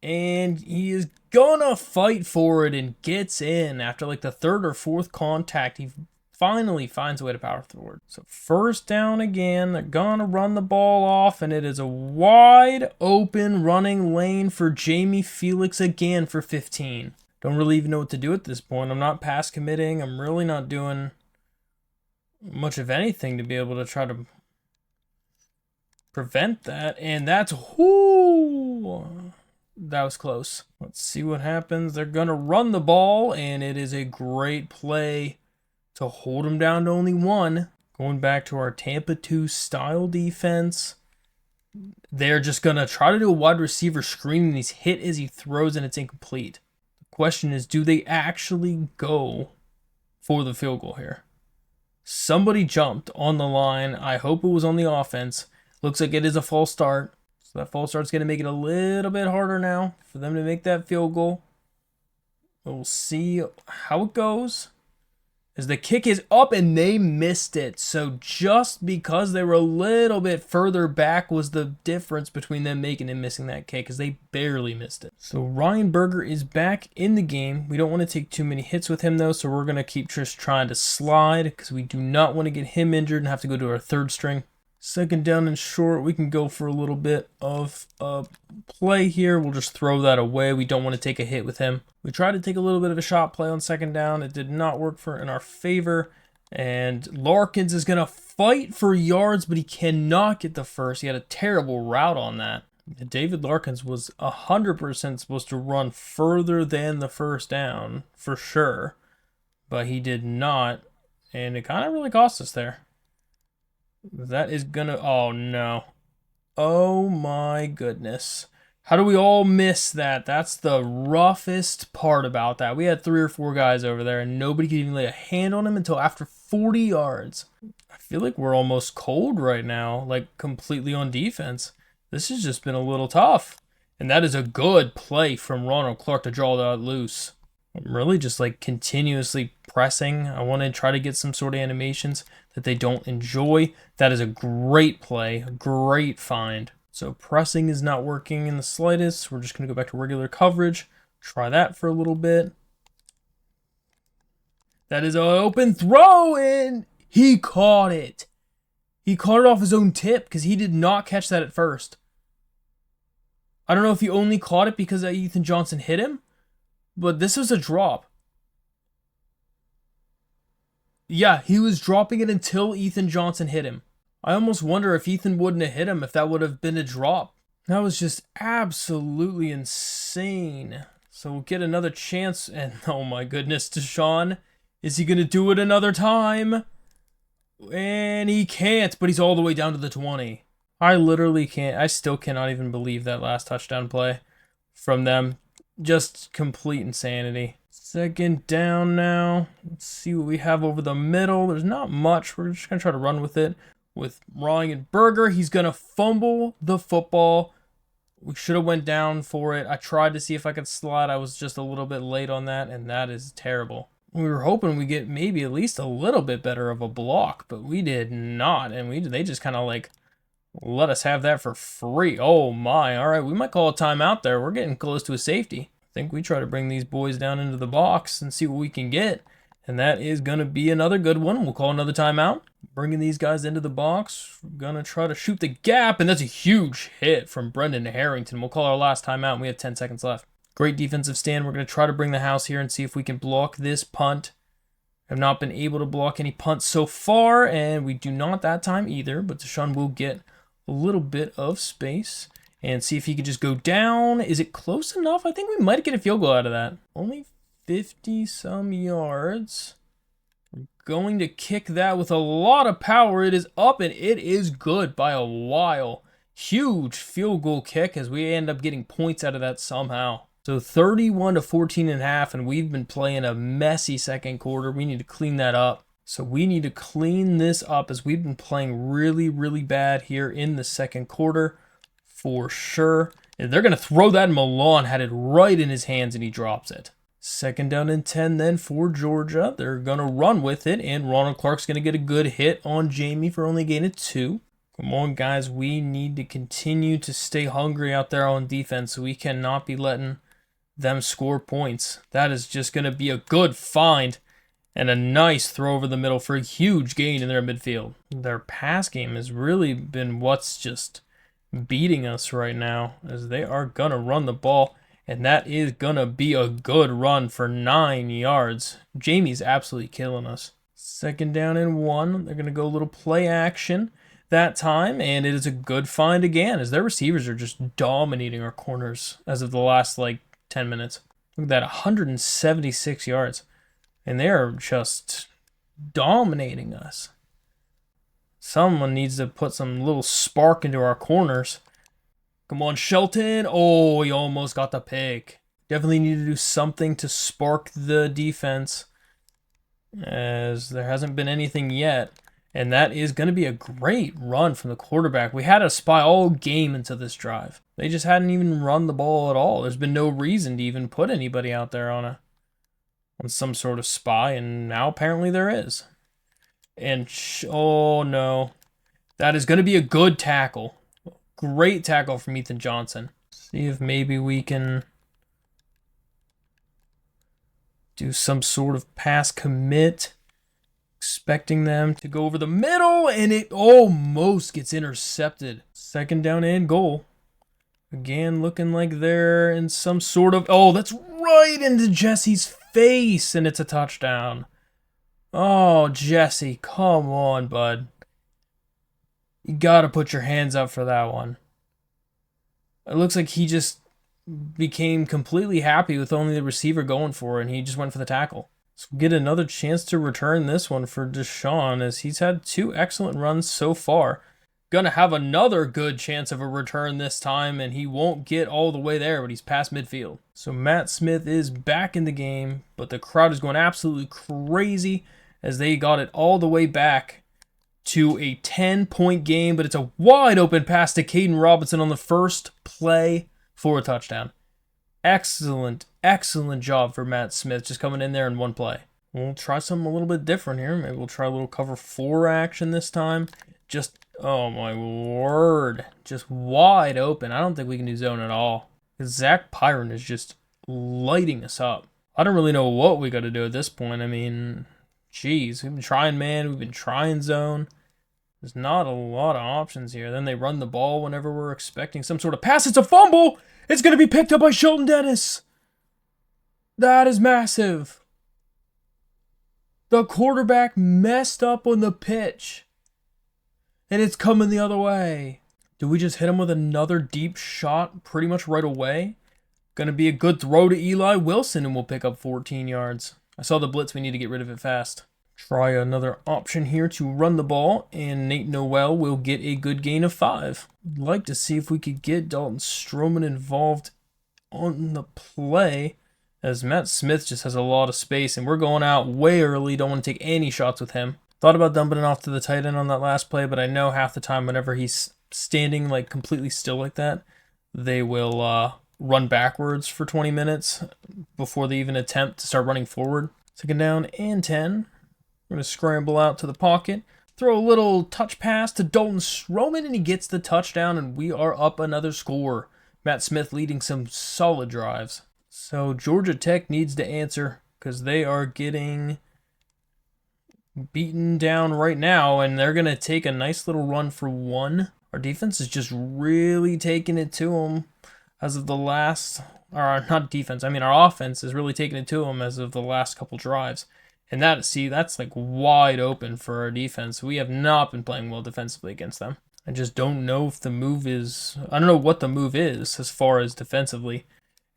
And he is going to fight for it and gets in. After like the 3rd or 4th contact, he finally finds a way to power forward. So 1st down again. They're going to run the ball off. And it is a wide open running lane for Jamie Felix again for 15. Don't really even know what to do at this point. I'm not pass committing. I'm really not doing much of anything to be able to try to prevent that. And that's... Whoo! That was close. Let's see what happens. They're going to run the ball, and it is a great play to hold them down to only 1. Going back to our Tampa 2 style defense. They're just going to try to do a wide receiver screen, and he's hit as he throws, and it's incomplete. The question is, do they actually go for the field goal here? Somebody jumped on the line. I hope it was on the offense. Looks like it is a false start. So that false start's going to make it a little bit harder now for them to make that field goal. We'll see how it goes. as the kick is up and they missed it. So just because they were a little bit further back was the difference between them making and missing that kick, because they barely missed it. So Ryan Berger is back in the game. We don't want to take too many hits with him though, so we're going to keep just trying to slide because we do not want to get him injured and have to go to our third string. Second down and short, we can go for a little bit of a play here. We'll just throw that away. We don't want to take a hit with him. We tried to take a little bit of a shot play on second down. It did not work in our favor. And Larkins is going to fight for yards, but he cannot get the first. He had a terrible route on that. David Larkins was 100% supposed to run further than the first down, for sure. But he did not, and it kind of really cost us there. That is gonna... Oh, no. Oh, my goodness. How do we all miss that? That's the roughest part about that. We had 3 or 4 guys over there, and nobody could even lay a hand on him until after 40 yards. I feel like we're almost cold right now, like completely on defense. This has just been a little tough. And that is a good play from Ronald Clark to draw that loose. I'm really just like continuously pressing. I want to try to get some sort of animations that they don't enjoy. That is a great play, a great find. So pressing is not working in the slightest. We're just going to go back to regular coverage. Try that for a little bit. That is an open throw, and he caught it. He caught it off his own tip because he did not catch that at first. I don't know if he only caught it because Ethan Johnson hit him, but this was a drop. Yeah, he was dropping it until Ethan Johnson hit him. I almost wonder if Ethan wouldn't have hit him, if that would have been a drop. That was just absolutely insane. So we'll get another chance, and oh my goodness, Deshaun, is he going to do it another time? And he can't, but he's all the way down to the 20. I literally can't, I still cannot even believe that last touchdown play from them. Just complete insanity. Second down now. Let's see what we have over the middle. There's not much. We're just going to try to run with it. With Ryan Berger, he's going to fumble the football. We should have went down for it. I tried to see if I could slide. I was just a little bit late on that, and that is terrible. We were hoping we get maybe at least a little bit better of a block, but we did not, and they just kind of like let us have that for free. Oh my, all right, we might call a timeout there. We're getting close to a safety. I think we try to bring these boys down into the box and see what we can get, and that is going to be another good one. We'll call another timeout. Bringing these guys into the box. We're going to try to shoot the gap, and that's a huge hit from Brendan Harrington. We'll call our last timeout, and we have 10 seconds left. Great defensive stand. We're going to try to bring the house here and see if we can block this punt. Have not been able to block any punts so far, and we do not that time either, but Deshaun will get a little bit of space and see if he could just go down. Is it close enough? I think we might get a field goal out of that. Only 50-some yards. We're going to kick that with a lot of power. It is up, and it is good by a while. Huge field goal kick as we end up getting points out of that somehow. So 31-14.5, and we've been playing a messy second quarter. We need to clean that up. So we need to clean this up as we've been playing really, really bad here in the second quarter for sure. And they're going to throw that. Milan had it right in his hands, and he drops it. Second down and 10 then for Georgia. They're going to run with it, and Ronald Clark's going to get a good hit on Jamie for only gaining 2. Come on, guys. We need to continue to stay hungry out there on defense. We cannot be letting them score points. That is just going to be a good find and a nice throw over the middle for a huge gain in their midfield. Their pass game has really been what's just beating us right now, as they are going to run the ball, and that is going to be a good run for 9 yards. Jamie's absolutely killing us. Second down and 1. They're going to go a little play action that time, and it is a good find again, as their receivers are just dominating our corners as of the last 10 minutes. Look at that, 176 yards. And they are just dominating us. Someone needs to put some little spark into our corners. Come on, Shelton. Oh, he almost got the pick. Definitely need to do something to spark the defense, as there hasn't been anything yet. And that is going to be a great run from the quarterback. We had a spy all game into this drive. They just hadn't even run the ball at all. There's been no reason to even put anybody out there on on some sort of spy, and now apparently there is. And, oh no. That is going to be a good tackle. Great tackle from Ethan Johnson. See if maybe we can do some sort of pass commit. Expecting them to go over the middle, and it almost gets intercepted. Second down and goal. Again, looking like they're in some sort of... Oh, that's right into Jesse's face, and it's a touchdown. Oh, Jesse, come on, bud. You gotta put your hands up for that one. It looks like he just became completely happy with only the receiver going for it, and he just went for the tackle. So we'll get another chance to return this one for Deshaun, as he's had 2 excellent runs so far. Gonna have another good chance of a return this time, and he won't get all the way there, but he's past midfield. So Matt Smith is back in the game, but the crowd is going absolutely crazy as they got it all the way back to a 10-point game, but it's a wide open pass to Caden Robinson on the first play for a touchdown. Excellent job for Matt Smith, just coming in there in one play. We'll try something a little bit different here. Maybe we'll try a little cover 4 action this time. Just, oh my word, just wide open. I don't think we can do zone at all. Zach Pyron is just lighting us up. I don't really know what we got to do at this point. I mean, geez, we've been trying man, we've been trying zone. There's not a lot of options here. Then they run the ball whenever we're expecting some sort of pass. It's a fumble! It's going to be picked up by Shelton Dennis. That is massive. The quarterback messed up on the pitch. And it's coming the other way. Do we just hit him with another deep shot pretty much right away? Going to be a good throw to Eli Wilson, and we'll pick up 14 yards. I saw the blitz. We need to get rid of it fast. Try another option here to run the ball, and Nate Noel will get a good gain of 5. I'd like to see if we could get Dalton Stroman involved on the play, as Matt Smith just has a lot of space, and we're going out way early. Don't want to take any shots with him. Thought about dumping it off to the tight end on that last play, but I know half the time whenever he's standing like completely still like that, they will run backwards for 20 minutes before they even attempt to start running forward. Second down and 10. We're going to scramble out to the pocket, throw a little touch pass to Dalton Stroman, and he gets the touchdown, and we are up another score. Matt Smith leading some solid drives. So Georgia Tech needs to answer because they are getting beaten down right now, and they're going to take a nice little run for 1. Our defense is just really taking it to them as of the last, or not defense, I mean our offense is really taking it to them as of the last couple drives. And that's like wide open for our defense. We have not been playing well defensively against them. I just don't know if the move is, I don't know what the move is as far as defensively.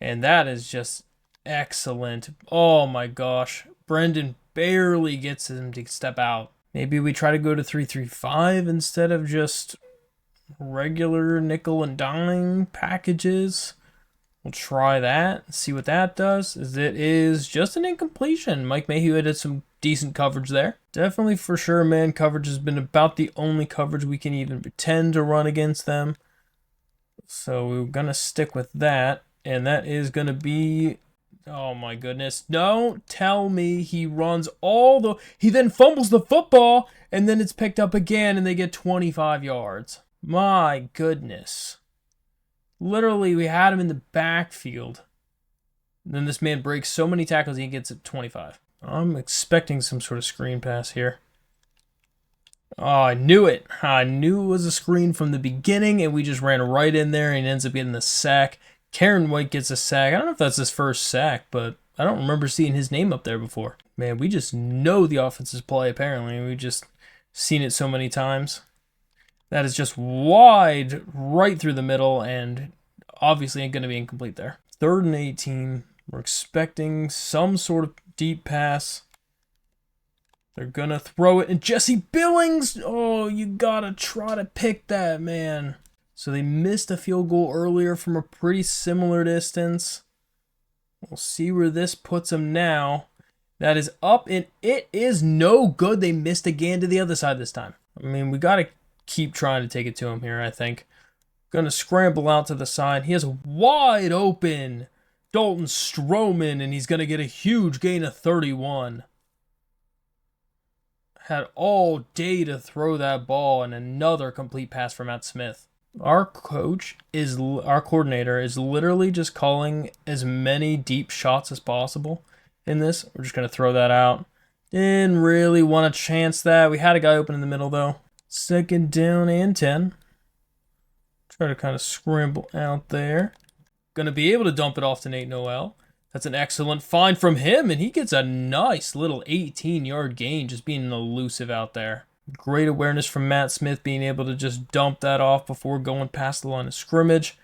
And that is just excellent. Oh my gosh. Brendan barely gets him to step out. Maybe we try to go to 3-3-5 instead of just regular nickel and dime packages. We'll try that, see what that does. It is just an incompletion. Mike Mayhew did some decent coverage there. Definitely for sure, man, coverage has been about the only coverage we can even pretend to run against them. So we're going to stick with that. And that is going to be, oh my goodness. Don't tell me he runs he then fumbles the football, and then it's picked up again, and they get 25 yards. My goodness. Literally, we had him in the backfield. Then this man breaks so many tackles, he gets it 25. I'm expecting some sort of screen pass here. Oh, I knew it. I knew it was a screen from the beginning, and we just ran right in there, and he ends up getting the sack. Karen White gets a sack. I don't know if that's his first sack, but I don't remember seeing his name up there before. Man, we just know the offense's play, apparently. We've just seen it so many times. That is just wide right through the middle, and obviously ain't going to be incomplete there. 3rd and 18. We're expecting some sort of deep pass. They're going to throw it, and Jesse Billings! Oh, you got to try to pick that, man. So they missed a field goal earlier from a pretty similar distance. We'll see where this puts them now. That is up, and it is no good. They missed again to the other side this time. I mean, we got to keep trying to take it to him here, I think. Going to scramble out to the side. He has a wide open Dalton Stroman, and he's going to get a huge gain of 31. Had all day to throw that ball, and another complete pass from Matt Smith. Our coordinator is literally just calling as many deep shots as possible in this. We're just going to throw that out. Didn't really want to chance that. We had a guy open in the middle, though. 2nd down and 10. Try to kind of scramble out there. Going to be able to dump it off to Nate Noel. That's an excellent find from him, and he gets a nice little 18-yard gain just being elusive out there. Great awareness from Matt Smith, being able to just dump that off before going past the line of scrimmage.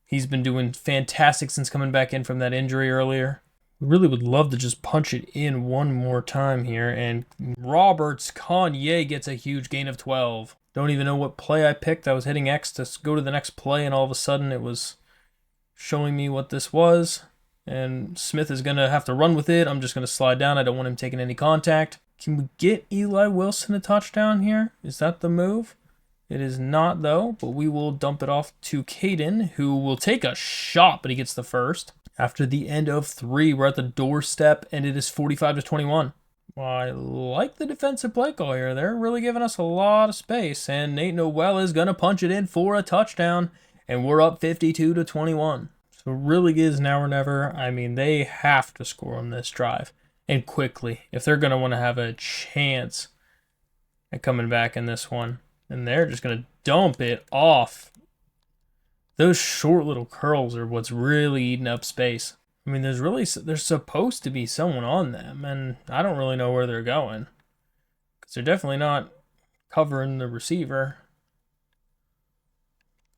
He's been doing fantastic since coming back in from that injury earlier. We really would love to just punch it in one more time here, and Roberts Kanye gets a huge gain of 12. Don't even know what play I picked. I was hitting X to go to the next play, and all of a sudden it was showing me what this was. And Smith is going to have to run with it. I'm just going to slide down. I don't want him taking any contact. Can we get Eli Wilson a touchdown here? Is that the move? It is not, though, but we will dump it off to Caden, who will take a shot, but he gets the first. After the end of 3, we're at the doorstep, and it is 45-21. I like the defensive play call here. They're really giving us a lot of space, and Nate Noel is going to punch it in for a touchdown, and we're up 52-21. So it really is now or never. I mean, they have to score on this drive, and quickly, if they're going to want to have a chance at coming back in this one. And they're just going to dump it off. Those short little curls are what's really eating up space. I mean, there's supposed to be someone on them, and I don't really know where they're going. Because they're definitely not covering the receiver.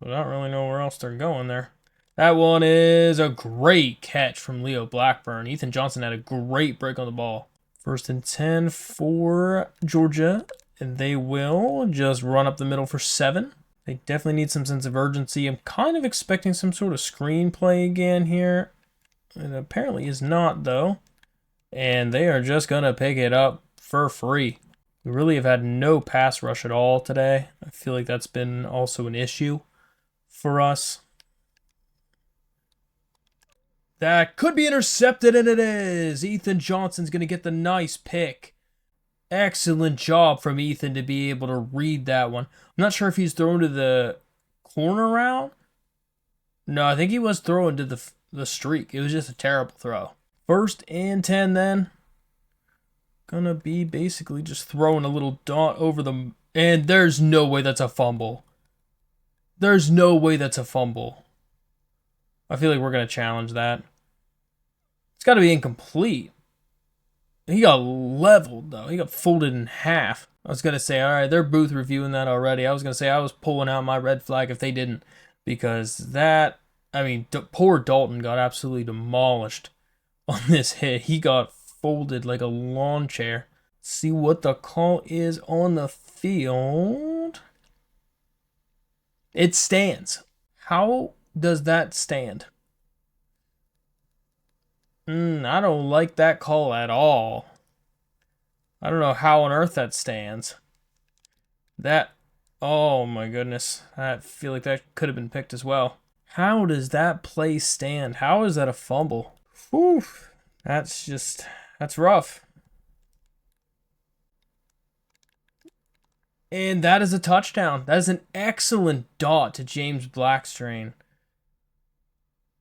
But I don't really know where else they're going there. That one is a great catch from Leo Blackburn. Ethan Johnson had a great break on the ball. 1st and 10 for Georgia. And they will just run up the middle for 7. They definitely need some sense of urgency. I'm kind of expecting some sort of screenplay again here. It apparently is not, though. And they are just going to pick it up for free. We really have had no pass rush at all today. I feel like that's been also an issue for us. That could be intercepted, and it is. Ethan Johnson's going to get the nice pick. Excellent job from Ethan to be able to read that one. I'm not sure if he's thrown to the corner route. No, I think he was throwing to the streak. It was just a terrible throw. 1st and 10 then. Gonna be basically just throwing a little dot over the... And there's no way that's a fumble. There's no way that's a fumble. I feel like we're going to challenge that. It's got to be incomplete. He got leveled, though. He got folded in half. I was going to say, all right, they're booth reviewing that already. I was going to say I was pulling out my red flag if they didn't. Because that, I mean, poor Dalton got absolutely demolished on this hit. He got folded like a lawn chair. See what the call is on the field. It stands. How does that stand? I don't like that call at all. I don't know how on earth that stands. That, oh my goodness. I feel like that could have been picked as well. How does that play stand? How is that a fumble? Whew. That's rough. And that is a touchdown. That is an excellent dot to James Blackstrain.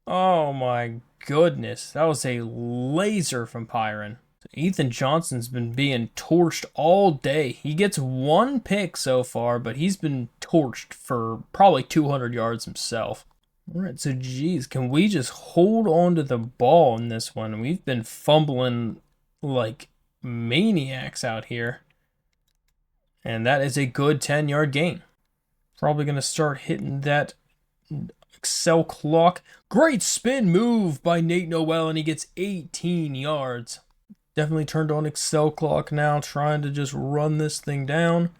Oh my goodness. That was a laser from Pyron. Ethan Johnson's been being torched all day. He gets 1 pick so far, but he's been torched for probably 200 yards himself. All right, so geez, can we just hold on to the ball in this one? We've been fumbling like maniacs out here. And that is a good 10-yard gain. Probably going to start hitting that Excel clock. Great spin move by Nate Noel, and he gets 18 yards. Definitely turned on Excel clock now, trying to just run this thing down.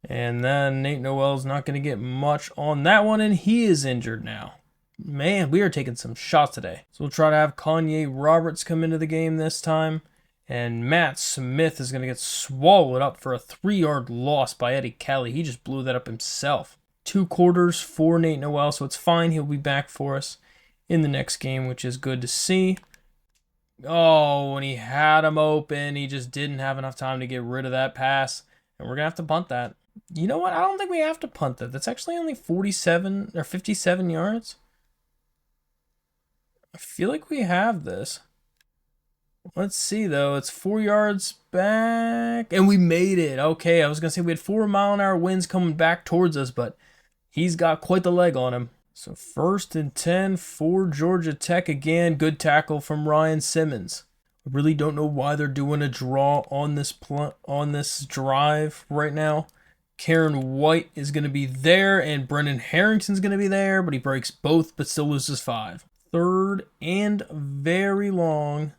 And then Nate Noel's not going to get much on that one, and he is injured now. Man, we are taking some shots today. So we'll try to have Kanye Roberts come into the game this time. And Matt Smith is going to get swallowed up for a 3-yard loss by Eddie Kelly. He just blew that up himself. 2 quarters for Nate Noel, so it's fine. He'll be back for us. in the next game, which is good to see. Oh, when he had him open, he just didn't have enough time to get rid of that pass. And we're going to have to punt that. You know what? I don't think we have to punt that. That's actually only 47 or 57 yards. I feel like we have this. Let's see, though. It's 4 yards back. And we made it. Okay, I was going to say we had 4-mile-an-hour winds coming back towards us, but he's got quite the leg on him. So 1st and 10 for Georgia Tech again. Good tackle from Ryan Simmons. I really don't know why they're doing a draw on this drive right now. Karen White is going to be there, and Brendan Harrington's going to be there, but he breaks both, but still loses 5. 3rd and very long.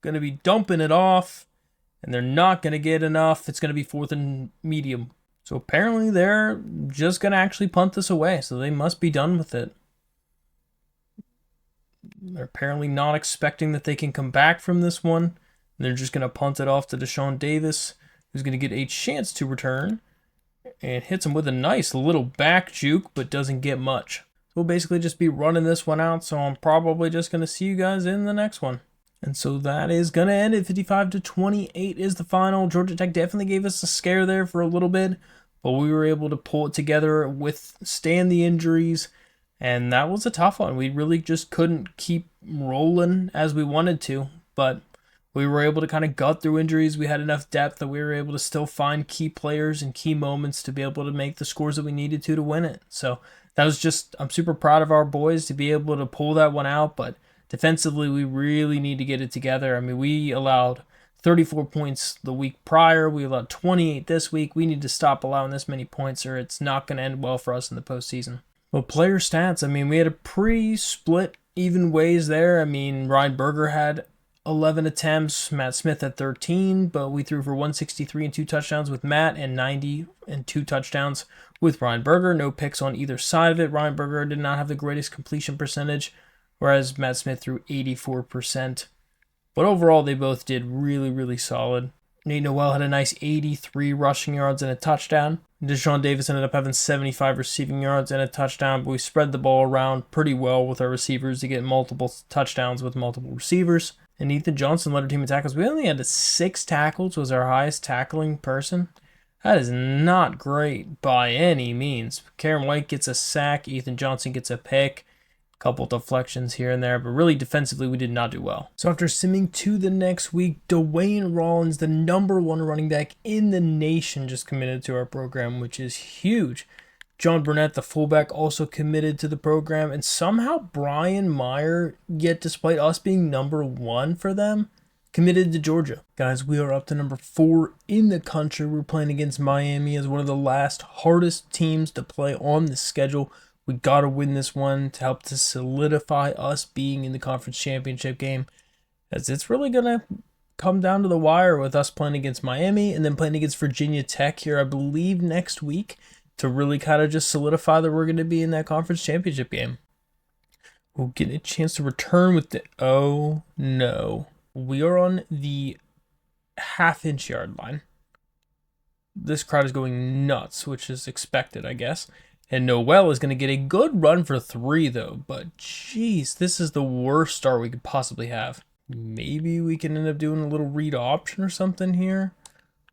Going to be dumping it off, and they're not going to get enough. It's going to be 4th and medium. So apparently they're just going to actually punt this away, so they must be done with it. They're apparently not expecting that they can come back from this one. And they're just going to punt it off to Deshaun Davis, who's going to get a chance to return. And hits him with a nice little back juke, but doesn't get much. So we'll basically just be running this one out, so I'm probably just going to see you guys in the next one. And so that is going to end it. 55-28 is the final. Georgia Tech definitely gave us a scare there for a little bit, but we were able to pull it together, withstand the injuries, and that was a tough one. We really just couldn't keep rolling as we wanted to, but we were able to kind of gut through injuries. We had enough depth that we were able to still find key players and key moments to be able to make the scores that we needed to win it. So that was just, I'm super proud of our boys to be able to pull that one out, but defensively, we really need to get it together. I mean, we allowed 34 points the week prior. We allowed 28 this week. We need to stop allowing this many points or it's not going to end well for us in the postseason. Well, player stats, I mean, we had a pretty split even ways there. I mean, Ryan Berger had 11 attempts, Matt Smith had 13, but we threw for 163 and 2 touchdowns with Matt and 90 and 2 touchdowns with Ryan Berger. No picks on either side of it. Ryan Berger did not have the greatest completion percentage, whereas Matt Smith threw 84%. But overall, they both did really, really solid. Nate Noel had a nice 83 rushing yards and a touchdown. Deshaun Davis ended up having 75 receiving yards and a touchdown, but we spread the ball around pretty well with our receivers to get multiple touchdowns with multiple receivers. And Ethan Johnson led our team in tackles. We only had 6 tackles, was our highest tackling person. That is not great by any means. Karen White gets a sack. Ethan Johnson gets a pick. Couple deflections here and there, but really defensively we did not do well. So after simming to the next week, Dwayne Rollins, the #1 running back in the nation, just committed to our program, which is huge. John Burnett, the fullback, also committed to the program, and somehow Brian Meyer, yet despite us being #1 for them, committed to Georgia. Guys, we are up to #4 in the country. We're playing against Miami as one of the last hardest teams to play on the schedule. We got to win this one to help to solidify us being in the conference championship game, as it's really going to come down to the wire with us playing against Miami and then playing against Virginia Tech here, I believe, next week to really kind of just solidify that we're going to be in that conference championship game. We'll get a chance to return with the... Oh, no. We are on the half-inch yard line. This crowd is going nuts, which is expected, I guess. And Noel is going to get a good run for 3, though. But, jeez, this is the worst start we could possibly have. Maybe we can end up doing a little read option or something here.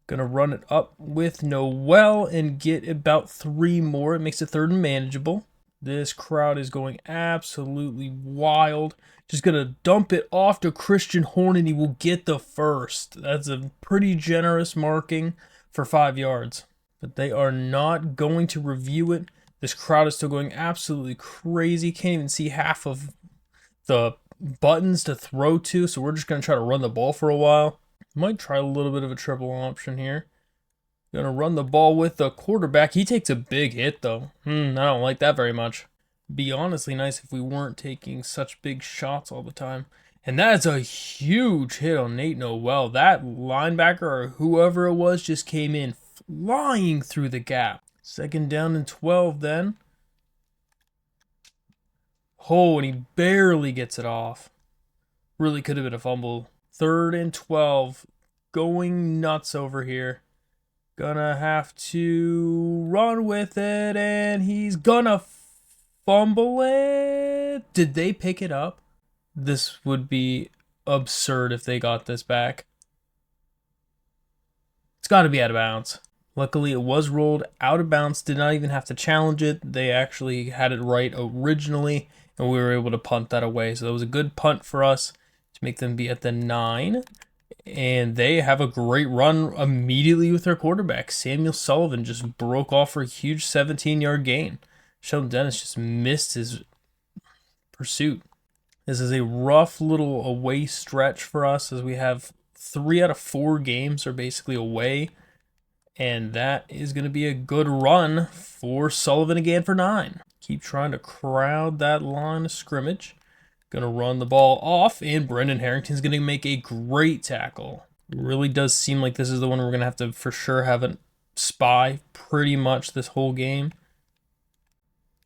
Going to run it up with Noel and get about 3 more. It makes it 3rd and manageable. This crowd is going absolutely wild. Just going to dump it off to Christian Horn, and he will get the first. That's a pretty generous marking for 5 yards. But they are not going to review it. This crowd is still going absolutely crazy. Can't even see half of the buttons to throw to, so we're just going to try to run the ball for a while. Might try a little bit of a triple option here. Going to run the ball with the quarterback. He takes a big hit, though. I don't like that very much. Be honestly nice if we weren't taking such big shots all the time. And that is a huge hit on Nate Noel. That linebacker or whoever it was just came in flying through the gap. 2nd down and 12 then. Oh, and he barely gets it off. Really could have been a fumble. 3rd and 12. Going nuts over here. Gonna have to run with it, and he's gonna fumble it. Did they pick it up? This would be absurd if they got this back. It's got to be out of bounds. Luckily, it was rolled out of bounds. Did not even have to challenge it. They actually had it right originally, and we were able to punt that away. So that was a good punt for us to make them be at the 9. And they have a great run immediately with their quarterback. Samuel Sullivan just broke off for a huge 17-yard gain. Sheldon Dennis just missed his pursuit. This is a rough little away stretch for us, as we have 3 out of 4 games are basically away. And that is going to be a good run for Sullivan again for 9. Keep trying to crowd that line of scrimmage. Going to run the ball off, and Brendan Harrington's going to make a great tackle. It really does seem like this is the one we're going to have to for sure have a spy pretty much this whole game.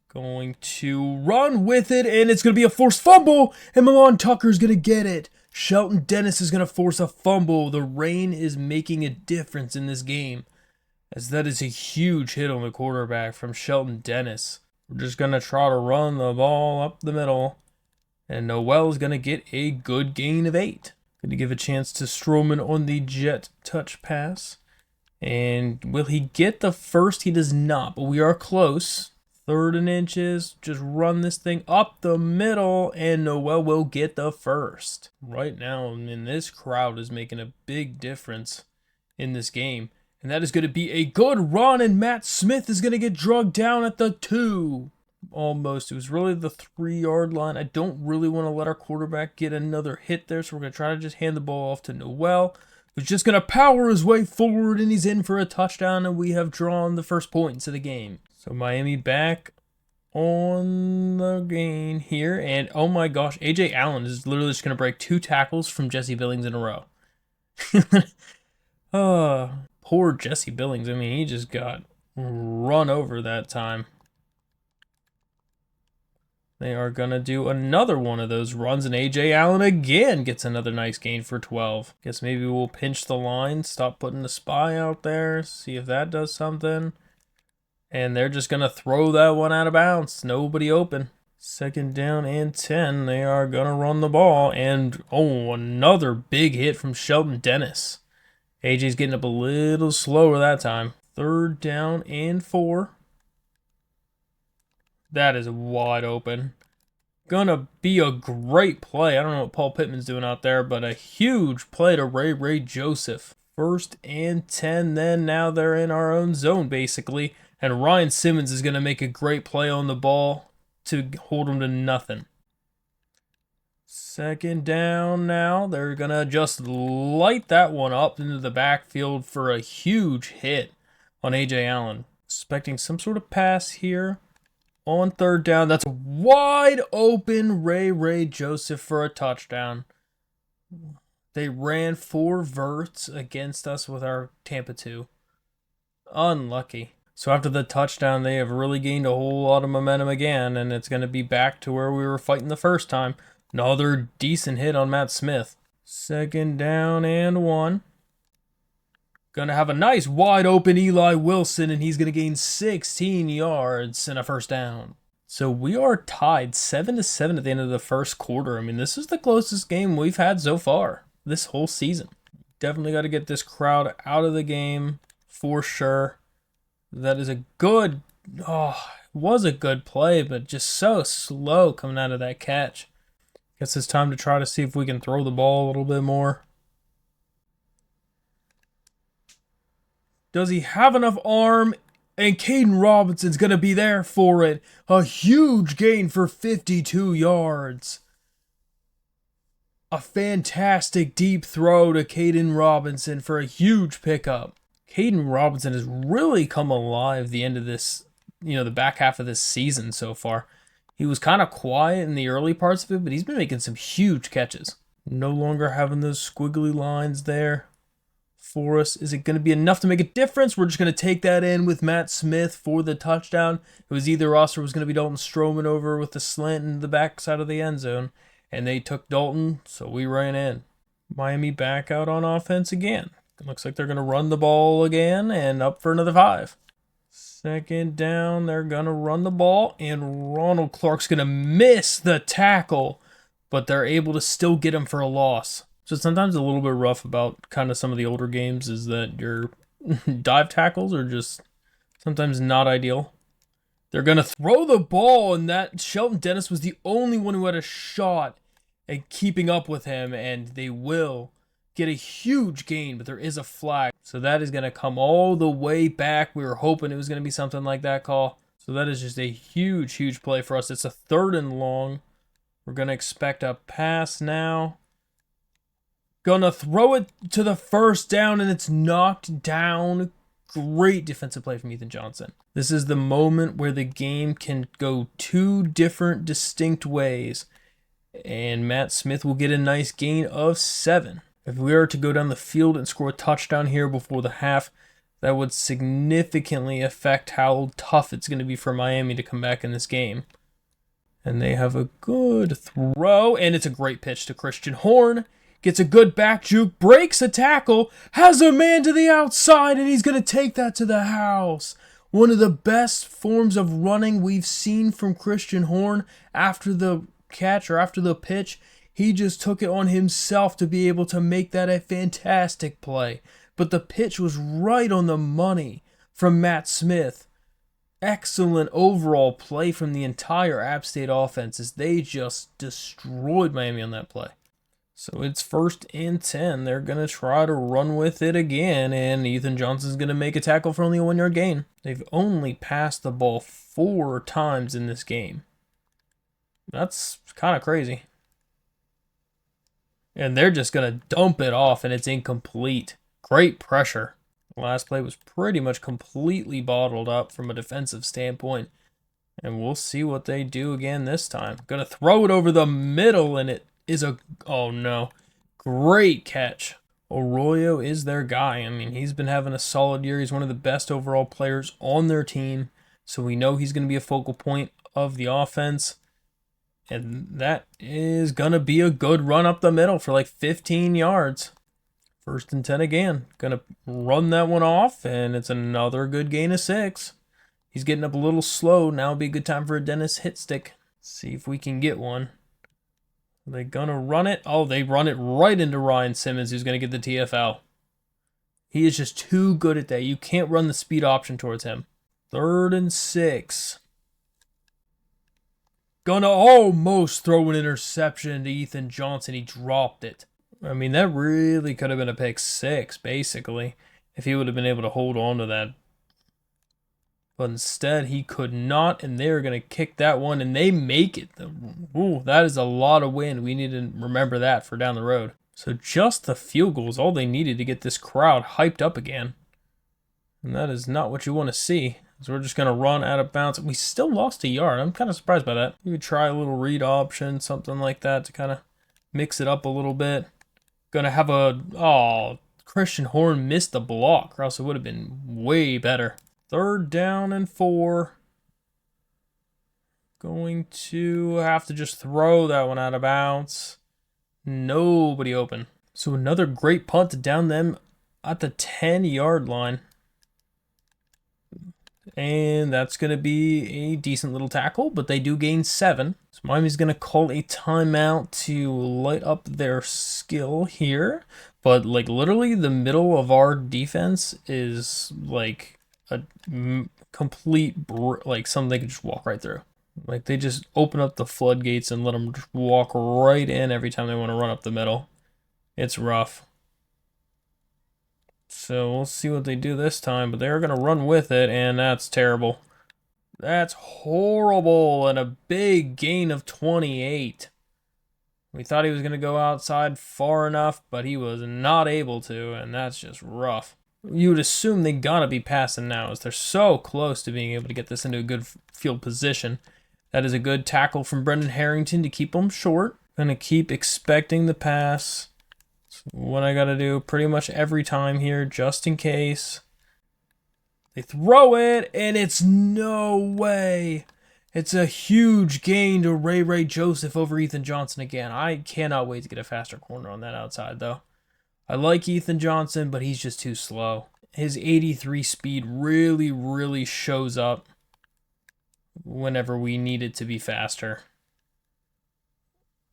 Going to run with it, and it's going to be a forced fumble, and Milan Tucker's going to get it. Shelton Dennis is going to force a fumble. The rain is making a difference in this game, as that is a huge hit on the quarterback from Shelton Dennis. We're just going to try to run the ball up the middle, and Noel is going to get a good gain of 8. Going to give a chance to Stroman on the jet touch pass. And will he get the first? He does not, but we are close. 3rd and inches. Just run this thing up the middle, and Noel will get the first. Right now, this crowd is making a big difference in this game. And that is going to be a good run, and Matt Smith is going to get drugged down at the 2. Almost. It was really the 3-yard line. I don't really want to let our quarterback get another hit there, so we're going to try to just hand the ball off to Noel, who's just going to power his way forward, and he's in for a touchdown, and we have drawn the first points of the game. So Miami back on the gain here, and oh my gosh, A.J. Allen is literally just going to break 2 tackles from Jesse Billings in a row. Poor Jesse Billings. I mean, he just got run over that time. They are going to do another one of those runs, and A.J. Allen again gets another nice gain for 12. Guess maybe we'll pinch the line, stop putting the spy out there, see if that does something. And they're just going to throw that one out of bounds. Nobody open. 2nd down and 10. They are going to run the ball, and another big hit from Shelton Dennis. A.J.'s getting up a little slower that time. 3rd down and 4. That is wide open. Gonna be a great play. I don't know what Paul Pittman's doing out there, but a huge play to Ray Joseph. 1st and 10, then now they're in our own zone, basically. And Ryan Simmons is gonna make a great play on the ball to hold him to nothing. 2nd down now. They're gonna just light that one up into the backfield for a huge hit on A.J. Allen. Expecting some sort of pass here. On 3rd down, that's a wide open Ray Joseph for a touchdown. They ran 4 verts against us with our Tampa 2. Unlucky. So after the touchdown, they have really gained a whole lot of momentum again, and it's going to be back to where we were fighting the first time. Another decent hit on Matt Smith. 2nd down and 1. Going to have a nice wide open Eli Wilson, and he's going to gain 16 yards and a 1st down. So we are tied 7-7 at the end of the first quarter. I mean, this is the closest game we've had so far this whole season. Definitely got to get this crowd out of the game for sure. That is a good, was a good play, but just so slow coming out of that catch. Guess it's time to try to see if we can throw the ball a little bit more. Does he have enough arm? And Caden Robinson's going to be there for it. A huge gain for 52 yards. A fantastic deep throw to Caden Robinson for a huge pickup. Caden Robinson has really come alive the end of this, the back half of this season so far. He was kind of quiet in the early parts of it, but he's been making some huge catches. No longer having those squiggly lines there for us. Is it going to be enough to make a difference? We're just going to take that in with Matt Smith for the touchdown. It was either us or it was going to be Dalton Stroman over with the slant in the backside of the end zone. And they took Dalton, so we ran in. Miami back out on offense again. It looks like they're going to run the ball again and up for another 5. Second down, they're going to run the ball, and Ronald Clark's going to miss the tackle, but they're able to still get him for a loss. So sometimes a little bit rough about kind of some of the older games is that your dive tackles are just sometimes not ideal. They're going to throw the ball, and that Shelton Dennis was the only one who had a shot at keeping up with him, and they will get a huge gain, but there is a flag. So that is going to come all the way back. We were hoping it was going to be something like that call. So that is just a huge, huge play for us. It's a 3rd and long. We're going to expect a pass now. Gonna throw it to the first down, and it's knocked down. Great defensive play from Ethan Johnson. This is the moment where the game can go 2 different distinct ways, and Matt Smith will get a nice gain of 7. If we were to go down the field and score a touchdown here before the half, that would significantly affect how tough it's going to be for Miami to come back in this game. And they have a good throw, and it's a great pitch to Christian Horn. Gets a good back juke, breaks a tackle, has a man to the outside, and he's going to take that to the house. One of the best forms of running we've seen from Christian Horn after the catch or after the pitch. He just took it on himself to be able to make that a fantastic play. But the pitch was right on the money from Matt Smith. Excellent overall play from the entire App State offense as they just destroyed Miami on that play. So it's 1st and 10. They're going to try to run with it again, and Ethan Johnson's going to make a tackle for only a 1-yard gain. They've only passed the ball 4 times in this game. That's kind of crazy. And they're just going to dump it off, and it's incomplete. Great pressure. The last play was pretty much completely bottled up from a defensive standpoint. And we'll see what they do again this time. Going to throw it over the middle, and it is a... Oh, no. Great catch. Arroyo is their guy. I mean, he's been having a solid year. He's one of the best overall players on their team. So we know he's going to be a focal point of the offense. And that is going to be a good run up the middle for like 15 yards. 1st and 10 again. Going to run that one off, and it's another good gain of 6. He's getting up a little slow. Now would be a good time for a Dennis hit stick. See if we can get one. Are they going to run it? Oh, they run it right into Ryan Simmons, who's going to get the TFL. He is just too good at that. You can't run the speed option towards him. 3rd and 6. Gonna almost throw an interception to Ethan Johnson. He dropped it. I mean, that really could have been a pick 6, basically, if he would have been able to hold on to that. But instead, he could not, and they're going to kick that one, and they make it. Ooh, that is a lot of wind. We need to remember that for down the road. So just the field goal is all they needed to get this crowd hyped up again. And that is not what you want to see. So we're just going to run out of bounds. We still lost a yard. I'm kind of surprised by that. We could try a little read option, something like that to kind of mix it up a little bit. Going to have a... Oh, Christian Horn missed the block, or else it would have been way better. 3rd down and 4. Going to have to just throw that one out of bounds. Nobody open. So another great punt to down them at the 10-yard line. And that's going to be a decent little tackle, but they do gain 7. So Miami's going to call a timeout to light up their skill here. But, like, literally the middle of our defense is, like, a complete, like, something they could just walk right through. Like, they just open up the floodgates and let them just walk right in every time they want to run up the middle. It's rough. So we'll see what they do this time, but they're going to run with it, and that's terrible. That's horrible, and a big gain of 28. We thought he was going to go outside far enough, but he was not able to, and that's just rough. You would assume they got to be passing now, as they're so close to being able to get this into a good field position. That is a good tackle from Brendan Harrington to keep them short. Going to keep expecting the pass. What I got to do pretty much every time here, just in case. They throw it, and it's no way. It's a huge gain to Ray Joseph over Ethan Johnson again. I cannot wait to get a faster corner on that outside, though. I like Ethan Johnson, but he's just too slow. His 83 speed really shows up whenever we need it to be faster.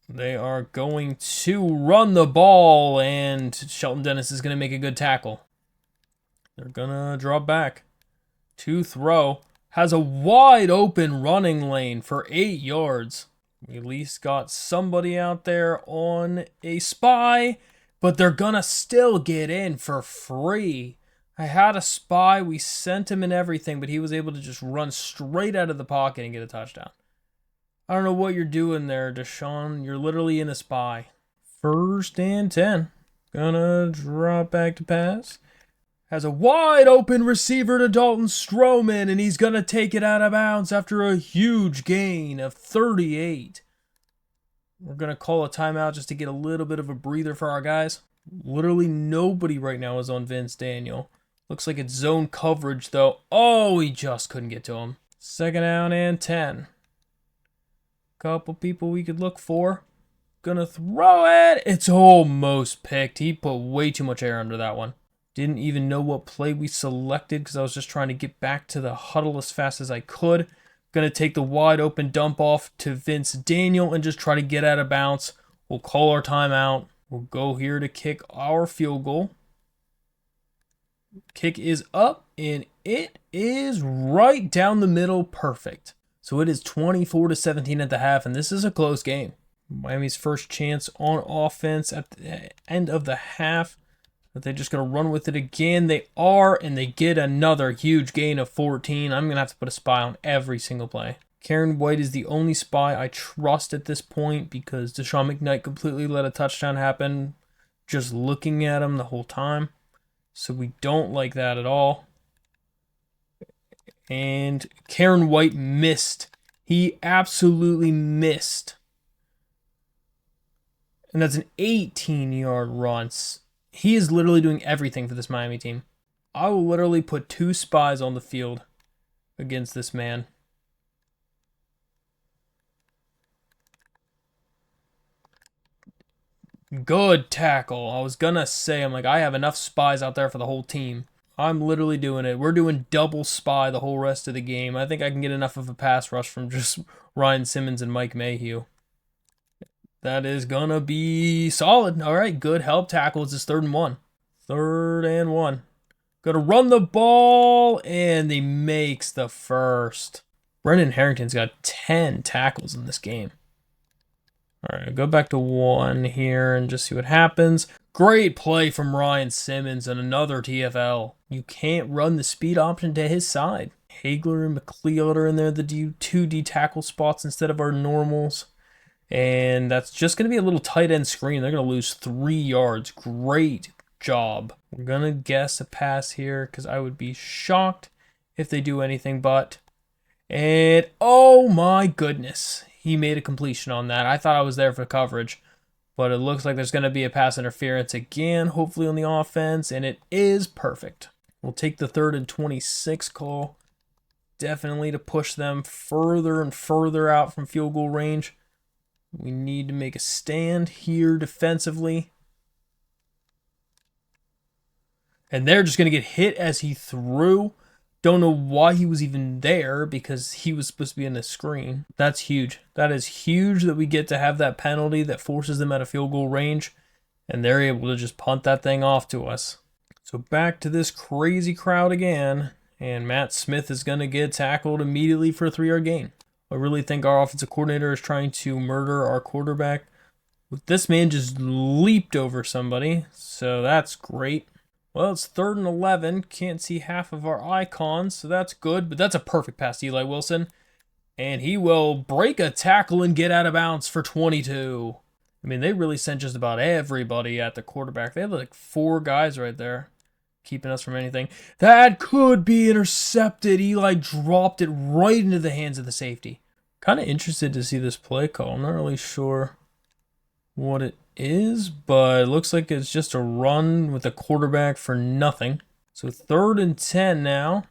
They are going to run the ball, and Shelton Dennis is going to make a good tackle. They're going to drop back to throw. Has a wide open running lane for 8 yards. We at least got somebody out there on a spy, but they're going to still get in for free. I had a spy. We sent him and everything, but he was able to just run straight out of the pocket and get a touchdown. I don't know what you're doing there, Deshaun. You're literally in a spy. 1st and 10. Gonna drop back to pass. Has a wide open receiver to Dalton Stroman, and he's gonna take it out of bounds after a huge gain of 38. We're gonna call a timeout just to get a little bit of a breather for our guys. Literally nobody right now is on Vince Daniel. Looks like it's zone coverage though. Oh, he just couldn't get to him. 2nd down and 10. Couple people we could look for. Gonna throw it. It's almost picked. He put way too much air under that one. Didn't even know what play we selected because I was just trying to get back to the huddle as fast as I could. Gonna take the wide open dump off to Vince Daniel and just try to get out of bounds. We'll call our timeout. We'll go here to kick our field goal. Kick is up and it is right down the middle. Perfect. So it is 24-17 at the half, and this is a close game. Miami's first chance on offense at the end of the half. But they're just going to run with it again. They are, and they get another huge gain of 14. I'm going to have to put a spy on every single play. Karen White is the only spy I trust at this point because Deshaun McKnight completely let a touchdown happen just looking at him the whole time. So we don't like that at all. And Karen White missed. He absolutely missed. And that's an 18-yard run. He is literally doing everything for this Miami team. I will literally put 2 spies on the field against this man. Good tackle. I was going to say, I have enough spies out there for the whole team. I'm literally doing it. We're doing double spy the whole rest of the game. I think I can get enough of a pass rush from just Ryan Simmons and Mike Mayhew. That is going to be solid. All right, good help tackle. It's his 3rd and 1. 3rd and 1. Going to run the ball, and he makes the first. Brendan Harrington's got 10 tackles in this game. All right, I'll go back to 1 here and just see what happens. Great play from Ryan Simmons and another TFL. You can't run the speed option to his side. Hagler and McLeod are in there, the 2D tackle spots instead of our normals. And that's just going to be a little tight end screen. They're going to lose 3 yards. Great job. We're going to guess a pass here because I would be shocked if they do anything but. And oh my goodness. He made a completion on that. I thought I was there for coverage. But it looks like there's going to be a pass interference again, hopefully on the offense. And it is perfect. We'll take the 3rd and 26 call. Definitely to push them further and further out from field goal range. We need to make a stand here defensively. And they're just going to get hit as he threw. Don't know why he was even there because he was supposed to be in the screen. That's huge. That is huge that we get to have that penalty that forces them out of field goal range. And they're able to just punt that thing off to us. So back to this crazy crowd again. And Matt Smith is going to get tackled immediately for a 3-yard gain. I really think our offensive coordinator is trying to murder our quarterback. This man just leaped over somebody, so that's great. Well, it's 3rd and 11. Can't see half of our icons, so that's good. But that's a perfect pass to Eli Wilson. And he will break a tackle and get out of bounds for 22. They really sent just about everybody at the quarterback. They had like 4 guys right there keeping us from anything. That could be intercepted. Eli dropped it right into the hands of the safety. Kind of interested to see this play call. I'm not really sure what it is, but it looks like it's just a run with a quarterback for nothing. So 3rd and 10 now.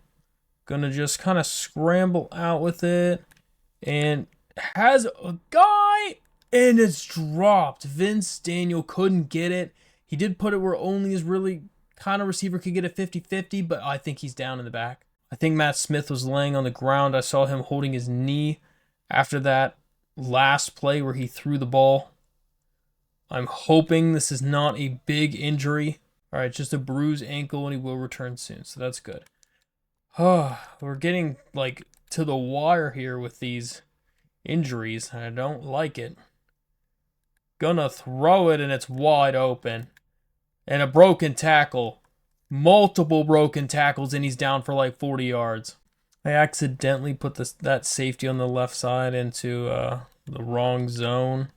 Gonna just kind of scramble out with it. And has a guy, and it's dropped. Vince Daniel couldn't get it. He did put it where only is really kind of receiver could get a 50-50, but I think he's down in the back. I think Matt Smith was laying on the ground. I saw him holding his knee after that last play where he threw the ball. I'm hoping this is not a big injury. All right, just a bruised ankle, and he will return soon, so that's good. We're getting, like, to the wire here with these injuries. I don't like it. Gonna throw it, and it's wide open. And a broken tackle. Multiple broken tackles, and he's down for like 40 yards. I accidentally put that safety on the left side into the wrong zone.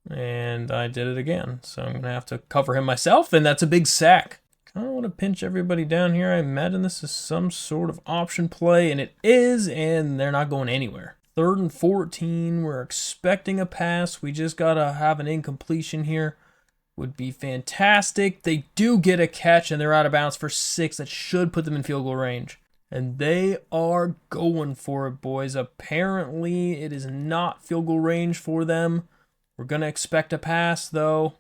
And I did it again. So I'm going to have to cover him myself, and that's a big sack. Kind of want to pinch everybody down here. I imagine this is some sort of option play, and it is, and they're not going anywhere. 3rd and 14. We're expecting a pass. We just got to have an incompletion here. Would be fantastic. They do get a catch, and they're out of bounds for 6. That should put them in field goal range. And they are going for it, boys. Apparently, it is not field goal range for them. We're going to expect a pass, though.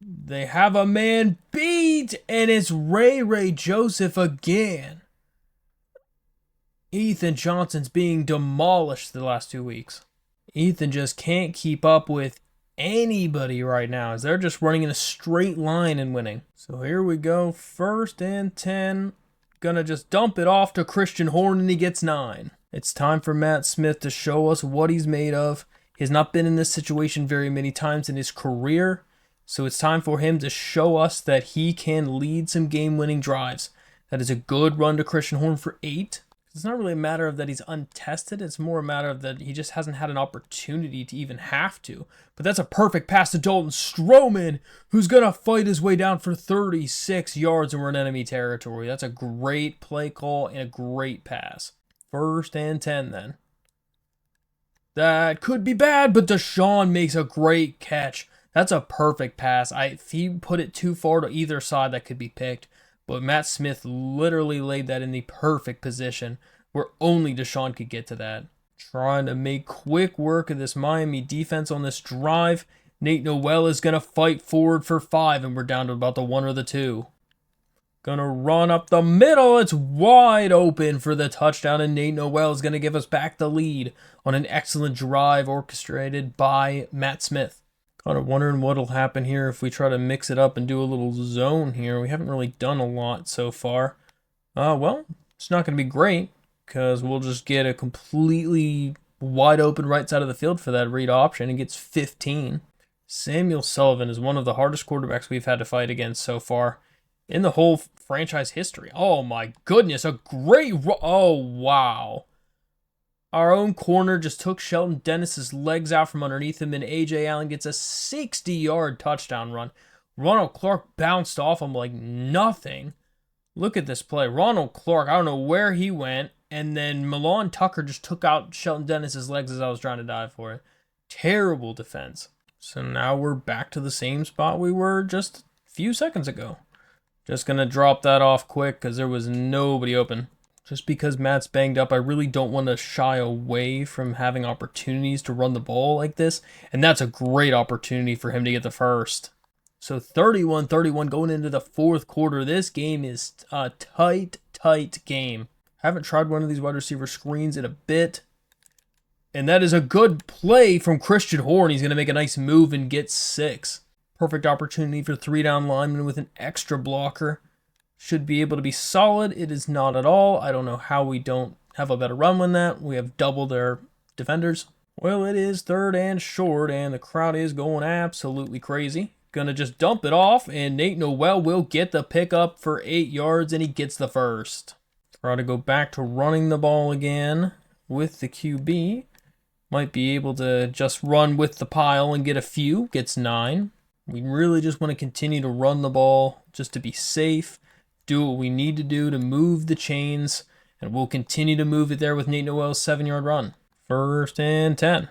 They have a man beat, and it's Ray Joseph again. Ethan Johnson's being demolished the last 2 weeks. Ethan just can't keep up with anybody right now, as they're just running in a straight line and winning. So here we go, 1st and 10. Gonna just dump it off to Christian Horn, and he gets 9. It's time for Matt Smith to show us what he's made of. He has not been in this situation very many times in his career, so it's time for him to show us that he can lead some game-winning drives. That is a good run to Christian Horn for 8. It's not really a matter of that he's untested. It's more a matter of that he just hasn't had an opportunity to even have to. But that's a perfect pass to Dalton Stroman, who's going to fight his way down for 36 yards, and we're in enemy territory. That's a great play call and a great pass. 1st and 10 then. That could be bad, but Deshaun makes a great catch. That's a perfect pass. If he put it too far to either side, that could be picked. But Matt Smith literally laid that in the perfect position where only Deshaun could get to that. Trying to make quick work of this Miami defense on this drive. Nate Noel is going to fight forward for 5, and we're down to about the 1 or the 2. Gonna run up the middle. It's wide open for the touchdown, and Nate Noel is going to give us back the lead on an excellent drive orchestrated by Matt Smith. Kind of wondering what'll happen here if we try to mix it up and do a little zone here. We haven't really done a lot so far. Well, it's not going to be great because we'll just get a completely wide open right side of the field for that read option and gets 15. Samuel Sullivan is one of the hardest quarterbacks we've had to fight against so far in the whole franchise history. Oh my goodness, a great oh wow. Our own corner just took Shelton Dennis's legs out from underneath him, and A.J. Allen gets a 60-yard touchdown run. Ronald Clark bounced off him like nothing. Look at this play. Ronald Clark, I don't know where he went, and then Milan Tucker just took out Shelton Dennis's legs as I was trying to dive for it. Terrible defense. So now we're back to the same spot we were just a few seconds ago. Just going to drop that off quick because there was nobody open. Just because Matt's banged up, I really don't want to shy away from having opportunities to run the ball like this. And that's a great opportunity for him to get the first. So 31-31 going into the 4th quarter. This game is a tight game. I haven't tried one of these wide receiver screens in a bit. And that is a good play from Christian Horn. He's going to make a nice move and get 6. Perfect opportunity for 3-down linemen with an extra blocker. Should be able to be solid. It is not at all. I don't know how we don't have a better run than that. We have double their defenders. Well, it is 3rd and short, and the crowd is going absolutely crazy. Gonna just dump it off, and Nate Noel will get the pickup for 8 yards, and he gets the first. Try to go back to running the ball again with the QB. Might be able to just run with the pile and get a few. Gets 9. We really just want to continue to run the ball just to be safe. Do what we need to do to move the chains, and we'll continue to move it there with Nate Noel's 7-yard run. 1st and 10.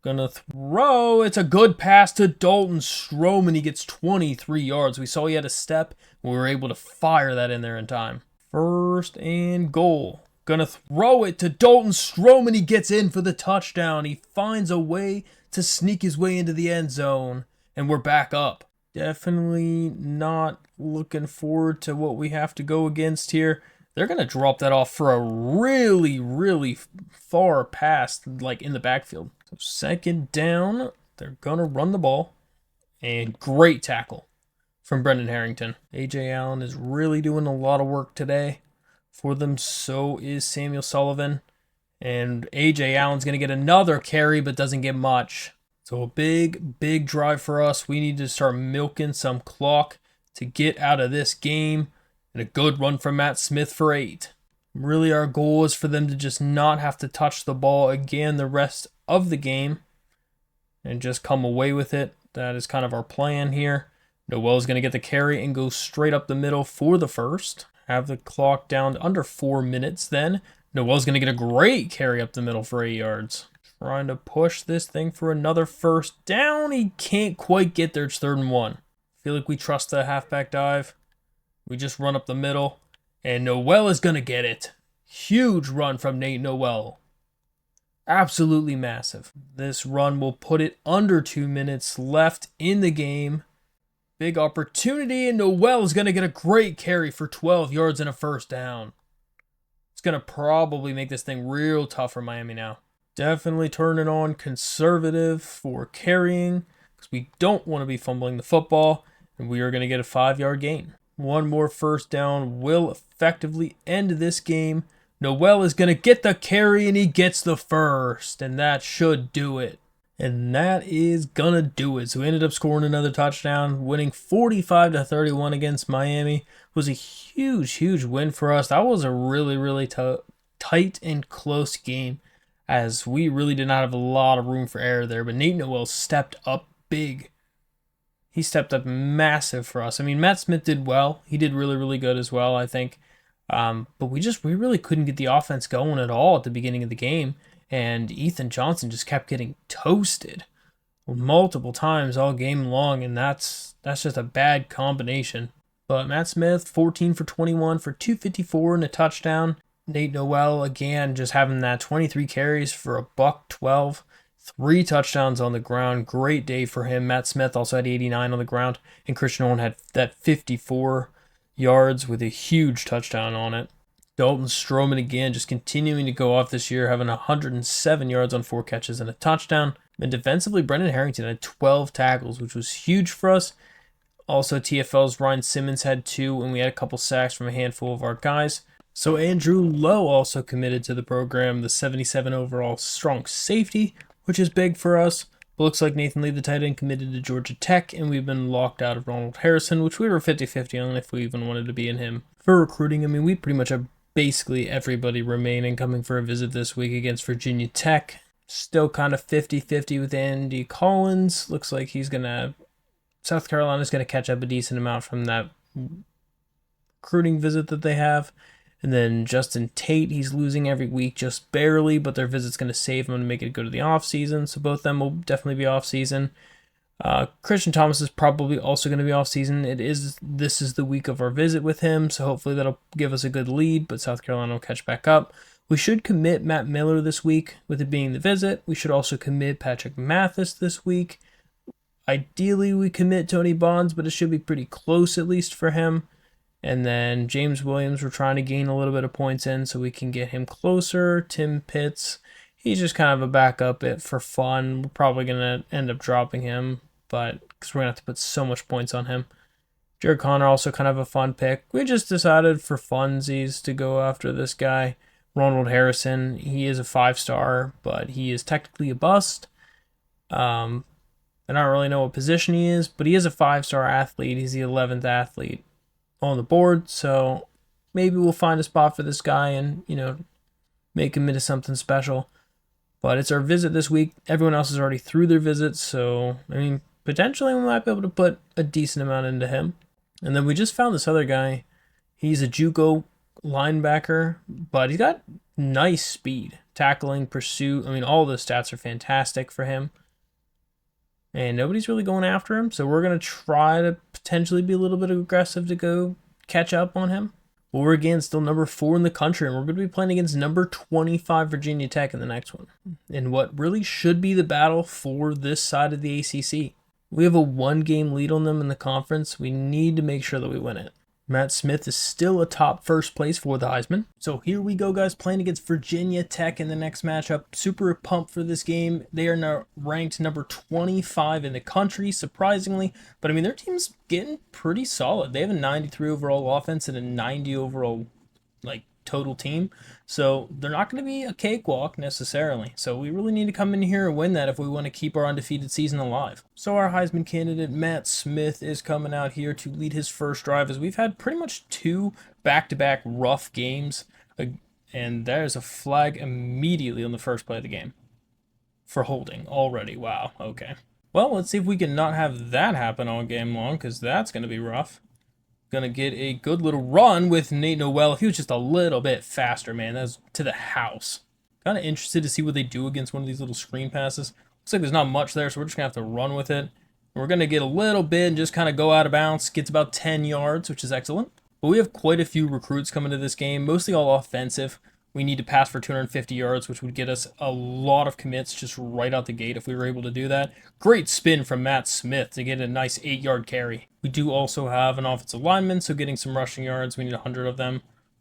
Gonna throw. It's a good pass to Dalton Stroman. He gets 23 yards. We saw he had a step. We were able to fire that in there in time. 1st and goal. Gonna throw it to Dalton Stroman. He gets in for the touchdown. He finds a way to sneak his way into the end zone, and we're back up. Definitely not looking forward to what we have to go against here. They're going to drop that off for a really far pass, like in the backfield. So second down, they're going to run the ball. And great tackle from Brendan Harrington. A.J. Allen is really doing a lot of work today for them. So is Samuel Sullivan. And A.J. Allen's going to get another carry, but doesn't get much. So a big drive for us. We need to start milking some clock to get out of this game. And a good run from Matt Smith for 8. Really our goal is for them to just not have to touch the ball again the rest of the game. And just come away with it. That is kind of our plan here. Noel's going to get the carry and go straight up the middle for the first. Have the clock down to under 4 minutes then. Noel's going to get a great carry up the middle for 8 yards. Trying to push this thing for another first down. He can't quite get there. It's 3rd and 1. Feel like we trust the halfback dive. We just run up the middle. And Noel is going to get it. Huge run from Nate Noel. Absolutely massive. This run will put it under 2 minutes left in the game. Big opportunity, and Noel is going to get a great carry for 12 yards and a first down. It's going to probably make this thing real tough for Miami now. Definitely turn it on conservative for carrying because we don't want to be fumbling the football, and we are going to get a 5-yard gain. One more first down will effectively end this game. Noel is going to get the carry, and he gets the first, and that should do it. And that is going to do it. So we ended up scoring another touchdown, winning 45-31 against Miami. It was a huge win for us. That was a really tight and close game, as we really did not have a lot of room for error there. But Nate Noel stepped up big. He stepped up massive for us. I mean, Matt Smith did well. He did really good as well, I think. But we really couldn't get the offense going at all at the beginning of the game. And Ethan Johnson just kept getting toasted multiple times all game long. And that's just a bad combination. But Matt Smith, 14 for 21 for 254 and a touchdown. Nate Noel, again, just having that 23 carries for $112. 3 touchdowns on the ground. Great day for him. Matt Smith also had 89 on the ground. And Christian Owen had that 54 yards with a huge touchdown on it. Dalton Stroman again just continuing to go off this year, having 107 yards on 4 catches and a touchdown. And defensively, Brendan Harrington had 12 tackles, which was huge for us. Also, TFL's Ryan Simmons had 2, and we had a couple sacks from a handful of our guys. So Andrew Lowe also committed to the program, the 77 overall strong safety, which is big for us. But looks like Nathan Lee, the tight end, committed to Georgia Tech, and we've been locked out of Ronald Harrison, which we were 50-50 on if we even wanted to be in him. For recruiting, I mean, we pretty much have basically everybody remaining coming for a visit this week against Virginia Tech. Still kind of 50-50 with Andy Collins. Looks like South Carolina's going to catch up a decent amount from that recruiting visit that they have. And then Justin Tate, he's losing every week just barely, but their visit's going to save him and make it go to the off-season. So both of them will definitely be off-season. Christian Thomas is probably also going to be off-season. This is the week of our visit with him, so hopefully that'll give us a good lead, but South Carolina will catch back up. We should commit Matt Miller this week, with it being the visit. We should also commit Patrick Mathis this week. Ideally, we commit Tony Bonds, but it should be pretty close at least for him. And then James Williams, we're trying to gain a little bit of points in so we can get him closer. Tim Pitts, he's just kind of a backup for fun. We're probably going to end up dropping him, but because we're going to have to put so much points on him. Jared Connor, also kind of a fun pick. We just decided for funsies to go after this guy. Ronald Harrison, he is a 5-star, but he is technically a bust. I don't really know what position he is, but he is a 5-star athlete. He's the 11th athlete on the board, so maybe we'll find a spot for this guy and, make him into something special. But it's our visit this week. Everyone else is already through their visits, so, potentially we might be able to put a decent amount into him. And then we just found this other guy. He's a JUCO linebacker, but he's got nice speed, tackling, pursuit. All the stats are fantastic for him. And nobody's really going after him, so we're going to try to potentially be a little bit aggressive to go catch up on him. But we're, again, still number 4 in the country, and we're going to be playing against number 25 Virginia Tech in the next one. In what really should be the battle for this side of the ACC. We have a 1-game lead on them in the conference. We need to make sure that we win it. Matt Smith is still a top first place for the Heisman. So here we go, guys, playing against Virginia Tech in the next matchup. Super pumped for this game. They are now ranked number 25 in the country, surprisingly. But, I mean, their team's getting pretty solid. They have a 93 overall offense and a 90 overall, total team. So they're not going to be a cakewalk necessarily. So we really need to come in here and win that if we want to keep our undefeated season alive. So our Heisman candidate, Matt Smith, is coming out here to lead his first drive, as we've had pretty much 2 back-to-back rough games. And there's a flag immediately on the first play of the game for holding already. Wow, okay. Well, let's see if we can not have that happen all game long, because that's going to be rough. Gonna get a good little run with Nate Noel. If he was just a little bit faster, man, that's to the house. Kind of interested to see what they do against one of these little screen passes. Looks like there's not much there, so we're just gonna have to run with it. We're gonna get a little bit and just kind of go out of bounds. Gets about 10 yards, which is excellent. But we have quite a few recruits coming to this game, mostly all offensive. We need to pass for 250 yards, which would get us a lot of commits just right out the gate if we were able to do that. Great spin from Matt Smith to get a nice 8-yard carry. We do also have an offensive lineman, so getting some rushing yards, we need 100 of them,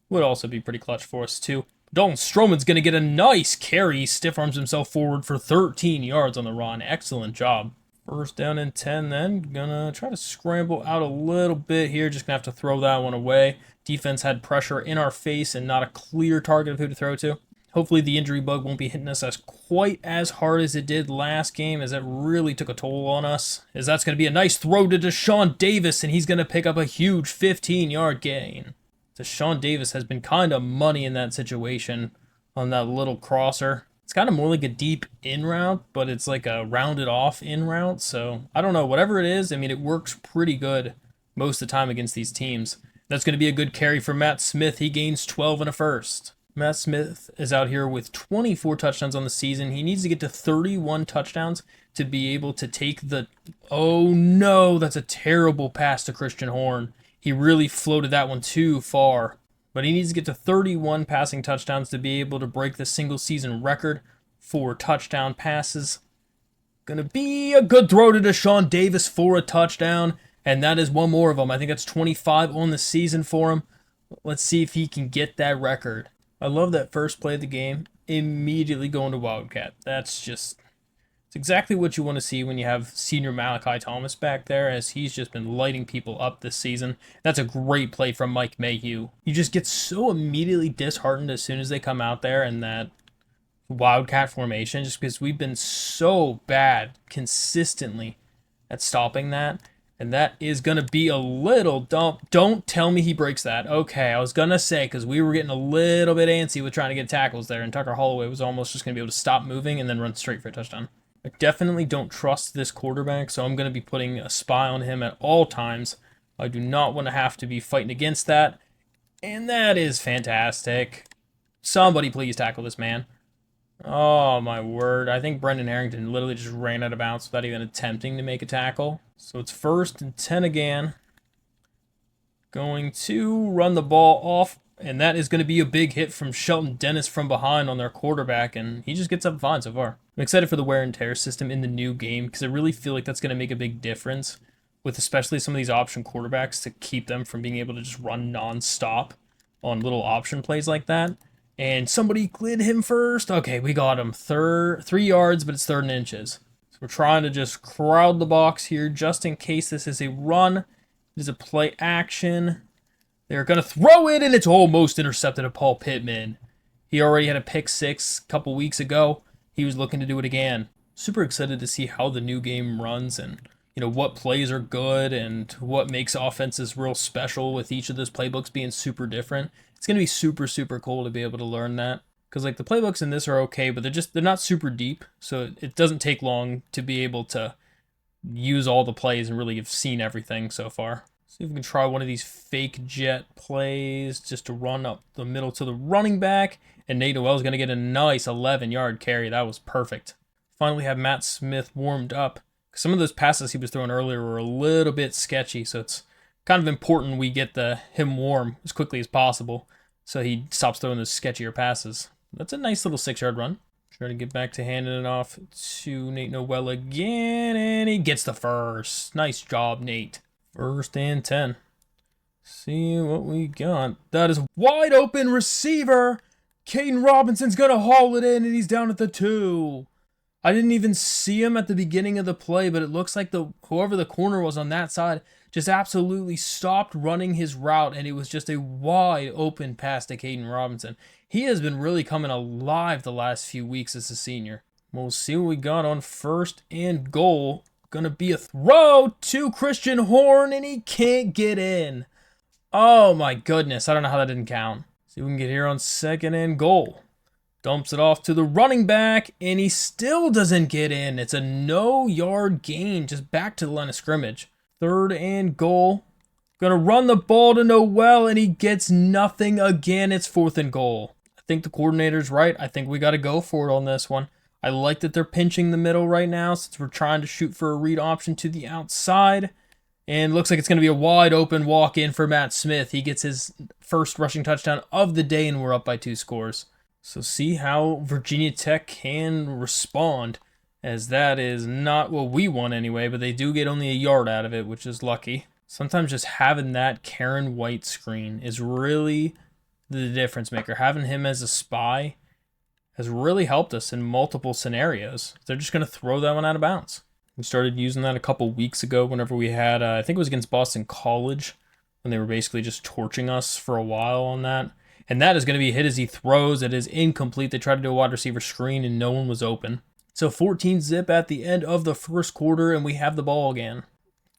would also be pretty clutch for us too. Dalton Stroman's going to get a nice carry. He stiff arms himself forward for 13 yards on the run. Excellent job. First down and 10 then. Gonna try to scramble out a little bit here. Just gonna have to throw that one away. Defense had pressure in our face and not a clear target of who to throw to. Hopefully the injury bug won't be hitting us as quite as hard as it did last game, as it really took a toll on us. As that's going to be a nice throw to Deshaun Davis, and he's going to pick up a huge 15-yard gain. Deshaun Davis has been kind of money in that situation on that little crosser. It's kind of more like a deep in route, but it's like a rounded off in route. So I don't know, whatever it is, I mean, it works pretty good most of the time against these teams. That's going to be a good carry for Matt Smith. He gains 12 and a first. Matt Smith is out here with 24 touchdowns on the season. He needs to get to 31 touchdowns to be able to take the... Oh no, that's a terrible pass to Christian Horn. He really floated that one too far. But he needs to get to 31 passing touchdowns to be able to break the single season record for touchdown passes. Gonna be a good throw to Deshaun Davis for a touchdown. And that is one more of them. I think that's 25 on the season for him. Let's see if he can get that record. I love that first play of the game, immediately going to Wildcat. It's exactly what you want to see when you have senior Malachi Thomas back there, as he's just been lighting people up this season. That's a great play from Mike Mayhew. You just get so immediately disheartened as soon as they come out there in that Wildcat formation, just because we've been so bad consistently at stopping that. And that is going to be a little dump. Don't tell me he breaks that. Okay, I was going to say, because we were getting a little bit antsy with trying to get tackles there, and Tucker Holloway was almost just going to be able to stop moving and then run straight for a touchdown. I definitely don't trust this quarterback, so I'm going to be putting a spy on him at all times. I do not want to have to be fighting against that. And that is fantastic. Somebody please tackle this man. Oh, my word. I think Brendan Harrington literally just ran out of bounds without even attempting to make a tackle. So it's 1st and 10 again. Going to run the ball off, and that is going to be a big hit from Shelton Dennis from behind on their quarterback, and he just gets up fine so far. I'm excited for the wear and tear system in the new game, because I really feel like that's going to make a big difference with especially some of these option quarterbacks, to keep them from being able to just run non-stop on little option plays like that. And somebody glid him first. Okay, we got him. 3 yards, but it's 3rd and inches. So we're trying to just crowd the box here just in case this is a run. It is a play action. They're going to throw it, and it's almost intercepted to Paul Pittman. He already had a pick 6 a couple weeks ago. He was looking to do it again. Super excited to see how the new game runs, and what plays are good and what makes offenses real special, with each of those playbooks being super different. It's going to be super, super cool to be able to learn that. Because the playbooks in this are okay, but they're not super deep. So it doesn't take long to be able to use all the plays and really have seen everything so far. See if we can try one of these fake jet plays just to run up the middle to the running back. And Nate Noel is going to get a nice 11-yard carry. That was perfect. Finally have Matt Smith warmed up. Some of those passes he was throwing earlier were a little bit sketchy, so it's kind of important we get him warm as quickly as possible so he stops throwing those sketchier passes. That's a nice little 6-yard run. Try to get back to handing it off to Nate Noel again, and he gets the first. Nice job, Nate. 1st and 10. See what we got. That is wide open receiver. Caden Robinson's going to haul it in, and he's down at the 2. I didn't even see him at the beginning of the play, but it looks like whoever the corner was on that side just absolutely stopped running his route, and it was just a wide open pass to Caden Robinson. He has been really coming alive the last few weeks as a senior. We'll see what we got on 1st and goal. Gonna be a throw to Christian Horn, and he can't get in. Oh my goodness, I don't know how that didn't count. See what we can get here on 2nd and goal. Dumps it off to the running back, and he still doesn't get in. It's a no-yard gain, just back to the line of scrimmage. 3rd and goal. Gonna run the ball to Noel, and he gets nothing again. It's 4th and goal. I think the coordinator's right. I think we got to go for it on this one. I like that they're pinching the middle right now since we're trying to shoot for a read option to the outside. And looks like it's going to be a wide open walk-in for Matt Smith. He gets his first rushing touchdown of the day, and we're up by 2 scores. So see how Virginia Tech can respond, as that is not what we want anyway, but they do get only a yard out of it, which is lucky. Sometimes just having that Karen White screen is really the difference maker. Having him as a spy has really helped us in multiple scenarios. They're just going to throw that one out of bounds. We started using that a couple weeks ago whenever we had, I think it was against Boston College, when they were basically just torching us for a while on that. And that is going to be a hit as he throws. It is incomplete. They tried to do a wide receiver screen and no one was open. So 14-zip at the end of the 1st quarter, and we have the ball again.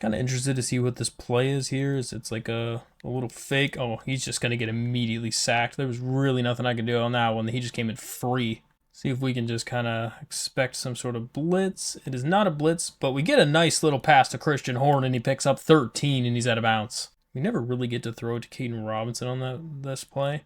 Kind of interested to see what this play is here. It's like a little fake. Oh, he's just going to get immediately sacked. There was really nothing I could do on that one. He just came in free. See if we can just kind of expect some sort of blitz. It is not a blitz, but we get a nice little pass to Christian Horn, and he picks up 13, and he's out of bounds. We never really get to throw it to Caden Robinson on this play.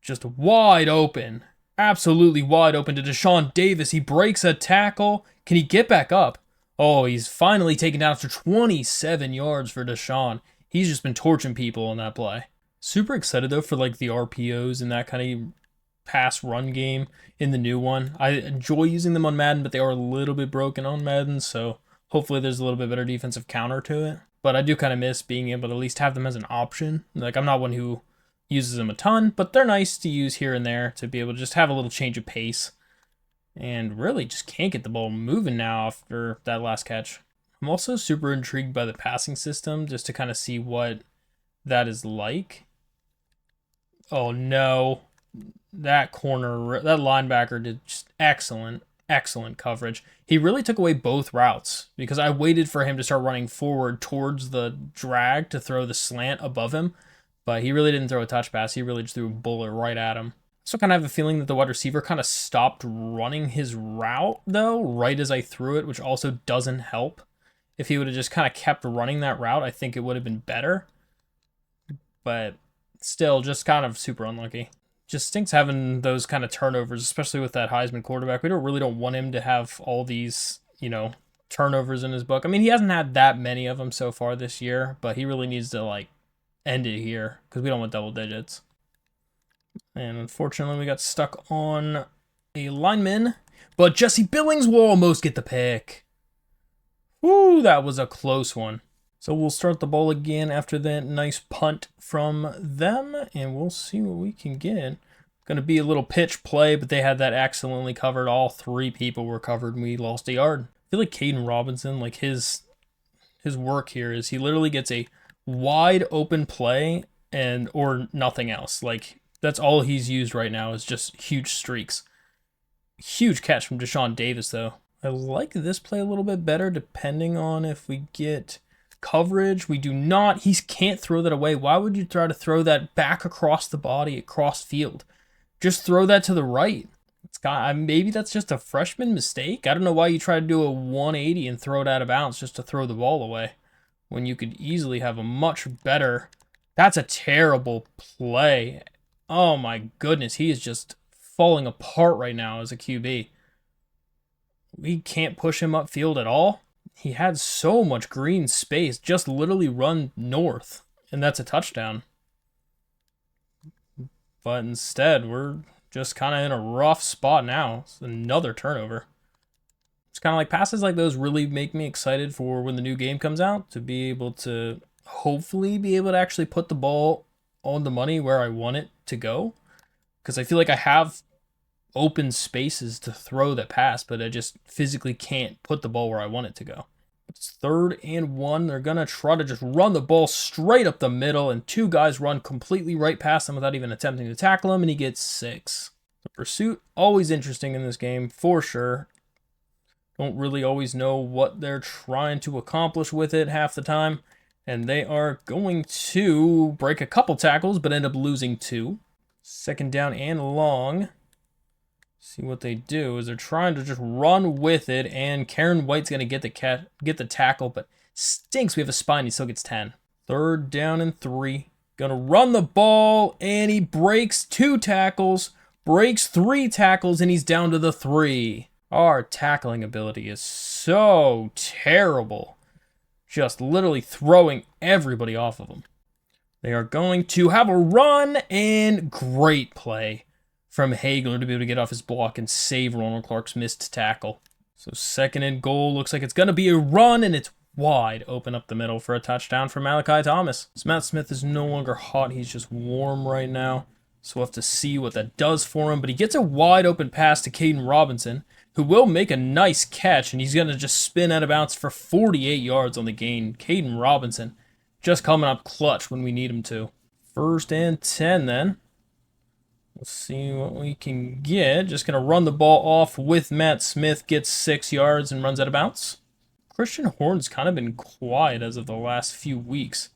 Just wide open. Absolutely wide open to Deshaun Davis. He breaks a tackle. Can he get back up? Oh, he's finally taken down after 27 yards for Deshaun. He's just been torching people on that play. Super excited, though, for like the RPOs and that kind of pass run game in the new one. I enjoy using them on Madden, but they are a little bit broken on Madden, so hopefully there's a little bit better defensive counter to it. But I do kind of miss being able to at least have them as an option. Like, I'm not one who uses them a ton, but they're nice to use here and there to be able to just have a little change of pace. And really just can't get the ball moving now after that last catch. I'm also super intrigued by the passing system just to kind of see what that is like. Oh no. That corner, that linebacker did just excellent coverage. He really took away both routes because I waited for him to start running forward towards the drag to throw the slant above him, but he really didn't throw a touch pass. He really just threw a bullet right at him. So I kind of have a feeling that the wide receiver kind of stopped running his route, though, right as I threw it, which also doesn't help. If he would have just kind of kept running that route, I think it would have been better. But still, just kind of super unlucky. Just stinks having those kind of turnovers, especially with that Heisman quarterback. We really don't want him to have all these, turnovers in his book. I mean, he hasn't had that many of them so far this year, but he really needs to, end it here because we don't want double digits. And unfortunately, we got stuck on a lineman, but Jesse Billings will almost get the pick. Woo, that was a close one. So we'll start the ball again after that nice punt from them, and we'll see what we can get. Going to be a little pitch play, but they had that excellently covered. All 3 people were covered, and we lost a yard. I feel like Caden Robinson, his work here is he literally gets a wide open play or nothing else. That's all he's used right now is just huge streaks. Huge catch from Deshaun Davis, though. I like this play a little bit better depending on if we get coverage. We do not. He can't throw that away. Why would you try to throw that back across the body, across field? Just throw that to the right. Maybe that's just a freshman mistake. I don't know why you try to do a 180 and throw it out of bounds just to throw the ball away when you could easily have a much better. That's a terrible play. Oh my goodness, he is just falling apart right now as a QB. We can't push him upfield at all. He had so much green space, just literally run north, and that's a touchdown. But instead, we're just kind of in a rough spot now. It's another turnover. It's kind of like passes like those really make me excited for when the new game comes out, to be able to hopefully be able to actually put the ball on the money where I want it to go. Because I feel like I have open spaces to throw that pass, but I just physically can't put the ball where I want it to go. It's 3rd and 1. They're going to try to just run the ball straight up the middle, and 2 guys run completely right past him without even attempting to tackle him, and he gets 6. The pursuit, always interesting in this game, for sure. Don't really always know what they're trying to accomplish with it half the time, and they are going to break a couple tackles, but end up losing 2. 2nd down and long. See what they do is they're trying to just run with it, and Karen White's going to get the tackle, but stinks. We have a spy, and he still gets 10. 3rd down and 3. Going to run the ball, and he breaks 2 tackles, breaks 3 tackles, and he's down to the 3. Our tackling ability is so terrible. Just literally throwing everybody off of him. They are going to have a run, and great play from Hagler to be able to get off his block and save Ronald Clark's missed tackle. So 2nd and goal, looks like it's going to be a run, and it's wide open up the middle for a touchdown from Malachi Thomas. So Matt Smith is no longer hot, he's just warm right now. So we'll have to see what that does for him, but he gets a wide open pass to Caden Robinson, who will make a nice catch, and he's going to just spin out of bounds for 48 yards on the gain. Caden Robinson just coming up clutch when we need him to. 1st and 10 then. Let's see what we can get. Just going to run the ball off with Matt Smith. Gets 6 yards and runs out of bounds. Christian Horn's kind of been quiet as of the last few weeks,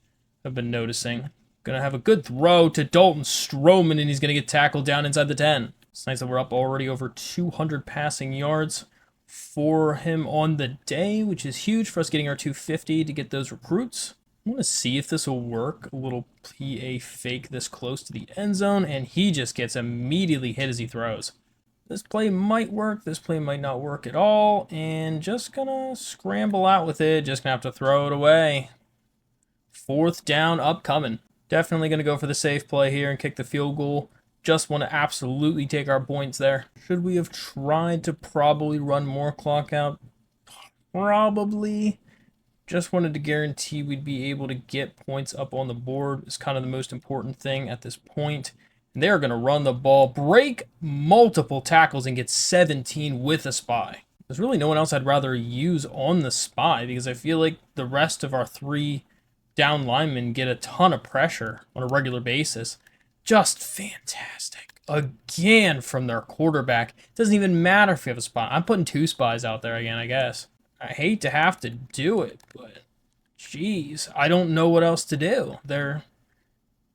I've been noticing. Going to have a good throw to Dalton Stroman, and he's going to get tackled down inside the 10. It's nice that we're up already over 200 passing yards for him on the day, which is huge for us getting our 250 to get those recruits. I want to see if this will work. A little PA fake this close to the end zone, and he just gets immediately hit as he throws. This play might work. This play might not work at all, and just going to scramble out with it. Just going to have to throw it away. 4th down upcoming. Definitely going to go for the safe play here and kick the field goal. Just want to absolutely take our points there. Should we have tried to probably run more clock out? Probably. Just wanted to guarantee we'd be able to get points up on the board. It's kind of the most important thing at this point. And they're going to run the ball, break multiple tackles, and get 17 with a spy. There's really no one else I'd rather use on the spy, because I feel like the rest of our 3 down linemen get a ton of pressure on a regular basis. Just fantastic. Again from their quarterback. It doesn't even matter if you have a spy. I'm putting 2 spies out there again, I guess. I hate to have to do it, but jeez, I don't know what else to do.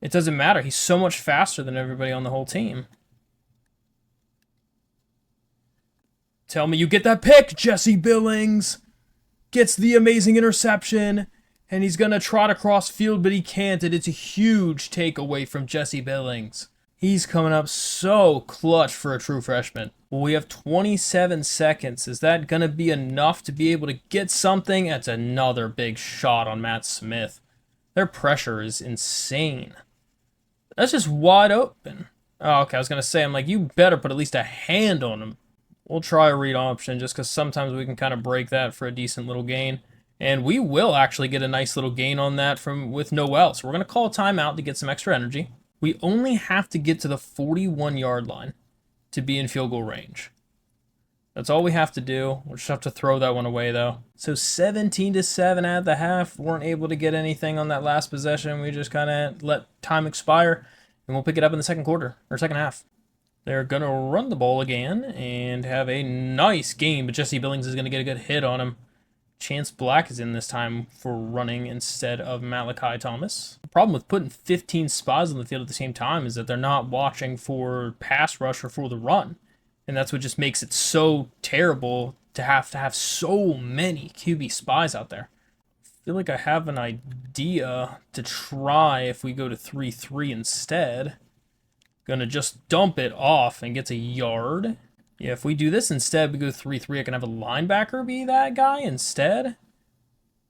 It doesn't matter. He's so much faster than everybody on the whole team. Tell me you get that pick. Jesse Billings gets the amazing interception, and he's going to trot across field, but he can't, and it's a huge takeaway from Jesse Billings. He's coming up so clutch for a true freshman. Well, we have 27 seconds. Is that going to be enough to be able to get something? That's another big shot on Matt Smith. Their pressure is insane. That's just wide open. Oh, okay, I was going to say, I'm like, you better put at least a hand on him. We'll try a read option just because sometimes we can kind of break that for a decent little gain. And we will actually get a nice little gain on that with Noel. So we're going to call a timeout to get some extra energy. We only have to get to the 41-yard line to be in field goal range. That's all we have to do. We'll just have to throw that one away, though. So 17-7 at the half. Weren't able to get anything on that last possession. We just kind of let time expire, and we'll pick it up in the second quarter, or second half. They're going to run the ball again and have a nice game, but Jesse Billings is going to get a good hit on him. Chance Black is in this time for running instead of Malachi Thomas. The problem with putting 15 spies on the field at the same time is that they're not watching for pass rush or for the run. And that's what just makes it so terrible to have so many QB spies out there. I feel like I have an idea to try if we go to 3-3 instead. Gonna just dump it off and gets a yard. Yeah, if we do this instead, we go 3-3, I can have a linebacker be that guy instead.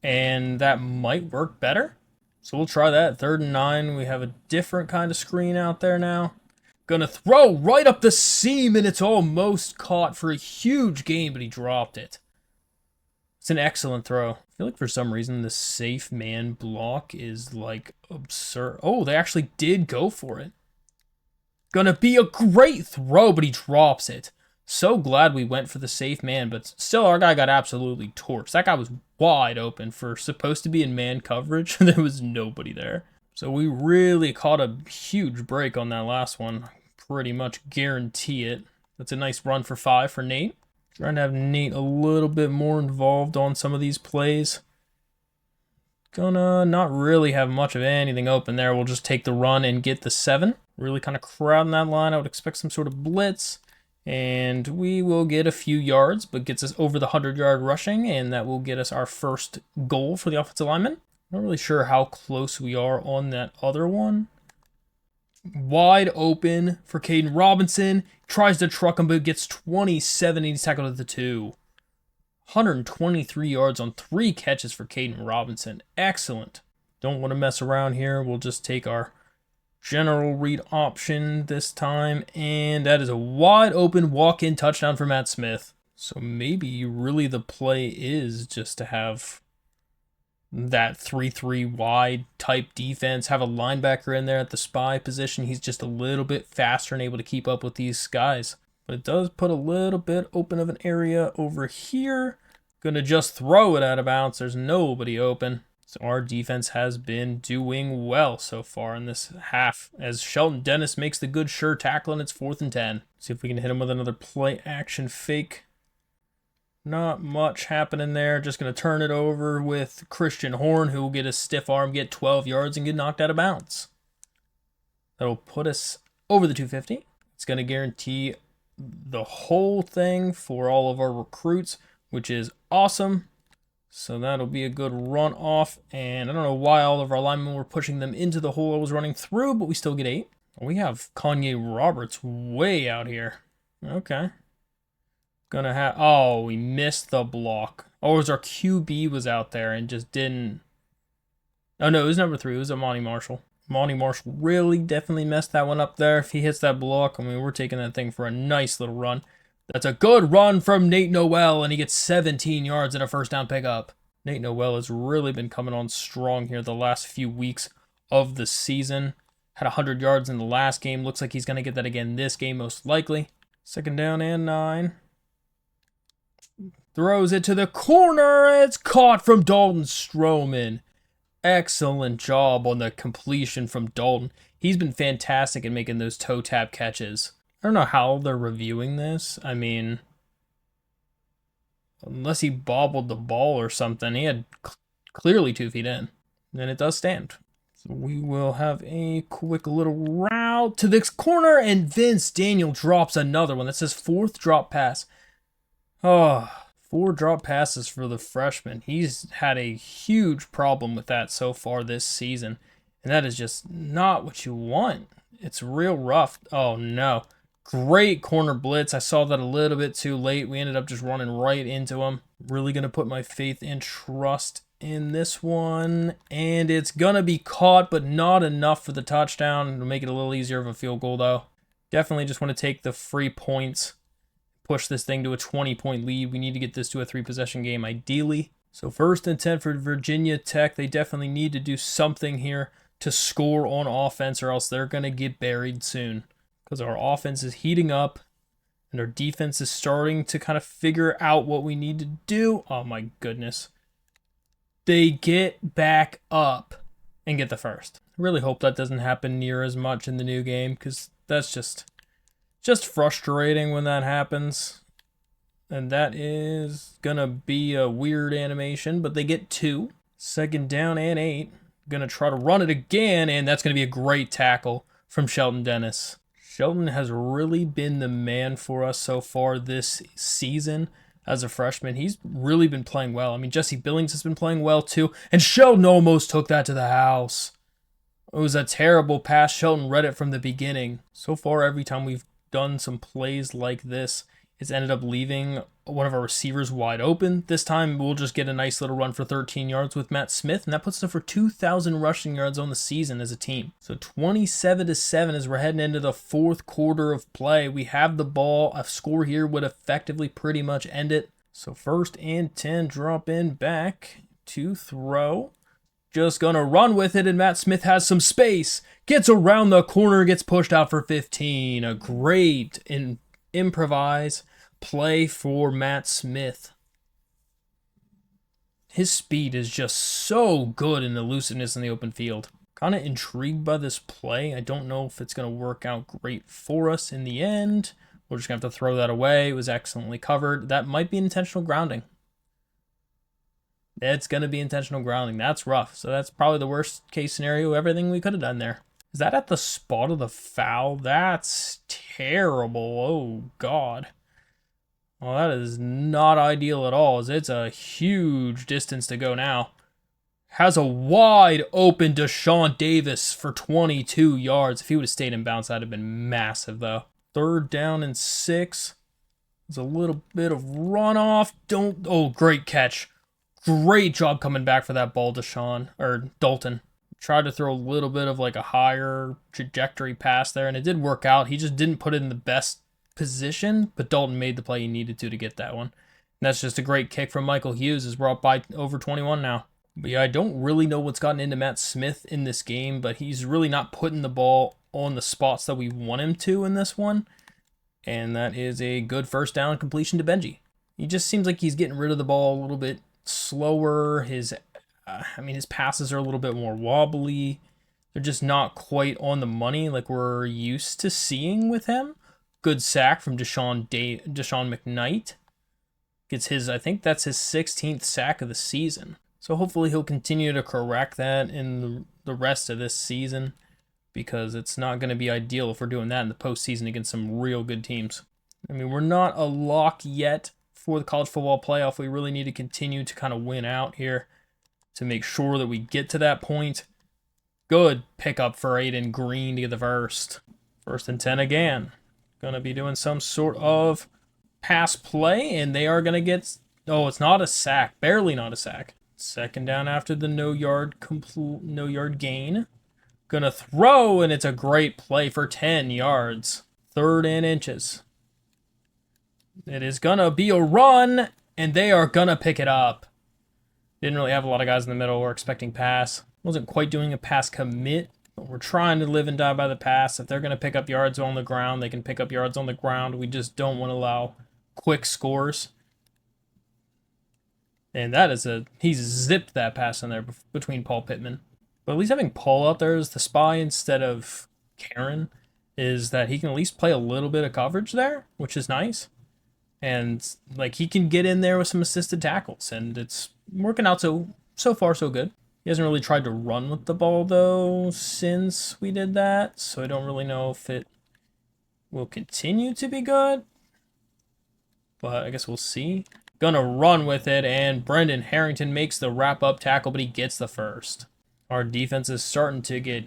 And that might work better. So we'll try that. 3rd and 9, we have a different kind of screen out there now. Gonna throw right up the seam, and it's almost caught for a huge gain, but he dropped it. It's an excellent throw. I feel like for some reason the safe man block is like absurd. Oh, they actually did go for it. Gonna be a great throw, but he drops it. So glad we went for the safe man, but still our guy got absolutely torched. That guy was wide open for supposed to be in man coverage. There was nobody there. So we really caught a huge break on that last one. Pretty much guarantee it. That's a nice run for 5 for Nate. Trying to have Nate a little bit more involved on some of these plays. Gonna not really have much of anything open there. We'll just take the run and get the 7. Really kind of crowding that line. I would expect some sort of blitz. And we will get a few yards, but gets us over the 100-yard rushing, and that will get us our first goal for the offensive lineman. Not really sure how close we are on that other one. Wide open for Caden Robinson. Tries to truck him, but gets 27, and he's tackled at the 2. 123 yards on 3 catches for Caden Robinson. Excellent. Don't want to mess around here. We'll just take our general read option this time, and that is a wide open walk-in touchdown for Matt Smith. So maybe really the play is just to have that 3-3 wide type defense, have a linebacker in there at the spy position. He's just a little bit faster and able to keep up with these guys. But it does put a little bit open of an area over here. Gonna just throw it out of bounds. There's nobody open. So our defense has been doing well so far in this half as Shelton Dennis makes the good sure tackle, and it's 4th and 10. See if we can hit him with another play action fake. Not much happening there. Just going to turn it over with Christian Horn, who will get a stiff arm, get 12 yards, and get knocked out of bounds. That'll put us over the 250. It's going to guarantee the whole thing for all of our recruits, which is awesome. So that'll be a good run off. And I don't know why all of our linemen were pushing them into the hole I was running through, but we still get 8. We have Kanye Roberts way out here. Okay. Gonna have... Oh, we missed the block. Oh, it was our QB was out there and just didn't... Oh, no, it was number 3. It was Monty Marshall. Monty Marshall really definitely messed that one up there. If he hits that block, I mean, we're taking that thing for a nice little run. That's a good run from Nate Noel, and he gets 17 yards and a first down pickup. Nate Noel has really been coming on strong here the last few weeks of the season. Had 100 yards in the last game. Looks like he's going to get that again this game, most likely. 2nd down and 9. Throws it to the corner. It's caught from Dalton Stroman. Excellent job on the completion from Dalton. He's been fantastic at making those toe tap catches. I don't know how they're reviewing this. I mean, unless he bobbled the ball or something, he had clearly 2 feet in. And it does stand. So we will have a quick little route to this corner, and Vince Daniel drops another one. That says 4th drop pass. Oh, 4 drop passes for the freshman. He's had a huge problem with that so far this season. And that is just not what you want. It's real rough. Oh, no. Great corner blitz. I saw that a little bit too late. We ended up just running right into him. Really going to put my faith and trust in this one. And it's going to be caught, but not enough for the touchdown. It'll make it a little easier of a field goal, though. Definitely just want to take the free points. Push this thing to a 20-point lead. We need to get this to a 3-possession game, ideally. So 1st and 10 for Virginia Tech. They definitely need to do something here to score on offense, or else they're going to get buried soon. Because our offense is heating up, and our defense is starting to kind of figure out what we need to do. Oh my goodness. They get back up and get the first. I really hope that doesn't happen near as much in the new game, because that's just frustrating when that happens. And that is going to be a weird animation, but they get 2. 2nd down and 8. Going to try to run it again, and that's going to be a great tackle from Shelton Dennis. Shelton has really been the man for us so far this season as a freshman. He's really been playing well. I mean, Jesse Billings has been playing well too, and Shelton almost took that to the house. It was a terrible pass. Shelton read it from the beginning. So far, every time we've done some plays like this, it's ended up leaving one of our receivers wide open. This time we'll just get a nice little run for 13 yards with Matt Smith, and that puts us over 2,000 rushing yards on the season as a team. So 27-7 as we're heading into the fourth quarter of play. We have the ball. A score here would effectively pretty much end it. So 1st and 10, drop in back to throw. Just gonna run with it, and Matt Smith has some space. Gets around the corner, gets pushed out for 15. A great improvise play for Matt Smith. His speed is just so good and elusiveness in the open field. Kind of intrigued by this play. I don't know if it's going to work out great for us in the end. We're just going to have to throw that away. It was excellently covered. That might be intentional grounding. It's going to be intentional grounding. That's rough. So that's probably the worst case scenario of everything we could have done there. Is that at the spot of the foul? That's terrible. Oh, God. Well, that is not ideal at all, as it's a huge distance to go now. Has a wide open Deshaun Davis for 22 yards. If he would have stayed in bounds, that would have been massive, though. 3rd down and 6. There's a little bit of runoff. Oh, great catch. Great job coming back for that ball, Dalton. Tried to throw a little bit of like a higher trajectory pass there, and it did work out. He just didn't put it in the best position, but Dalton made the play he needed to get that one. And that's just a great kick from Michael Hughes as we're up by over 21 now. But yeah, I don't really know what's gotten into Matt Smith in this game, but he's really not putting the ball on the spots that we want him to in this one. And that is a good 1st down completion to Benji. He just seems like he's getting rid of the ball a little bit slower. His passes are a little bit more wobbly. They're just not quite on the money like we're used to seeing with him. Good sack from Deshaun McKnight. Gets I think that's his 16th sack of the season. So hopefully he'll continue to correct that in the rest of this season, because it's not going to be ideal if we're doing that in the postseason against some real good teams. I mean, we're not a lock yet for the college football playoff. We really need to continue to kind of win out here to make sure that we get to that point. Good pickup for Aiden Green to get the first. 1st and 10 again. Going to be doing some sort of pass play, and they are going to get... Oh, it's not a sack. Barely not a sack. 2nd down after the no yard gain. Going to throw, and it's a great play for 10 yards. 3rd and inches. It is going to be a run, and they are going to pick it up. Didn't really have a lot of guys in the middle. We're expecting pass. Wasn't quite doing a pass commit, but we're trying to live and die by the pass. If they're going to pick up yards on the ground, they can pick up yards on the ground. We just don't want to allow quick scores. And that is he's zipped that pass in there between Paul Pittman. But at least having Paul out there as the spy instead of Karen is that he can at least play a little bit of coverage there, which is nice. And like he can get in there with some assisted tackles, and it's working out so far so good. He hasn't really tried to run with the ball though since we did that, so I don't really know if it will continue to be good. But I guess we'll see. Gonna run with it, and Brendan Harrington makes the wrap-up tackle, but he gets the first. Our defense is starting to get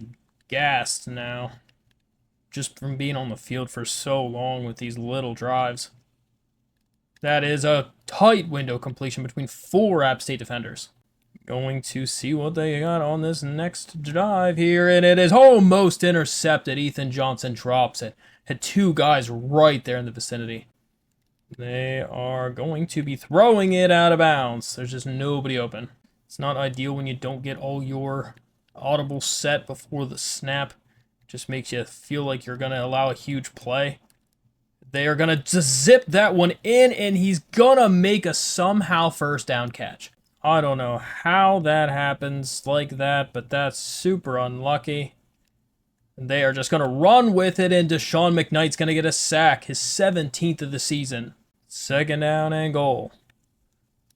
gassed now, just from being on the field for so long with these little drives. That is a tight window completion between 4 App State defenders. Going to see what they got on this next drive here, and it is almost intercepted. Ethan Johnson drops it. Had 2 guys right there in the vicinity. They are going to be throwing it out of bounds. There's just nobody open. It's not ideal when you don't get all your audible set before the snap. It just makes you feel like you're going to allow a huge play. They are going to just zip that one in, and he's going to make a somehow 1st down catch. I don't know how that happens like that, but that's super unlucky. They are just going to run with it, and Deshaun McKnight's going to get a sack, his 17th of the season. 2nd down and goal.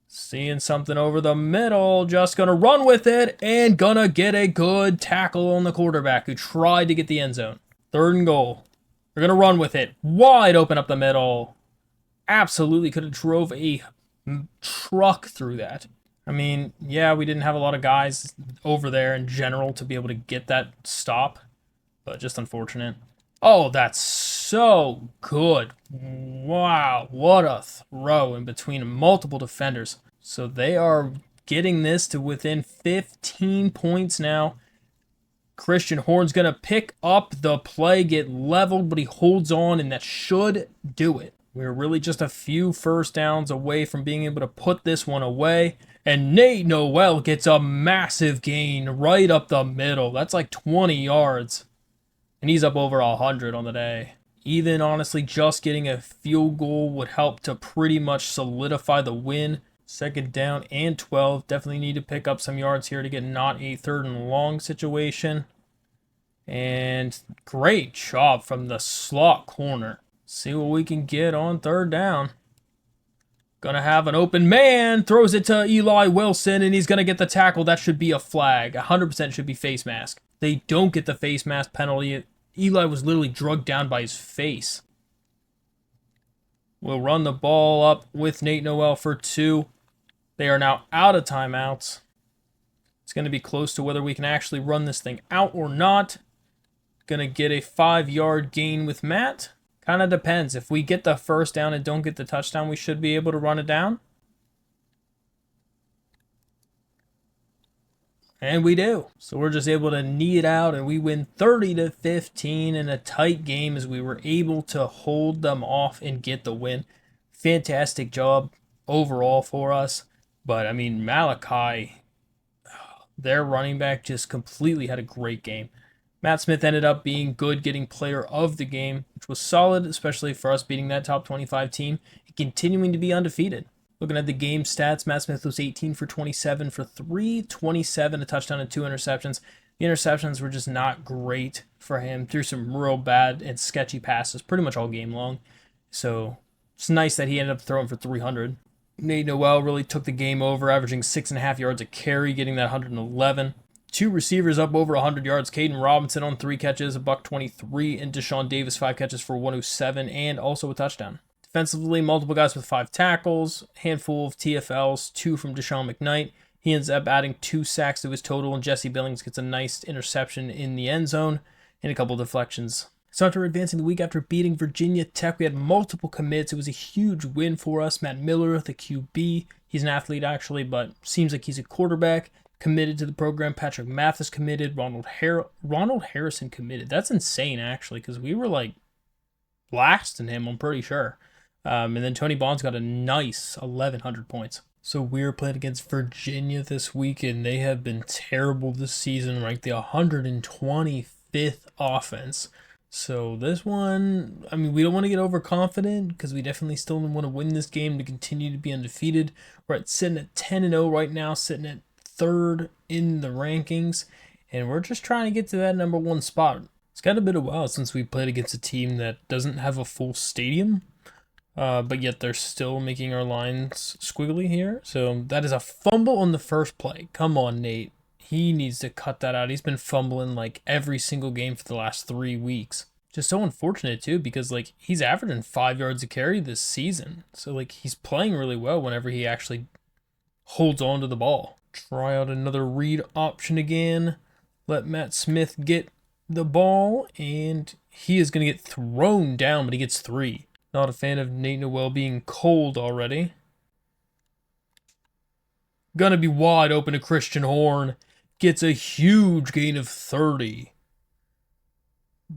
Seeing something over the middle, just going to run with it, and going to get a good tackle on the quarterback who tried to get the end zone. 3rd and goal. They're going to run with it. Wide open up the middle. Absolutely could have drove a truck through that. I mean, yeah, we didn't have a lot of guys over there in general to be able to get that stop, but just unfortunate. Oh, that's so good. Wow, what a throw in between multiple defenders. So they are getting this to within 15 points now. Christian Horn's going to pick up the play, get leveled, but he holds on, and that should do it. We're really just a few first downs away from being able to put this one away. And Nate Noel gets a massive gain right up the middle. That's like 20 yards. And he's up over 100 on the day. Even honestly, just getting a field goal would help to pretty much solidify the win. Second down and 12. Definitely need to pick up some yards here to get not a third and long situation. And great job from the slot corner. See what we can get on third down. Gonna have an open man. Throws it to Eli Wilson, and he's gonna get the tackle. That should be a flag. 100% should be face mask. They don't get the face mask penalty. Eli was literally drugged down by his face. We'll run the ball up with Nate Noel for 2. They are now out of timeouts. It's going to be close to whether we can actually run this thing out or not. Going to get a 5-yard gain with Matt. Kind of depends. If we get the first down and don't get the touchdown, we should be able to run it down. And we do. So we're just able to knee it out, and we win 30-15 in a tight game as we were able to hold them off and get the win. Fantastic job overall for us. But, I mean, Malachi, their running back, just completely had a great game. Matt Smith ended up being good, getting player of the game, which was solid, especially for us beating that top 25 team and continuing to be undefeated. Looking at the game stats, Matt Smith was 18 for 27 for 327, a touchdown and 2 interceptions. The interceptions were just not great for him. Threw some real bad and sketchy passes pretty much all game long. So it's nice that he ended up throwing for 300. Nate Noel really took the game over, averaging 6.5 yards a carry, getting that 111. 2 receivers up over 100 yards. Caden Robinson on 3 catches, $123, and Deshaun Davis 5 catches for 107, and also a touchdown. Defensively, multiple guys with 5 tackles, handful of TFLs, 2 from Deshaun McKnight. He ends up adding 2 sacks to his total, and Jesse Billings gets a nice interception in the end zone and a couple deflections. So after advancing the week after beating Virginia Tech, we had multiple commits. It was a huge win for us. Matt Miller, the QB, he's an athlete actually, but seems like he's a quarterback, committed to the program. Patrick Mathis committed. Ronald Harrison committed. That's insane actually, because we were like blasting him, I'm pretty sure. And then Tony Bonds got a nice 1,100 points. So we're playing against Virginia this week, and they have been terrible this season, ranked the 125th offense. So this one, I mean, we don't want to get overconfident because we definitely still want to win this game to continue to be undefeated. We're sitting at 10-0 right now, sitting at 3rd in the rankings, and we're just trying to get to that number 1 spot. It's got a bit of a while since we played against a team that doesn't have a full stadium, but yet they're still making our lines squiggly here. So that is a fumble on the first play. Come on, Nate. He needs to cut that out. He's been fumbling like every single game for the last 3 weeks. Just so unfortunate too, because like he's averaging 5 yards a carry this season. So like he's playing really well whenever he actually holds on to the ball. Try out another read option again. Let Matt Smith get the ball, and he is going to get thrown down, but he gets 3. Not a fan of Nate Noel being cold already. Gonna be wide open to Christian Horn. Gets a huge gain of 30.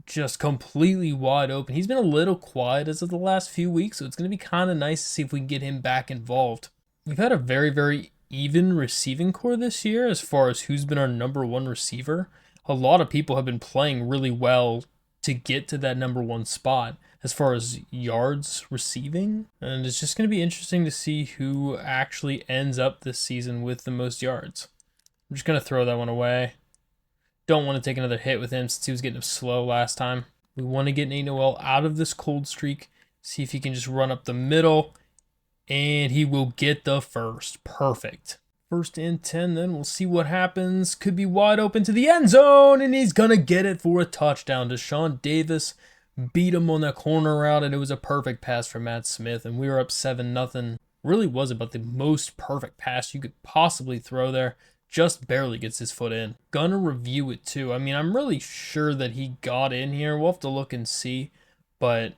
Just completely wide open. He's been a little quiet as of the last few weeks, so it's going to be kind of nice to see if we can get him back involved. We've had a very, very even receiving core this year as far as who's been our number 1 receiver. A lot of people have been playing really well to get to that number 1 spot as far as yards receiving. And it's just going to be interesting to see who actually ends up this season with the most yards. I'm just going to throw that one away. Don't want to take another hit with him since he was getting slow last time. We want to get Nate Noel out of this cold streak. See if he can just run up the middle. And he will get the first. Perfect. 1st and 10, then we'll see what happens. Could be wide open to the end zone, and he's going to get it for a touchdown. Deshaun Davis beat him on that corner route, and it was a perfect pass for Matt Smith, and we were up 7-0. Really was about the most perfect pass you could possibly throw there. Just barely gets his foot in. Gonna review it too. I mean, I'm really sure that he got in here. We'll have to look and see. But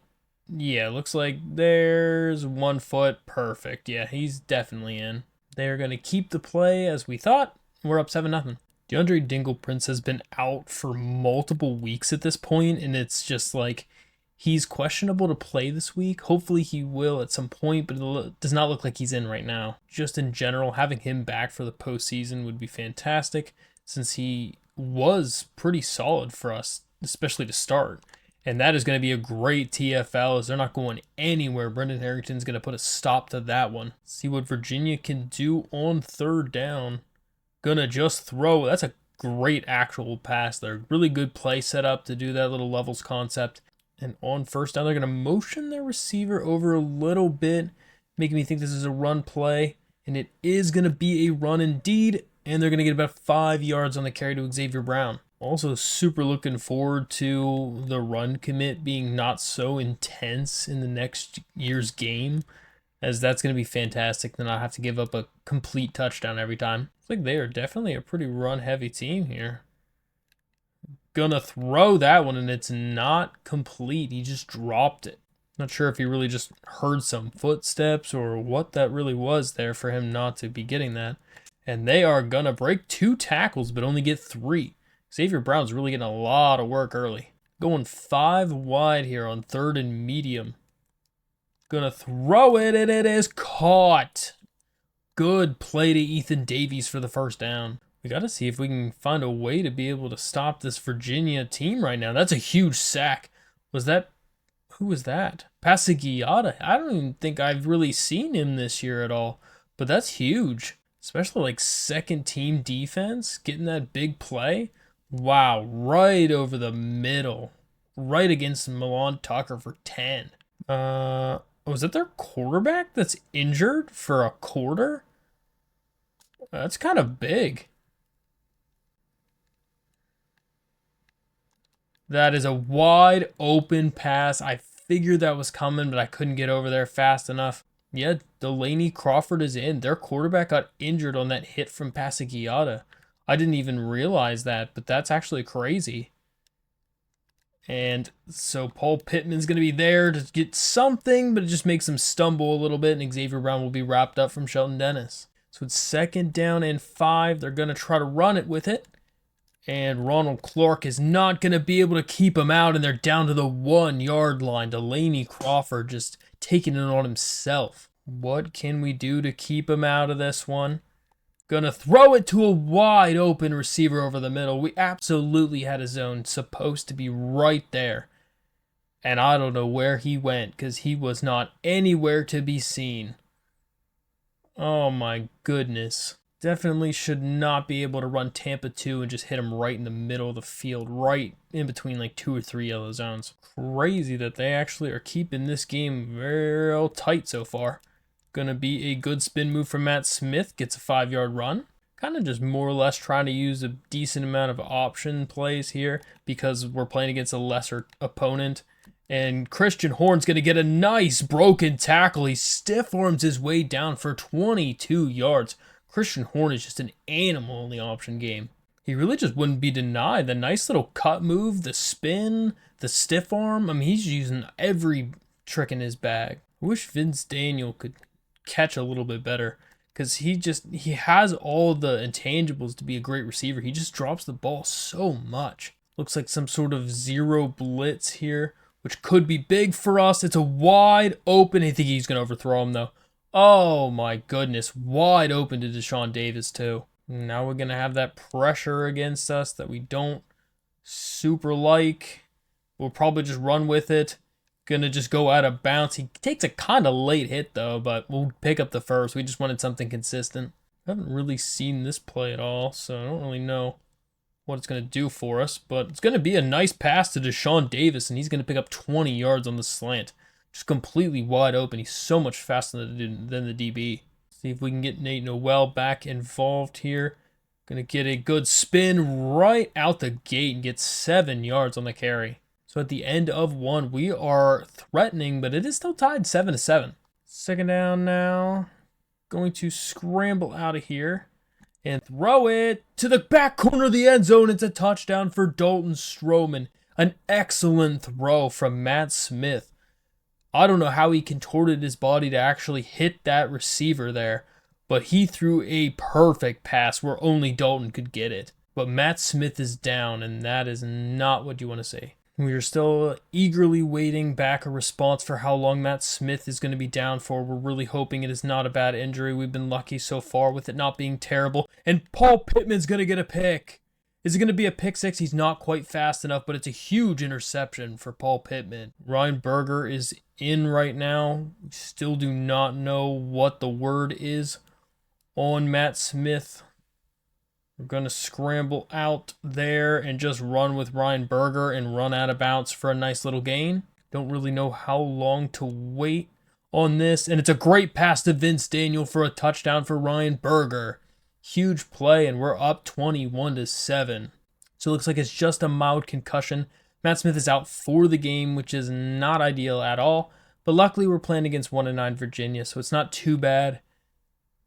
yeah, looks like there's 1 foot. Perfect. Yeah, he's definitely in. They're going to keep the play as we thought. We're up 7-0. DeAndre Dingle Prince has been out for multiple weeks at this point, and it's just like he's questionable to play this week. Hopefully he will at some point, but it does not look like he's in right now. Just in general, having him back for the postseason would be fantastic since he was pretty solid for us, especially to start. And that is going to be a great TFL as they're not going anywhere. Brendan Harrington's going to put a stop to that one. See what Virginia can do on 3rd down. Gonna just throw. That's a great actual pass there. Really good play set up to do that little levels concept. And on 1st down, they're going to motion their receiver over a little bit, making me think this is a run play. And it is going to be a run indeed. And they're going to get about 5 yards on the carry to Xavier Brown. Also super looking forward to the run commit being not so intense in the next year's game, as that's going to be fantastic. Then I'll have to give up a complete touchdown every time. It's like they are definitely a pretty run-heavy team here. Gonna throw that one, and it's not complete. He just dropped it. Not sure if he really just heard some footsteps or what that really was there for him not to be getting that. And they are gonna break 2 tackles, but only get 3. Xavier Brown's really getting a lot of work early. Going 5 wide here on 3rd and medium. Gonna throw it, and it is caught. Good play to Ethan Davies for the 1st down. We got to see if we can find a way to be able to stop this Virginia team right now. That's a huge sack. Who was that? Passagiata. I don't even think I've really seen him this year at all, but that's huge. Especially like 2nd team defense, getting that big play. Wow, right over the middle. Right against Milan Tucker for 10. Was that their quarterback that's injured for a quarter? That's kind of big. That is a wide open pass. I figured that was coming, but I couldn't get over there fast enough. Yeah, Delaney Crawford is in. Their quarterback got injured on that hit from Passagiata. I didn't even realize that, but that's actually crazy. And so Paul Pittman's going to be there to get something, but it just makes him stumble a little bit, and Xavier Brown will be wrapped up from Shelton Dennis. So it's 2nd down and 5. They're going to try to run it with it. And Ronald Clark is not going to be able to keep him out, and they're down to the 1-yard line. Delaney Crawford just taking it on himself. What can we do to keep him out of this one? Gonna throw it to a wide open receiver over the middle. We absolutely had a zone supposed to be right there. And I don't know where he went because he was not anywhere to be seen. Oh my goodness. Definitely should not be able to run Tampa 2 and just hit him right in the middle of the field, right in between like 2 or 3 yellow zones. Crazy that they actually are keeping this game real tight so far. Gonna be a good spin move from Matt Smith, gets a 5-yard run. Kind of just more or less trying to use a decent amount of option plays here because we're playing against a lesser opponent. And Christian Horn's going to get a nice broken tackle. He stiff arms his way down for 22 yards. Christian Horn is just an animal in the option game. He really just wouldn't be denied. The nice little cut move, the spin, the stiff arm. I mean, he's using every trick in his bag. I wish Vince Daniel could catch a little bit better because he has all the intangibles to be a great receiver. He just drops the ball so much. Looks like some sort of zero blitz here, which could be big for us. It's a wide open. I think he's going to overthrow him, though. Oh, my goodness. Wide open to Deshaun Davis, too. Now we're going to have that pressure against us that we don't super like. We'll probably just run with it. Going to just go out of bounds. He takes a kind of late hit, though, but we'll pick up the first. We just wanted something consistent. I haven't really seen this play at all, so I don't really know what it's going to do for us, but it's going to be a nice pass to Deshaun Davis, and he's going to pick up 20 yards on the slant. Just completely wide open. He's so much faster than the DB. See if we can get Nate Noel back involved here. Going to get a good spin right out the gate and get 7 yards on the carry. So at the end of one, we are threatening, but it is still tied 7-7. 2nd down now. Going to scramble out of here and throw it to the back corner of the end zone. It's a touchdown for Dalton Stroman. An excellent throw from Matt Smith. I don't know how he contorted his body to actually hit that receiver there, but he threw a perfect pass where only Dalton could get it. But Matt Smith is down, and that is not what you want to see. We are still eagerly waiting back a response for how long Matt Smith is going to be down for. We're really hoping it is not a bad injury. We've been lucky so far with it not being terrible. And Paul Pittman's going to get a pick. Is it going to be a pick six? He's not quite fast enough, but it's a huge interception for Paul Pittman. Ryan Berger is in right now. We still do not know what the word is on Matt Smith. We're going to scramble out there and just run with Ryan Berger and run out of bounds for a nice little gain. Don't really know how long to wait on this. And it's a great pass to Vince Daniel for a touchdown for Ryan Berger. Huge play, and we're up 21-7. So it looks like it's just a mild concussion. Matt Smith is out for the game, which is not ideal at all. But luckily we're playing against 1-9 Virginia, so it's not too bad.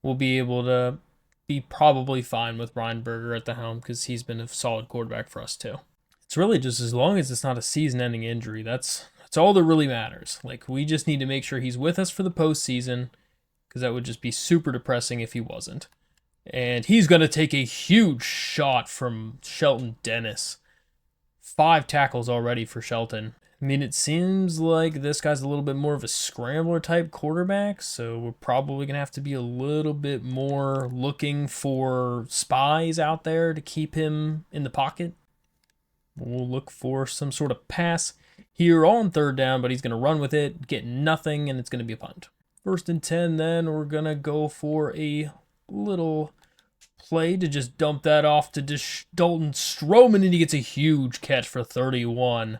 We'll be able to be probably fine with Ryan Berger at the helm because he's been a solid quarterback for us too. It's really just as long as it's not a season-ending injury, that's all that really matters. Like, we just need to make sure he's with us for the postseason because that would just be super depressing if he wasn't. And he's going to take a huge shot from Shelton Dennis. 5 tackles already for Shelton. I mean, it seems like this guy's a little bit more of a scrambler type quarterback, so we're probably going to have to be a little bit more looking for spies out there to keep him in the pocket. We'll look for some sort of pass here on 3rd down, but he's going to run with it, get nothing, and it's going to be a punt. 1st and 10 then, we're going to go for a little play to just dump that off to Dalton Stroman, and he gets a huge catch for 31.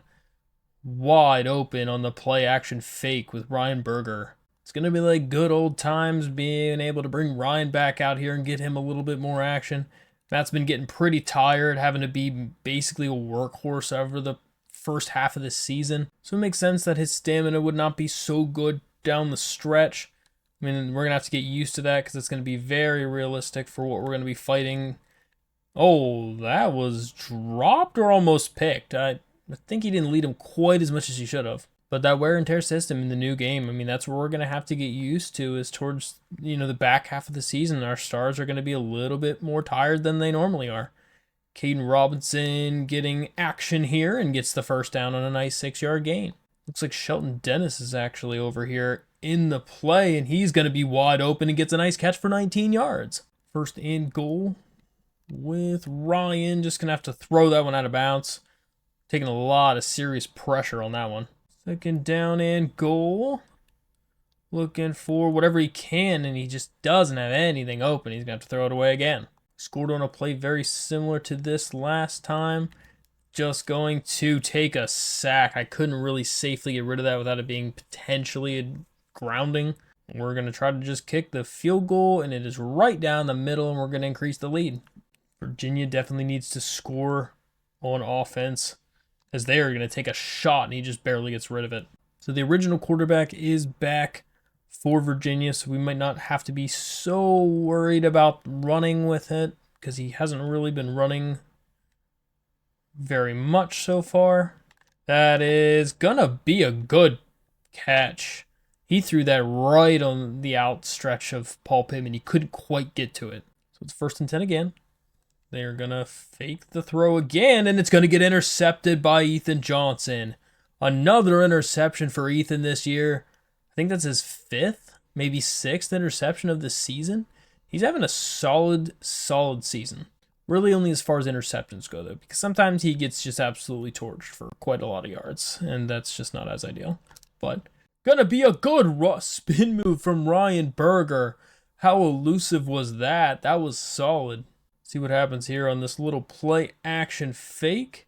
Wide open on the play action fake with Ryan Berger. It's going to be like good old times being able to bring Ryan back out here and get him a little bit more action. Matt's been getting pretty tired, having to be basically a workhorse over the first half of the season. So it makes sense that his stamina would not be so good down the stretch. I mean, we're going to have to get used to that because it's going to be very realistic for what we're going to be fighting. Oh, that was dropped or almost picked. I think he didn't lead him quite as much as he should have. But that wear and tear system in the new game, I mean, that's what we're going to have to get used to is towards, the back half of the season. Our stars are going to be a little bit more tired than they normally are. Caden Robinson getting action here and gets the first down on a nice 6-yard gain. Looks like Shelton Dennis is actually over here in the play, and he's going to be wide open and gets a nice catch for 19 yards. 1st and goal with Ryan. Just going to have to throw that one out of bounds. Taking a lot of serious pressure on that one. 2nd down and goal. Looking for whatever he can, and he just doesn't have anything open. He's going to have to throw it away again. Scored on a play very similar to this last time. Just going to take a sack. I couldn't really safely get rid of that without it being potentially a grounding. We're going to try to just kick the field goal, and it is right down the middle, and we're going to increase the lead. Virginia definitely needs to score on offense, as they are going to take a shot, and he just barely gets rid of it. So the original quarterback is back for Virginia, so we might not have to be so worried about running with it, because he hasn't really been running very much so far. That is going to be a good catch. He threw that right on the outstretch of Paul Pittman. He couldn't quite get to it. So it's 1st and 10 again. They're going to fake the throw again, and it's going to get intercepted by Ethan Johnson. Another interception for Ethan this year. I think that's his 5th, maybe 6th interception of the season. He's having a solid season. Really only as far as interceptions go, though, because sometimes he gets just absolutely torched for quite a lot of yards, and that's just not as ideal. But going to be a good spin move from Ryan Berger. How elusive was that? That was solid. See what happens here on this little play action fake.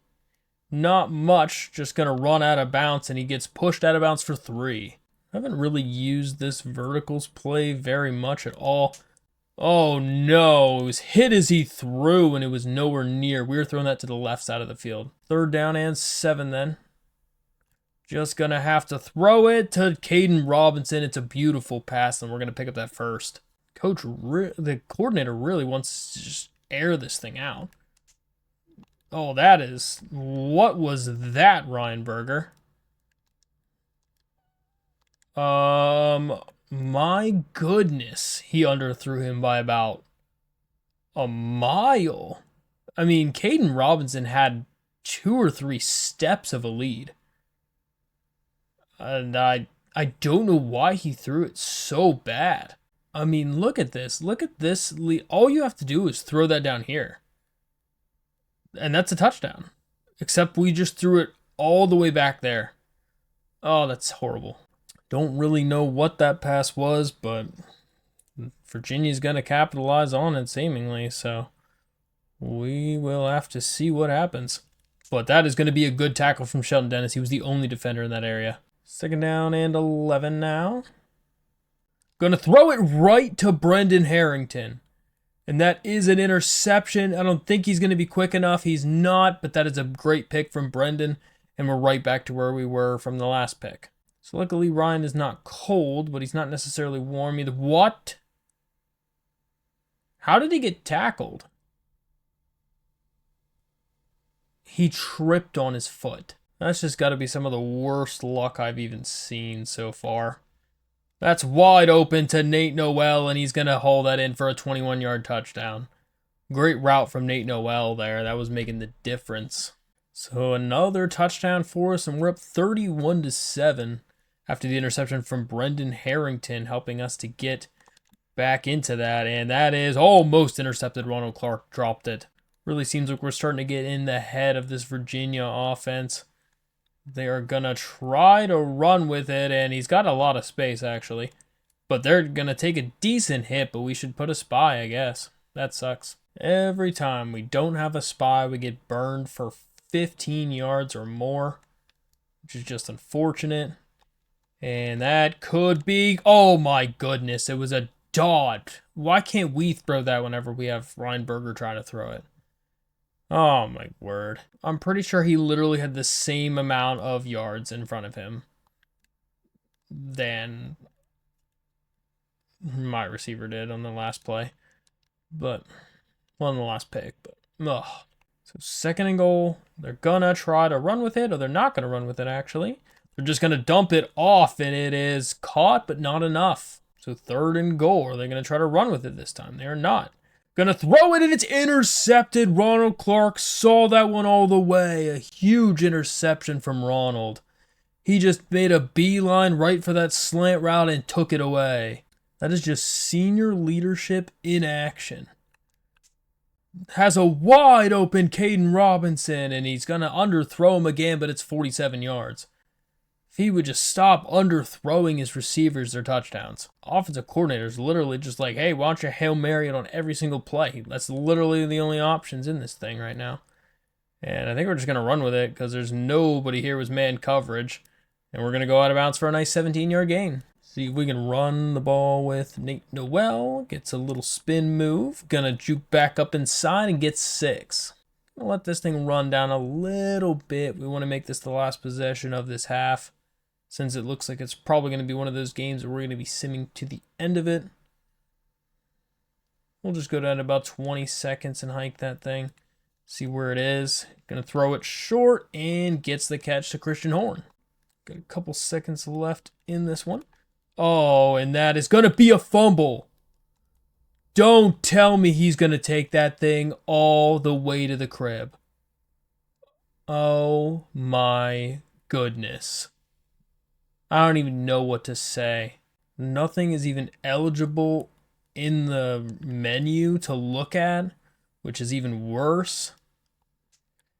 Not much, just going to run out of bounds, and he gets pushed out of bounds for 3. I haven't really used this verticals play very much at all. Oh no, it was hit as he threw, and it was nowhere near. We were throwing that to the left side of the field. 3rd down and 7 then. Just going to have to throw it to Caden Robinson. It's a beautiful pass, and we're going to pick up that first. The coordinator really wants to just air this thing out. Oh, that is... What was that, Ryan Berger? My goodness. He underthrew him by about a mile. I mean, Caden Robinson had 2 or 3 steps of a lead. And I don't know why he threw it so bad. I mean, look at this. Look at this lead. All you have to do is throw that down here. And that's a touchdown. Except we just threw it all the way back there. Oh, that's horrible. Don't really know what that pass was, but Virginia's going to capitalize on it seemingly, so we will have to see what happens. But that is going to be a good tackle from Shelton Dennis. He was the only defender in that area. 2nd down and 11 now. Going to throw it right to Brendan Harrington. And that is an interception. I don't think he's going to be quick enough. He's not, but that is a great pick from Brendan. And we're right back to where we were from the last pick. So luckily Ryan is not cold, but he's not necessarily warm either. What? How did he get tackled? He tripped on his foot. That's just got to be some of the worst luck I've even seen so far. That's wide open to Nate Noel, and he's going to haul that in for a 21-yard touchdown. Great route from Nate Noel there. That was making the difference. So another touchdown for us, and we're up 31-7 after the interception from Brendan Harrington, helping us to get back into that. And that is almost intercepted. Ronald Clark dropped it. Really seems like we're starting to get in the head of this Virginia offense. They are going to try to run with it, and he's got a lot of space, actually. But they're going to take a decent hit, but we should put a spy, I guess. That sucks. Every time we don't have a spy, we get burned for 15 yards or more, which is just unfortunate. And that could be... Oh, my goodness. It was a dot. Why can't we throw that whenever we have Ryan Berger trying to throw it? Oh, my word. I'm pretty sure he literally had the same amount of yards in front of him than my receiver did on the last play. But, well, on the last pick. But, ugh. So 2nd and goal. They're going to try to run with it, or they're not going to run with it, actually. They're just going to dump it off, and it is caught, but not enough. So 3rd and goal. Are they going to try to run with it this time? They are not. Gonna throw it, and it's intercepted. Ronald Clark saw that one all the way. A huge interception from Ronald. He just made a beeline right for that slant route and took it away. That is just senior leadership in action. Has a wide open Caden Robinson, and he's gonna underthrow him again, but it's 47 yards. If he would just stop underthrowing his receivers their touchdowns. Offensive coordinator's literally just like, hey, why don't you Hail Mary it on every single play? That's literally the only options in this thing right now. And I think we're just going to run with it because there's nobody here with man coverage. And we're going to go out of bounds for a nice 17-yard gain. See if we can run the ball with Nate Noel. Gets a little spin move. Gonna juke back up inside and get 6. Gonna let this thing run down a little bit. We want to make this the last possession of this half, since it looks like it's probably going to be one of those games where we're going to be simming to the end of it. We'll just go down to about 20 seconds and hike that thing. See where it is. Going to throw it short and gets the catch to Christian Horn. Got a couple seconds left in this one. Oh, and that is going to be a fumble. Don't tell me he's going to take that thing all the way to the crib. Oh my goodness. I don't even know what to say. Nothing is even eligible in the menu to look at, which is even worse.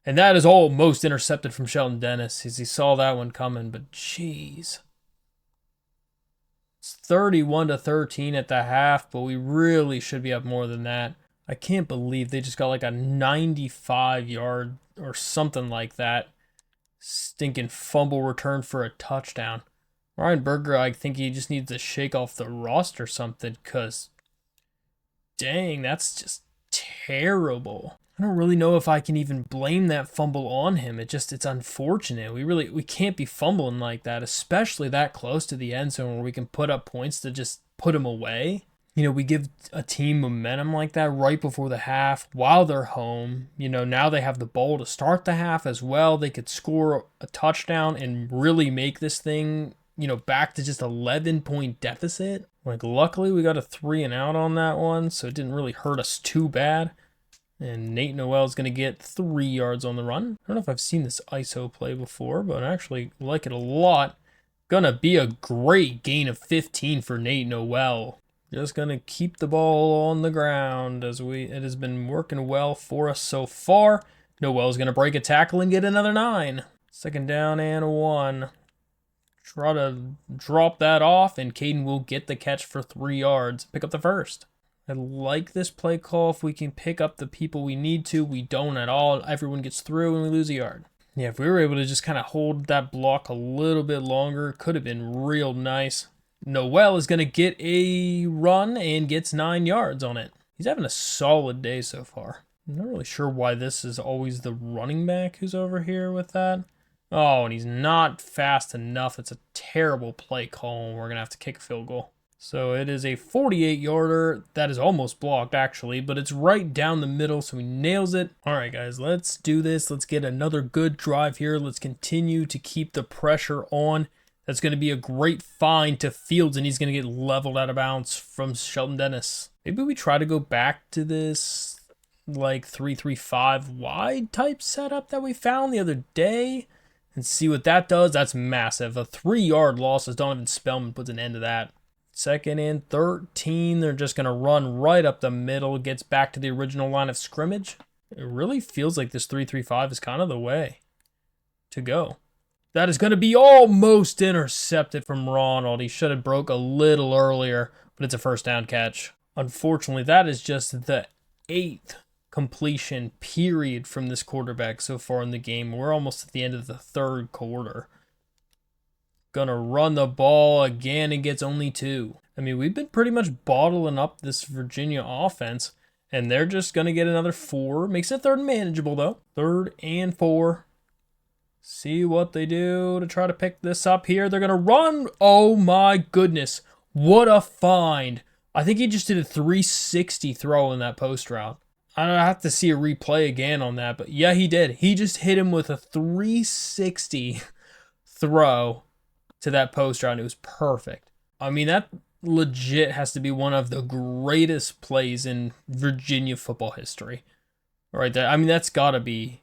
And that is almost intercepted from Shelton Dennis as he saw that one coming, but jeez. It's 31-13 at the half, but we really should be up more than that. I can't believe they just got like a 95-yard or something like that stinking fumble return for a touchdown. Ryan Berger, I think he just needs to shake off the rust or something, because dang, that's just terrible. I don't really know if I can even blame that fumble on him. It's unfortunate. We can't be fumbling like that, especially that close to the end zone where we can put up points to just put him away. We give a team momentum like that right before the half while they're home. Now they have the ball to start the half as well. They could score a touchdown and really make this thing, back to just 11-point deficit. Luckily we got a 3 and out on that one, so it didn't really hurt us too bad. And Nate Noel's going to get 3 yards on the run. I don't know if I've seen this ISO play before, but I actually like it a lot. Gonna be a great gain of 15 for Nate Noel. Just going to keep the ball on the ground as it has been working well for us so far. Noel's going to break a tackle and get another 9. 2nd down and 1. Try to drop that off, and Caden will get the catch for 3 yards. Pick up the first. I like this play call. If we can pick up the people we need to, we don't at all. Everyone gets through and we lose a yard. Yeah, if we were able to just kind of hold that block a little bit longer, it could have been real nice. Noel is going to get a run and gets 9 yards on it. He's having a solid day so far. I'm not really sure why this is always the running back who's over here with that. Oh, and he's not fast enough. It's a terrible play call, and we're going to have to kick a field goal. So it is a 48-yarder. That is almost blocked, actually, but it's right down the middle, so he nails it. All right, guys, let's do this. Let's get another good drive here. Let's continue to keep the pressure on. That's going to be a great find to Fields, and he's going to get leveled out of bounds from Shelton Dennis. Maybe we try to go back to this 3-3-5 wide type setup that we found the other day and see what that does. That's massive. A 3-yard loss as Donovan Spellman puts an end to that. 2nd and 13. They're just going to run right up the middle. Gets back to the original line of scrimmage. It really feels like this 3-3-5 is kind of the way to go. That is going to be almost intercepted from Ronald. He should have broke a little earlier, but it's a 1st down catch. Unfortunately, that is just the 8th completion period from this quarterback so far in the game. We're almost at the end of the 3rd quarter. Gonna run the ball again and gets only 2. I mean, we've been pretty much bottling up this Virginia offense, and they're just gonna get another 4. Makes it 3rd manageable, though. 3rd and 4. See what they do to try to pick this up here. They're going to run. Oh, my goodness. What a find. I think he just did a 360 throw in that post route. I don't have to see a replay again on that, but yeah, he did. He just hit him with a 360 throw to that post route, and it was perfect. I mean, that legit has to be one of the greatest plays in Virginia football history. Right there. I mean, that's got to be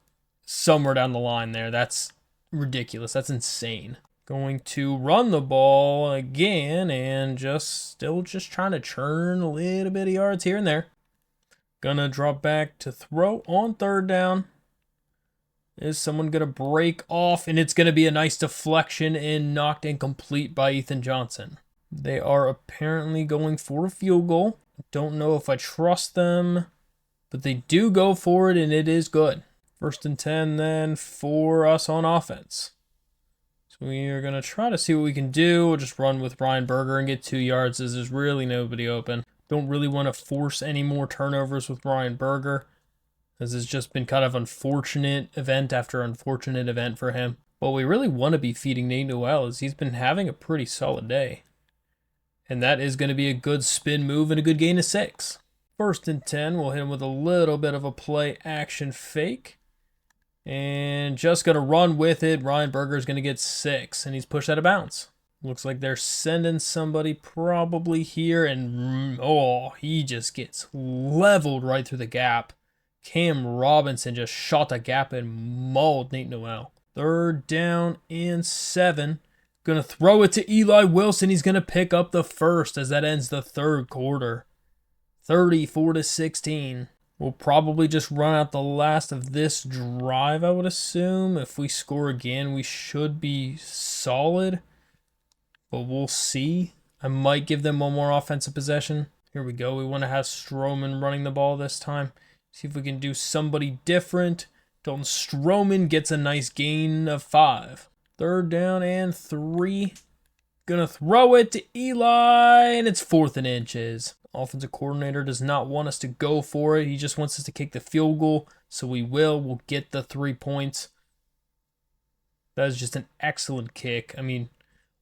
somewhere down the line there. That's ridiculous. That's insane. Going to run the ball again and still trying to churn a little bit of yards here and there. Gonna drop back to throw on 3rd down. Is someone gonna break off? And it's gonna be a nice deflection and knocked incomplete by Ethan Johnson. They are apparently going for a field goal. Don't know if I trust them, but they do go for it, and it is good. 1st and 10 then for us on offense. So we are going to try to see what we can do. We'll just run with Ryan Berger and get 2 yards as there's really nobody open. Don't really want to force any more turnovers with Ryan Berger, as it's just been kind of unfortunate event after unfortunate event for him. What we really want to be feeding Nate Noel is he's been having a pretty solid day. And that is going to be a good spin move and a good gain of 6. 1st and 10, we'll hit him with a little bit of a play action fake. And just going to run with it. Ryan Berger is going to get 6, and he's pushed out of bounds. Looks like they're sending somebody probably here, and he just gets leveled right through the gap. Cam Robinson just shot the gap and mauled Nate Noel. 3rd down and 7. Going to throw it to Eli Wilson. He's going to pick up the first as that ends the 3rd quarter. 34-16. We'll probably just run out the last of this drive, I would assume. If we score again, we should be solid. But we'll see. I might give them one more offensive possession. Here we go. We want to have Stroman running the ball this time. See if we can do somebody different. Dalton Stroman gets a nice gain of 5. 3rd down and 3. Gonna throw it to Eli, and it's 4th and inches. Offensive coordinator does not want us to go for it. He just wants us to kick the field goal, so we will. We'll get the 3 points. That is just an excellent kick. I mean,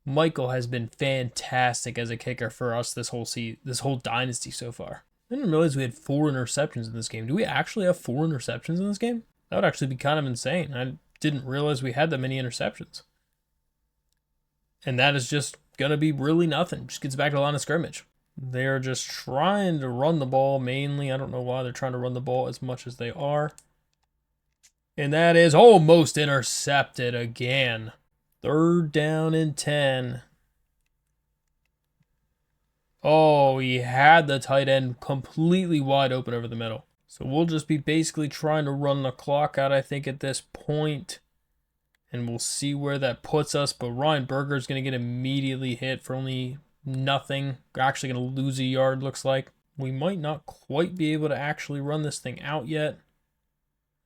Michael has been fantastic as a kicker for us this whole dynasty so far. I didn't realize we had 4 interceptions in this game. Do we actually have 4 interceptions in this game? That would actually be kind of insane. I didn't realize we had that many interceptions. And that is just going to be really nothing. Just gets back to the line of scrimmage. They're just trying to run the ball mainly. I don't know why they're trying to run the ball as much as they are. And that is almost intercepted again. 3rd down and 10. Oh, he had the tight end completely wide open over the middle. So we'll just be basically trying to run the clock out, I think, at this point. And we'll see where that puts us. But Ryan Berger is going to get immediately hit for only nothing. We're actually going to lose a yard, looks like. We might not quite be able to actually run this thing out yet.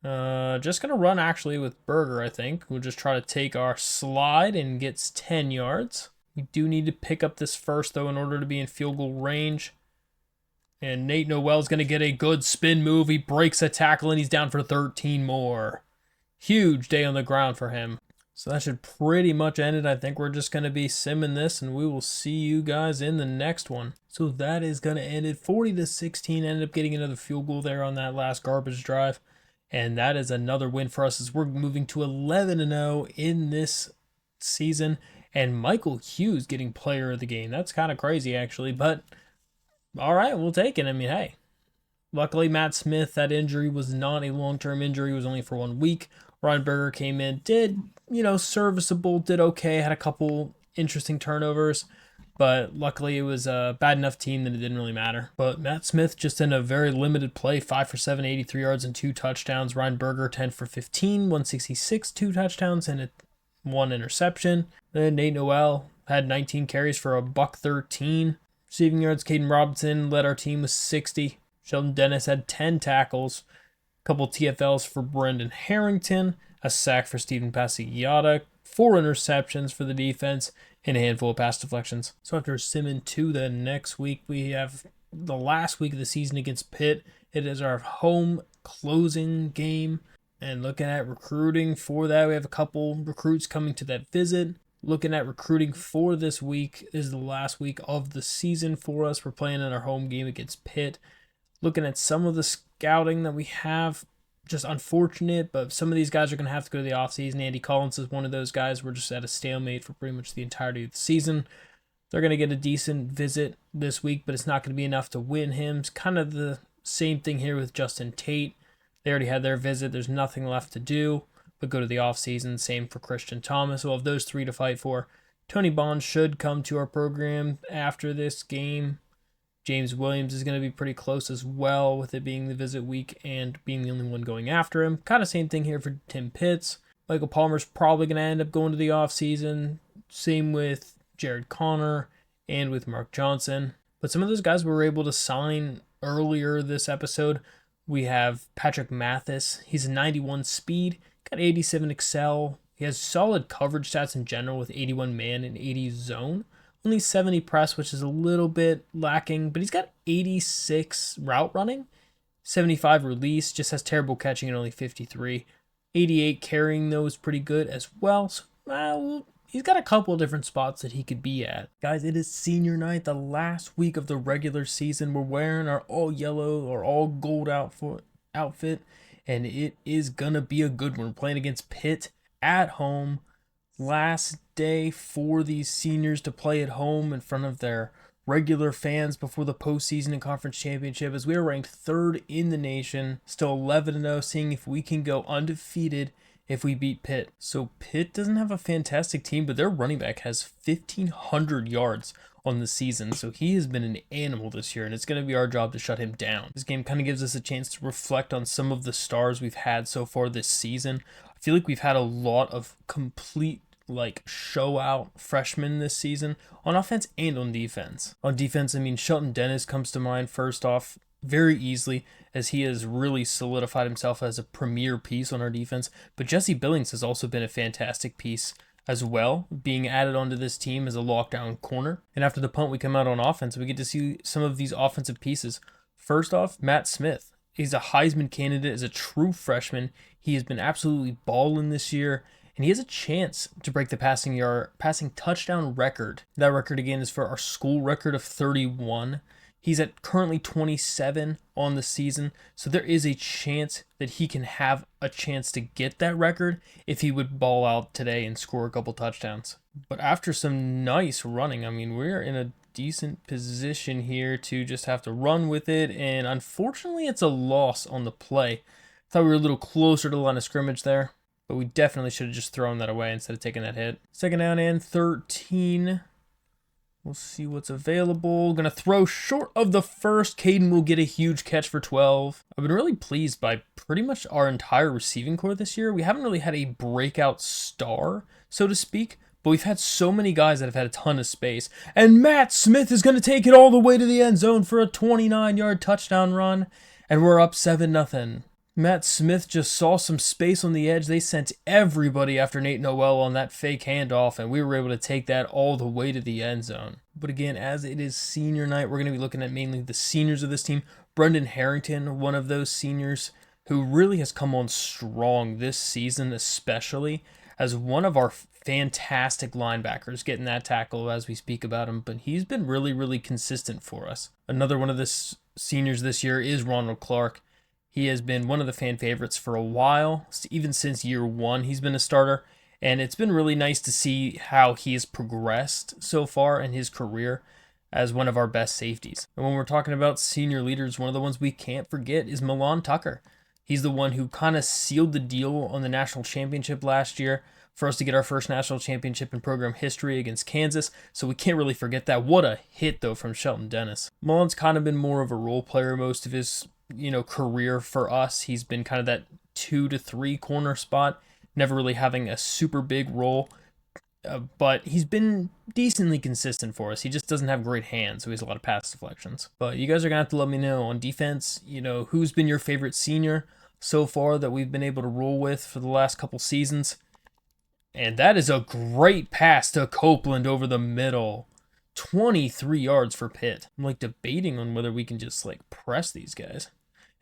Just going to run actually with Berger, I think. We'll just try to take our slide and gets 10 yards. We do need to pick up this first, though, in order to be in field goal range. And Nate Noel's going to get a good spin move. He breaks a tackle, and he's down for 13 more. Huge day on the ground for him. So that should pretty much end it. I think we're just going to be simming this, and we will see you guys in the next one. So that is going to end it 40-16. Ended up getting another field goal there on that last garbage drive. And that is another win for us as we're moving to 11-0 in this season. And Michael Hughes getting player of the game. That's kind of crazy, actually. But, all right, we'll take it. I mean, hey. Luckily, Matt Smith, that injury was not a long-term injury. It was only for 1 week. Ryan Berger came in, did, serviceable, did okay, had a couple interesting turnovers. But luckily, it was a bad enough team that it didn't really matter. But Matt Smith just in a very limited play, 5 for 7, 83 yards and 2 touchdowns. Ryan Berger, 10 for 15, 166, 2 touchdowns and 1 interception. Then Nate Noel had 19 carries for $113. Receiving yards, Caden Robinson led our team with 60. Sheldon Dennis had 10 tackles. A couple TFLs for Brendan Harrington. A sack for Stephen Passiata. 4 interceptions for the defense. And a handful of pass deflections. So after simming to the next week, we have the last week of the season against Pitt. It is our home closing game. And looking at recruiting for that, we have a couple recruits coming to that visit. Looking at recruiting for this week, this is the last week of the season for us. We're playing in our home game against Pitt. Looking at some of the scouting that we have, just unfortunate, but some of these guys are going to have to go to the offseason. Andy Collins is one of those guys. We're just at a stalemate for pretty much the entirety of the season. They're going to get a decent visit this week, but it's not going to be enough to win him. It's kind of the same thing here with Justin Tate. They already had their visit. There's nothing left to do but go to the offseason. Same for Christian Thomas. We'll have those 3 to fight for. Tony Bond should come to our program after this game. James Williams is going to be pretty close as well, with it being the visit week and being the only one going after him. Kind of same thing here for Tim Pitts. Michael Palmer's probably going to end up going to the offseason. Same with Jared Connor and with Mark Johnson. But some of those guys we were able to sign earlier this episode. We have Patrick Mathis. He's a 91 speed, got 87 excel. He has solid coverage stats in general with 81 man and 80 zone. Only 70 press, which is a little bit lacking, but he's got 86 route running, 75 release, just has terrible catching at only 53. 88 carrying, though, is pretty good as well. So, he's got a couple of different spots that he could be at. Guys, it is senior night, the last week of the regular season. We're wearing our all yellow or all gold outfit, and it is going to be a good one. We're playing against Pitt at home. Last day for these seniors to play at home in front of their regular fans before the postseason and conference championship, as we are ranked 3rd in the nation, still 11-0, seeing if we can go undefeated if we beat Pitt. So Pitt doesn't have a fantastic team, but their running back has 1,500 yards on the season, so he has been an animal this year, and it's going to be our job to shut him down. This game kind of gives us a chance to reflect on some of the stars we've had so far this season. I feel like we've had a lot of complete show out freshmen this season on offense and on defense. On defense, I mean, Shelton Dennis comes to mind first off very easily, as he has really solidified himself as a premier piece on our defense. But Jesse Billings has also been a fantastic piece as well, being added onto this team as a lockdown corner. And after the punt, we come out on offense. We get to see some of these offensive pieces. First off, Matt Smith. He's a Heisman candidate as a true freshman. He has been absolutely balling this year. and he has a chance to break the passing touchdown record. That record again is for our school record of 31. He's at currently 27 on the season, so there is a chance that he can have a chance to get that record if he would ball out today and score a couple touchdowns. But after some nice running, I mean, we're in a decent position here to just have to run with it, and unfortunately it's a loss on the play. Thought we were a little closer to the line of scrimmage there, but we definitely should have just thrown that away instead of taking that hit. Second down and 13. We'll see what's available. Gonna throw short of the first. Caden will get a huge catch for 12. I've been really pleased by pretty much our entire receiving core this year. We haven't really had a breakout star, so to speak, but we've had so many guys that have had a ton of space. And Matt Smith is gonna take it all the way to the end zone for a 29-yard touchdown run, and we're up 7-0. Matt Smith just saw some space on the edge. They sent everybody after Nate Noel on that fake handoff, and we were able to take that all the way to the end zone. But again, as it is senior night, we're going to be looking at mainly the seniors of this team. Brendan Harrington, one of those seniors who really has come on strong this season, especially as one of our fantastic linebackers, getting that tackle as we speak about him. But he's been really, really consistent for us. Another one of the seniors this year is Ronald Clark. He has been one of the fan favorites for a while. Even since year one, he's been a starter. And it's been really nice to see how he has progressed so far in his career as one of our best safeties. And when we're talking about senior leaders, one of the ones we can't forget is Milan Tucker. He's the one who kind of sealed the deal on the national championship last year for us to get our first national championship in program history against Kansas. So we can't really forget that. What a hit, though, from Shelton Dennis. Milan's kind of been more of a role player most of his career for us. He's been kind of that 2 to 3 corner spot, never really having a super big role, but he's been decently consistent for us. He just doesn't have great hands, so he has a lot of pass deflections. But you guys are gonna have to let me know on defense, who's been your favorite senior so far that we've been able to roll with for the last couple seasons. And that is a great pass to Copeland over the middle. 23 yards for Pitt. I'm debating on whether we can just press these guys.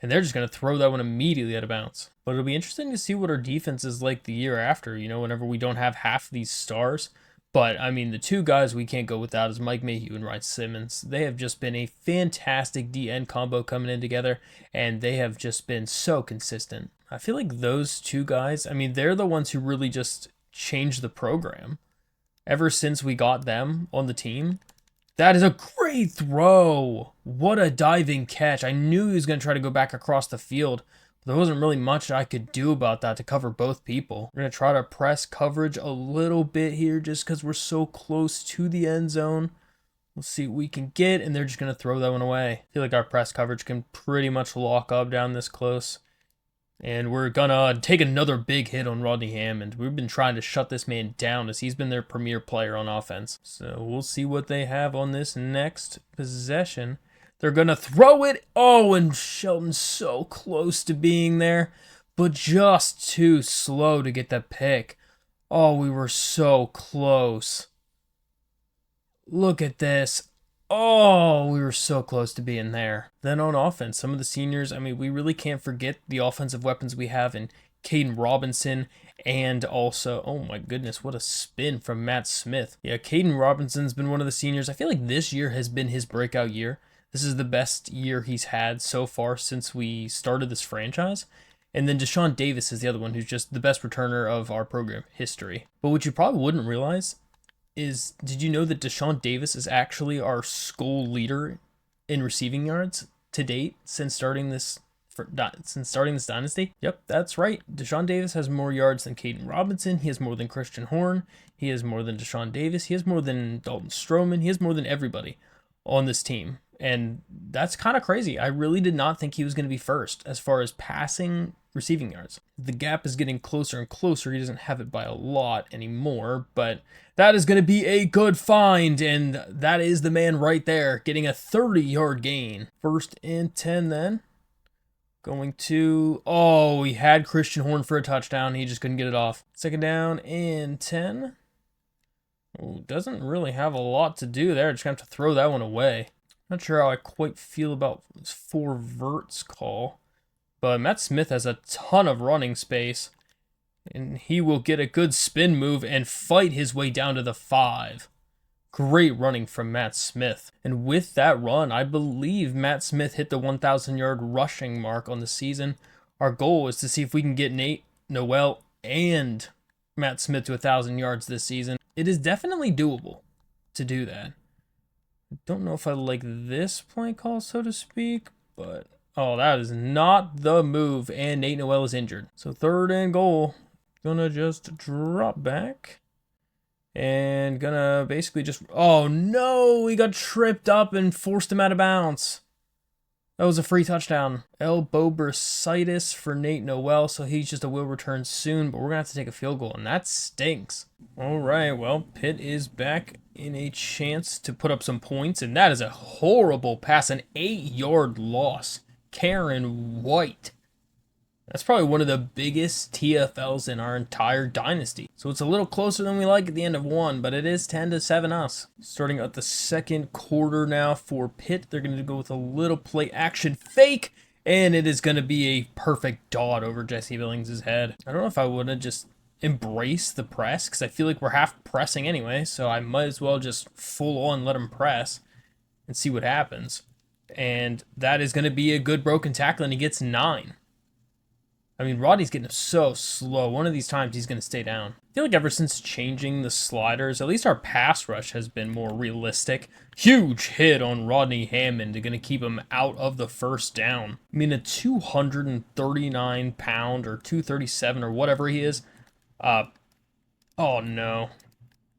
And they're just going to throw that one immediately out of bounds. But it'll be interesting to see what our defense is like the year after, whenever we don't have half these stars. But, I mean, the two guys we can't go without is Mike Mayhew and Ryan Simmons. They have just been a fantastic DN combo coming in together, and they have just been so consistent. I feel like those two guys, I mean, they're the ones who really just changed the program. Ever since we got them on the team, that is a great throw. What a diving catch. I knew he was going to try to go back across the field. But there wasn't really much I could do about that to cover both people. We're going to try to press coverage a little bit here just because we're so close to the end zone. We'll see what we can get, and they're just going to throw that one away. I feel like our press coverage can pretty much lock up down this close. And we're going to take another big hit on Rodney Hammond. We've been trying to shut this man down as he's been their premier player on offense. So we'll see what they have on this next possession. They're going to throw it. Oh, and Shelton's so close to being there, but just too slow to get the pick. Oh, we were so close. Look at this. Oh, we were so close to being there. Then on offense, some of the seniors, I mean, we really can't forget the offensive weapons we have in Caden Robinson and also, oh my goodness, what a spin from Matt Smith. Yeah, Caden Robinson's been one of the seniors. I feel like this year has been his breakout year. This is the best year he's had so far since we started this franchise. And then Deshaun Davis is the other one who's just the best returner of our program history. But what you probably wouldn't realize is, did you know that Deshaun Davis is actually our school leader in receiving yards to date since starting this dynasty? Yep, that's right. Deshaun Davis has more yards than Caden Robinson. He has more than Christian Horn. He has more than Deshaun Davis. He has more than Dalton Stroman. He has more than everybody on this team. And that's kind of crazy. I really did not think he was going to be first as far as passing receiving yards. The gap is getting closer and closer. He doesn't have it by a lot anymore, but that is going to be a good find, and that is the man right there, getting a 30-yard gain. 1st and 10 then. Going to, oh, he had Christian Horn for a touchdown. He just couldn't get it off. 2nd down and 10. Oh, doesn't really have a lot to do there. Just going to have to throw that one away. Not sure how I quite feel about this 4 verts call. But Matt Smith has a ton of running space. And he will get a good spin move and fight his way down to the 5. Great running from Matt Smith. And with that run, I believe Matt Smith hit the 1,000-yard rushing mark on the season. Our goal is to see if we can get Nate Noel and Matt Smith to 1,000 yards this season. It is definitely doable to do that. I don't know if I like this play call, so to speak, but oh, that is not the move, and Nate Noel is injured. So 3rd and goal. Gonna just drop back. And gonna basically just... Oh, no! He got tripped up and forced him out of bounds. That was a free touchdown. Elbow bursitis for Nate Noel, so he's just a will return soon, but we're gonna have to take a field goal, and that stinks. All right, well, Pitt is back in a chance to put up some points, and that is a horrible pass, an 8-yard loss. Karen White. That's probably one of the biggest TFLs in our entire dynasty. So it's a little closer than we like at the end of 1, but it is 10-7 us. Starting at the 2nd quarter now for Pitt. They're going to go with a little play action fake, and it is going to be a perfect dot over Jesse Billings' head. I don't know if I would have just embraced the press, because I feel like we're half pressing anyway, so I might as well just full on let him press and see what happens. And that is going to be a good broken tackle, and he gets 9. I mean, Rodney's getting so slow. One of these times he's going to stay down. I feel like ever since changing the sliders, at least our pass rush has been more realistic. Huge hit on Rodney Hammond. They're going to keep him out of the first down. I mean, a 239-pound or 237 or whatever he is. Oh, no.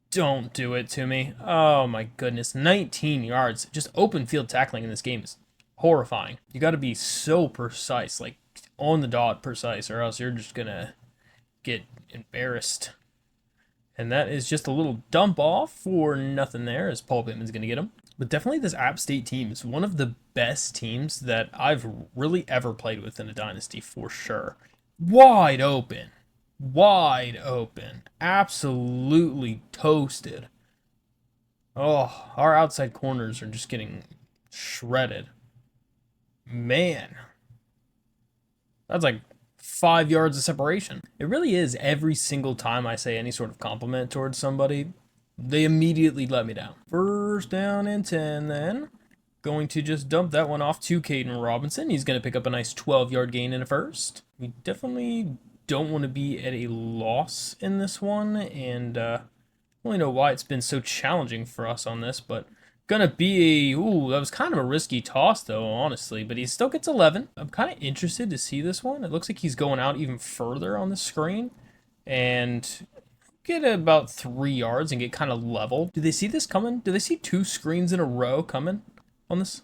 Don't do it to me. Oh, my goodness. 19 yards. Just open field tackling in this game is horrifying. You got to be so precise, like on the dot precise, or else you're just gonna get embarrassed. And that is just a little dump off for nothing there, as Paul Pittman's gonna get him. But definitely this App State team is one of the best teams that I've really ever played with in a dynasty, for sure. Wide open. Wide open. Absolutely toasted. Oh, our outside corners are just getting shredded. Man. That's like 5 yards of separation. It really is every single time I say any sort of compliment towards somebody, they immediately let me down. 1st down and 10 then. Going to just dump that one off to Caden Robinson. He's going to pick up a nice 12-yard gain in a first. We definitely don't want to be at a loss in this one, and I don't really know why it's been so challenging for us on this, but gonna be a... Ooh, that was kind of a risky toss, though, honestly. But he still gets 11. I'm kind of interested to see this one. It looks like he's going out even further on the screen. And get about 3 yards and get kind of level. Do they see this coming? Do they see 2 screens in a row coming on this?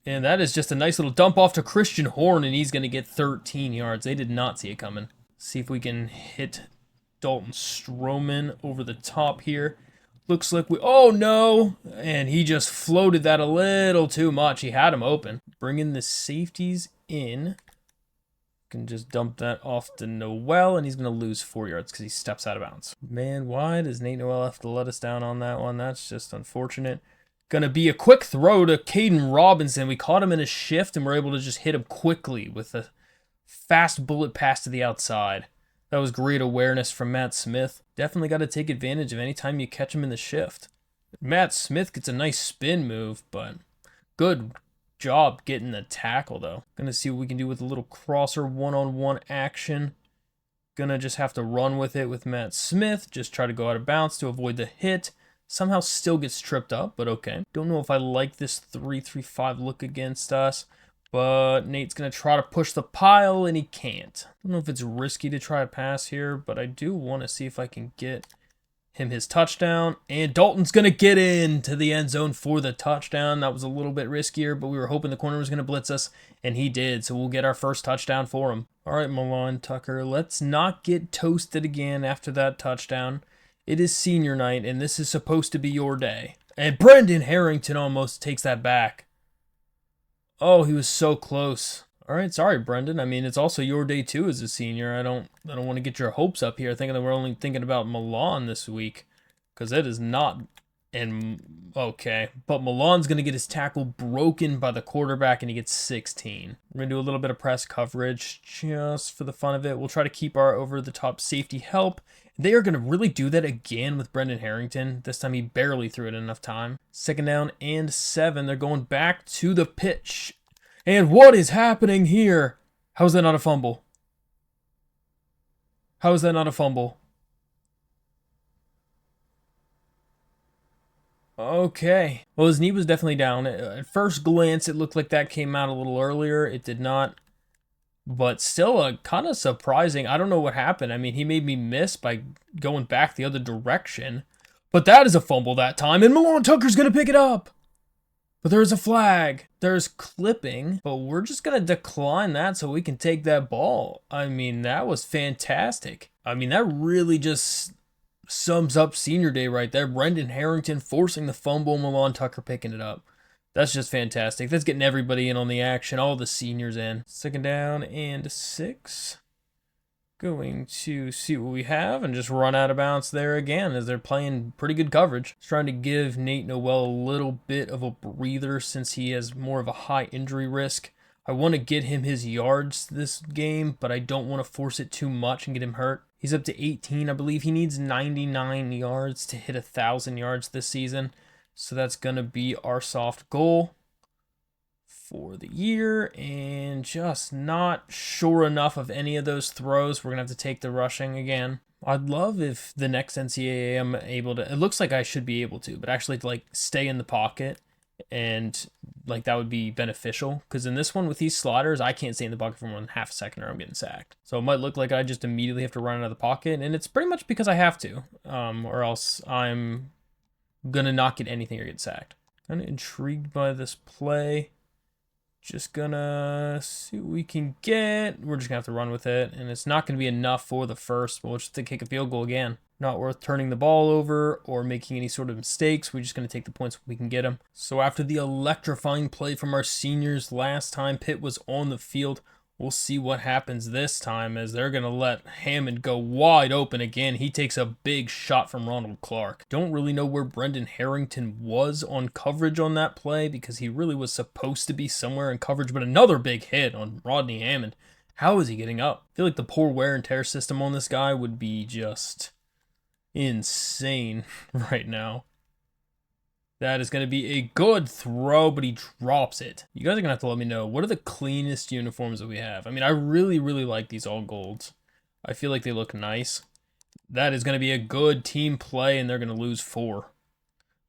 And that is just a nice little dump off to Christian Horn, and he's going to get 13 yards. They did not see it coming. See if we can hit Dalton Stroman over the top here. Looks like we... Oh, no! And he just floated that a little too much. He had him open. Bringing the safeties in. Can just dump that off to Noel, and he's going to lose 4 yards because he steps out of bounds. Man, why does Nate Noel have to let us down on that one? That's just unfortunate. Going to be a quick throw to Caden Robinson. We caught him in a shift, and we're able to just hit him quickly with a fast bullet pass to the outside. That was great awareness from Matt Smith. Definitely got to take advantage of any time you catch him in the shift. Matt Smith gets a nice spin move, but good job getting the tackle, though. Gonna see what we can do with a little crosser one-on-one action. Gonna just have to run with it with Matt Smith. Just try to go out of bounds to avoid the hit. Somehow still gets tripped up, but okay. Don't know if I like this 3-3-5 look against us. But Nate's going to try to push the pile, and he can't. I don't know if it's risky to try a pass here, but I do want to see if I can get him his touchdown. And Dalton's going to get into the end zone for the touchdown. That was a little bit riskier, but we were hoping the corner was going to blitz us, and he did. So we'll get our first touchdown for him. All right, Milan Tucker, let's not get toasted again after that touchdown. It is senior night, and this is supposed to be your day. And Brendan Harrington almost takes that back. Oh, he was so close. All right, sorry, Brendan. I mean, it's also your day too as a senior. I don't want to get your hopes up here, thinking that we're only thinking about Milan this week, because it is not. And Okay, but Milan's going to get his tackle broken by the quarterback, and he gets 16. We're going to do a little bit of press coverage just for the fun of it. We'll try to keep our over-the-top safety help. They are going to really do that again with Brendan Harrington. This time he barely threw it in enough time. 2nd down and 7. They're going back to the pitch. And what is happening here? How is that not a fumble? How is that not a fumble? Okay. Well, his knee was definitely down. At first glance, it looked like that came out a little earlier. It did not. But still, kind of surprising. I don't know what happened. I mean, he made me miss by going back the other direction. But that is a fumble that time, and Milan Tucker's going to pick it up. But there's a flag. There's clipping, but we're just going to decline that so we can take that ball. I mean, that was fantastic. I mean, that really just sums up senior day right there. Brendan Harrington forcing the fumble, Milan Tucker picking it up. That's just fantastic. That's getting everybody in on the action, all the seniors in. 2nd down and 6. Going to see what we have and just run out of bounds there again as they're playing pretty good coverage. Just trying to give Nate Noel a little bit of a breather since he has more of a high injury risk. I want to get him his yards this game, but I don't want to force it too much and get him hurt. He's up to 18. I believe he needs 99 yards to hit 1,000 yards this season. So that's going to be our soft goal for the year, and just not sure enough of any of those throws. We're going to have to take the rushing again. I'd love if the next NCAA I'm able to, it looks like I should be able to, but actually to like stay in the pocket, and like that would be beneficial, because in this one with these sliders, I can't stay in the pocket for more than half a second or I'm getting sacked. So it might look like I just immediately have to run out of the pocket, and it's pretty much because I have to, or else I'm gonna not get anything or get sacked. Kind of intrigued by this play. Just gonna see what we can get. We're just gonna have to run with it, and it's not gonna be enough for the first, but we'll just have to kick a field goal again. Not worth turning the ball over or making any sort of mistakes. We're just gonna take the points when we can get them. So after the electrifying play from our seniors last time Pitt was on the field, we'll see what happens this time as they're going to let Hammond go wide open again. He takes a big shot from Ronald Clark. Don't really know where Brendan Harrington was on coverage on that play because he really was supposed to be somewhere in coverage, but another big hit on Rodney Hammond. How is he getting up? I feel like the poor wear and tear system on this guy would be just insane right now. That is going to be a good throw, but he drops it. You guys are going to have to let me know, what are the cleanest uniforms that we have? I mean, I really, really like these all golds. I feel like they look nice. That is going to be a good team play, and they're going to lose 4.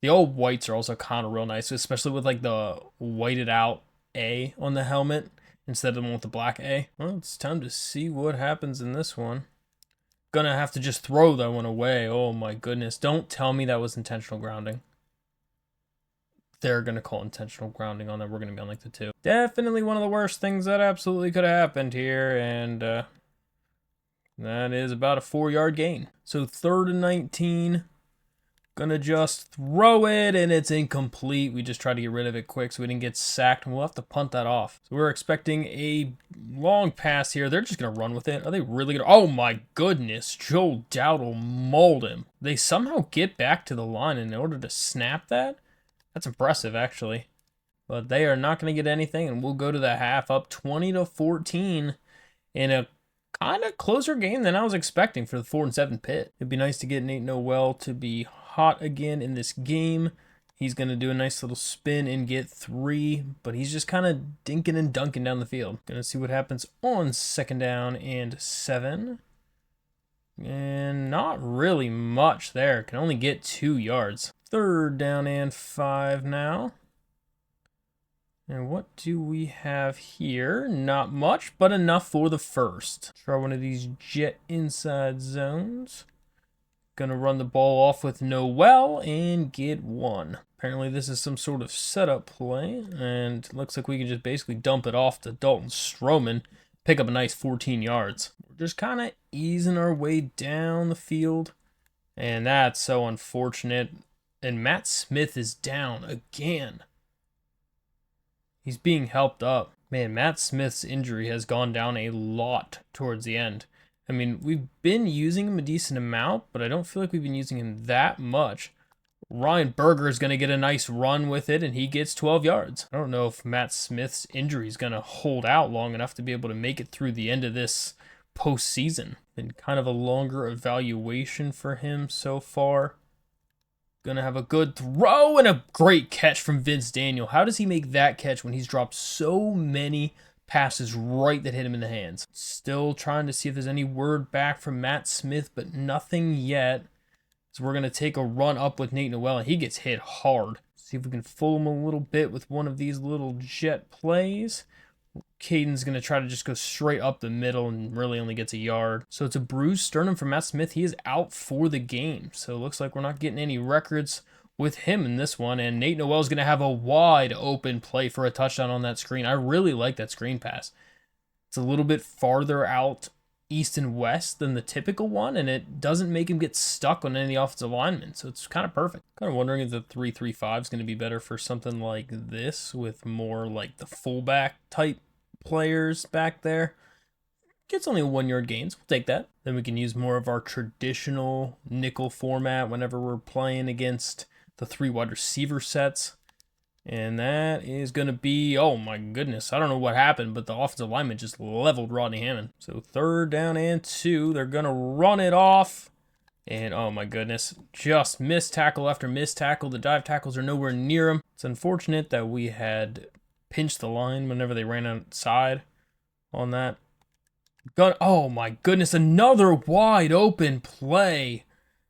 The all whites are also kind of real nice, especially with like the whited out A on the helmet instead of the one with the black A. Well, it's time to see what happens in this one. Gonna have to just throw that one away. Oh my goodness. Don't tell me that was intentional grounding. They're going to call intentional grounding on that. We're going to be on like the 2. Definitely one of the worst things that absolutely could have happened here. And that is about a 4-yard gain. So 3rd and 19. Going to just throw it, and it's incomplete. We just tried to get rid of it quick so we didn't get sacked, and we'll have to punt that off. So we're expecting a long pass here. They're just going to run with it. Are they really going to? Oh my goodness. Joe Dowdle mauled him. They somehow get back to the line in order to snap that? That's impressive, actually. But they are not going to get anything, and we'll go to the half up 20-14 in a kind of closer game than I was expecting for the 4-7 Pitt. It'd be nice to get Nate Noel to be hot again in this game. He's going to do a nice little spin and get 3, but he's just kind of dinking and dunking down the field. Going to see what happens on 2nd down and 7. And not really much there. Can only get 2 yards. 3rd down and 5 now. And what do we have here? Not much, but enough for the first. Try one of these jet inside zones. Gonna run the ball off with Noel and get 1. Apparently this is some sort of setup play, and looks like we can just basically dump it off to Dalton Stroman, pick up a nice 14 yards. We're just kind of easing our way down the field, and that's so unfortunate. And Matt Smith is down again. He's being helped up. Man, Matt Smith's injury has gone down a lot towards the end. I mean, we've been using him a decent amount, but I don't feel like we've been using him that much. Ryan Berger is going to get a nice run with it, and he gets 12 yards. I don't know if Matt Smith's injury is going to hold out long enough to be able to make it through the end of this postseason. Been kind of a longer evaluation for him so far. Going to have a good throw and a great catch from Vince Daniel. How does he make that catch when he's dropped so many passes right that hit him in the hands? Still trying to see if there's any word back from Matt Smith, but nothing yet. So we're going to take a run up with Nate Noel, and he gets hit hard. See if we can fool him a little bit with one of these little jet plays. Caden's going to try to just go straight up the middle and really only gets a yard. So it's a bruised sternum for Matt Smith. He is out for the game. So it looks like we're not getting any records with him in this one. And Nate Noel is going to have a wide open play for a touchdown on that screen. I really like that screen pass. It's a little bit farther out east and west than the typical one, and it doesn't make him get stuck on any offensive lineman, so it's kind of perfect. Kind of wondering if the 3-3-5 is going to be better for something like this with more like the fullback type players back there. Gets only 1 yard gains. We'll take that. Then we can use more of our traditional nickel format whenever we're playing against the 3 wide receiver sets. And that is going to be, oh my goodness, I don't know what happened, but the offensive lineman just leveled Rodney Hammond. So 3rd down and 2, they're going to run it off. And oh my goodness, just missed tackle after missed tackle. The dive tackles are nowhere near him. It's unfortunate that we had pinched the line whenever they ran outside on that. Oh my goodness, another wide open play,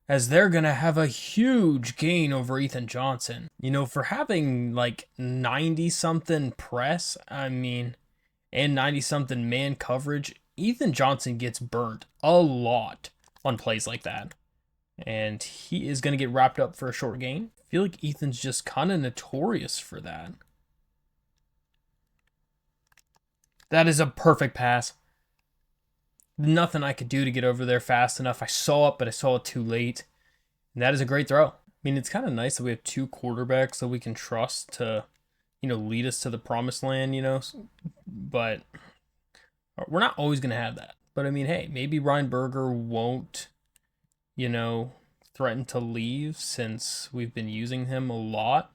as they're going to have a huge gain over Ethan Johnson. You know, for having like 90-something press, and 90-something man coverage, Ethan Johnson gets burnt a lot on plays like that. And he is going to get wrapped up for a short gain. I feel like Ethan's just kind of notorious for that. That is a perfect pass. Nothing I could do to get over there fast enough. I saw it, but I saw it too late. And that is a great throw. I mean, it's kind of nice that we have 2 quarterbacks that we can trust to, lead us to the promised land, But we're not always going to have that. But, hey, maybe Ryan Berger won't, threaten to leave since we've been using him a lot.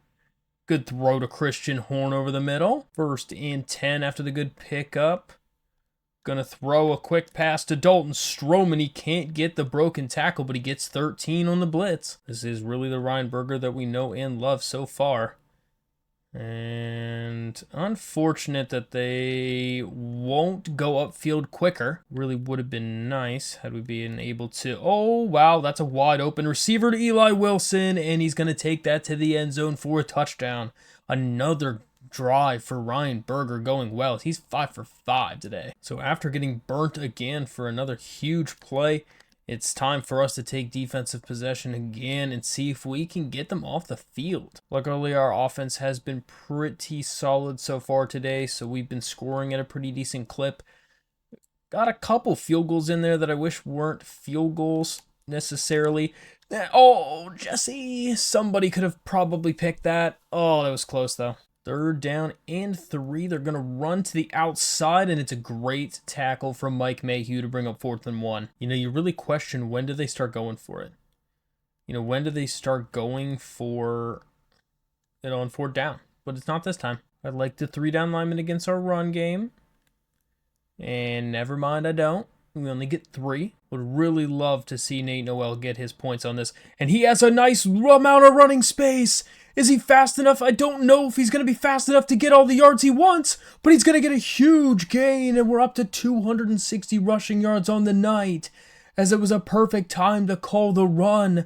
Good throw to Christian Horn over the middle. 1st and 10 after the good pickup. Gonna throw a quick pass to Dalton Stroman. He can't get the broken tackle, but he gets 13 on the blitz. This is really the Ryan Berger that we know and love so far. And unfortunate that they won't go upfield quicker. Really would have been nice had we been able to. Oh, wow, that's a wide open receiver to Eli Wilson, and he's gonna take that to the end zone for a touchdown. Another drive for Ryan Berger going well. He's 5 for 5 today. So after getting burnt again for another huge play, it's time for us to take defensive possession again and see if we can get them off the field. Luckily, our offense has been pretty solid so far today, so we've been scoring at a pretty decent clip. Got a couple field goals in there that I wish weren't field goals necessarily. Oh, Jesse, somebody could have probably picked that. Oh, that was close though. 3rd down and 3. They're going to run to the outside, and it's a great tackle from Mike Mayhew to bring up 4th and 1. You really question, when do they start going for it? When do they start going for it on 4th down? But it's not this time. I like the 3 down lineman against our run game. And never mind, I don't. We only get 3. Would really love to see Nate Noel get his points on this. And he has a nice amount of running space. Is he fast enough? I don't know if he's going to be fast enough to get all the yards he wants, but he's going to get a huge gain, and we're up to 260 rushing yards on the night, as it was a perfect time to call the run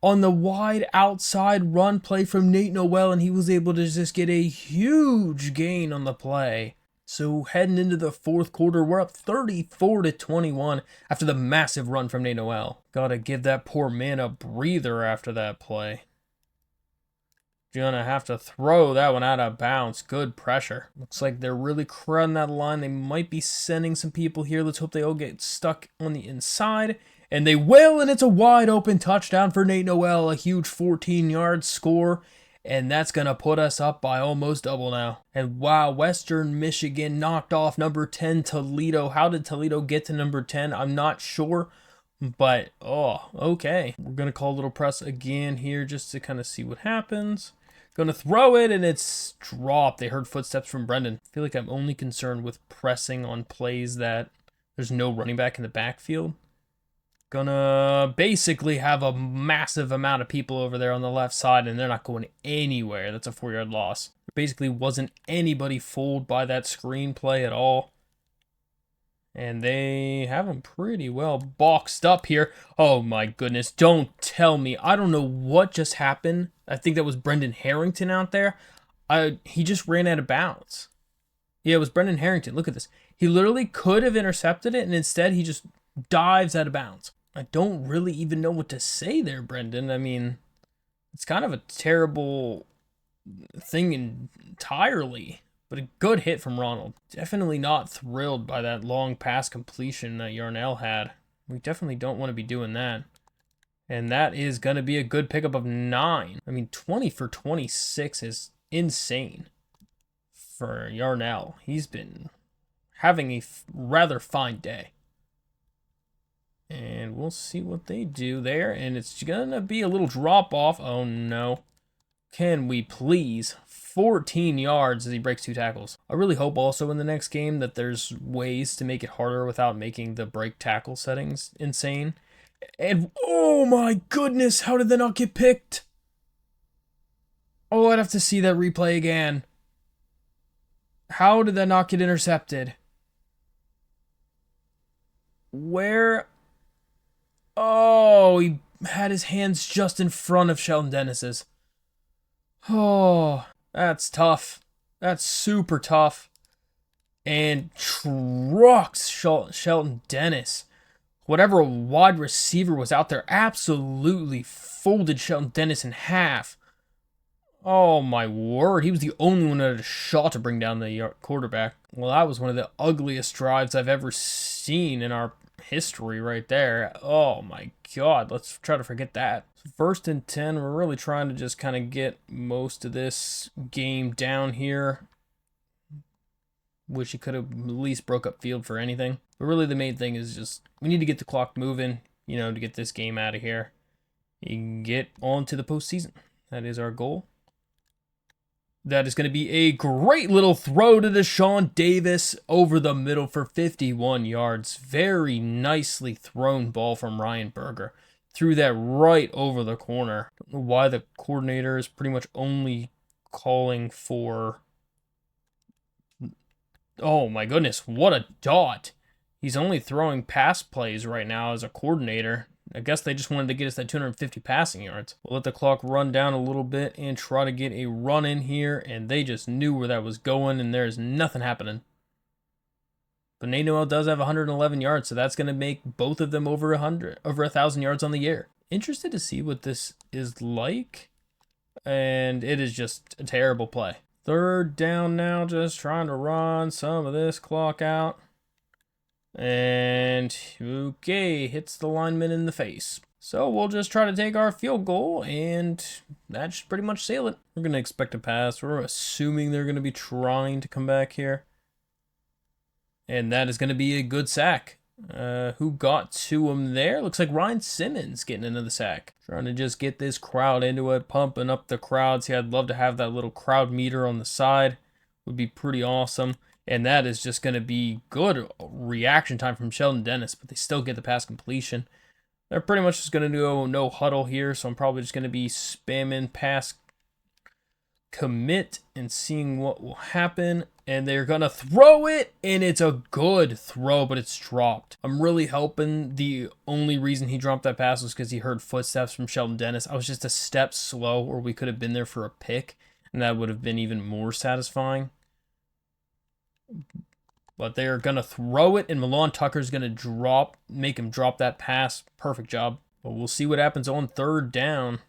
on the wide outside run play from Nate Noel, and he was able to just get a huge gain on the play. So heading into the 4th quarter, we're up 34-21 after the massive run from Nate Noel. Gotta give that poor man a breather after that play. Gonna have to throw that one out of bounds. Good pressure. Looks like they're really crowding that line. They might be sending some people here. Let's hope they all get stuck on the inside. And they will, and it's a wide open touchdown for Nate Noel. A huge 14-yard score. And that's going to put us up by almost double now. And wow, Western Michigan knocked off number 10 Toledo. How did Toledo get to number 10? I'm not sure. But, oh, okay. We're going to call a little press again here just to kind of see what happens. Going to throw it, and it's dropped. They heard footsteps from Brendan. I feel like I'm only concerned with pressing on plays that there's no running back in the backfield. Gonna basically have a massive amount of people over there on the left side, and they're not going anywhere. That's a 4-yard loss. There basically wasn't anybody fooled by that screen play at all. And they have them pretty well boxed up here. Oh my goodness, don't tell me. I don't know what just happened. I think that was Brendan Harrington out there. He just ran out of bounds. Yeah, it was Brendan Harrington. Look at this. He literally could have intercepted it, and instead he just dives out of bounds. I don't really even know what to say there, Brendan. I mean, it's kind of a terrible thing entirely, but a good hit from Ronald. Definitely not thrilled by that long pass completion that Yarnell had. We definitely don't want to be doing that. And that is going to be a good pickup of 9. I mean, 20 for 26 is insane for Yarnell. He's been having a rather fine day. And we'll see what they do there. And it's going to be a little drop off. Oh, no. Can we please? 14 yards as he breaks 2 tackles. I really hope also in the next game that there's ways to make it harder without making the break tackle settings insane. And, oh my goodness, how did that not get picked? Oh, I'd have to see that replay again. How did that not get intercepted? Where? Oh, he had his hands just in front of Shelton Dennis's. Oh, that's tough. That's super tough. And trucks Shelton Dennis. Whatever wide receiver was out there absolutely folded Shelton Dennis in half. Oh my word, he was the only one that had a shot to bring down the quarterback. Well, that was one of the ugliest drives I've ever seen in our history right there. Oh my god, let's try to forget that. First and 10, we're really trying to just kind of get most of this game down here. Wish he could have at least broke up field for anything. But really the main thing is just, we need to get the clock moving, you know, to get this game out of here. You can get on to the postseason. That is our goal. That is going to be a great little throw to Deshaun Davis over the middle for 51 yards. Very nicely thrown ball from Ryan Berger. Threw that right over the corner. Don't know why the coordinator is pretty much only calling for... Oh my goodness, what a dot. He's only throwing pass plays right now as a coordinator. I guess they just wanted to get us that 250 passing yards. We'll let the clock run down a little bit and try to get a run in here, and they just knew where that was going, and there's nothing happening. But Nate Noel does have 111 yards, so that's going to make both of them over 1,000 yards on the year. Interested to see what this is like, and it is just a terrible play. Third down now, just trying to run some of this clock out. And, okay, hits the lineman in the face. So we'll just try to take our field goal, and that should pretty much seal it. We're going to expect a pass. We're assuming they're going to be trying to come back here. And that is going to be a good sack. Who got to him there? Looks like Ryan Simmons getting another sack. Trying to just get this crowd into it, pumping up the crowd. See, I'd love to have that little crowd meter on the side. Would be pretty awesome. And that is just going to be good reaction time from Sheldon Dennis, but they still get the pass completion. They're pretty much just going to do no huddle here, so I'm probably just going to be spamming pass commit and seeing what will happen. And they're going to throw it, and it's a good throw, but it's dropped. I'm really hoping the only reason he dropped that pass was because he heard footsteps from Sheldon Dennis. I was just a step slow, or we could have been there for a pick, and that would have been even more satisfying. But they're going to throw it, and Milan Tucker's going to make him drop that pass. Perfect job. But we'll see what happens on third down.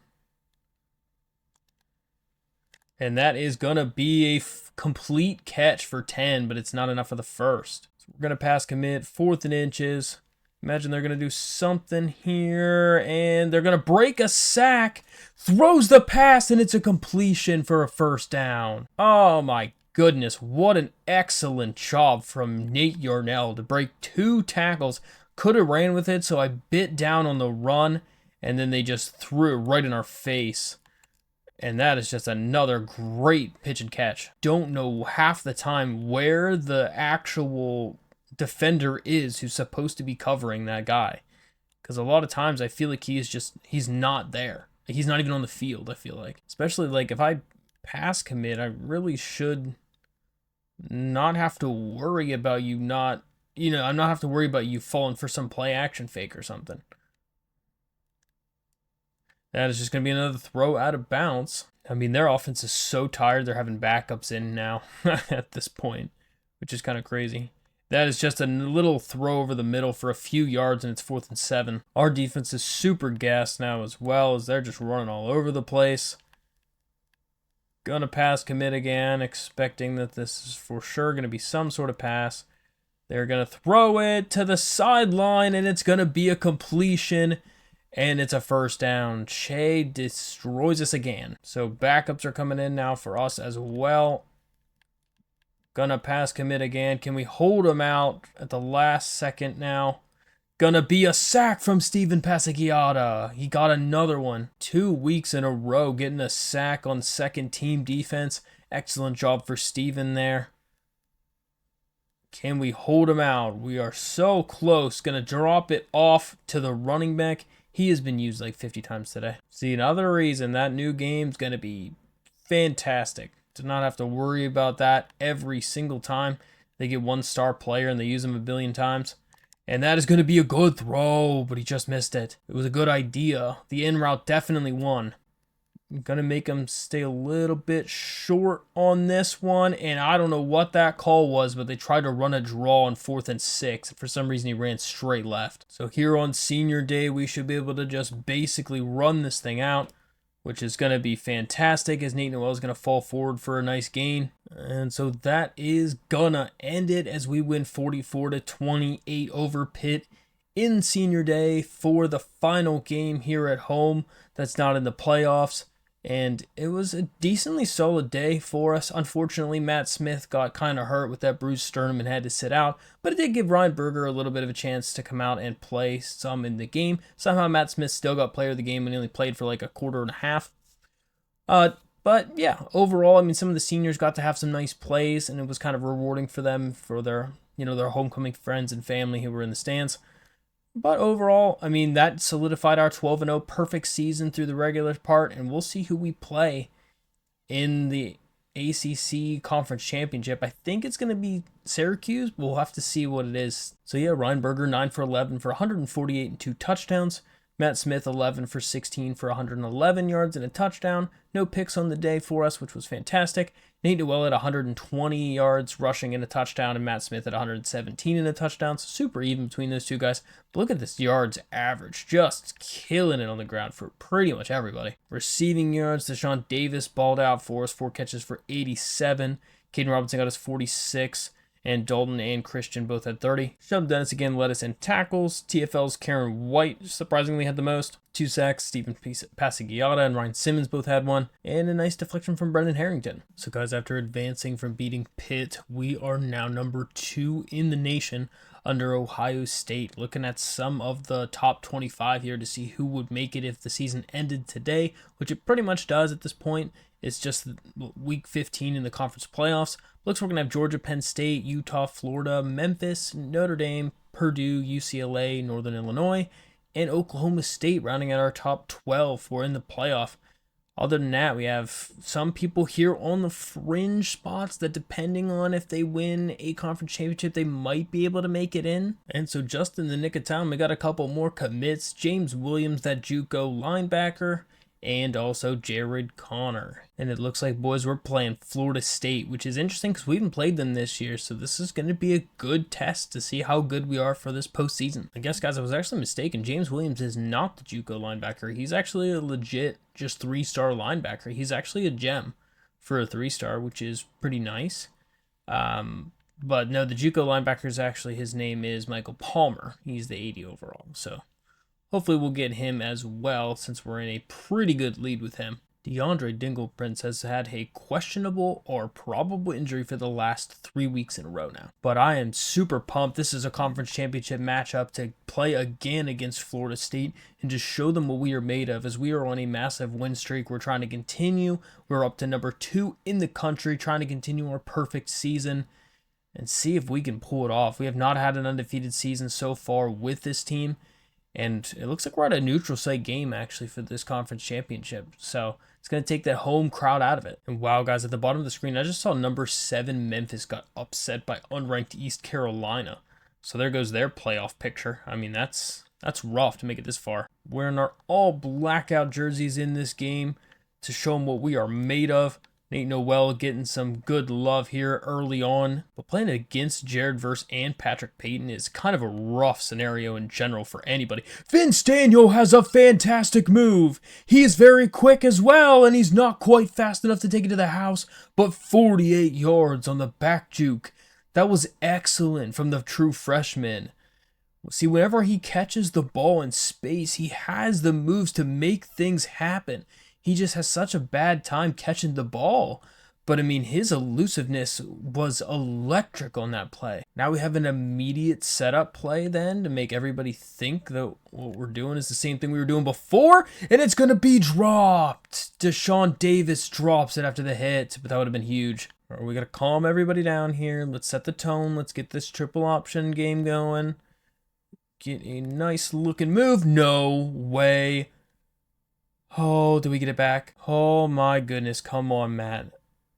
And that is going to be a complete catch for 10, but it's not enough for the first. So we're going to pass commit, 4th and inches. Imagine they're going to do something here, and they're going to break a sack. Throws the pass, and it's a completion for a first down. Oh, my goodness, what an excellent job from Nate Yarnell to break 2 tackles, Could have ran with it, so I bit down on the run, and then they just threw it right in our face. And that is just another great pitch and catch. Don't know half the time where the actual defender is who's supposed to be covering that guy. Because a lot of times I feel like he's not there. Like he's not even on the field, I feel like. Especially like if I pass commit, I really should not have to worry about you not, I'm not have to worry about you falling for some play action fake or something. That is just going to be another throw out of bounds. I mean, their offense is so tired, they're having backups in now at this point, which is kind of crazy. That is just a little throw over the middle for a few yards, and it's 4th and 7. Our defense is super gassed now as well, as they're just running all over the place. Gonna pass commit again, expecting that this is for sure going to be some sort of pass. They're going to throw it to the sideline, and it's going to be a completion. And it's a first down. Shea destroys us again. So backups are coming in now for us as well. Gonna pass commit again. Can we hold him out at the last second now? Gonna be a sack from Steven Passagiata. He got another one. 2 weeks in a row getting a sack on second team defense. Excellent job for Steven there. Can we hold him out? We are so close. Gonna drop it off to the running back. He has been used like 50 times today. See, another reason that new game's going to be fantastic. To not have to worry about that every single time they get 1-star player and they use him a billion times. And that is going to be a good throw, but he just missed it. It was a good idea. The in route definitely won. I'm going to make him stay a little bit short on this one. And I don't know what that call was, but they tried to run a draw on 4th and 6. For some reason, he ran straight left. So here on senior day, we should be able to just basically run this thing out, which is going to be fantastic as Nate Noel is going to fall forward for a nice gain. And so that is going to end it as we win 44-28 over Pitt in senior day for the final game here at home that's not in the playoffs. And it was a decently solid day for us. Unfortunately, Matt Smith got kind of hurt with that bruised sternum and had to sit out. But it did give Ryan Berger a little bit of a chance to come out and play some in the game. Somehow Matt Smith still got player of the game and he only played for like a quarter and a half. But yeah, overall, I mean, some of the seniors got to have some nice plays, and it was kind of rewarding for them for their homecoming friends and family who were in the stands. But overall, I mean, that solidified our 12-0 perfect season through the regular part, and we'll see who we play in the ACC Conference Championship. I think it's going to be Syracuse, but we'll have to see what it is. So yeah, Ryan Berger, 9 for 11 for 148 and 2 touchdowns. Matt Smith, 11 for 16 for 111 yards and a touchdown. No picks on the day for us, which was fantastic. Nate Noel at 120 yards rushing and a touchdown, and Matt Smith at 117 and a touchdown. So super even between those two guys. But look at this yards average. Just killing it on the ground for pretty much everybody. Receiving yards, Deshaun Davis balled out for us. 4 catches for 87. Caden Robinson got us 46. And Dalton and Christian both had 30. Sheldon Dennis again led us in tackles. TFL's Karen White surprisingly had the most. 2 sacks. Stephen Passagiata and Ryan Simmons both had 1. And a nice deflection from Brendan Harrington. So guys, after advancing from beating Pitt, we are now number 2 in the nation under Ohio State. Looking at some of the top 25 here to see who would make it if the season ended today, which it pretty much does at this point. It's just week 15 in the conference playoffs. Looks like we're going to have Georgia, Penn State, Utah, Florida, Memphis, Notre Dame, Purdue, UCLA, Northern Illinois, and Oklahoma State rounding out our top 12 for in the playoff. Other than that, we have some people here on the fringe spots that depending on if they win a conference championship, they might be able to make it in. And so just in the nick of time, we got a couple more commits. James Williams, that JUCO linebacker, and also Jared Connor. And it looks like, boys, we're playing Florida State, which is interesting because we haven't played them this year. So this is going to be a good test to see how good we are for this postseason. I guess, guys, I was actually mistaken. James Williams is not the JUCO linebacker. He's actually a legit just 3-star linebacker. He's actually a gem for a 3-star, which is pretty nice. But no, the JUCO linebacker is actually, his name is Michael Palmer. He's the 80 overall. So hopefully we'll get him as well since we're in a pretty good lead with him. DeAndre Dingleprince has had a questionable or probable injury for the last 3 weeks in a row now. But I am super pumped. This is a conference championship matchup to play again against Florida State and just show them what we are made of, as we are on a massive win streak. We're trying to continue. We're up to number 2 in the country, trying to continue our perfect season and see if we can pull it off. We have not had an undefeated season so far with this team, and it looks like we're at a neutral site game actually for this conference championship. So it's going to take that home crowd out of it. And wow, guys, at the bottom of the screen, I just saw number 7 Memphis got upset by unranked East Carolina. So there goes their playoff picture. I mean, that's rough to make it this far. Wearing our all blackout jerseys in this game to show them what we are made of. Nate Noel getting some good love here early on. But playing against Jared Verse and Patrick Payton is kind of a rough scenario in general for anybody. Vince Daniel has a fantastic move. He is very quick as well, and he's not quite fast enough to take it to the house, but 48 yards on the back juke. That was excellent from the true freshman. See, whenever he catches the ball in space, he has the moves to make things happen. He just has such a bad time catching the ball. But, I mean, his elusiveness was electric on that play. Now we have an immediate setup play then to make everybody think that what we're doing is the same thing we were doing before. And it's going to be dropped. Deshaun Davis drops it after the hit, but that would have been huge. All right, we got to calm everybody down here. Let's set the tone. Let's get this triple option game going. Get a nice looking move. No way. Oh, did we get it back? Oh my goodness, come on, Matt.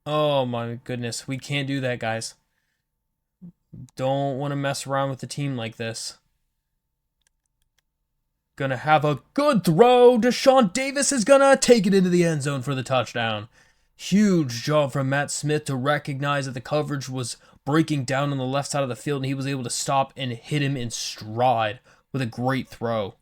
Oh my goodness, we can't do that, guys. Don't want to mess around with the team like this. Gonna have a good throw. Deshaun Davis is gonna take it into the end zone for the touchdown. Huge job from Matt Smith to recognize that the coverage was breaking down on the left side of the field, and he was able to stop and hit him in stride with a great throw.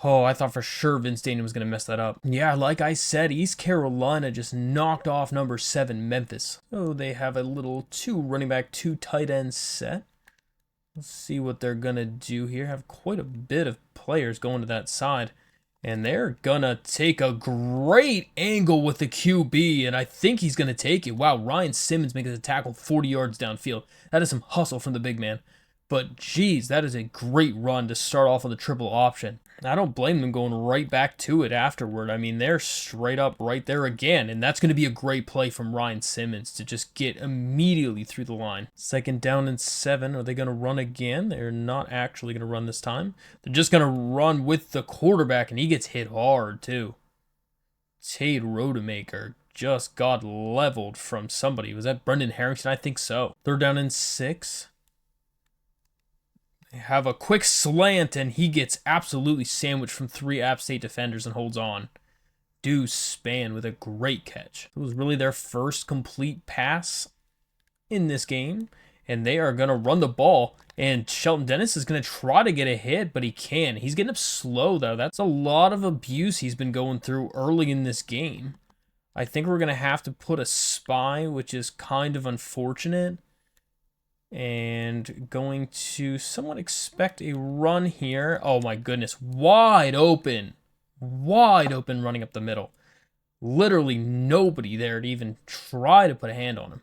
Oh, I thought for sure Vince Daniel was going to mess that up. Yeah, like I said, East Carolina just knocked off number 7 Memphis. So they have a little 2 running back, 2 tight end set. Let's see what they're going to do here. Have quite a bit of players going to that side. And they're going to take a great angle with the QB, and I think he's going to take it. Wow, Ryan Simmons making a tackle 40 yards downfield. That is some hustle from the big man. But, geez, that is a great run to start off on the triple option. I don't blame them going right back to it afterward. I mean, they're straight up right there again, and that's going to be a great play from Ryan Simmons to just get immediately through the line. 2nd down and 7. Are they going to run again? They're not actually going to run this time. They're just going to run with the quarterback, and he gets hit hard, too. Tate Rodemaker just got leveled from somebody. Was that Brendan Harrington? I think so. 3rd down and 6. Have a quick slant, and he gets absolutely sandwiched from 3 App State defenders and holds on. Deuce Spann with a great catch. It was really their first complete pass in this game, and they are going to run the ball, and Shelton Dennis is going to try to get a hit, but he can't. He's getting up slow, though. That's a lot of abuse he's been going through early in this game. I think we're going to have to put a spy, which is kind of unfortunate. And going to somewhat expect a run here. Oh my goodness, wide open running up the middle. Literally nobody there to even try to put a hand on him.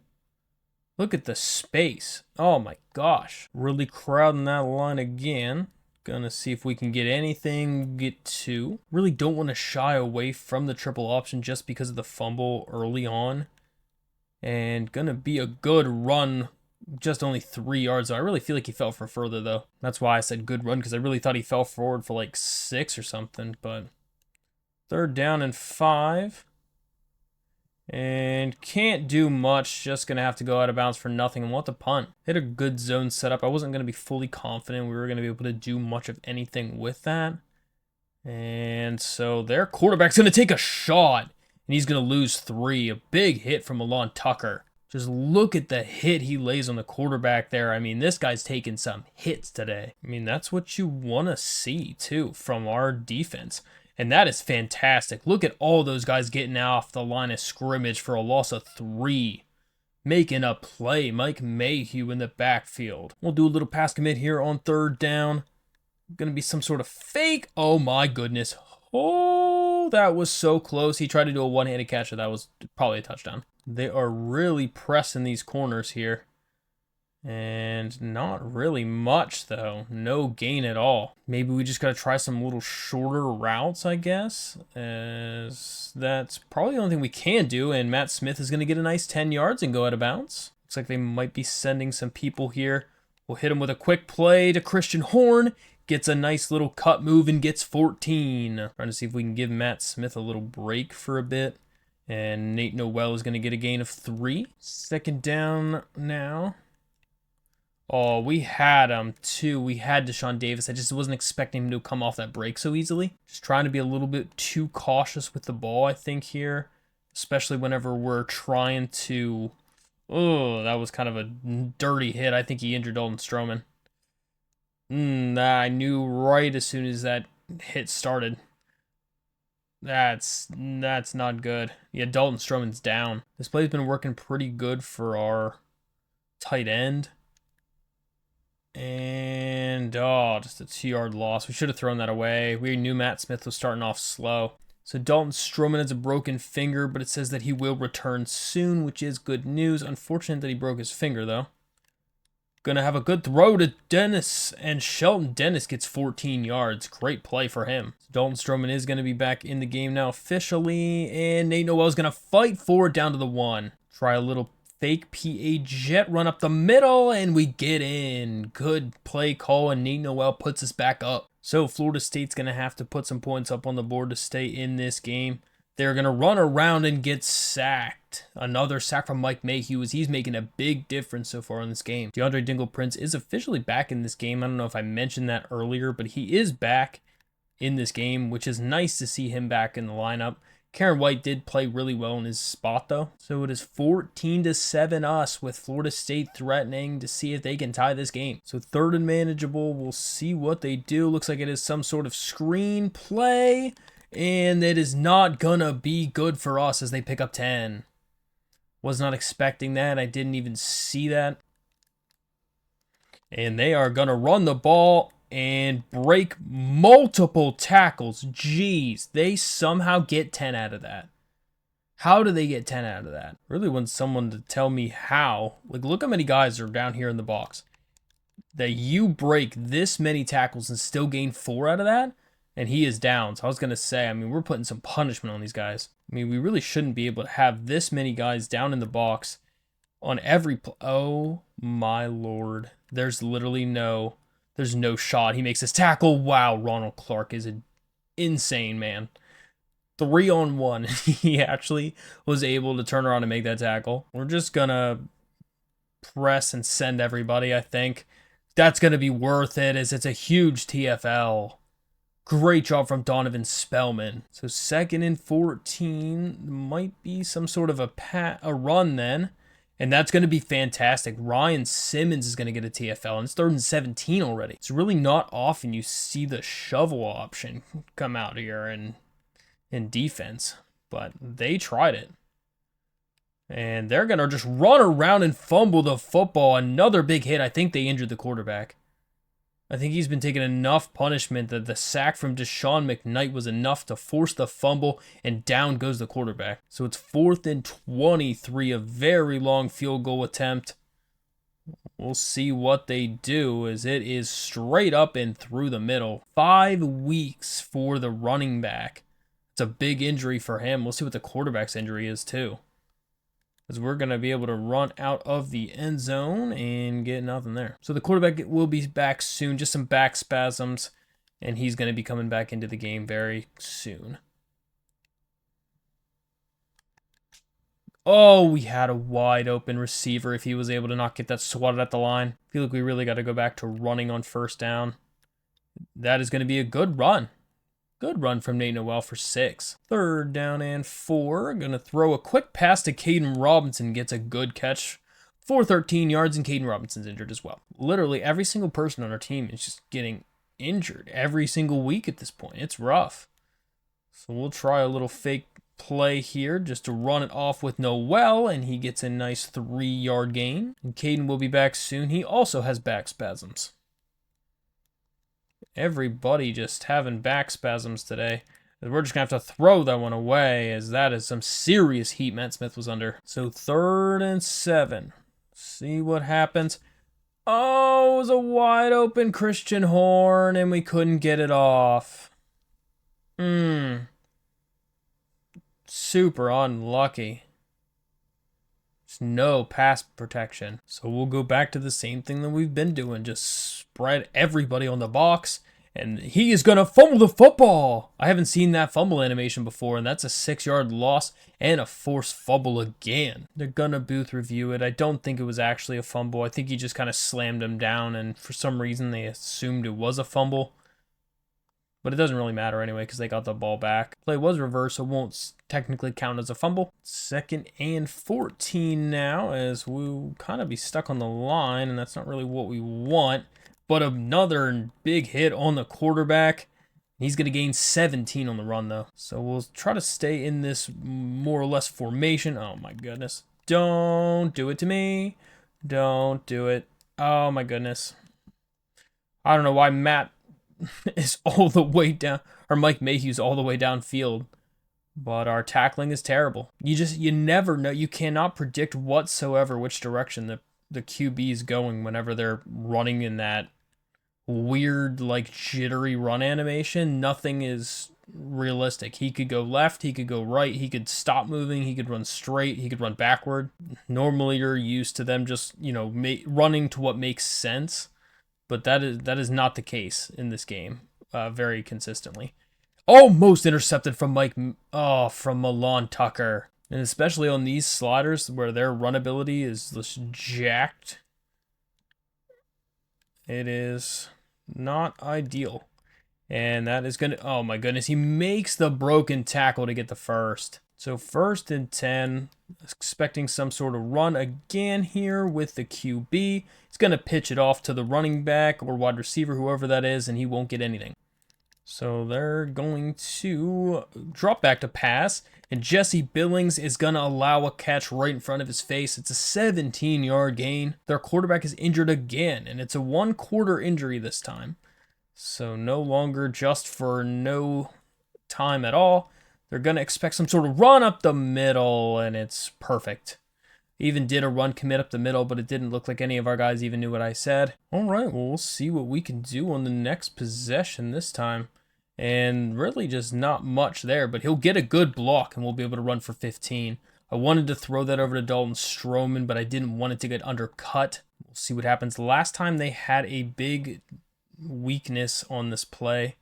Look at the space. Oh my gosh. Really crowding that line again. Gonna see if we can get anything, get 2. Really don't want to shy away from the triple option just because of the fumble early on. And gonna be a good run. Just only 3 yards. I really feel like he fell for further, though. That's why I said good run, because I really thought he fell forward for like 6 or something. But 3rd down and 5. And can't do much. Just going to have to go out of bounds for nothing. And want the punt. Hit a good zone setup. I wasn't going to be fully confident we were going to be able to do much of anything with that. And so their quarterback's going to take a shot. And he's going to lose 3. A big hit from Alon Tucker. Just look at the hit he lays on the quarterback there. I mean, this guy's taking some hits today. I mean, that's what you want to see, too, from our defense. And that is fantastic. Look at all those guys getting off the line of scrimmage for a loss of 3. Making a play. Mike Mayhew in the backfield. We'll do a little pass commit here on 3rd down. Going to be some sort of fake. Oh, my goodness. Oh. Oh, that was so close. He tried to do a one-handed catch, and that was probably a touchdown. They are really pressing these corners here. And not really much, though. No gain at all. Maybe we just got to try some little shorter routes, I guess. As that's probably the only thing we can do. And Matt Smith is going to get a nice 10 yards and go out of bounds. Looks like they might be sending some people here. We'll hit him with a quick play to Christian Horn. Gets a nice little cut move and gets 14. Trying to see if we can give Matt Smith a little break for a bit. And Nate Noel is going to get a gain of 3. Second down now. Oh, we had him too. We had Deshaun Davis. I just wasn't expecting him to come off that break so easily. Just trying to be a little bit too cautious with the ball, I think, here. Especially whenever we're trying to... Oh, that was kind of a dirty hit. I think he injured Dalton Stroman. I knew right as soon as that hit started. That's not good. Yeah, Dalton Stroman's down. This play's been working pretty good for our tight end. And, just a 2-yard loss. We should have thrown that away. We knew Matt Smith was starting off slow. So Dalton Stroman has a broken finger, but it says that he will return soon, which is good news. Unfortunate that he broke his finger, though. Gonna have a good throw to Dennis, and Shelton Dennis gets 14 yards. Great play for him. Dalton Stroman is going to be back in the game now officially, and Nate Noel's going to fight forward down to the 1. Try a little fake PA jet run up the middle, and we get in. Good play call, and Nate Noel puts us back up. So Florida State's going to have to put some points up on the board to stay in this game. They're going to run around and get sacked. Another sack from Mike Mayhew as he's making a big difference so far in this game. DeAndre Dingle Prince is officially back in this game. I don't know if I mentioned that earlier, but he is back in this game, which is nice to see him back in the lineup. Karen White did play really well in his spot, though. So it is 14-7 us, with Florida State threatening to see if they can tie this game. So 3rd and manageable. We'll see what they do. Looks like it is some sort of screen play, and it is not gonna be good for us as they pick up 10. Was not expecting that. I didn't even see that. And they are gonna run the ball and break multiple tackles. Jeez, they somehow get 10 out of that. How do they get 10 out of that? Really want someone to tell me how. Like, look how many guys are down here in the box. That you break this many tackles and still gain 4 out of that? And he is down. So I was going to say, I mean, we're putting some punishment on these guys. I mean, we really shouldn't be able to have this many guys down in the box on every oh my lord. There's literally no shot. He makes his tackle. Wow, Ronald Clark is insane, man. 3-on-1. He actually was able to turn around and make that tackle. We're just gonna press and send everybody, I think. That's gonna be worth it, as it's a huge TFL. Great job from Donovan Spellman. So 2nd and 14. Might be some sort of a run then. And that's going to be fantastic. Ryan Simmons is going to get a TFL, and it's 3rd and 17 already. It's really not often you see the shovel option come out here in defense, but they tried it. And they're going to just run around and fumble the football. Another big hit. I think they injured the quarterback. I think he's been taking enough punishment that the sack from Deshaun McKnight was enough to force the fumble, and down goes the quarterback. So it's 4th and 23, a very long field goal attempt. We'll see what they do, as it is straight up and through the middle. 5 weeks for the running back. It's a big injury for him. We'll see what the quarterback's injury is too, because we're going to be able to run out of the end zone and get nothing there. So the quarterback will be back soon, just some back spasms, and he's going to be coming back into the game very soon. Oh, we had a wide open receiver if he was able to not get that swatted at the line. I feel like we really got to go back to running on 1st down. That is going to be a good run. Good run from Nate Noel for 6. 3rd down and 4. Going to throw a quick pass to Caden Robinson. Gets a good catch for 13 yards, and Caden Robinson's injured as well. Literally every single person on our team is just getting injured every single week at this point. It's rough. So we'll try a little fake play here just to run it off with Noel, and he gets a nice 3-yard gain. And Caden will be back soon. He also has back spasms. Everybody just having back spasms today. We're just going to have to throw that one away, as that is some serious heat Matt Smith was under. So 3rd and 7. See what happens. Oh, it was a wide open Christian Horn, and we couldn't get it off. Super unlucky. There's no pass protection. So we'll go back to the same thing that we've been doing. Just spread everybody on the box. And he is going to fumble the football. I haven't seen that fumble animation before, and that's a 6-yard loss and a forced fumble again. They're going to booth review it. I don't think it was actually a fumble. I think he just kind of slammed him down, and for some reason they assumed it was a fumble. But it doesn't really matter anyway because they got the ball back. Play was reversed, so it won't technically count as a fumble. 2nd and 14 now, as we'll kind of be stuck on the line, and that's not really what we want. But another big hit on the quarterback. He's going to gain 17 on the run, though. So we'll try to stay in this more or less formation. Oh, my goodness. Don't do it to me. Don't do it. Oh, my goodness. I don't know why Matt is all the way down, or Mike Mayhew's all the way downfield. But our tackling is terrible. You never know. You cannot predict whatsoever which direction the QB is going whenever they're running in that weird, like, jittery run animation. Nothing is realistic. He could go left, he could go right, he could stop moving, he could run straight, he could run backward. Normally you're used to them just, running to what makes sense, but that is not the case in this game very consistently. Almost intercepted from from Milan Tucker. And especially on these sliders where their run ability is just jacked. It is not ideal. And that is going to... Oh my goodness. He makes the broken tackle to get the first. So 1st and 10. Expecting some sort of run again here with the QB. He's going to pitch it off to the running back or wide receiver, whoever that is, and he won't get anything. So they're going to drop back to pass. And Jesse Billings is going to allow a catch right in front of his face. It's a 17-yard gain. Their quarterback is injured again, and it's a 1-quarter injury this time. So no longer just for no time at all. They're going to expect some sort of run up the middle, and it's perfect. Even did a run commit up the middle, but it didn't look like any of our guys even knew what I said. All right, well, we'll see what we can do on the next possession this time. And really just not much there, but he'll get a good block and we'll be able to run for 15. I wanted to throw that over to Dalton Stroman, but I didn't want it to get undercut. We'll see what happens. Last time they had a big weakness on this play.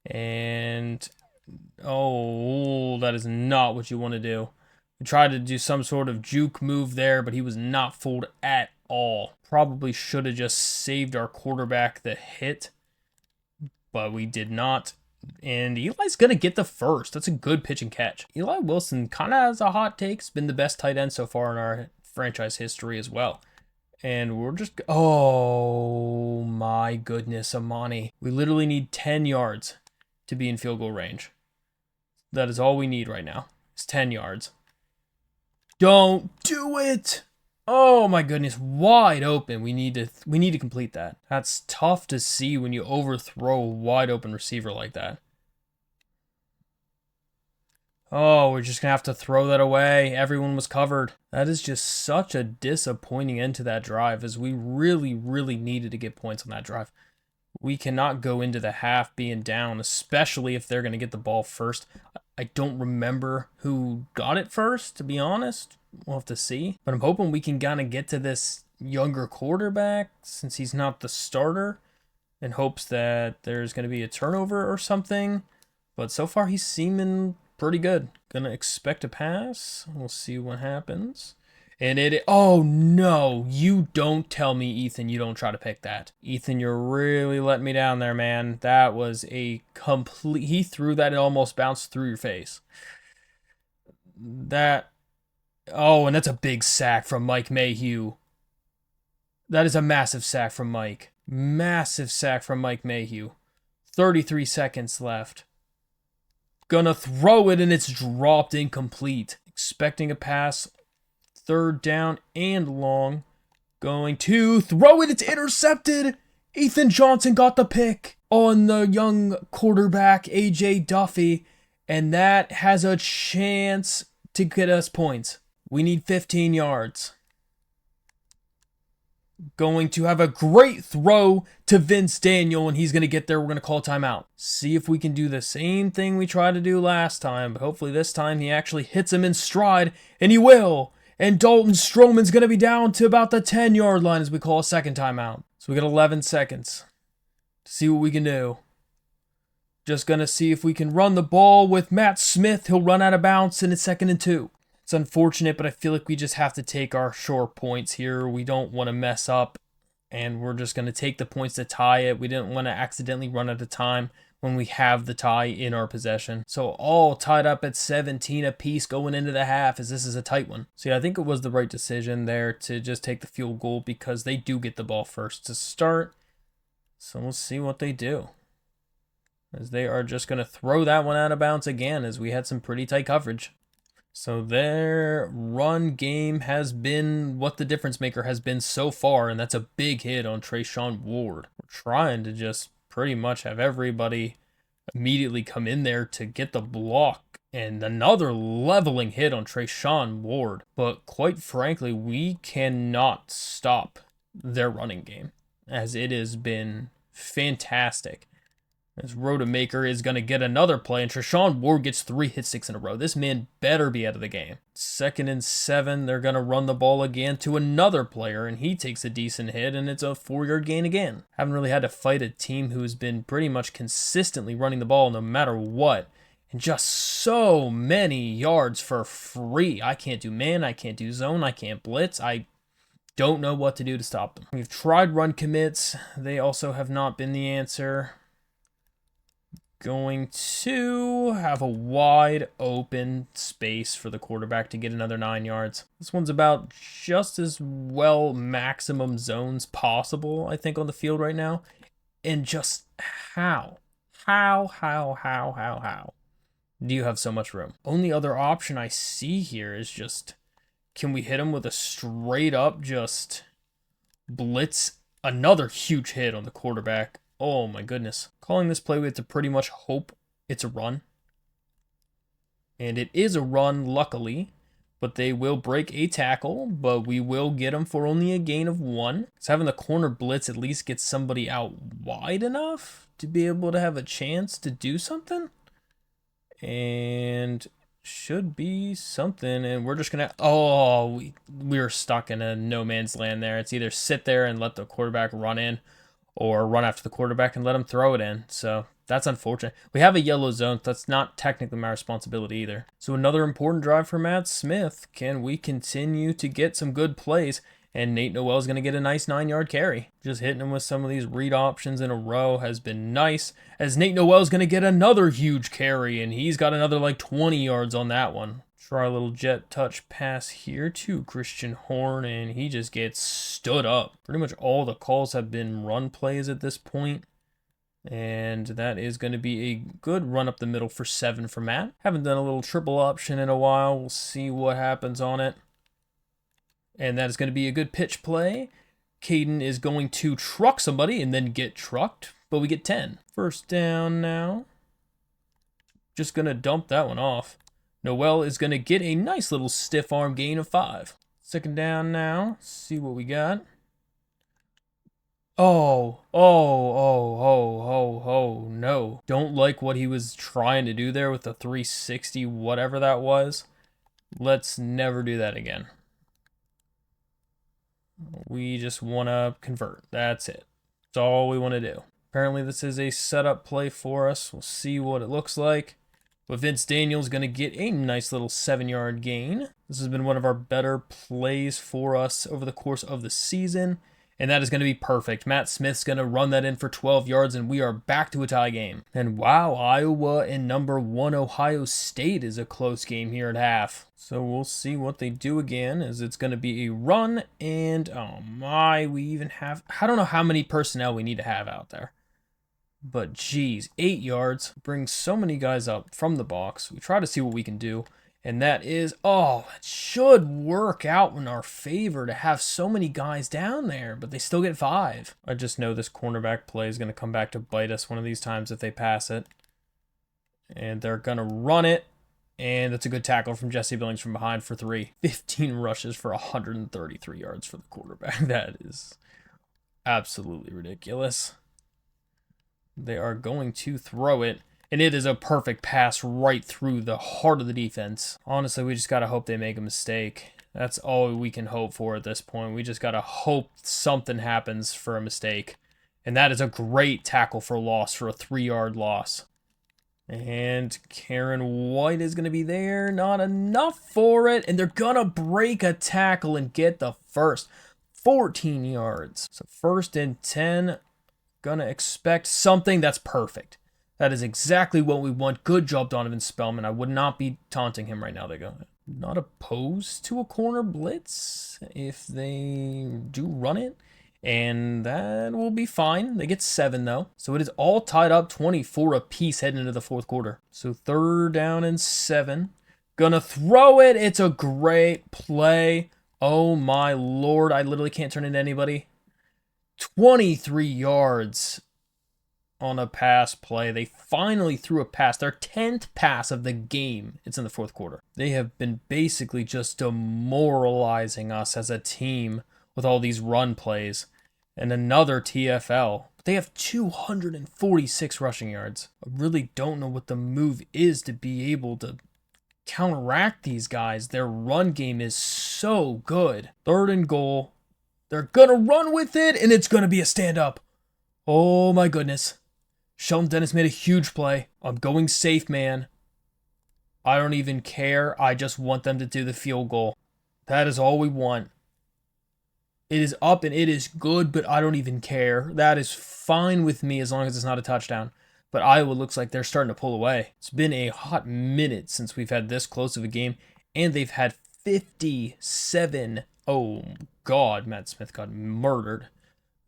And, that is not what you want to do. We tried to do some sort of juke move there, but he was not fooled at all. Probably should have just saved our quarterback the hit, but we did not. And Eli's going to get the first. That's a good pitch and catch. Eli Wilson kind of has a hot take. He's been the best tight end so far in our franchise history as well. And we're just... Oh, my goodness, Amani. We literally need 10 yards to be in field goal range. That is all we need right now. It's 10 yards. Don't do it! Oh my goodness, wide open. We need to complete that. That's tough to see when you overthrow a wide open receiver like that. Oh, we're just going to have to throw that away. Everyone was covered. That is just such a disappointing end to that drive, as we really, really needed to get points on that drive. We cannot go into the half being down, especially if they're going to get the ball first. I don't remember who got it first, to be honest. We'll have to see. But I'm hoping we can kind of get to this younger quarterback, since he's not the starter, in hopes that there's going to be a turnover or something. But so far, he's seeming pretty good. Gonna expect a pass. We'll see what happens. And oh no, you don't tell me, Ethan, you don't try to pick that. Ethan, you're really letting me down there, man. That was a complete... He threw that and almost bounced through your face. Oh, and that's a big sack from Mike Mayhew. That is a massive sack from Mike. Massive sack from Mike Mayhew. 33 seconds left. Gonna throw it, and it's dropped incomplete. Expecting a pass. 3rd down and long. Going to throw it. It's intercepted. Ethan Johnson got the pick on the young quarterback, A.J. Duffy. And that has a chance to get us points. We need 15 yards. Going to have a great throw to Vince Daniel, and he's going to get there. We're going to call timeout. See if we can do the same thing we tried to do last time, but hopefully this time he actually hits him in stride, and he will. And Dalton Stroman's going to be down to about the 10-yard line as we call a second timeout. So we got 11 seconds to see what we can do. Just going to see if we can run the ball with Matt Smith. He'll run out of bounds, and it's 2nd and 2. It's unfortunate, but I feel like we just have to take our short points here. We don't want to mess up, and we're just going to take the points to tie it. We didn't want to accidentally run out of time when we have the tie in our possession. So all tied up at 17 apiece going into the half, as this is a tight one. So yeah, I think it was the right decision there to just take the field goal because they do get the ball first to start. So we'll see what they do, as they are just going to throw that one out of bounds again, as we had some pretty tight coverage. So their run game has been what the difference maker has been so far, and that's a big hit on Trayshawn Ward. We're trying to just pretty much have everybody immediately come in there to get the block, and another leveling hit on Trayshawn Ward. But quite frankly, we cannot stop their running game, as it has been fantastic. As Rodemaker is going to get another play, and Trayshawn Ward gets 3 hit sticks in a row. This man better be out of the game. 2nd and 7, they're going to run the ball again to another player, and he takes a decent hit, and it's a 4-yard gain again. Haven't really had to fight a team who's been pretty much consistently running the ball no matter what, and just so many yards for free. I can't do man, I can't do zone, I can't blitz. I don't know what to do to stop them. We've tried run commits. They also have not been the answer. Going to have a wide open space for the quarterback to get another 9 yards. This one's about just as well maximum zones possible, I think, on the field right now. And just how do you have so much room? Only other option I see here is just, can we hit him with a straight up just blitz? Another huge hit on the quarterback. Oh my goodness. Calling this play, we have to pretty much hope it's a run. And it is a run, luckily. But they will break a tackle, but we will get them for only a gain of 1. So having the corner blitz at least gets somebody out wide enough to be able to have a chance to do something. And should be something. And we're just going to... Oh, we're stuck in a no man's land there. It's either sit there and let the quarterback run in, or run after the quarterback and let him throw it in. So that's unfortunate. We have a yellow zone. So that's not technically my responsibility either. So another important drive for Matt Smith. Can we continue to get some good plays? And Nate Noel is going to get a nice 9-yard carry. Just hitting him with some of these read options in a row has been nice, as Nate Noel is going to get another huge carry, and he's got another like 20 yards on that one. Try a little jet touch pass here to Christian Horn, and he just gets stood up. Pretty much all the calls have been run plays at this point, and that is going to be a good run up the middle for 7 for Matt. Haven't done a little triple option in a while. We'll see what happens on it. And that is going to be a good pitch play. Caden is going to truck somebody and then get trucked, but we get 10. First down now. Just going to dump that one off. Noel is going to get a nice little stiff arm gain of 5. Second down now. See what we got. Oh, no. Don't like what he was trying to do there with the 360, whatever that was. Let's never do that again. We just want to convert. That's it. That's all we want to do. Apparently this is a setup play for us. We'll see what it looks like. But Vince Daniel's going to get a nice little 7-yard gain. This has been one of our better plays for us over the course of the season. And that is going to be perfect. Matt Smith's going to run that in for 12 yards, and we are back to a tie game. And wow, Iowa and number 1 Ohio State is a close game here at half. So we'll see what they do again, as it's going to be a run. And oh my, we even have... I don't know how many personnel we need to have out there. But geez, 8 yards brings so many guys up from the box. We try to see what we can do. And that is, it should work out in our favor to have so many guys down there, but they still get 5. I just know this cornerback play is going to come back to bite us one of these times if they pass it. And they're going to run it. And that's a good tackle from Jesse Billings from behind for 3. 15 rushes for 133 yards for the quarterback. That is absolutely ridiculous. They are going to throw it. And it is a perfect pass right through the heart of the defense. Honestly, we just got to hope they make a mistake. That's all we can hope for at this point. We just got to hope something happens for a mistake. And that is a great tackle for loss, for a 3-yard loss. And Karen White is going to be there. Not enough for it. And they're going to break a tackle and get the first. 14 yards. So 1st and 10. Going to expect something. That's perfect. That is exactly what we want. Good job, Donovan Spellman. I would not be taunting him right now. They go, not opposed to a corner blitz if they do run it. And that will be fine. They get 7, though. So it is all tied up, 24 apiece heading into the 4th quarter. So 3rd down and 7. Gonna throw it. It's a great play. Oh, my Lord. I literally can't turn into anybody. 23 yards on a pass play. They finally threw a pass. Their 10th pass of the game. It's in the 4th quarter. They have been basically just demoralizing us as a team with all these run plays. And another TFL. They have 246 rushing yards. I really don't know what the move is to be able to counteract these guys. Their run game is so good. 3rd and goal. They're going to run with it, and it's going to be a stand-up. Oh, my goodness. Shelton Dennis made a huge play. I'm going safe, man. I don't even care. I just want them to do the field goal. That is all we want. It is up and it is good, but I don't even care. That is fine with me as long as it's not a touchdown. But Iowa looks like they're starting to pull away. It's been a hot minute since we've had this close of a game, and they've had 57. Oh, God, Matt Smith got murdered.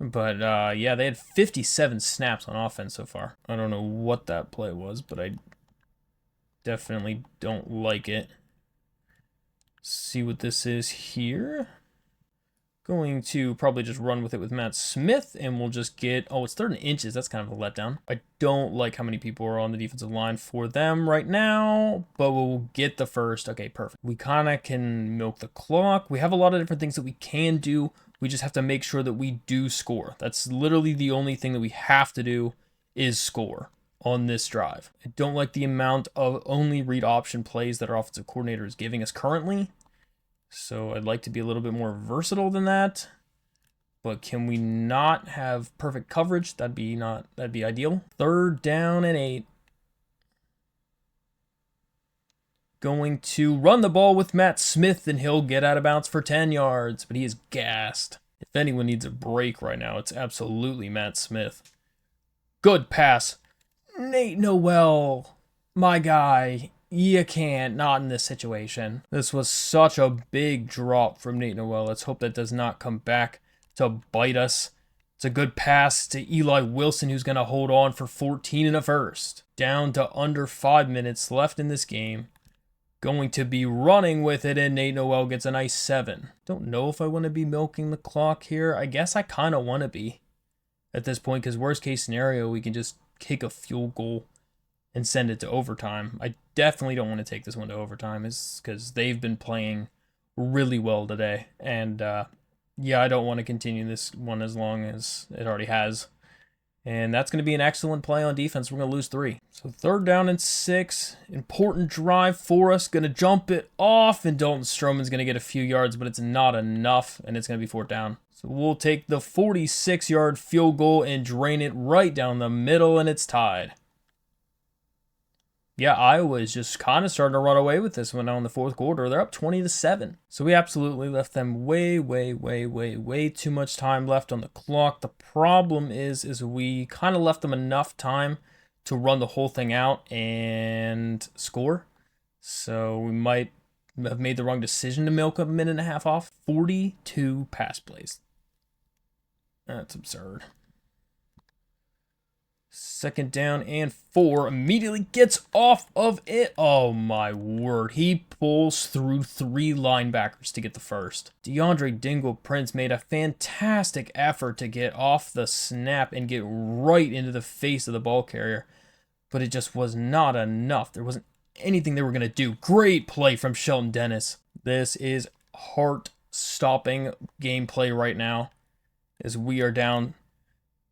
But, yeah, they had 57 snaps on offense so far. I don't know what that play was, but I definitely don't like it. See what this is here. Going to probably just run with it with Matt Smith, and we'll just get... Oh, it's 3rd and inches. That's kind of a letdown. I don't like how many people are on the defensive line for them right now, but we'll get the first. Okay, perfect. We kind of can milk the clock. We have a lot of different things that we can do. We just have to make sure that we do score. That's literally the only thing that we have to do is score on this drive. I don't like the amount of only read option plays that our offensive coordinator is giving us currently. So I'd like to be a little bit more versatile than that. But can we not have perfect coverage? That'd be ideal. 3rd down and 8. Going to run the ball with Matt Smith, and he'll get out of bounds for 10 yards. But he is gassed. If anyone needs a break right now, it's absolutely Matt Smith. Good pass. Nate Noel, my guy. You can't, not in this situation. This was such a big drop from Nate Noel. Let's hope that does not come back to bite us. It's a good pass to Eli Wilson, who's going to hold on for 14 and a first. Down to under 5 minutes left in this game. Going to be running with it, and Nate Noel gets a nice 7. Don't know if I want to be milking the clock here. I guess I kind of want to be at this point, because worst case scenario, we can just kick a field goal and send it to overtime. I definitely don't want to take this one to overtime, because they've been playing really well today. And yeah, I don't want to continue this one as long as it already has. And that's going to be an excellent play on defense. We're going to lose 3. So 3rd down and 6. Important drive for us. Going to jump it off, and Dalton Stroman's going to get a few yards, but it's not enough, and it's going to be 4th down. So we'll take the 46-yard field goal and drain it right down the middle, and it's tied. Yeah, Iowa is just kind of starting to run away with this one now in the 4th quarter. They're up 20-7. So we absolutely left them way too much time left on the clock. The problem is we kind of left them enough time to run the whole thing out and score. So we might have made the wrong decision to milk a minute and a half off. 42 pass plays. That's absurd. 2nd down and 4. Immediately gets off of it. Oh my word. He pulls through 3 linebackers to get the first. DeAndre Dingle Prince made a fantastic effort to get off the snap and get right into the face of the ball carrier. but it just was not enough. There wasn't anything they were going to do. Great play from Shelton Dennis. This is heart-stopping gameplay right now as we are down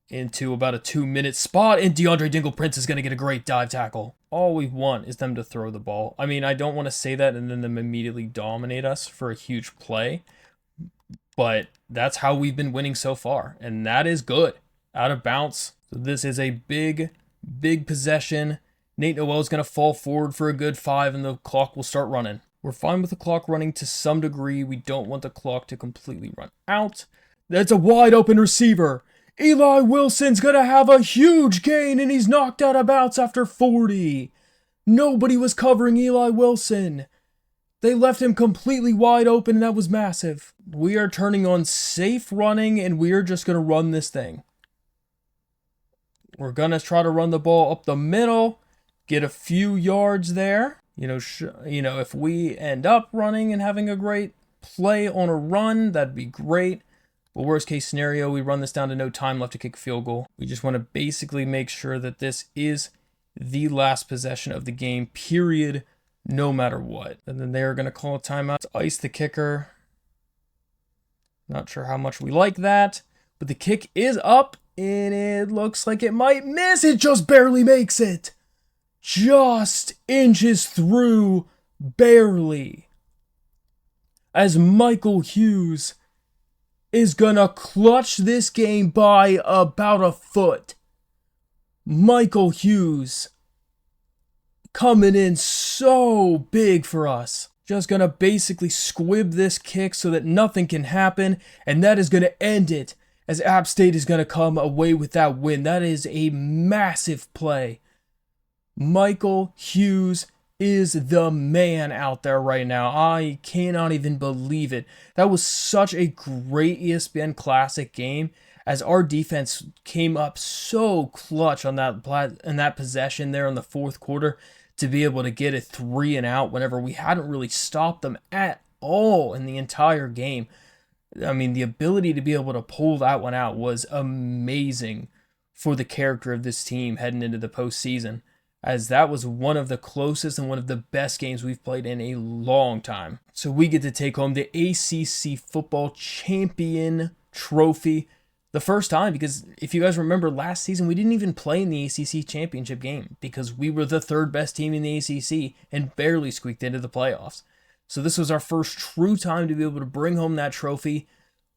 into about a 2-minute spot, and DeAndre Dingle Prince is going to get a great dive tackle. All we want is them to throw the ball. I mean, I don't want to say that and then them immediately dominate us for a huge play, but that's how we've been winning so far, and that is good. Out of bounds. So this is a big possession. Nate Noel is going to fall forward for a good 5, and the clock will start running. We're fine with the clock running to some degree. We don't want the clock to completely run out. That's a wide open receiver. Eli Wilson's going to have a huge gain, and he's knocked out of bounds after 40. Nobody was covering Eli Wilson. They left him completely wide open, and that was massive. We are turning on safe running, and we are just going to run this thing. We're going to try to run the ball up the middle, get a few yards there. If we end up running and having a great play on a run, that'd be great. But worst case scenario, we run this down to no time left to kick a field goal. We just want to basically make sure that this is the last possession of the game, period, no matter what. And then they're going to call a timeout to ice the kicker. Not sure how much we like that, but the kick is up, and it looks like it might miss. It just barely makes it. Just inches through, barely. As Michael Hughes is gonna clutch this game by about a foot. Michael Hughes coming in so big for us. Just gonna basically squib this kick so that nothing can happen, and that is gonna end it as App State is gonna come away with that win. That is a massive play. Michael Hughes is the man out there right now. I cannot even believe it. That was such a great ESPN Classic game as our defense came up so clutch on that possession there in the fourth quarter to be able to get a 3 and out whenever we hadn't really stopped them at all in the entire game. I mean, the ability to be able to pull that one out was amazing for the character of this team heading into the postseason, as that was one of the closest and one of the best games we've played in a long time. So we get to take home the ACC Football Champion Trophy the first time, because if you guys remember last season, we didn't even play in the ACC Championship game because we were the third best team in the ACC and barely squeaked into the playoffs. So this was our first true time to be able to bring home that trophy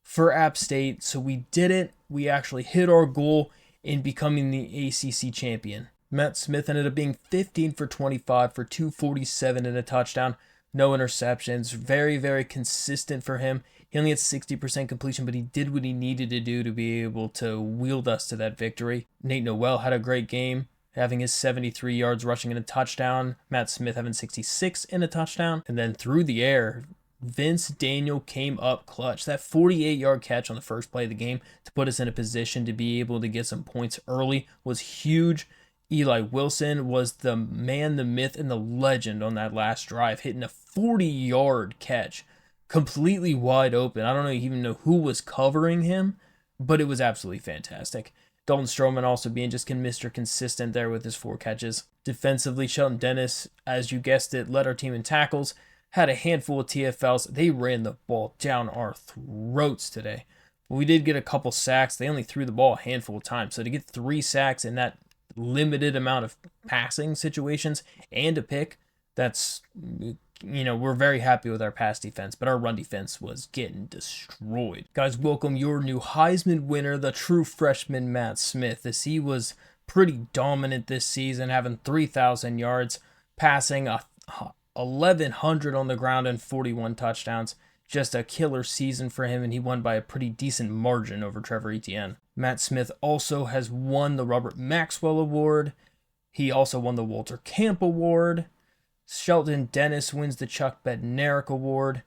for App State. So we did it. We actually hit our goal in becoming the ACC champion. Matt Smith ended up being 15 for 25 for 247 and a touchdown. No interceptions. Very, very consistent for him. He only had 60% completion, but he did what he needed to do to be able to wield us to that victory. Nate Noel had a great game, having his 73 yards rushing and a touchdown. Matt Smith having 66 and a touchdown. And then through the air, Vince Daniel came up clutch. That 48-yard catch on the first play of the game to put us in a position to be able to get some points early was huge. Eli Wilson was the man, the myth, and the legend on that last drive, hitting a 40-yard catch, completely wide open. I don't even know who was covering him, but it was absolutely fantastic. Dalton Stroman also being just Mr. Consistent there with his 4 catches. Defensively, Shelton Dennis, as you guessed it, led our team in tackles, had a handful of TFLs. They ran the ball down our throats today. We did get a couple sacks. They only threw the ball a handful of times. So to get 3 sacks in that limited amount of passing situations and a pick, that's, we're very happy with our pass defense, but our run defense was getting destroyed. Guys, welcome your new Heisman winner, the true freshman Matt Smith, as he was pretty dominant this season, having 3,000 yards, passing 1,100 on the ground and 41 touchdowns. Just a killer season for him, and he won by a pretty decent margin over Trevor Etienne. Matt Smith also has won the Robert Maxwell Award. He also won the Walter Camp Award. Shelton Dennis wins the Chuck Bednarik Award.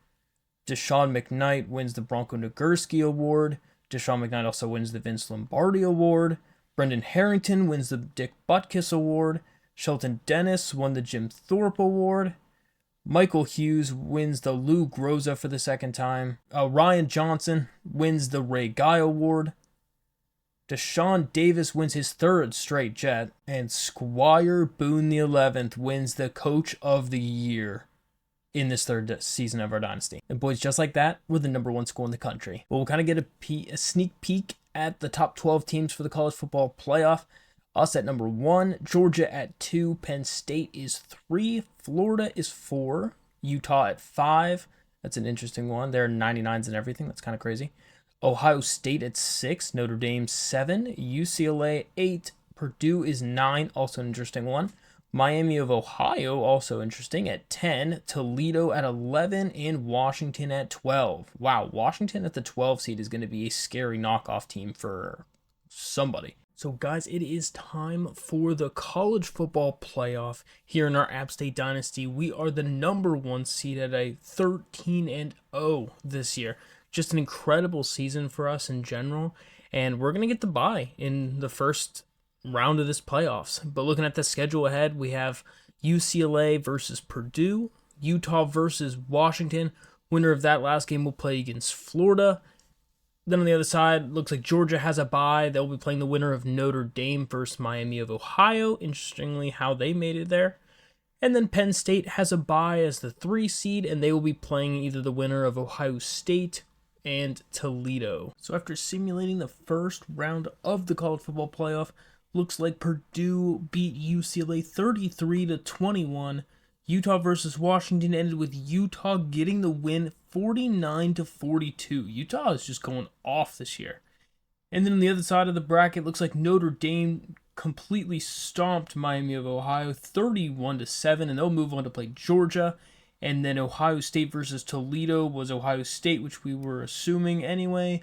Deshaun McKnight wins the Bronco Nagurski Award. Deshaun McKnight also wins the Vince Lombardi Award. Brendan Harrington wins the Dick Butkus Award. Shelton Dennis won the Jim Thorpe Award. Michael Hughes wins the Lou Groza for the second time. Ryan Johnson wins the Ray Guy Award. Deshaun Davis wins his third straight Jet, and Squire Boone the 11th wins the Coach of the Year in this third season of our dynasty. And boys, just like that, we're the number 1 school in the country. But we'll kind of get a sneak peek at the top 12 teams for the college football playoff. Us at number 1, Georgia at 2, Penn State is 3, Florida is 4, Utah at 5. That's an interesting one. They're 99s and everything. That's kind of crazy. Ohio State at 6, Notre Dame 7, UCLA 8, Purdue is 9, also an interesting one. Miami of Ohio, also interesting, at 10, Toledo at 11, and Washington at 12. Wow, Washington at the 12 seed is going to be a scary knockoff team for somebody. So guys, it is time for the college football playoff here in our App State Dynasty. We are the number 1 seed at a 13-0 this year. Just an incredible season for us in general, and we're going to get the bye in the first round of this playoffs. But looking at the schedule ahead, we have UCLA versus Purdue, Utah versus Washington. Winner of that last game will play against Florida. Then on the other side, looks like Georgia has a bye. They'll be playing the winner of Notre Dame versus Miami of Ohio. Interestingly, how they made it there. And then Penn State has a bye as the 3 seed, and they will be playing either the winner of Ohio State and Toledo. So after simulating the first round of the college football playoff, looks like Purdue beat UCLA 33-21. Utah versus Washington ended with Utah getting the win 49-42. Utah is just going off this year. And then on the other side of the bracket, looks like Notre Dame completely stomped Miami of Ohio 31-7, and they'll move on to play Georgia. And then Ohio State versus Toledo was Ohio State, which we were assuming anyway.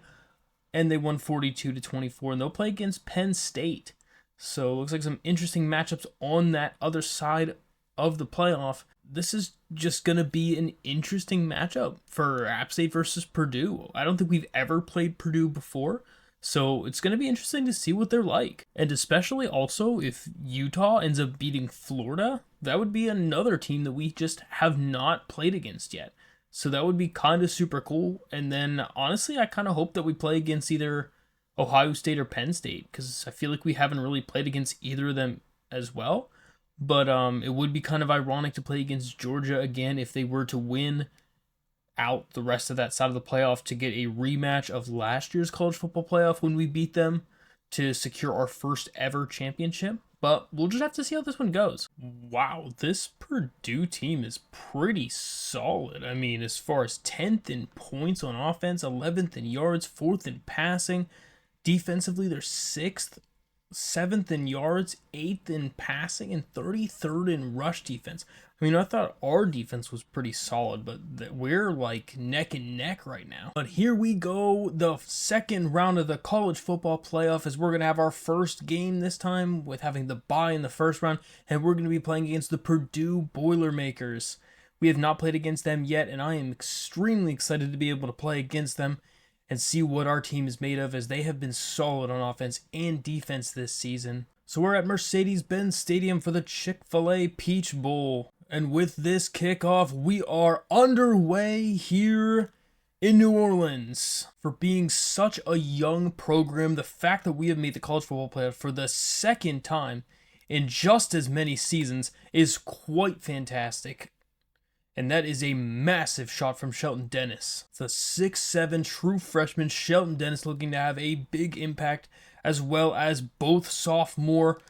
And they won 42-24, and they'll play against Penn State. So it looks like some interesting matchups on that other side of the playoff. This is just going to be an interesting matchup for App State versus Purdue. I don't think we've ever played Purdue before, so it's going to be interesting to see what they're like. And especially also if Utah ends up beating Florida, that would be another team that we just have not played against yet. So that would be kind of super cool. And then honestly, I kind of hope that we play against either Ohio State or Penn State, because I feel like we haven't really played against either of them as well. But it would be kind of ironic to play against Georgia again if they were to win out the rest of that side of the playoff to get a rematch of last year's college football playoff when we beat them to secure our first ever championship. But we'll just have to see how this one goes. Wow, this Purdue team is pretty solid. I mean, as far as 10th in points on offense, 11th in yards, 4th in passing. Defensively, they're 6th, 7th in yards, 8th in passing, and 33rd in rush defense. I mean, I thought our defense was pretty solid, but we're like neck and neck right now. But here we go, the second round of the college football playoff, as we're going to have our first game this time with having the bye in the first round, and we're going to be playing against the Purdue Boilermakers. We have not played against them yet, and I am extremely excited to be able to play against them and see what our team is made of, as they have been solid on offense and defense this season. So we're at Mercedes-Benz Stadium for the Chick-fil-A Peach Bowl. And with this kickoff, we are underway here in New Orleans. For being such a young program, the fact that we have made the college football playoff for the second time in just as many seasons is quite fantastic. And that is a massive shot from Shelton Dennis. It's a 6'7" true freshman. Shelton Dennis looking to have a big impact, as well as both sophomore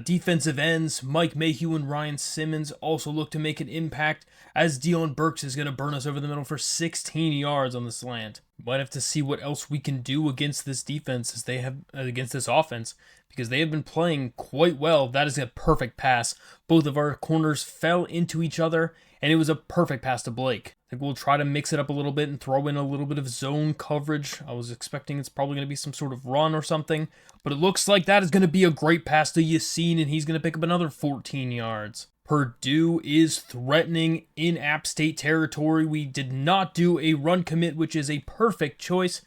defensive ends, Mike Mayhew and Ryan Simmons, also look to make an impact, as Dion Burks is going to burn us over the middle for 16 yards on the slant. Might have to see what else we can do against this defense, as they have against this offense, because they have been playing quite well. That is a perfect pass. Both of our corners fell into each other, and it was a perfect pass to Blake. I think we'll try to mix it up a little bit and throw in a little bit of zone coverage. I was expecting it's probably going to be some sort of run or something, but it looks like that is going to be a great pass to Yassine, and he's going to pick up another 14 yards. Purdue is threatening in App State territory. We did not do a run commit, which is a perfect choice.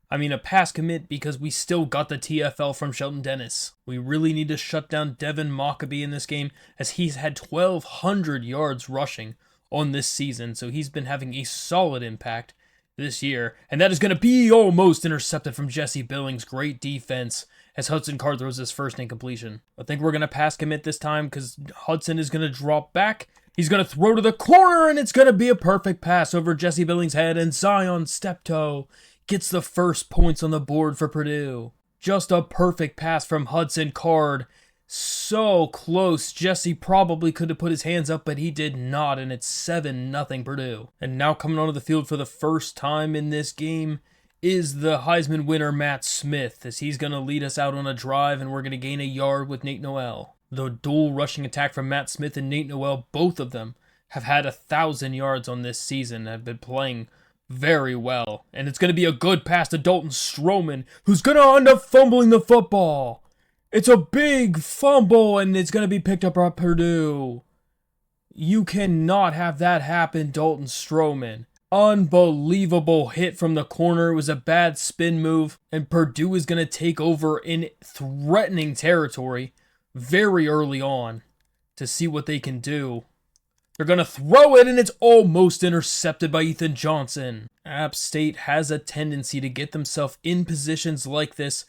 I mean, a pass commit, because we still got the TFL from Shelton Dennis. We really need to shut down Devin Mockabee in this game, as he's had 1,200 yards rushing on this season, so he's been having a solid impact. this year. And that is going to be almost intercepted from Jesse Billings. Great defense as Hudson Card throws his first incompletion. I think we're going to pass commit this time because Hudson is going to drop back. He's going to throw to the corner, and it's going to be a perfect pass over Jesse Billings' head, and Zion Steptoe gets the first points on the board for Purdue. Just a perfect pass from Hudson Card. So close. Jesse probably could have put his hands up, but he did not, and it's 7-0 Purdue. And now coming onto the field for the first time in this game is the Heisman winner Matt Smith, as he's going to lead us out on a drive, and we're going to gain a yard with Nate Noel. The dual rushing attack from Matt Smith and Nate Noel, both of them have had 1,000 yards on this season, have been playing very well. And it's going to be a good pass to Dalton Stroman, who's going to end up fumbling the football. It's a big fumble, and it's going to be picked up by Purdue. You cannot have that happen, Dalton Stroman. Unbelievable hit from the corner. It was a bad spin move, and Purdue is going to take over in threatening territory very early on to see what they can do. They're going to throw it, and it's almost intercepted by Ethan Johnson. App State has a tendency to get themselves in positions like this.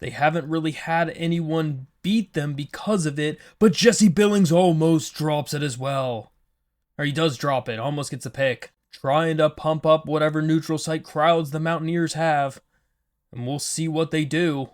They haven't really had anyone beat them because of it, but Jesse Billings almost drops it as well. Or he does drop it, almost gets a pick. Trying to pump up whatever neutral site crowds the Mountaineers have. And we'll see what they do,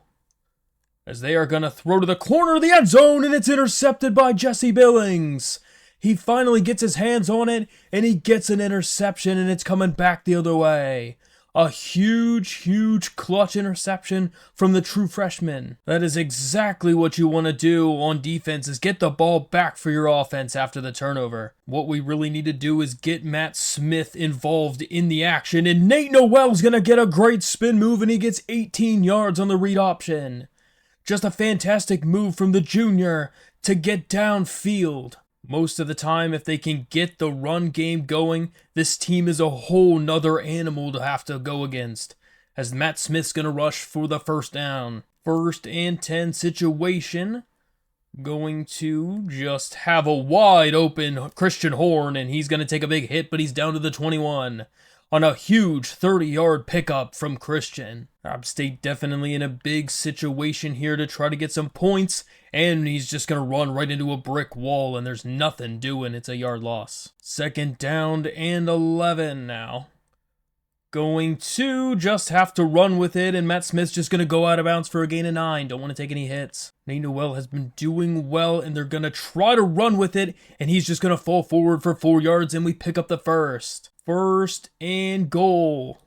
as they are going to throw to the corner of the end zone, and it's intercepted by Jesse Billings. He finally gets his hands on it, and he gets an interception, and it's coming back the other way. A huge clutch interception from the true freshman. That is exactly what you want to do on defense, is get the ball back for your offense after the turnover. What we really need to do is get Matt Smith involved in the action, and Nate Noel's going to get a great spin move, and he gets 18 yards on the read option. Just a fantastic move from the junior to get downfield. Most of the time, if they can get the run game going, this team is a whole nother animal to have to go against, as Matt Smith's going to rush for the first down. 1st and 10 situation. Going to just have a wide open Christian Horn, and he's going to take a big hit, but he's down to the 21 on a huge 30-yard pickup from Christian. App State definitely in a big situation here to try to get some points, and he's just going to run right into a brick wall, and there's nothing doing. It's a yard loss. 2nd down and 11 now. Going to just have to run with it, and Matt Smith's just going to go out of bounds for a gain of 9. Don't want to take any hits. Nate Noel has been doing well, and they're going to try to run with it, and he's just going to fall forward for 4 yards, and we pick up the first. 1st and goal.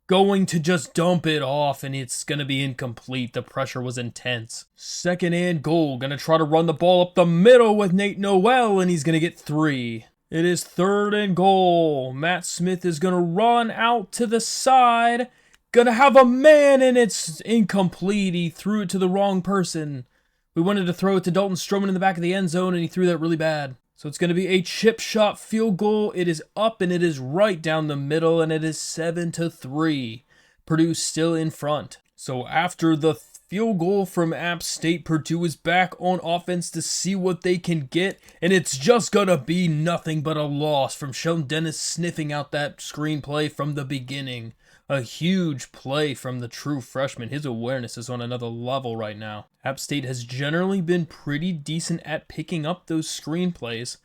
Going to just dump it off, and it's going to be incomplete. The pressure was intense. 2nd and goal. Going to try to run the ball up the middle with Nate Noel, and he's going to get 3. It is 3rd and goal. Matt Smith is going to run out to the side. Going to have a man, and it's incomplete. He threw it to the wrong person. We wanted to throw it to Dalton Stroman in the back of the end zone, and he threw that really bad. So it's going to be a chip shot field goal. It is up, and it is right down the middle, and it is 7-3. Purdue still in front. So after the field goal from App State, Purdue is back on offense to see what they can get, and it's just going to be nothing but a loss from Sheldon Dennis sniffing out that screenplay from the beginning. A huge play from the true freshman. His awareness is on another level right now. App State has generally been pretty decent at picking up those screenplays.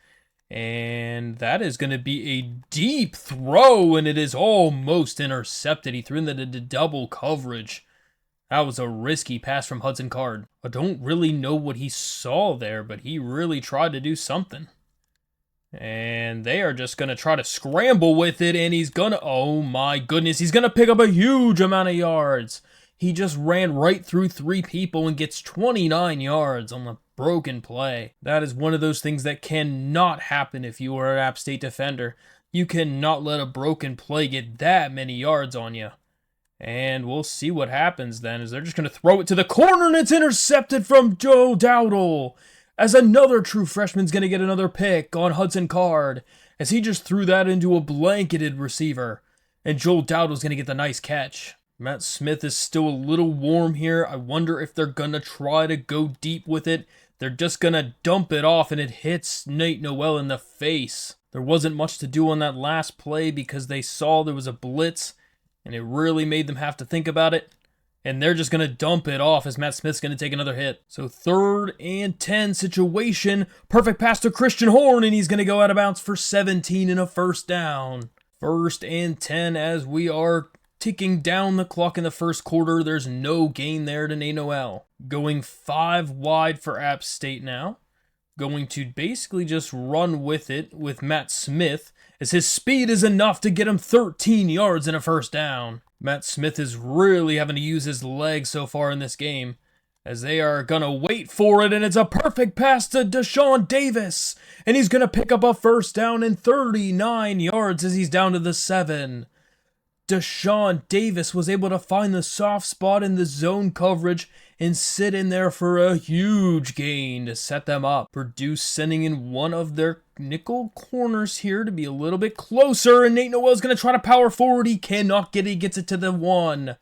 And that is going to be a deep throw, and it is almost intercepted. He threw into double coverage. That was a risky pass from Hudson Card. I don't really know what he saw there, but he really tried to do something. And they are just going to try to scramble with it, and he's going to, oh my goodness, he's going to pick up a huge amount of yards. He just ran right through 3 people and gets 29 yards on the broken play. That is one of those things that cannot happen if you are an App State defender. You cannot let a broken play get that many yards on you. And we'll see what happens then, as they're just going to throw it to the corner, and it's intercepted from Joe Dowdle, as another true freshman's going to get another pick on Hudson Card, as he just threw that into a blanketed receiver, and Joel Dowdle's going to get the nice catch. Matt Smith is still a little warm here. I wonder if they're going to try to go deep with it. They're just going to dump it off, and it hits Nate Noel in the face. There wasn't much to do on that last play because they saw there was a blitz, and it really made them have to think about it. And they're just going to dump it off as Matt Smith's going to take another hit. So 3rd and 10 situation. Perfect pass to Christian Horn, and he's going to go out of bounds for 17 and a first down. 1st and 10 as we are ticking down the clock in the first quarter. There's no gain there to Nate Noel. Going 5 wide for App State now. Going to basically just run with it with Matt Smith, as his speed is enough to get him 13 yards and a first down. Matt Smith is really having to use his legs so far in this game, as they are going to wait for it, and it's a perfect pass to Deshaun Davis, and he's going to pick up a first down and 39 yards as he's down to the 7. Deshaun Davis was able to find the soft spot in the zone coverage and sit in there for a huge gain to set them up. Purdue sending in one of their nickel corners here to be a little bit closer, and Nate Noel's going to try to power forward. He cannot get it. He gets it to the 1.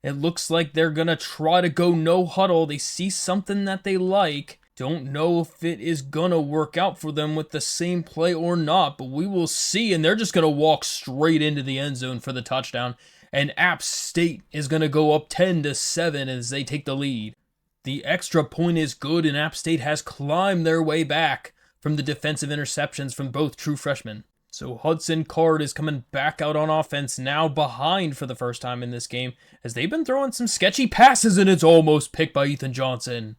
It looks like they're going to try to go no huddle. They see something that they like. Don't know if it is going to work out for them with the same play or not, but we will see. And they're just going to walk straight into the end zone for the touchdown. And App State is going to go up 10-7 as they take the lead. The extra point is good, and App State has climbed their way back from the defensive interceptions from both true freshmen. So Hudson Card is coming back out on offense, now behind for the first time in this game, as they've been throwing some sketchy passes, and it's almost picked by Ethan Johnson.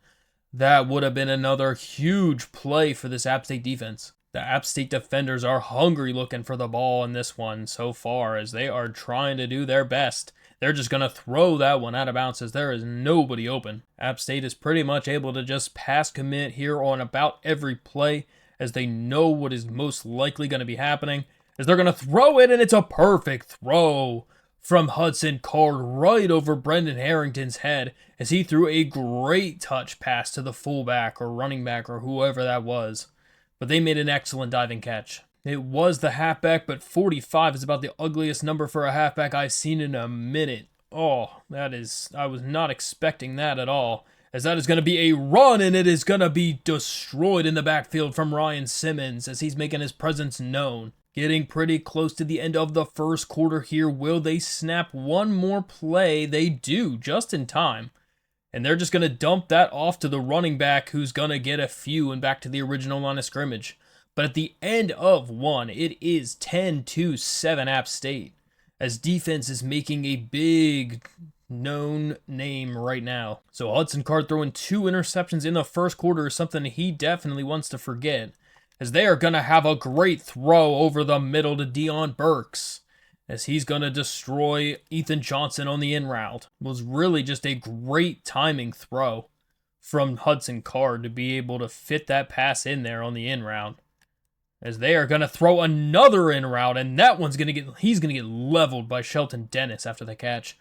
That would have been another huge play for this App State defense. The App State defenders are hungry looking for the ball in this one so far, as they are trying to do their best. They're just going to throw that one out of bounds as there is nobody open. App State is pretty much able to just pass commit here on about every play, as they know what is most likely going to be happening, as they're going to throw it, and it's a perfect throw from Hudson Card right over Brendan Harrington's head, as he threw a great touch pass to the fullback or running back or whoever that was. But they made an excellent diving catch. It was the halfback, but 45 is about the ugliest number for a halfback I've seen in a minute. Oh, I was not expecting that at all, as that is going to be a run, and it is going to be destroyed in the backfield from Ryan Simmons as he's making his presence known. Getting pretty close to the end of the first quarter here. Will they snap one more play? They do, just in time. And they're just going to dump that off to the running back, who's going to get a few and back to the original line of scrimmage. But at the end of one, it is 10-7 App State, as defense is making a big known name right now. So Hudson Card throwing 2 interceptions in the first quarter is something he definitely wants to forget, as they are going to have a great throw over the middle to Deion Burks, as he's going to destroy Ethan Johnson on the in route. It was really just a great timing throw from Hudson Card to be able to fit that pass in there on the in route, as they are going to throw another in route, and that one's going to he's going to get leveled by Shelton Dennis after the catch.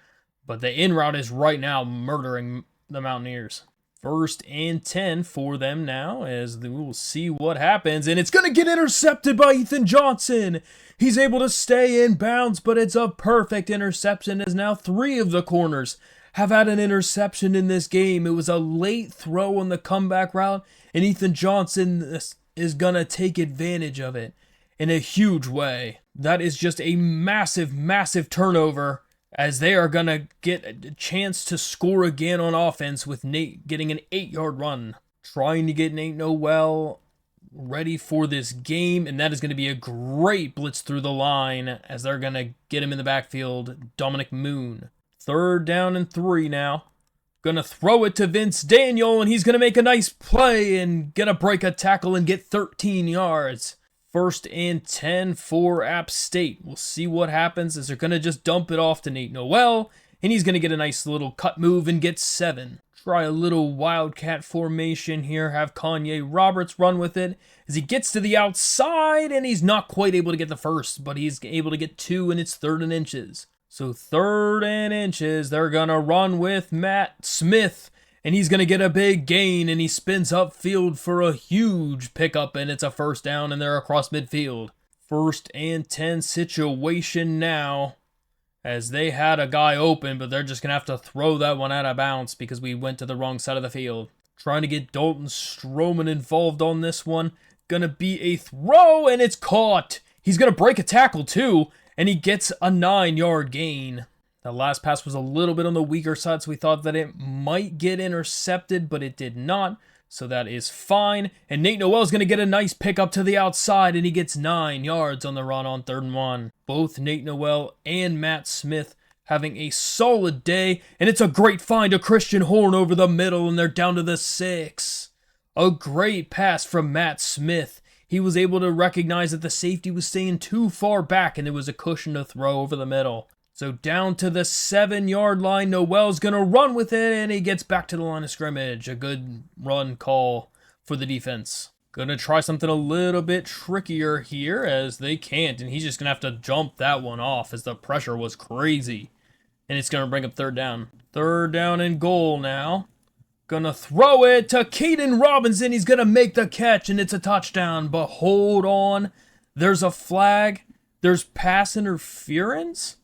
But the in route is right now murdering the Mountaineers. 1st and 10 for them now, as we will see what happens. And it's going to get intercepted by Ethan Johnson. He's able to stay in bounds, but it's a perfect interception, as now 3 of the corners have had an interception in this game. It was a late throw on the comeback route, and Ethan Johnson is going to take advantage of it in a huge way. That is just a massive, massive turnover, as they are going to get a chance to score again on offense with Nate getting an 8-yard run. Trying to get Nate Noel ready for this game, and that is going to be a great blitz through the line, as they're going to get him in the backfield, Dominic Moon. 3rd down and 3 now. Going to throw it to Vince Daniel, and he's going to make a nice play and get a break a tackle and get 13 yards. 1st and 10 for App State. We'll see what happens, as they're going to just dump it off to Nate Noel, and he's going to get a nice little cut move and get 7. Try a little wildcat formation here, have Kanye Roberts run with it as he gets to the outside, and he's not quite able to get the first, but he's able to get 2, and it's 3rd and inches. So 3rd and inches, they're going to run with Matt Smith, and he's going to get a big gain, and he spins upfield for a huge pickup, and it's a first down, and they're across midfield. 1st and 10 situation now, as they had a guy open, but they're just going to have to throw that one out of bounds because we went to the wrong side of the field. Trying to get Dalton Stroman involved on this one. Gonna be a throw, and it's caught. He's gonna break a tackle too, and he gets a 9-yard gain. The last pass was a little bit on the weaker side, so we thought that it might get intercepted, but it did not. So that is fine. And Nate Noel's going to get a nice pickup to the outside, and he gets 9 yards on the run on 3rd and 1. Both Nate Noel and Matt Smith having a solid day, and it's a great find to Christian Horn over the middle, and they're down to the 6. A great pass from Matt Smith. He was able to recognize that the safety was staying too far back, and there was a cushion to throw over the middle. So down to the 7-yard line, Noel's going to run with it, and he gets back to the line of scrimmage. A good run call for the defense. Going to try something a little bit trickier here, as they can't, and he's just going to have to jump that one off as the pressure was crazy. And it's going to bring up 3rd down. 3rd down and goal now. Going to throw it to Caden Robinson. He's going to make the catch, and it's a touchdown. But hold on. There's a flag. There's pass interference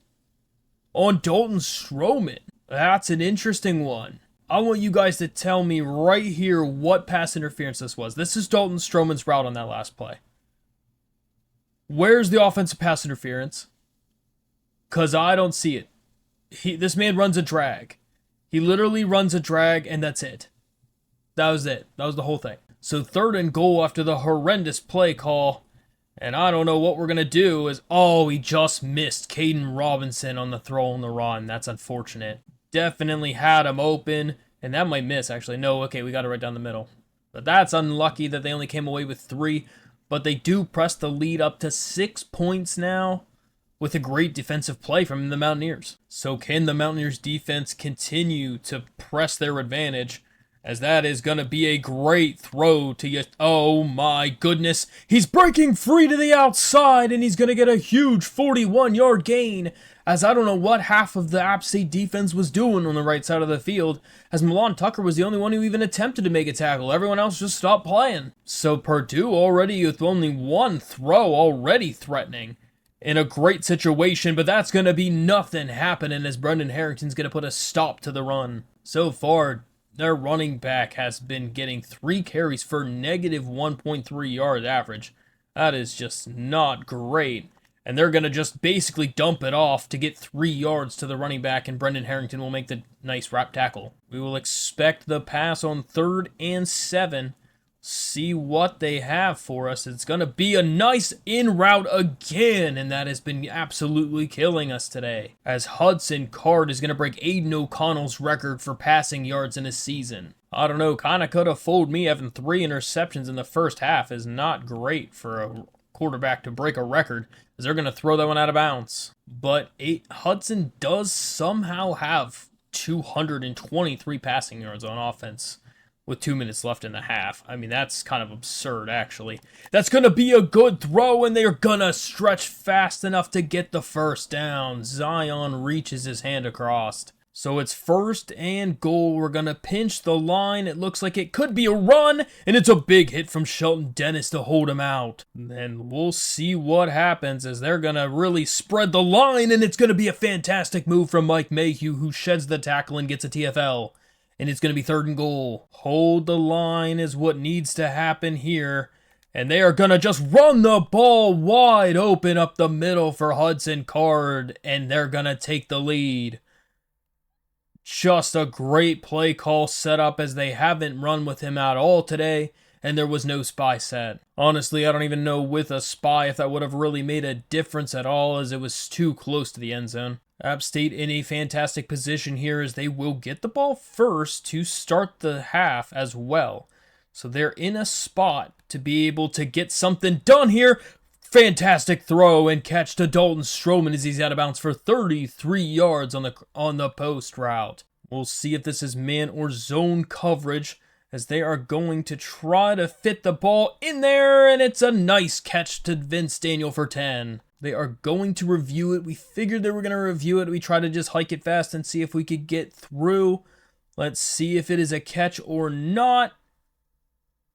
on Dalton Stroman. That's an interesting one. I want you guys to tell me right here what pass interference this was. This is Dalton Stroman's route on that last play. Where's the offensive pass interference? Because I don't see it. This man runs a drag. He literally runs a drag, and that's it. That was it. That was the whole thing. So 3rd and goal after the horrendous play call. And I don't know what we're going to do is, oh, he just missed Caden Robinson on the throw on the run. That's unfortunate. Definitely had him open, and that might miss, actually. No, okay, we got it right down the middle. But that's unlucky that they only came away with 3, but they do press the lead up to 6 points now with a great defensive play from the Mountaineers. So can the Mountaineers defense continue to press their advantage? As that is going to be a great throw to you. Oh my goodness. He's breaking free to the outside, and he's going to get a huge 41-yard gain. As I don't know what half of the App State defense was doing on the right side of the field. As Milan Tucker was the only one who even attempted to make a tackle. Everyone else just stopped playing. So Purdue already with only 1 throw already threatening. In a great situation, but that's going to be nothing happening as Brendan Harrington's going to put a stop to the run. So far, their running back has been getting 3 carries for negative 1.3 yard average. That is just not great. And they're going to just basically dump it off to get 3 yards to the running back, and Brendan Harrington will make the nice wrap tackle. We will expect the pass on 3rd and 7. See what they have for us. It's going to be a nice in route again, and that has been absolutely killing us today. As Hudson Card is going to break Aiden O'Connell's record for passing yards in a season. I don't know, kind of could have fooled me. Having 3 interceptions in the first half is not great for a quarterback to break a record, as they're going to throw that one out of bounds. But Hudson does somehow have 223 passing yards on offense with 2 minutes left in the half. I mean, that's kind of absurd, actually. That's going to be a good throw, and they're going to stretch fast enough to get the 1st down. Zion reaches his hand across. So it's 1st and goal. We're going to pinch the line. It looks like it could be a run, and it's a big hit from Shelton Dennis to hold him out. And we'll see what happens as they're going to really spread the line, and it's going to be a fantastic move from Mike Mayhew, who sheds the tackle and gets a TFL. And it's going to be 3rd and goal. Hold the line is what needs to happen here. And they are going to just run the ball wide open up the middle for Hudson Card. And they're going to take the lead. Just a great play call set up, as they haven't run with him at all today. And there was no spy set. Honestly, I don't even know with a spy if that would have really made a difference at all, as it was too close to the end zone. App State in a fantastic position here, as they will get the ball first to start the half as well. So they're in a spot to be able to get something done here. Fantastic throw and catch to Dalton Stroman as he's out of bounds for 33 yards on the post route. We'll see if this is man or zone coverage, as they are going to try to fit the ball in there, and it's a nice catch to Vince Daniel for 10. They are going to review it. We figured they were going to review it. We tried to just hike it fast and see if we could get through. Let's see if it is a catch or not.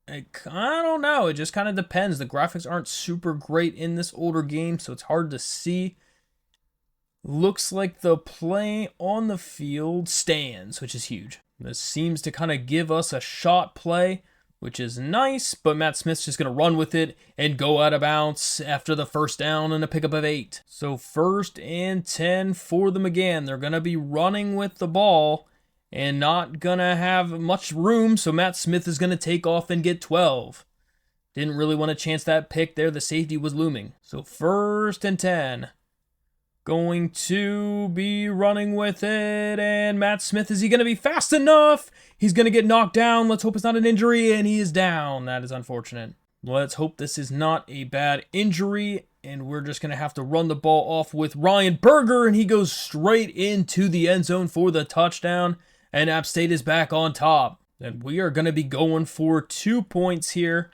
I don't know. It just kind of depends. The graphics aren't super great in this older game, so it's hard to see. Looks like the play on the field stands, which is huge. This seems to kind of give us a shot play. which is nice, but Matt Smith's just going to run with it and go out of bounds after the first down and a pickup of 8. So 1st and 10 for them again. They're going to be running with the ball and not going to have much room, so Matt Smith is going to take off and get 12. Didn't really want to chance that pick there. The safety was looming. So 1st and 10. Going to be running with it, and Matt Smith, is he going to be fast enough? He's going to get knocked down. Let's hope it's not an injury, and he is down. That is unfortunate. Let's hope this is not a bad injury, and we're just going to have to run the ball off with Ryan Berger, and he goes straight into the end zone for the touchdown, and App State is back on top. And we are going to be going for 2 points here.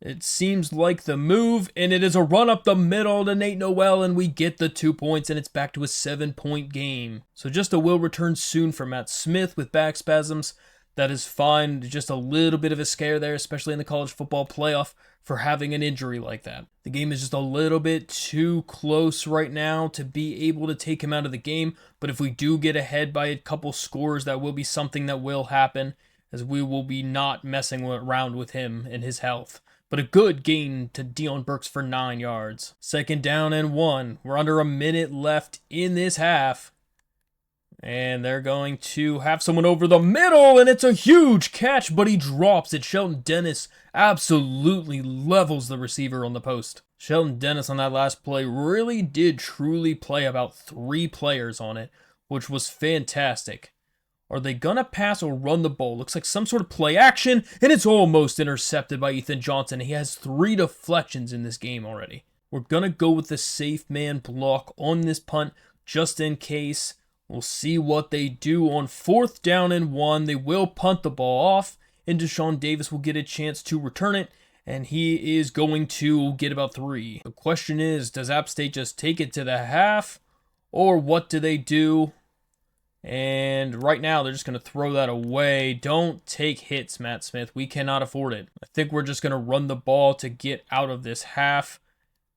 It seems like the move, and it is a run up the middle to Nate Noel, and we get the 2 points, and it's back to a 7-point game. So just a will return soon for Matt Smith with back spasms. That is fine. Just a little bit of a scare there, especially in the college football playoff, for having an injury like that. The game is just a little bit too close right now to be able to take him out of the game, but if we do get ahead by a couple scores, that will be something that will happen, as we will be not messing around with him and his health. But a good gain to Dion Burks for 9 yards. 2nd down and 1. We're under a minute left in this half. And they're going to have someone over the middle, and it's a huge catch, but he drops it. Shelton Dennis absolutely levels the receiver on the post. Shelton Dennis on that last play really did truly play about 3 players on it, which was fantastic. Are they going to pass or run the ball? Looks like some sort of play action, and it's almost intercepted by Ethan Johnson. He has 3 deflections in this game already. We're going to go with the safe man block on this punt just in case. We'll see what they do on 4th down and 1. They will punt the ball off, and Deshaun Davis will get a chance to return it, and he is going to get about 3. The question is, does App State just take it to the half, or what do they do? And right now, they're just going to throw that away. Don't take hits, Matt Smith. We cannot afford it. I think we're just going to run the ball to get out of this half,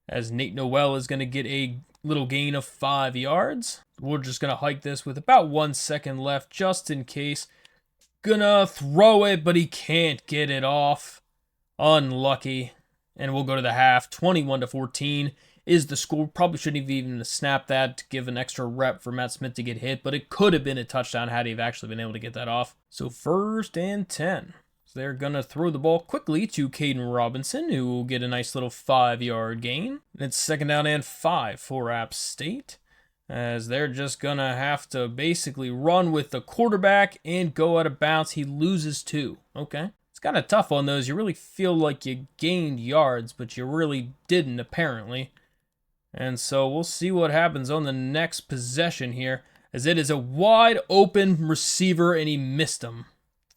as Nate Noel is going to get a little gain of 5 yards. We're just going to hike this with about 1 second left, just in case. Gonna throw it, but he can't get it off. Unlucky. And we'll go to the half. 21-14. Is the score. Probably shouldn't have even snapped that to give an extra rep for Matt Smith to get hit, but it could have been a touchdown had he actually been able to get that off. So 1st and 10. So they're going to throw the ball quickly to Caden Robinson, who will get a nice little 5-yard gain. And it's 2nd down and 5 for App State, as they're just going to have to basically run with the quarterback and go out of bounds. He loses 2. Okay. It's kind of tough on those. You really feel like you gained yards, but you really didn't, apparently. And so we'll see what happens on the next possession here, as it is a wide open receiver and he missed him.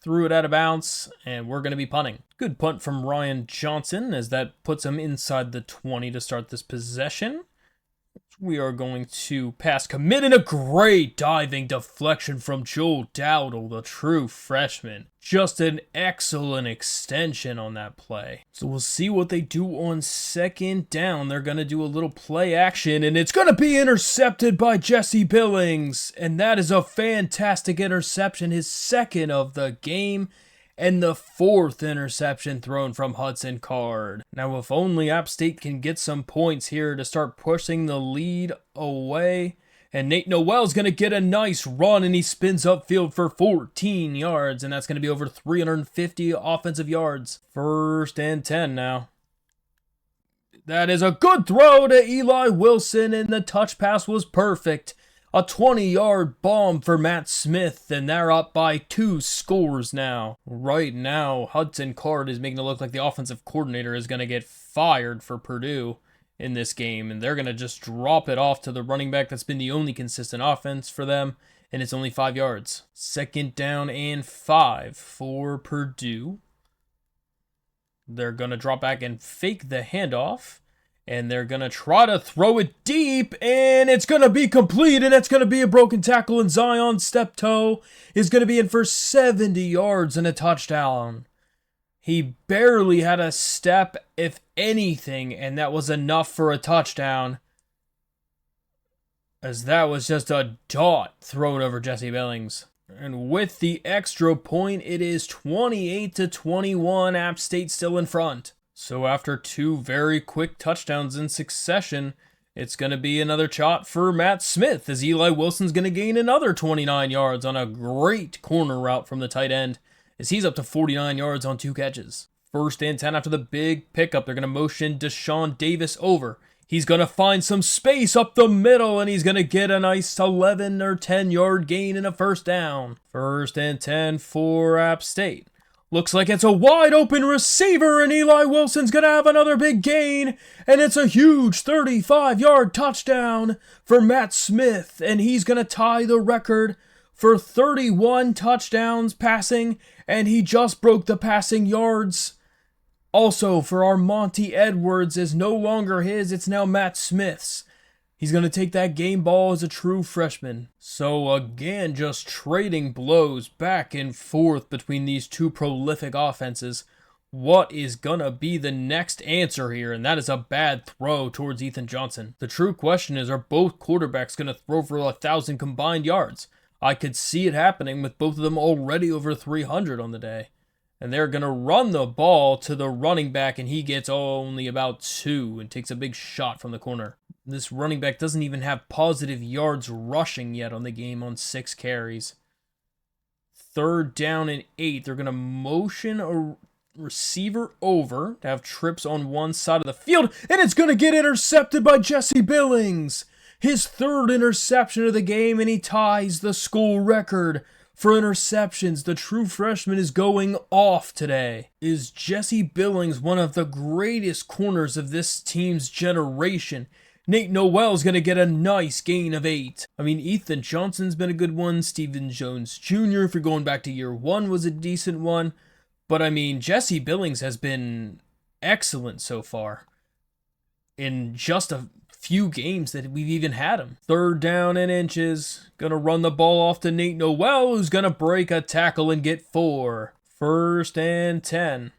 Threw it out of bounds, and we're going to be punting. Good punt from Ryan Johnson, as that puts him inside the 20 to start this possession. We are going to pass commit, and a great diving deflection from Joel Dowdle, the true freshman. Just an excellent extension on that play. So we'll see what they do on 2nd down. They're going to do a little play action, and it's going to be intercepted by Jesse Billings. And that is a fantastic interception, his 2nd of the game, and the 4th interception thrown from Hudson Card. Now, if only App State can get some points here to start pushing the lead away. And Nate Noel's going to get a nice run, and he spins upfield for 14 yards, and that's going to be over 350 offensive yards. 1st and 10 now. That is a good throw to Eli Wilson, and the touch pass was perfect. A 20-yard bomb for Matt Smith, and they're up by 2 scores now. Right now, Hudson Card is making it look like the offensive coordinator is going to get fired for Purdue in this game, and they're going to just drop it off to the running back that's been the only consistent offense for them, and it's only 5 yards. 2nd down and 5 for Purdue. They're going to drop back and fake the handoff. And they're going to try to throw it deep, and it's going to be complete, and it's going to be a broken tackle, and Zion Steptoe is going to be in for 70 yards and a touchdown. He barely had a step, if anything, and that was enough for a touchdown, as that was just a dot thrown over Jesse Billings. And with the extra point, it is 28-21. App State still in front. So after two very quick touchdowns in succession, it's going to be another shot for Matt Smith as Eli Wilson's going to gain another 29 yards on a great corner route from the tight end as he's up to 49 yards on 2 catches. 1st and 10 after the big pickup. They're going to motion Deshaun Davis over. He's going to find some space up the middle, and he's going to get a nice 11 or 10 yard gain and a 1st down. 1st and 10 for App State. Looks like it's a wide open receiver, and Eli Wilson's going to have another big gain, and it's a huge 35-yard touchdown for Matt Smith, and he's going to tie the record for 31 touchdowns passing, and he just broke the passing yards. Also, for our Monty Edwards is no longer his, it's now Matt Smith's. He's going to take that game ball as a true freshman. So again, just trading blows back and forth between these two prolific offenses. What is going to be the next answer here? And that is a bad throw towards Ethan Johnson. The true question is, are both quarterbacks going to throw for 1,000 combined yards? I could see it happening with both of them already over 300 on the day. And they're going to run the ball to the running back, and he gets only about 2 and takes a big shot from the corner. This running back doesn't even have positive yards rushing yet on the game on 6 carries. 3rd down and 8. They're going to motion a receiver over to have trips on one side of the field, and it's going to get intercepted by Jesse Billings. His 3rd interception of the game, and he ties the school record for interceptions. The true freshman is going off today. Is Jesse Billings one of the greatest corners of this team's generation? Nate Noel's going to get a nice gain of 8. I mean, Ethan Johnson's been a good one. Stephen Jones Jr., if you're going back to year 1, was a decent one. But I mean, Jesse Billings has been excellent so far in just a few games that we've even had him. 3rd down and inches. Gonna run the ball off to Nate Noel, who's gonna break a tackle and get 4. 1st and 10.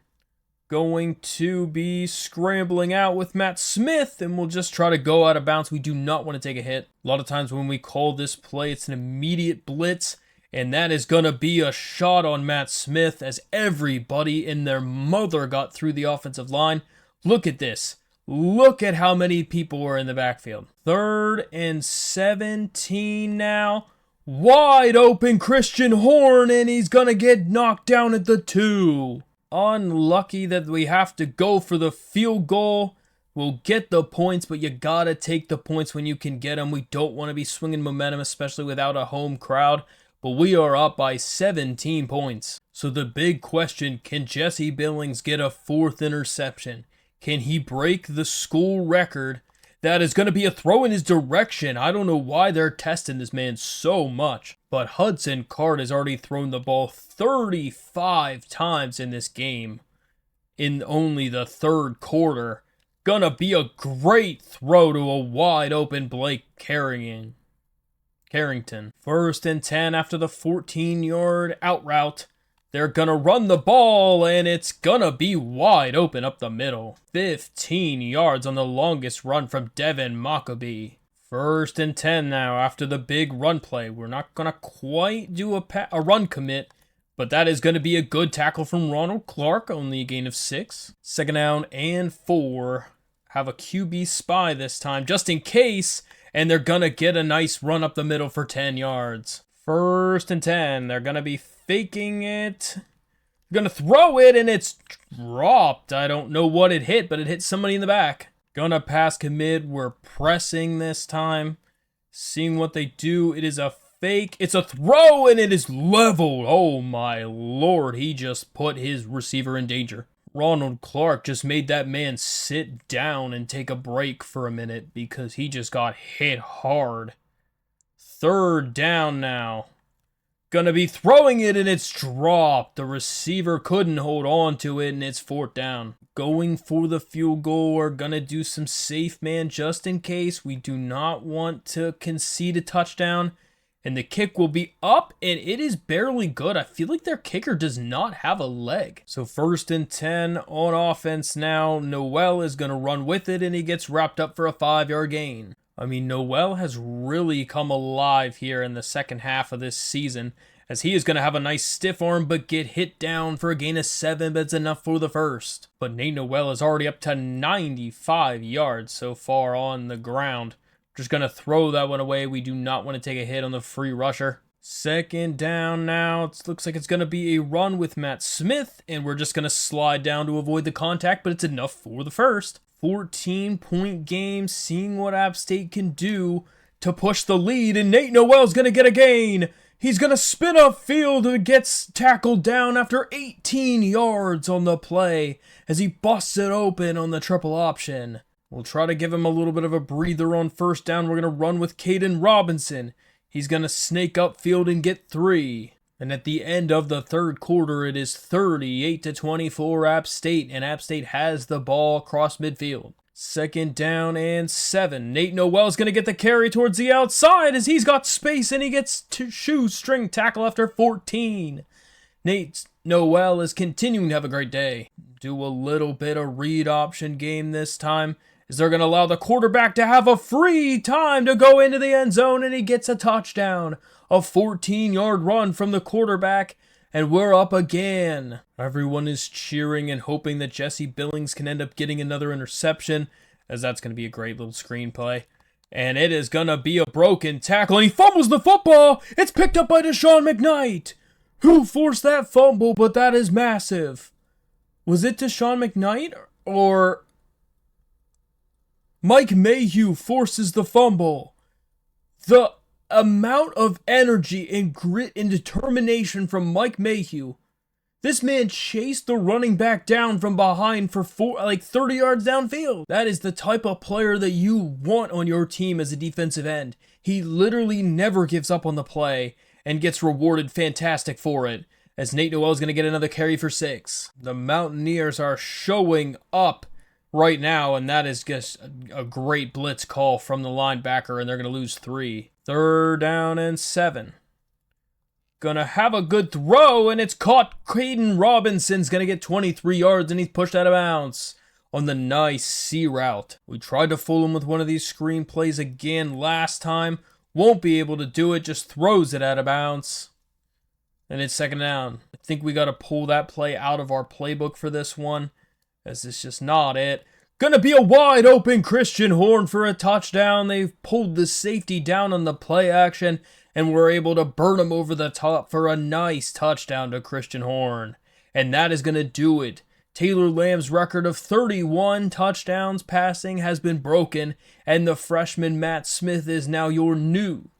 Going to be scrambling out with Matt Smith, and we'll just try to go out of bounds. We do not want to take a hit. A lot of times when we call this play, it's an immediate blitz, and that is gonna be a shot on Matt Smith as everybody and their mother got through the offensive line. Look at this. Look at how many people are in the backfield. 3rd and 17 now. Wide open Christian Horn, and he's going to get knocked down at the 2. Unlucky that we have to go for the field goal. We'll get the points, but you got to take the points when you can get them. We don't want to be swinging momentum, especially without a home crowd. But we are up by 17 points. So the big question, can Jesse Billings get a 4th interception? Can he break the school record? That is going to be a throw in his direction. I don't know why they're testing this man so much. But Hudson Card has already thrown the ball 35 times in this game in only the 3rd quarter. Gonna be a great throw to a wide open Blake Carrington. 1st and 10 after the 14-yard out route. They're gonna run the ball, and it's gonna be wide open up the middle. 15 yards on the longest run from Devin Maccabee. 1st and 10 now after the big run play. We're not gonna quite do a run commit, but that is gonna be a good tackle from Ronald Clark, only a gain of 6. 2nd down and 4. Have a QB spy this time, just in case, and they're gonna get a nice run up the middle for 10 yards. 1st and 10. They're gonna be faking it. Gonna throw it, and it's dropped. I don't know what it hit, but it hit somebody in the back. Gonna pass commit. We're pressing this time. Seeing what they do. It is a fake. It's a throw, and it is leveled. Oh my lord. He just put his receiver in danger. Ronald Clark just made that man sit down and take a break for a minute because he just got hit hard. 3rd down now. Gonna be throwing it, and it's dropped. The receiver couldn't hold on to it, and it's 4th down. Going for the field goal. We're gonna do some safe man just in case. We do not want to concede a touchdown. And the kick will be up, and it is barely good. I feel like their kicker does not have a leg. So 1st and 10 on offense now. Noel is gonna run with it, and he gets wrapped up for a 5-yard gain. I mean, Noel has really come alive here in the second half of this season. as he is going to have a nice stiff arm but get hit down for a gain of 7, but it's enough for the first. But Nate Noel is already up to 95 yards so far on the ground. Just going to throw that one away. We do not want to take a hit on the free rusher. Second down now. It looks like it's going to be a run with Matt Smith, and we're just going to slide down to avoid the contact, but it's enough for the first. 14-point game, seeing what App State can do to push the lead, and Nate Noel's going to get a gain. He's going to spin upfield and gets tackled down after 18 yards on the play as he busts it open on the triple option. We'll try to give him a little bit of a breather on first down. We're going to run with Caden Robinson. He's going to snake upfield and get 3. And at the end of the third quarter, it is 38-24 App State, and App State has the ball across midfield. Second down and 7. Nate Noel's going to get the carry towards the outside as he's got space, and he gets to shoestring tackle after 14. Nate Noel is continuing to have a great day. Do a little bit of read option game this time, as they're going to allow the quarterback to have a free time to go into the end zone, and he gets a touchdown. A 14-yard run from the quarterback, and we're up again. Everyone is cheering and hoping that Jesse Billings can end up getting another interception, as that's going to be a great little screenplay. And it is going to be a broken tackle, and he fumbles the football. It's picked up by Deshaun McKnight, who forced that fumble, but that is massive. Was it Deshaun McKnight, or Mike Mayhew forces the fumble? The amount of energy and grit and determination from Mike Mayhew. This man chased the running back down from behind for 30 yards downfield. That is the type of player that you want on your team as a defensive end. He literally never gives up on the play and gets rewarded fantastic for it, as Nate Noel is going to get another carry for 6. The Mountaineers are showing up right now, and that is just a great blitz call from the linebacker, and they're going to lose 3. Third down and 7. Gonna have a good throw, and it's caught. Caden Robinson's gonna get 23 yards, and he's pushed out of bounds on the nice C route. We tried to fool him with one of these screen plays again last time. Won't be able to do it, just throws it out of bounds. And it's second down. I think we gotta pull that play out of our playbook for this one, as it's just not it. Gonna be a wide open Christian Horn for a touchdown. They've pulled the safety down on the play action, and we're able to burn him over the top for a nice touchdown to Christian Horn. And that is gonna do it. Taylor Lamb's record of 31 touchdowns passing has been broken, and the freshman Matt Smith is now your new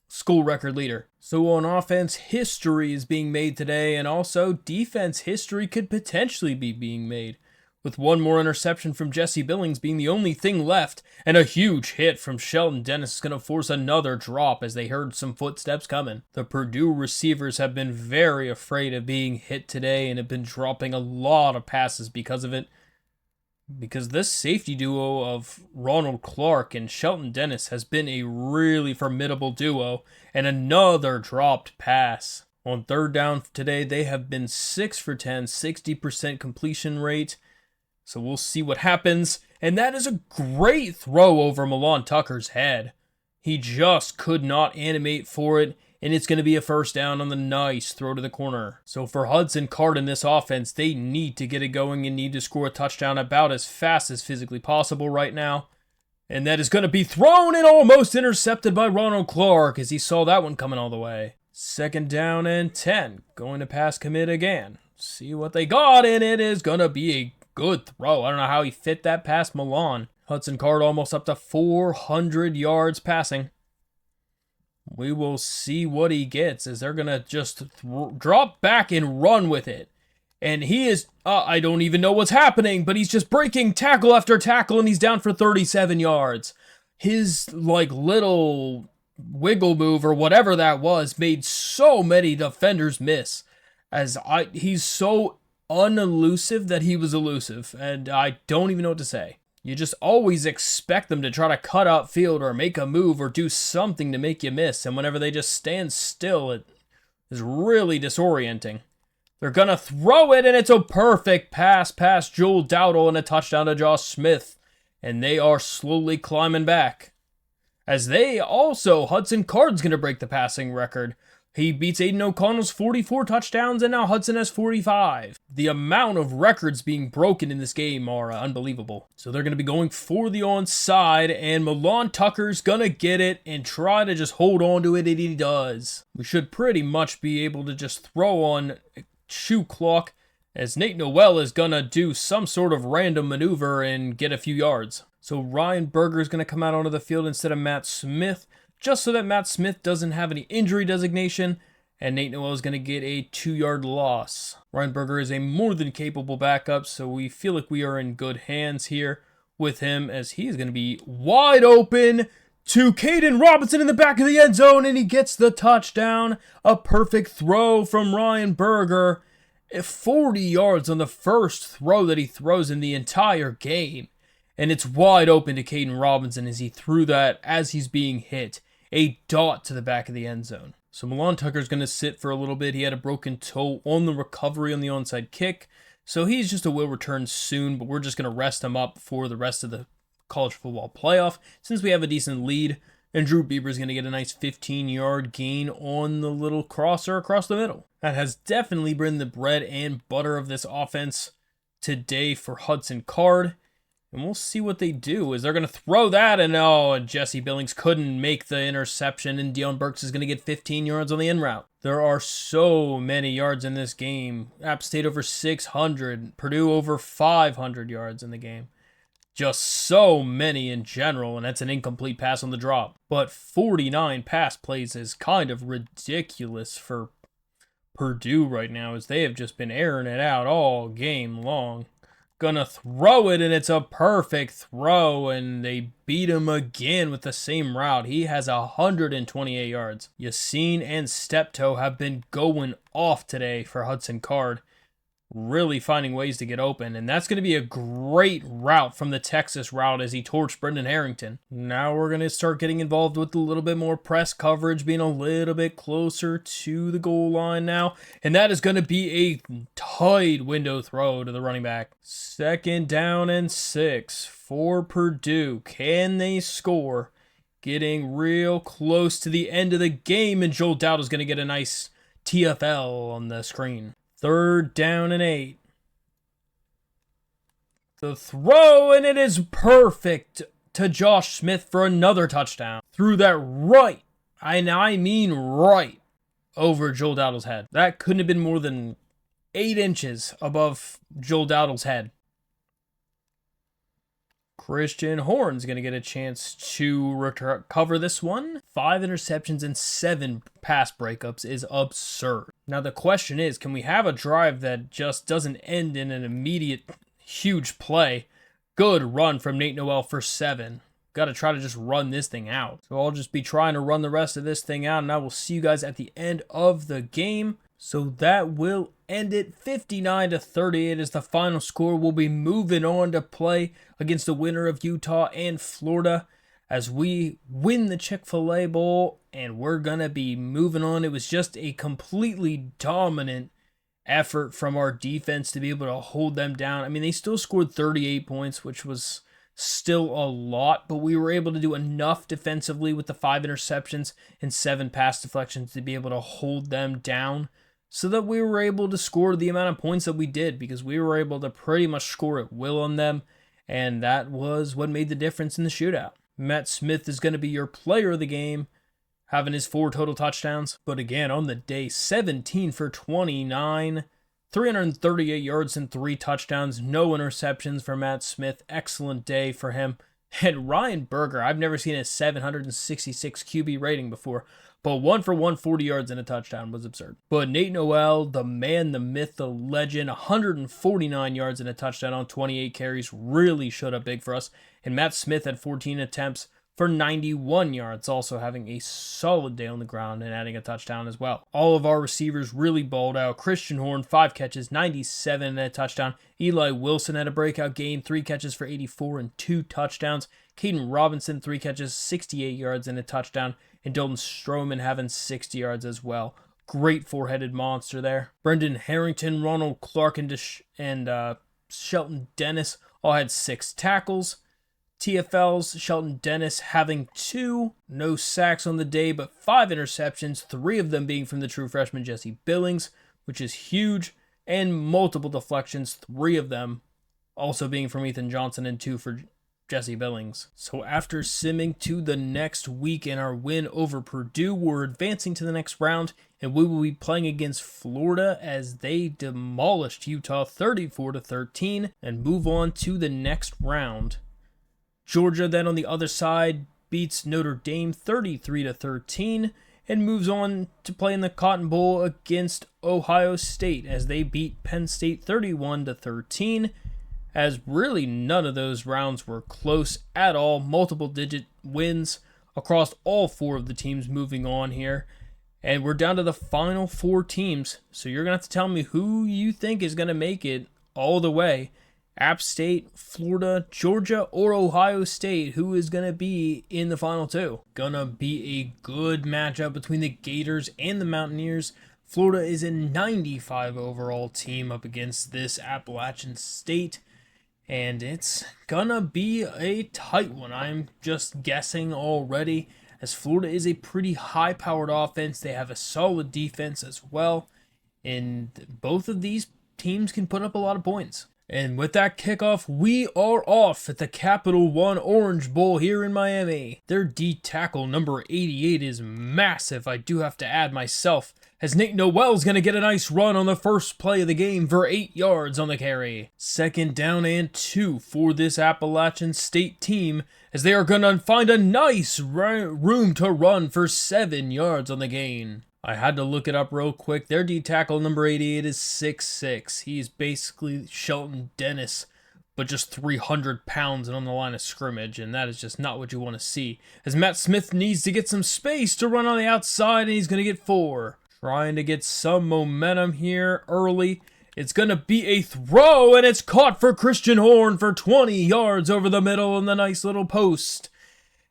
school record leader. So on offense, history is being made today, and also defense history could potentially be being made, with one more interception from Jesse Billings being the only thing left, and a huge hit from Shelton Dennis is going to force another drop as they heard some footsteps coming. The Purdue receivers have been very afraid of being hit today and have been dropping a lot of passes because of it. Because this safety duo of Ronald Clark and Shelton Dennis has been a really formidable duo, and another dropped pass. On third down today, they have been 6 for 10, 60% completion rate. So we'll see what happens. And that is a great throw over Milan Tucker's head. He just could not animate for it, and it's going to be a first down on the nice throw to the corner. So for Hudson Card in this offense, they need to get it going and need to score a touchdown about as fast as physically possible right now. And that is going to be thrown and almost intercepted by Ronald Clark as he saw that one coming all the way. Second down and 10. Going to pass commit again. See what they got, and it is going to be a good throw. I don't know how he fit that past Milan. Hudson Card almost up to 400 yards passing. We will see what he gets as they're going to just drop back and run with it. And he is, I don't even know what's happening, but he's just breaking tackle after tackle, and he's down for 37 yards. His, little wiggle move or whatever that was made so many defenders miss. He's so unelusive that he was elusive, and I don't even know what to say. You just always expect them to try to cut out field or make a move or do something to make you miss, and whenever they just stand still, it is really disorienting. They're gonna throw it, and it's a perfect pass past Joel Dowdle and a touchdown to Josh Smith, and they are slowly climbing back. As they also, Hudson Card's gonna break the passing record. He beats Aiden O'Connell's 44 touchdowns, and now Hudson has 45. The amount of records being broken in this game are unbelievable. So they're going to be going for the onside, and Milan Tucker's going to get it and try to just hold on to it, and he does. We should pretty much be able to just throw on shoe clock, as Nate Noel is going to do some sort of random maneuver and get a few yards. So Ryan Berger is going to come out onto the field instead of Matt Smith, just so that Matt Smith doesn't have any injury designation, and Nate Noel is going to get a 2-yard loss. Ryan Berger is a more than capable backup, so we feel like we are in good hands here with him, as he is going to be wide open to Caden Robinson in the back of the end zone, and he gets the touchdown. A perfect throw from Ryan Berger. 40 yards on the first throw that he throws in the entire game. And it's wide open to Caden Robinson as he threw that as he's being hit. A dot to the back of the end zone. So Milan Tucker's going to sit for a little bit. He had a broken toe on the recovery on the onside kick. So he's just a will return soon, but we're just going to rest him up for the rest of the college football playoff since we have a decent lead. And Drew Bieber's going to get a nice 15-yard gain on the little crosser across the middle. That has definitely been the bread and butter of this offense today for Hudson Card. And we'll see what they do, is they're going to throw that, and Jesse Billings couldn't make the interception, and Dion Burks is going to get 15 yards on the in route. There are so many yards in this game. App State over 600, Purdue over 500 yards in the game. Just so many in general, and that's an incomplete pass on the drop. But 49 pass plays is kind of ridiculous for Purdue right now, as they have just been airing it out all game long. Gonna throw it, and it's a perfect throw, and they beat him again with the same route. He has 128 yards. Yassine and Steptoe have been going off today for Hudson Card, really finding ways to get open, and that's going to be a great route from the Texas route as he torched Brendan Harrington. Now we're going to start getting involved with a little bit more press coverage, being a little bit closer to the goal line now, and that is going to be a tight window throw to the running back. 2nd down and 6 for Purdue. Can they score? Getting real close to the end of the game, and Joel Dowd is going to get a nice TFL on the screen. 3rd down and 8. The throw, and it is perfect to Josh Smith for another touchdown. Threw that right, and I mean right, over Joel Dowdle's head. That couldn't have been more than 8 inches above Joel Dowdle's head. Christian Horn's going to get a chance to recover this one. 5 interceptions and 7 pass breakups is absurd. Now the question is, can we have a drive that just doesn't end in an immediate huge play? Good run from Nate Noel for 7. Got to try to just run this thing out. So I'll just be trying to run the rest of this thing out, and I will see you guys at the end of the game. So that will end it 59-38 is the final score. We'll be moving on to play against the winner of Utah and Florida as we win the Chick-fil-A Bowl, and we're going to be moving on. It was just a completely dominant effort from our defense to be able to hold them down. I mean, they still scored 38 points, which was still a lot, but we were able to do enough defensively with the 5 interceptions and 7 pass deflections to be able to hold them down, so that we were able to score the amount of points that we did, because we were able to pretty much score at will on them, and that was what made the difference in the shootout. Matt Smith is going to be your player of the game, having his 4 total touchdowns. But again, on the day, 17 for 29, 338 yards and 3 touchdowns, no interceptions for Matt Smith. Excellent day for him. And Ryan Berger, I've never seen a 766 QB rating before, but 1 for 140 yards and a touchdown was absurd. But Nate Noel, the man, the myth, the legend, 149 yards and a touchdown on 28 carries, really showed up big for us. And Matt Smith had 14 attempts for 91 yards, also having a solid day on the ground and adding a touchdown as well. All of our receivers really balled out. Christian Horn, 5 catches, 97 and a touchdown. Eli Wilson had a breakout game, 3 catches for 84 and 2 touchdowns. Caden Robinson, 3 catches, 68 yards and a touchdown. And Dalton Stroman having 60 yards as well. Great 4-headed monster there. Brendan Harrington, Ronald Clark, and Shelton Dennis all had 6 tackles. TFL's Shelton Dennis having 2, no sacks on the day, but 5 interceptions, 3 of them being from the true freshman Jesse Billings, which is huge, and multiple deflections, 3 of them also being from Ethan Johnson and 2 for Jesse Billings. So after simming to the next week in our win over Purdue, we're advancing to the next round, and we will be playing against Florida as they demolished Utah 34-13 and move on to the next round. Georgia then on the other side beats Notre Dame 33-13 and moves on to play in the Cotton Bowl against Ohio State as they beat Penn State 31-13, as really none of those rounds were close at all. Multiple digit wins across all 4 of the teams moving on here. And we're down to the final 4 teams, so you're going to have to tell me who you think is going to make it all the way. App State, Florida, Georgia, or Ohio State, who is going to be in the final 2? Gonna be a good matchup between the Gators and the Mountaineers. Florida is a 95 overall team up against this Appalachian State, and it's gonna be a tight one. I'm just guessing already, as Florida is a pretty high-powered offense. They have a solid defense as well, and both of these teams can put up a lot of points. And with that kickoff, we are off at the Capital One Orange Bowl here in Miami. Their D tackle number 88 is massive, I do have to add myself, as Nate Noel's going to get a nice run on the first play of the game for 8 yards on the carry. 2nd down and 2 for this Appalachian State team, as they are going to find a nice room to run for 7 yards on the gain. I had to look it up real quick. Their D tackle number 88 is 6'6". He's basically Shelton Dennis, but just 300 pounds and on the line of scrimmage, and that is just not what you want to see. As Matt Smith needs to get some space to run on the outside, and he's going to get 4. Trying to get some momentum here early. It's going to be a throw, and it's caught for Christian Horn for 20 yards over the middle in the nice little post.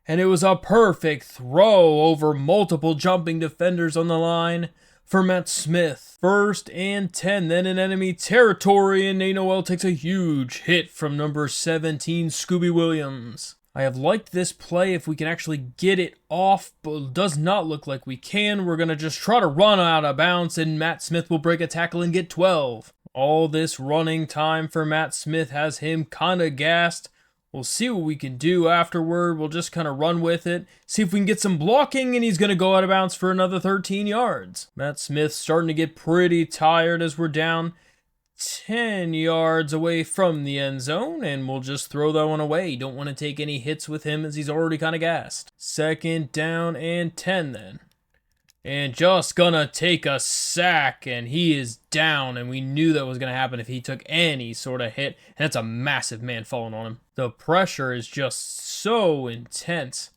And it was a perfect throw over multiple jumping defenders on the line for Matt Smith. 1st and 10, then in enemy territory, and Nate Noel takes a huge hit from number 17, Scooby Williams. I have liked this play if we can actually get it off, but it does not look like we can. We're going to just try to run out of bounds, and Matt Smith will break a tackle and get 12. All this running time for Matt Smith has him kind of gassed. We'll see what we can do afterward. We'll just kind of run with it, see if we can get some blocking, and he's going to go out of bounds for another 13 yards. Matt Smith starting to get pretty tired as we're down 10 yards away from the end zone, and we'll just throw that one away. Don't want to take any hits with him as he's already kind of gassed. 2nd down and 10 then. And just gonna take a sack, and he is down, and we knew that was gonna happen if he took any sort of hit, and that's a massive man falling on him. The pressure is just so intense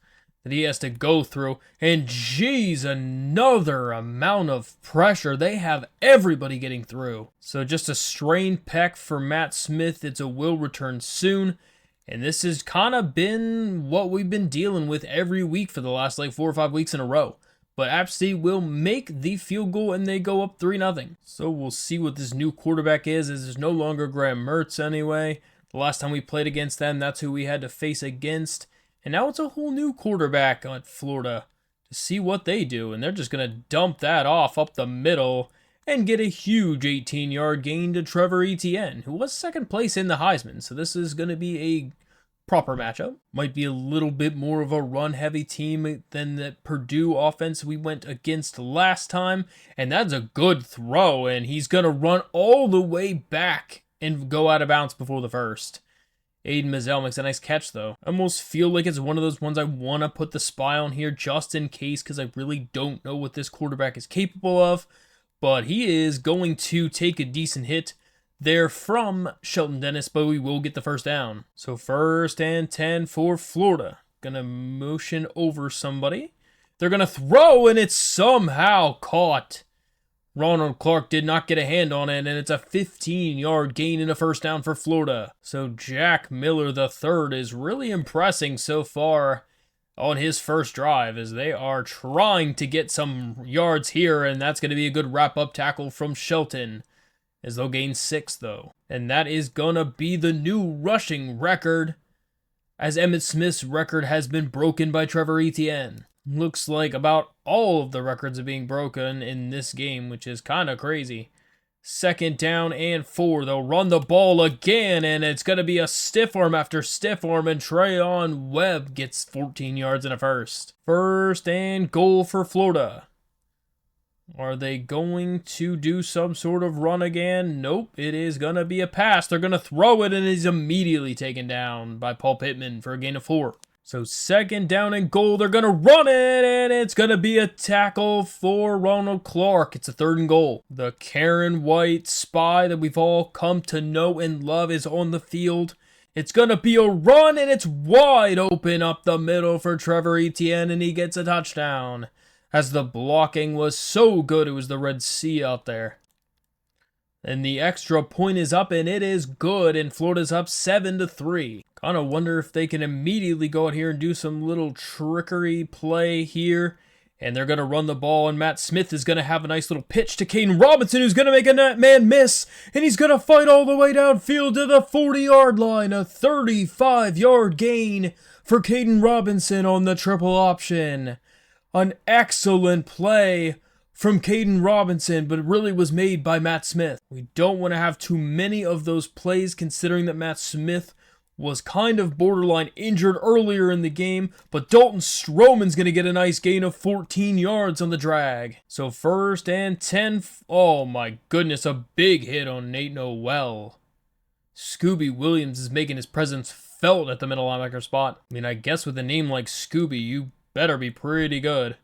that he has to go through, and geez, another amount of pressure. They have everybody getting through. So just a strained pec for Matt Smith. It's a will return soon, and this has kind of been what we've been dealing with every week for the last 4 or 5 weeks in a row. But App State will make the field goal, and they go up 3-0. So we'll see what this new quarterback is, as there's no longer Graham Mertz anyway. The last time we played against them, that's who we had to face against. And now it's a whole new quarterback at Florida to see what they do. And they're just going to dump that off up the middle and get a huge 18-yard gain to Trevor Etienne, who was 2nd place in the Heisman. So this is going to be a proper matchup. Might be a little bit more of a run-heavy team than the Purdue offense we went against last time. And that's a good throw, and he's going to run all the way back and go out of bounds before the first. Aiden Mazzell makes a nice catch, though. I almost feel like it's one of those ones I want to put the spy on here just in case, because I really don't know what this quarterback is capable of. But he is going to take a decent hit there from Shelton Dennis, but we will get the first down. So 1st and 10 for Florida. Gonna motion over somebody. They're gonna throw, and it's somehow caught. Ronald Clark did not get a hand on it, and it's a 15-yard gain and a first down for Florida. So Jack Miller III is really impressing so far on his first drive, as they are trying to get some yards here, and that's going to be a good wrap-up tackle from Shelton, as they'll gain 6, though. And that is going to be the new rushing record as Emmitt Smith's record has been broken by Trevor Etienne. Looks like about all of the records are being broken in this game, which is kind of crazy. 2nd down and 4. They'll run the ball again, and it's going to be a stiff arm after stiff arm, and Trayon Webb gets 14 yards and a first. 1st and goal for Florida. Are they going to do some sort of run again? Nope, it is going to be a pass. They're going to throw it, and it is immediately taken down by Paul Pittman for a gain of 4. So 2nd down and goal, they're going to run it, and it's going to be a tackle for Ronald Clark. It's a 3rd and goal. The Karen White spy that we've all come to know and love is on the field. It's going to be a run, and it's wide open up the middle for Trevor Etienne, and he gets a touchdown. As the blocking was so good, it was the Red Sea out there. And the extra point is up, and it is good, and Florida's up 7-3. Kind of wonder if they can immediately go out here and do some little trickery play here. And they're going to run the ball, and Matt Smith is going to have a nice little pitch to Caden Robinson, who's going to make a man miss. And he's going to fight all the way downfield to the 40-yard line. A 35-yard gain for Caden Robinson on the triple option. An excellent play from Caden Robinson, but it really was made by Matt Smith. We don't want to have too many of those plays, considering that Matt Smith was kind of borderline injured earlier in the game, but Dalton Stroman's going to get a nice gain of 14 yards on the drag. So 1st and 10. Oh my goodness, a big hit on Nate Noel. Scooby Williams is making his presence felt at the middle linebacker spot. I mean, I guess with a name like Scooby, you better be pretty good.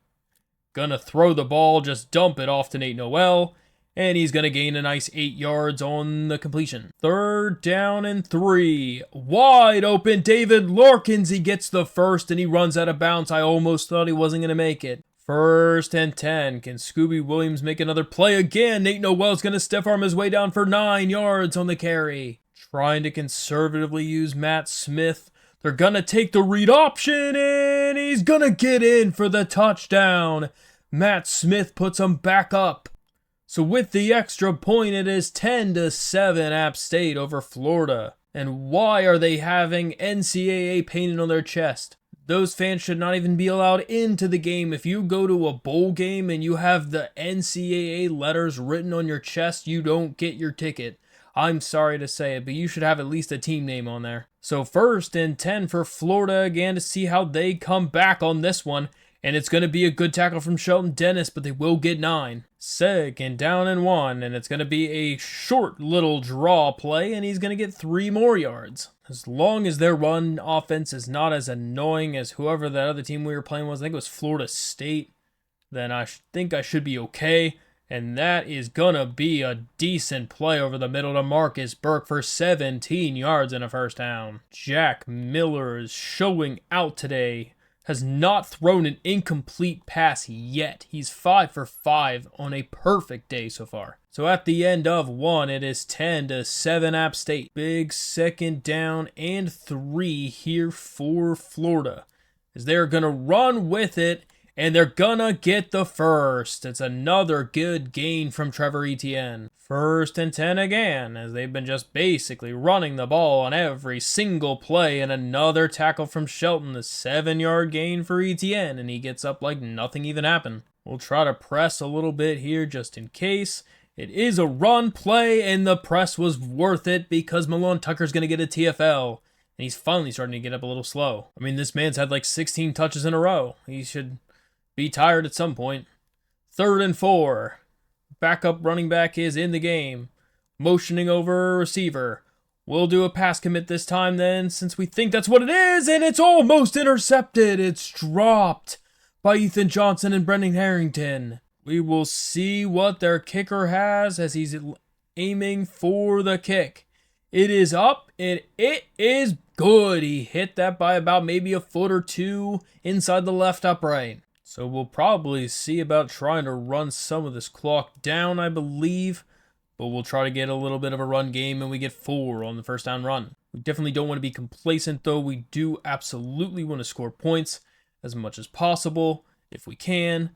Gonna throw the ball, just dump it off to Nate Noel, and he's gonna gain a nice 8 yards on the completion. 3rd down and 3. Wide open, David Larkins, he gets the first, and he runs out of bounds. I almost thought he wasn't gonna make it. 1st and 10. Can Scooby Williams make another play again? Nate Noel's gonna stiff arm his way down for 9 yards on the carry. Trying to conservatively use Matt Smith. They're gonna take the read option, and he's gonna get in for the touchdown. Matt Smith puts him back up. So with the extra point, it is 10-7 App State over Florida. And why are they having NCAA painted on their chest? Those fans should not even be allowed into the game. If you go to a bowl game and you have the NCAA letters written on your chest, you don't get your ticket. I'm sorry to say it, but you should have at least a team name on there. So 1st and 10 for Florida again to see how they come back on this one. And it's going to be a good tackle from Shelton Dennis, but they will get 9. 2nd down and 1, and it's going to be a short little draw play, and he's going to get 3 more yards. As long as their run offense is not as annoying as whoever that other team we were playing was, I think it was Florida State, then I think I should be okay. And that is going to be a decent play over the middle to Marcus Burke for 17 yards and a 1st down. Jack Miller is showing out today. Has not thrown an incomplete pass yet. He's 5 for 5 on a perfect day so far. So at the end of 1, it is 10-7 App State. Big 2nd down and 3 here for Florida, as they're going to run with it, and they're going to get the first. It's another good gain from Trevor Etienne. 1st and 10 again, as they've been just basically running the ball on every single play, and another tackle from Shelton, the 7-yard gain for Etienne, and he gets up like nothing even happened. We'll try to press a little bit here just in case. It is a run play, and the press was worth it because Malone Tucker's going to get a TFL, and he's finally starting to get up a little slow. I mean, this man's had like 16 touches in a row. He should be tired at some point. 3rd and 4. Backup running back is in the game. Motioning over a receiver. We'll do a pass commit this time then, since we think that's what it is, and it's almost intercepted. It's dropped by Ethan Johnson and Brendan Harrington. We will see what their kicker has as he's aiming for the kick. It is up, and it is good. He hit that by about maybe a foot or two inside the left upright. So we'll probably see about trying to run some of this clock down, I believe. But we'll try to get a little bit of a run game, and we get 4 on the 1st down run. We definitely don't want to be complacent, though. We do absolutely want to score points as much as possible, if we can.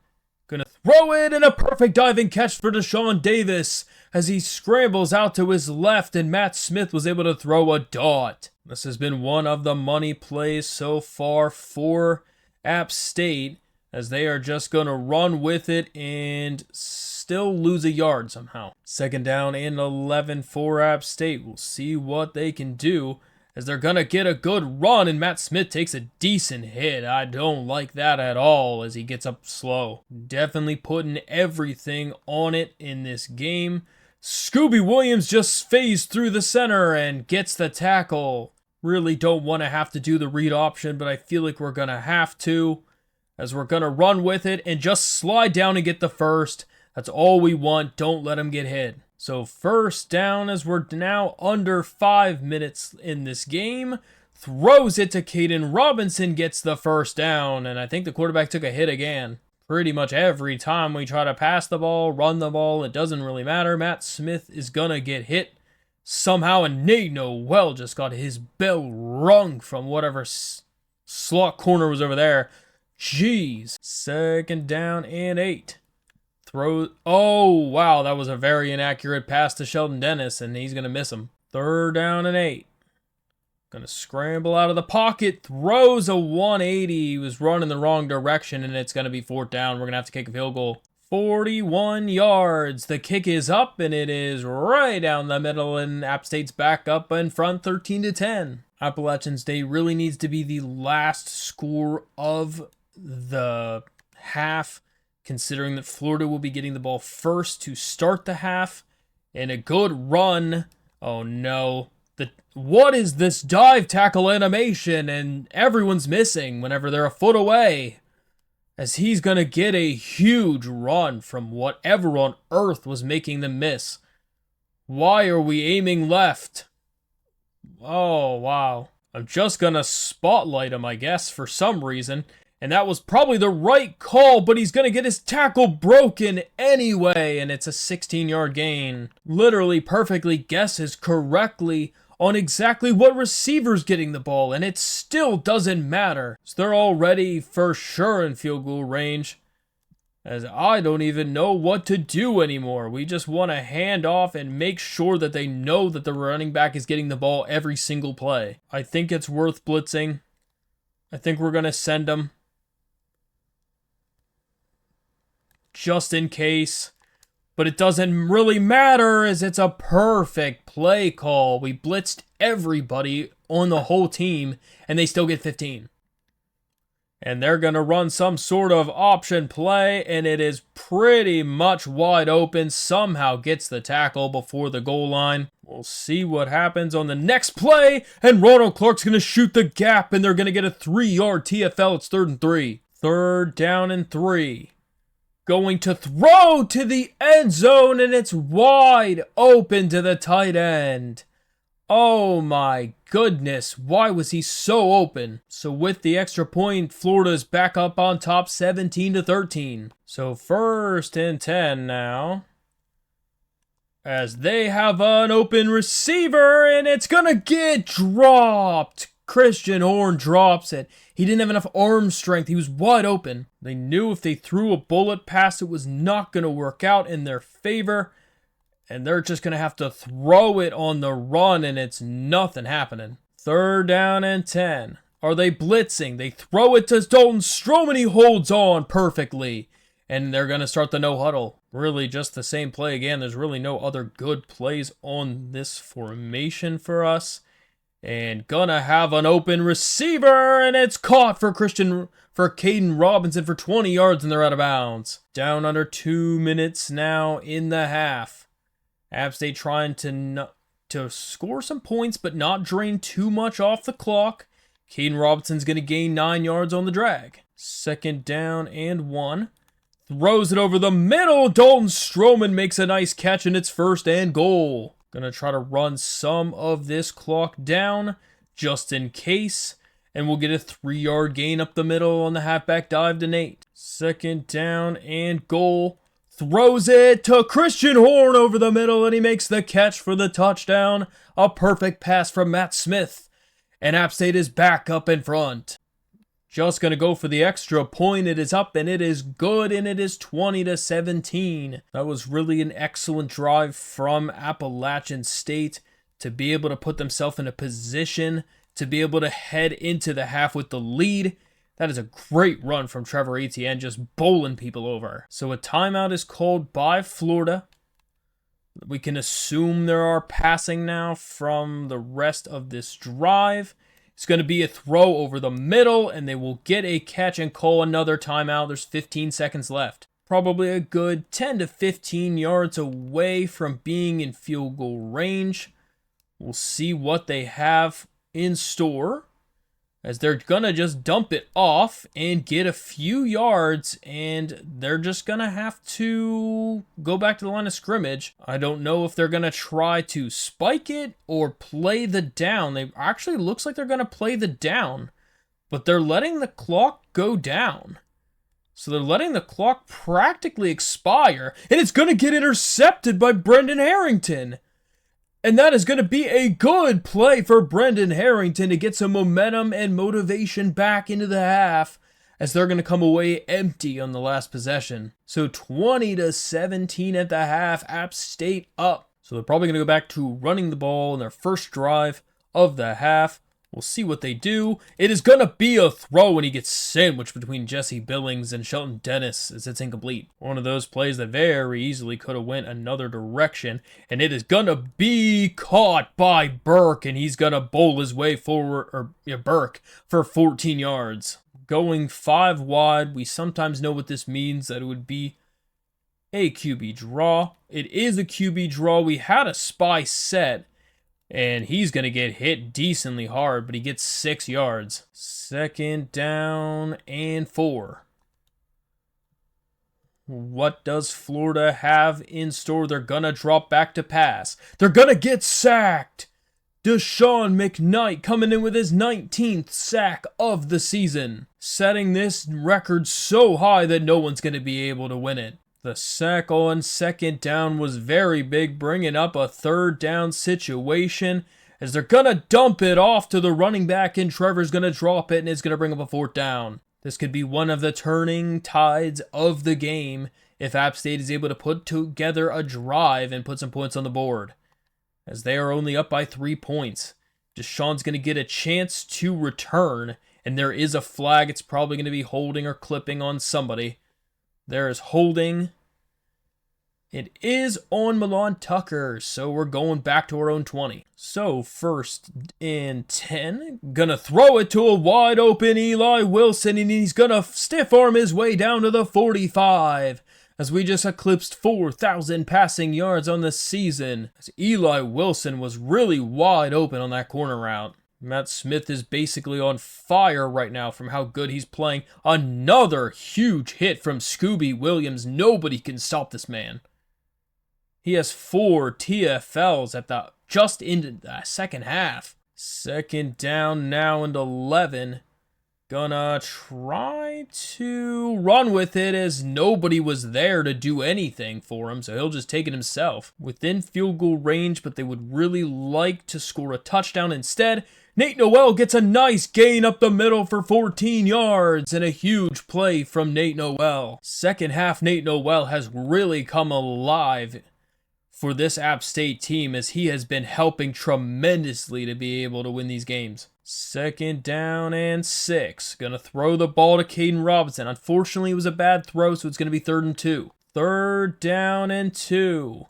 Gonna throw it, and a perfect diving catch for Deshaun Davis as he scrambles out to his left, and Matt Smith was able to throw a dot. This has been one of the money plays so far for App State, as they are just going to run with it and still lose a yard somehow. 2nd down and 11 for App State. We'll see what they can do, as they're going to get a good run, and Matt Smith takes a decent hit. I don't like that at all as he gets up slow. Definitely putting everything on it in this game. Scooby Williams just phased through the center and gets the tackle. Really don't want to have to do the read option, but I feel like we're going to have to, as we're going to run with it and just slide down and get the first. That's all we want. Don't let him get hit. So 1st down, as we're now under 5 minutes in this game. Throws it to Caden Robinson, gets the 1st down, and I think the quarterback took a hit again. Pretty much every time we try to pass the ball, run the ball, it doesn't really matter. Matt Smith is going to get hit somehow, and Nate Noel just got his bell rung from whatever slot corner was over there. Jeez. 2nd down and 8. Oh, wow, that was a very inaccurate pass to Sheldon Dennis, and he's going to miss him. 3rd down and 8. Going to scramble out of the pocket, throws a 180. He was running the wrong direction, and it's going to be 4th down. We're going to have to kick a field goal. 41 yards. The kick is up, and it is right down the middle, and App State's back up in front 13-10. Appalachian State really needs to be the last score of the half, considering that Florida will be getting the ball first to start the half. And a good run. Oh no. What is this dive tackle animation? And everyone's missing whenever they're a foot away, as he's going to get a huge run from whatever on earth was making them miss. Why are we aiming left? Oh, wow. I'm just going to spotlight him, I guess, for some reason. And that was probably the right call, but he's going to get his tackle broken anyway, and it's a 16-yard gain. Literally perfectly guesses correctly on exactly what receiver's getting the ball, and it still doesn't matter. So they're already for sure in field goal range, as I don't even know what to do anymore. We just want to hand off and make sure that they know that the running back is getting the ball every single play. I think it's worth blitzing. I think we're going to send them, just in case. But it doesn't really matter, as it's a perfect play call. We blitzed everybody on the whole team, and they still get 15. And they're going to run some sort of option play, and it is pretty much wide open. Somehow gets the tackle before the goal line. We'll see what happens on the next play, and Ronald Clark's going to shoot the gap, and they're going to get a 3-yard TFL. It's 3rd and 3. 3rd down and 3. Going to throw to the end zone, and it's wide open to the tight end. Oh my goodness, why was he so open? So with the extra point, Florida's back up on top 17-13. So 1st and 10 now, as they have an open receiver, and it's gonna get dropped. Christian Horn drops it. He didn't have enough arm strength. He was wide open. They knew if they threw a bullet pass, it was not going to work out in their favor. And they're just going to have to throw it on the run, and it's nothing happening. 3rd down and 10. Are they blitzing? They throw it to Dalton Stroman. He holds on perfectly. And they're going to start the no huddle. Really just the same play again. There's really no other good plays on this formation for us. And gonna have an open receiver, and it's caught for Caden Robinson for 20 yards, and they're out of bounds. Down under 2 minutes now in the half. App State trying to score some points, but not drain too much off the clock. Caden Robinson's gonna gain 9 yards on the drag. 2nd down and 1. Throws it over the middle. Dalton Stroman makes a nice catch, and it's 1st and goal. Gonna try to run some of this clock down, just in case. And we'll get a 3-yard gain up the middle on the halfback dive to Nate. 2nd down and goal. Throws it to Christian Horn over the middle, and he makes the catch for the touchdown. A perfect pass from Matt Smith. And App State is back up in front. Just going to go for the extra point. It is up, and it is good, and it is 20-17. That was really an excellent drive from Appalachian State to be able to put themselves in a position to be able to head into the half with the lead. That is a great run from Trevor Etienne, just bowling people over. So a timeout is called by Florida. We can assume there are passing now from the rest of this drive. It's going to be a throw over the middle, and they will get a catch and call another timeout. There's 15 seconds left. Probably a good 10 to 15 yards away from being in field goal range. We'll see what they have in store, as they're going to just dump it off and get a few yards, and they're just going to have to go back to the line of scrimmage. I don't know if they're going to try to spike it or play the down. They actually looks like they're going to play the down, but they're letting the clock go down. So they're letting the clock practically expire, and it's going to get intercepted by Brendan Harrington. And that is going to be a good play for Brendan Harrington to get some momentum and motivation back into the half, as they're going to come away empty on the last possession. So 20 to 17 at the half, App State up. So they're probably going to go back to running the ball in their first drive of the half. We'll see what they do. It is going to be a throw when he gets sandwiched between Jesse Billings and Shelton Dennis as it's incomplete. One of those plays that very easily could have went another direction. And it is going to be caught by Burke, and he's going to bowl his way forward, Burke, for 14 yards. Going 5 wide, we sometimes know what this means, that it would be a QB draw. It is a QB draw. We had a spy set, and he's going to get hit decently hard, but he gets 6 yards. 2nd down and 4. What does Florida have in store? They're going to drop back to pass. They're going to get sacked. Deshaun McKnight coming in with his 19th sack of the season, setting this record so high that no one's going to be able to win it. The sack on 2nd down was very big, bringing up a 3rd down situation, as they're going to dump it off to the running back, and Trevor's going to drop it, and it's going to bring up a 4th down. This could be one of the turning tides of the game if App State is able to put together a drive and put some points on the board, as they are only up by 3 points. Deshaun's going to get a chance to return, and there is a flag. It's probably going to be holding or clipping on somebody. There is holding. It is on Milan Tucker, so we're going back to our own 20. So 1st and 10, gonna throw it to a wide open Eli Wilson, and he's gonna stiff arm his way down to the 45, as we just eclipsed 4,000 passing yards on the season, as Eli Wilson was really wide open on that corner route. Matt Smith is basically on fire right now from how good he's playing. Another huge hit from Scooby Williams. Nobody can stop this man. He has 4 TFLs at the just into the second half. 2nd down now and 11. Gonna try to run with it, as nobody was there to do anything for him, so he'll just take it himself. Within field goal range, but they would really like to score a touchdown instead. Nate Noel gets a nice gain up the middle for 14 yards, and a huge play from Nate Noel. Second half, Nate Noel has really come alive for this App State team, as he has been helping tremendously to be able to win these games. 2nd down and 6. Gonna throw the ball to Caden Robinson. Unfortunately, it was a bad throw, so it's gonna be 3rd and 2. 3rd down and 2.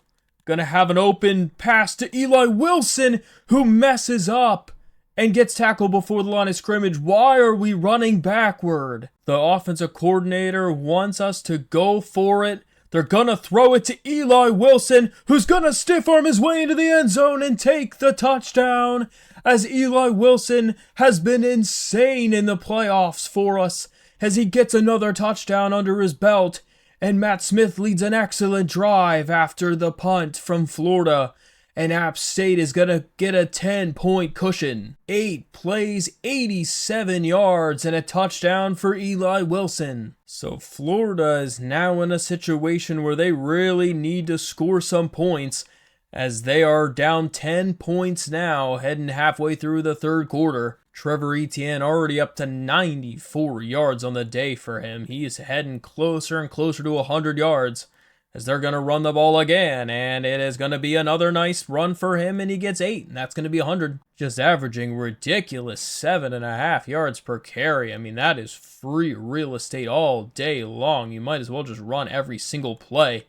Gonna have an open pass to Eli Wilson, who messes up and gets tackled before the line of scrimmage. Why are we running backward? The offensive coordinator wants us to go for it. They're gonna throw it to Eli Wilson, who's gonna stiff arm his way into the end zone and take the touchdown, as Eli Wilson has been insane in the playoffs for us, as he gets another touchdown under his belt, and Matt Smith leads an excellent drive after the punt from Florida, and App State is gonna get a 10-point cushion. 8 plays, 87 yards, and a touchdown for Eli Wilson. So Florida is now in a situation where they really need to score some points, as they are down 10 points now, heading halfway through the 3rd quarter. Trevor Etienne already up to 94 yards on the day for him. He is heading closer and closer to 100 yards. as they're going to run the ball again, and it is going to be another nice run for him, and he gets 8, and that's going to be 100. Just averaging ridiculous 7.5 yards per carry. I mean, that is free real estate all day long. You might as well just run every single play,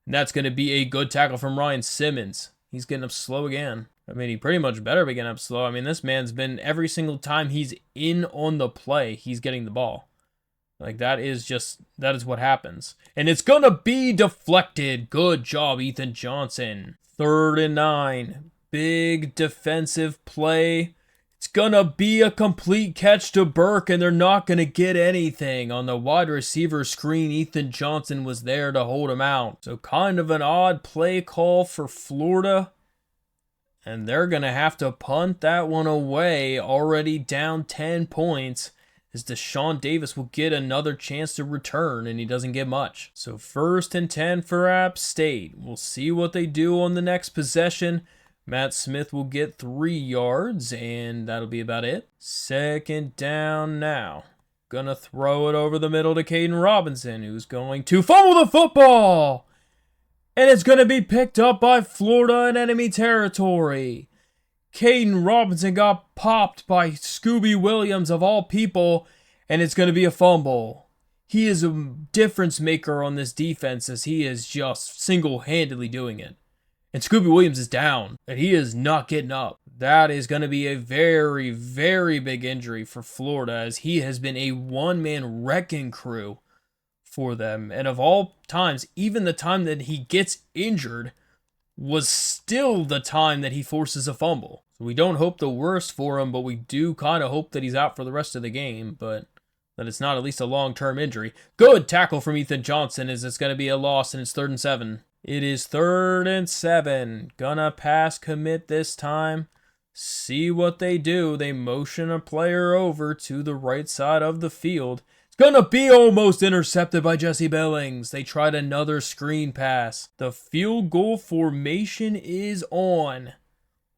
and that's going to be a good tackle from Ryan Simmons. He's getting up slow again. I mean, he pretty much better be getting up slow. I mean, this man's been, every single time he's in on the play, he's getting the ball. Like, that is what happens. And it's going to be deflected. Good job, Ethan Johnson. 3rd and 9. Big defensive play. It's going to be a complete catch to Burke, and they're not going to get anything. On the wide receiver screen, Ethan Johnson was there to hold him out. So kind of an odd play call for Florida. And they're going to have to punt that one away, already down 10 points. As Deshaun Davis will get another chance to return, and he doesn't get much. So 1st and 10 for App State. We'll see what they do on the next possession. Matt Smith will get 3 yards, and that'll be about it. 2nd down now. Gonna throw it over the middle to Caden Robinson, who's going to fumble the football! And it's gonna be picked up by Florida in enemy territory. Caden Robinson got popped by Scooby Williams of all people, and it's going to be a fumble. He is a difference maker on this defense, as he is just single-handedly doing it. And Scooby Williams is down, and he is not getting up. That is going to be a very, very big injury for Florida, as he has been a one-man wrecking crew for them. And of all times, even the time that he gets injured was still the time that he forces a fumble. So we don't hope the worst for him, but we do kind of hope that he's out for the rest of the game, but that it's not at least a long-term injury. Good tackle from Ethan Johnson, as it's going to be a loss, and it's 3rd and 7. It is 3rd and 7. Gonna pass commit this time. See what they do. They motion a player over to the right side of the field. Gonna be almost intercepted by Jesse Billings. They tried another screen pass. The field goal formation is on.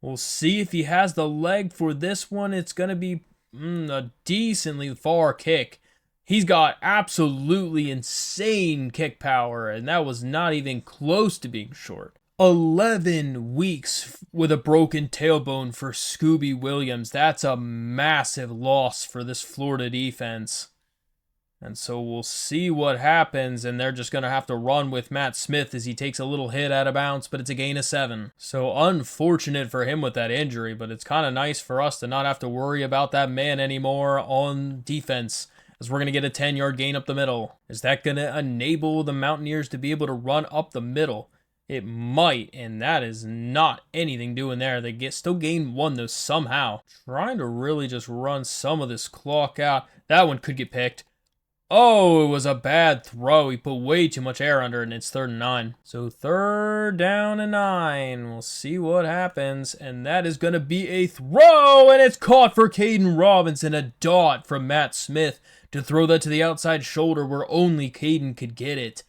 We'll see if he has the leg for this one. It's gonna be a decently far kick. He's got absolutely insane kick power, and that was not even close to being short. 11 weeks with a broken tailbone for Scooby Williams. That's a massive loss for this Florida defense. And so we'll see what happens, and they're just going to have to run with Matt Smith as he takes a little hit out of bounds, but it's a gain of 7. So unfortunate for him with that injury, but it's kind of nice for us to not have to worry about that man anymore on defense, as we're going to get a 10-yard gain up the middle. Is that going to enable the Mountaineers to be able to run up the middle? It might, and that is not anything doing there. They still gain 1, though, somehow. Trying to really just run some of this clock out. That one could get picked. Oh, it was a bad throw. He put way too much air under it, and it's 3rd and 9. So 3rd down and 9. We'll see what happens. And that is going to be a throw, and it's caught for Caden Robinson. A dot from Matt Smith to throw that to the outside shoulder where only Caden could get it.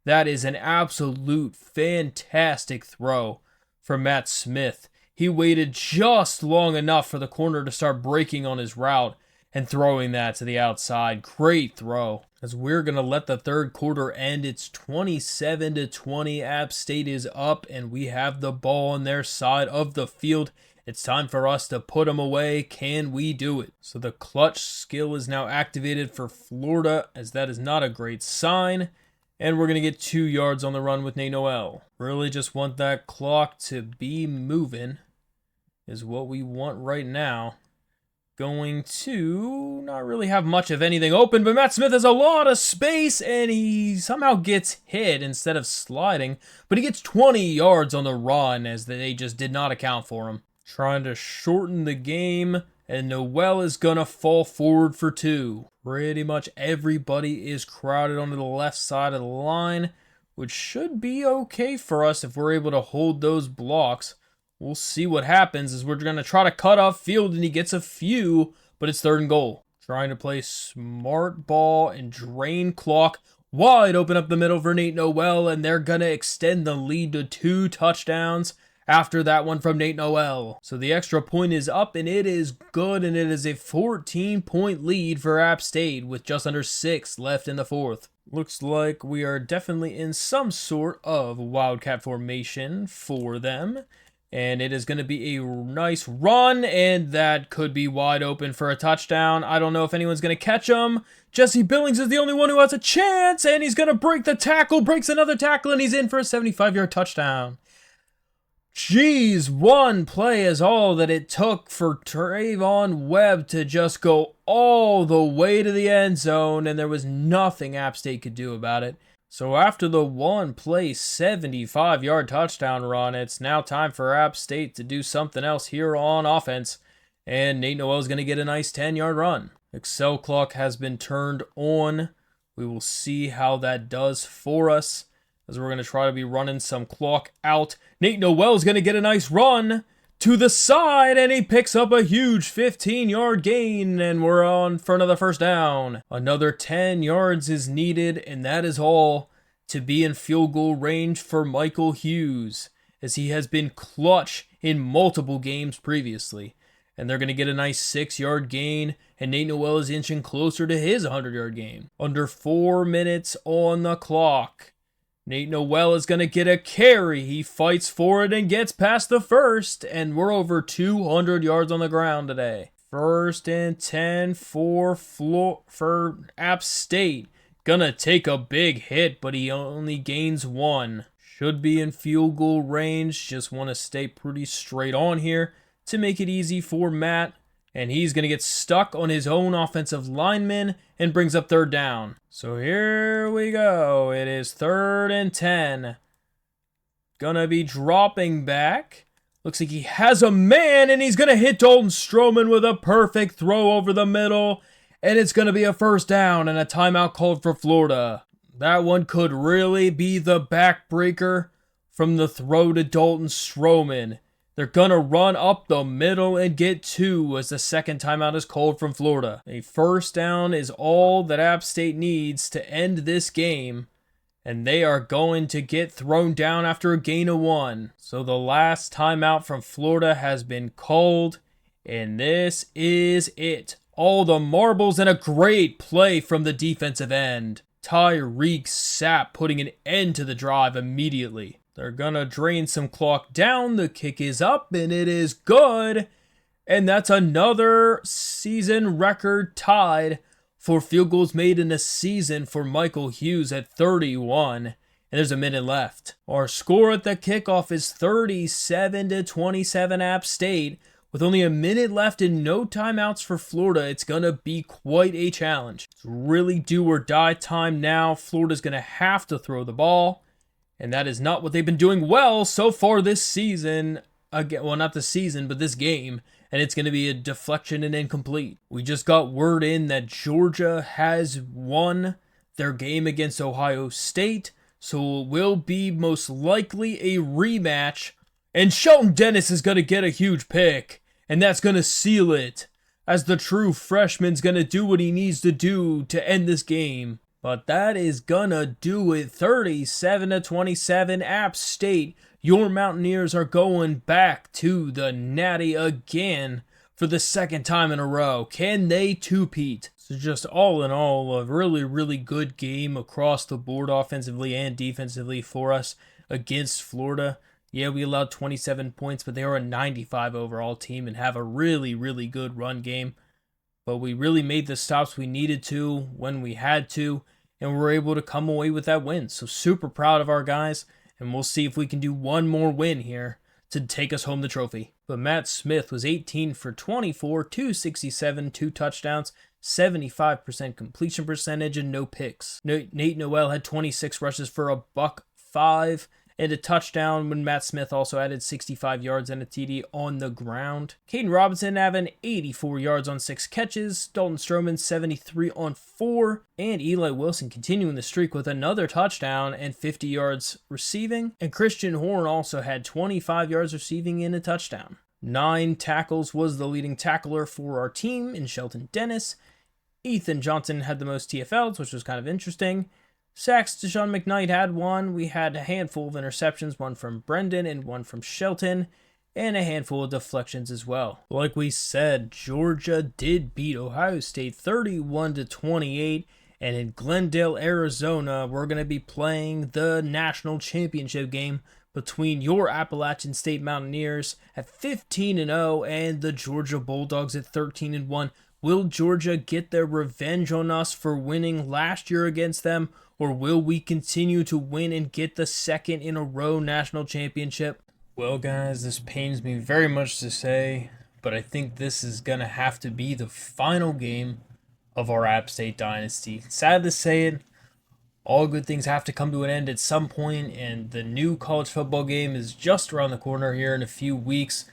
That is an absolute fantastic throw from Matt Smith. He waited just long enough for the corner to start breaking on his route and throwing that to the outside. Great throw. As we're going to let the 3rd quarter end, it's 27-20. App State is up, and we have the ball on their side of the field. It's time for us to put them away. Can we do it? So the clutch skill is now activated for Florida, as that is not a great sign. And we're going to get 2 yards on the run with Nate Noel. Really just want that clock to be moving is what we want right now. Going to not really have much of anything open, but Matt Smith has a lot of space, and he somehow gets hit instead of sliding, but he gets 20 yards on the run, as they just did not account for him. Trying to shorten the game, and Noel is going to fall forward for 2. Pretty much everybody is crowded onto the left side of the line, which should be okay for us if we're able to hold those blocks. We'll see what happens, as we're going to try to cut off field, and he gets a few, but it's 3rd and goal. Trying to play smart ball and drain clock. Wide open up the middle for Nate Noel, and they're going to extend the lead to 2 touchdowns. after that one from Nate Noel. So the extra point is up, and it is good, and it is a 14-point lead for App State with just under 6 left in the fourth. Looks like we are definitely in some sort of wildcat formation for them. And it is going to be a nice run, and that could be wide open for a touchdown. I don't know if anyone's going to catch him. Jesse Billings is the only one who has a chance, and he's going to break the tackle, breaks another tackle, and he's in for a 75-yard touchdown. Jeez, one play is all that it took for Trayvon Webb to just go all the way to the end zone, and there was nothing App State could do about it. So after the one-play 75-yard touchdown run, it's now time for App State to do something else here on offense. And Nate Noel is going to get a nice 10-yard run. Excel clock has been turned on. We will see how that does for us, as we're going to try to be running some clock out. Nate Noel is going to get a nice run to the side, and he picks up a huge 15-yard gain, and we're on for another first down. Another 10 yards is needed, and that is all to be in field goal range for Michael Hughes, as he has been clutch in multiple games previously. And they're going to get a nice 6-yard gain, and Nate Noel is inching closer to his 100-yard gain. Under 4 minutes on the clock. Nate Noel is going to get a carry. He fights for it and gets past the first, and we're over 200 yards on the ground today. 1st and 10 for App State. Gonna take a big hit, but he only gains 1. Should be in field goal range. Just want to stay pretty straight on here to make it easy for Matt. And he's going to get stuck on his own offensive lineman and brings up 3rd down. So here we go. It is 3rd and 10. Gonna be dropping back. Looks like he has a man, and he's going to hit Dalton Stroman with a perfect throw over the middle. And it's going to be a 1st down and a timeout called for Florida. That one could really be the backbreaker from the throw to Dalton Stroman. They're going to run up the middle and get 2 as the 2nd timeout is called from Florida. A 1st down is all that App State needs to end this game, and they are going to get thrown down after a gain of 1. So the last timeout from Florida has been called, and this is it. All the marbles and a great play from the defensive end. Tyreek Sapp putting an end to the drive immediately. They're gonna drain some clock down. The kick is up, and it is good. And that's another season record tied for field goals made in a season for Michael Hughes at 31. And there's a minute left. Our score at the kickoff is 37-27 App State. With only a minute left and no timeouts for Florida, it's gonna be quite a challenge. It's really do or die time now. Florida's gonna have to throw the ball. And that is not what they've been doing well so far this season. Again, well, not this season, but this game. And it's going to be a deflection and incomplete. We just got word in that Georgia has won their game against Ohio State. So it will be most likely a rematch. And Shelton Dennis is going to get a huge pick. And that's going to seal it. As the true freshman's going to do what he needs to do to end this game. But that is gonna do it. 37-27 App State. Your Mountaineers are going back to the Natty again for the 2nd time in a row. Can they two-peat? So just all in all, a really, really good game across the board offensively and defensively for us against Florida. Yeah, we allowed 27 points, but they are a 95 overall team and have a really, really good run game. But we really made the stops we needed to when we had to. And we're able to come away with that win. So super proud of our guys. And we'll see if we can do one more win here to take us home the trophy. But Matt Smith was 18 for 24, 267, 2 touchdowns, 75% completion percentage, and no picks. Nate Noel had 26 rushes for a $105 and a touchdown, when Matt Smith also added 65 yards and a TD on the ground. Caden Robinson having 84 yards on 6 catches, Dalton Stroman 73 on 4, and Eli Wilson continuing the streak with another touchdown and 50 yards receiving. And Christian Horn also had 25 yards receiving and a touchdown. 9 tackles was the leading tackler for our team in Shelton Dennis. Ethan Johnson had the most TFLs, which was kind of interesting. Sacks, Deshaun McKnight had one. We had a handful of interceptions, one from Brendan and one from Shelton, and a handful of deflections as well. Like we said, Georgia did beat Ohio State 31-28, and in Glendale, Arizona, we're going to be playing the national championship game between your Appalachian State Mountaineers at 15-0 and the Georgia Bulldogs at 13-1. Will Georgia get their revenge on us for winning last year against them, or will we continue to win and get the second in a row national championship? Well, guys, this pains me very much to say, but I think this is going to have to be the final game of our App State dynasty. Sad to say it, all good things have to come to an end at some point, and the new college football game is just around the corner here in a few weeks.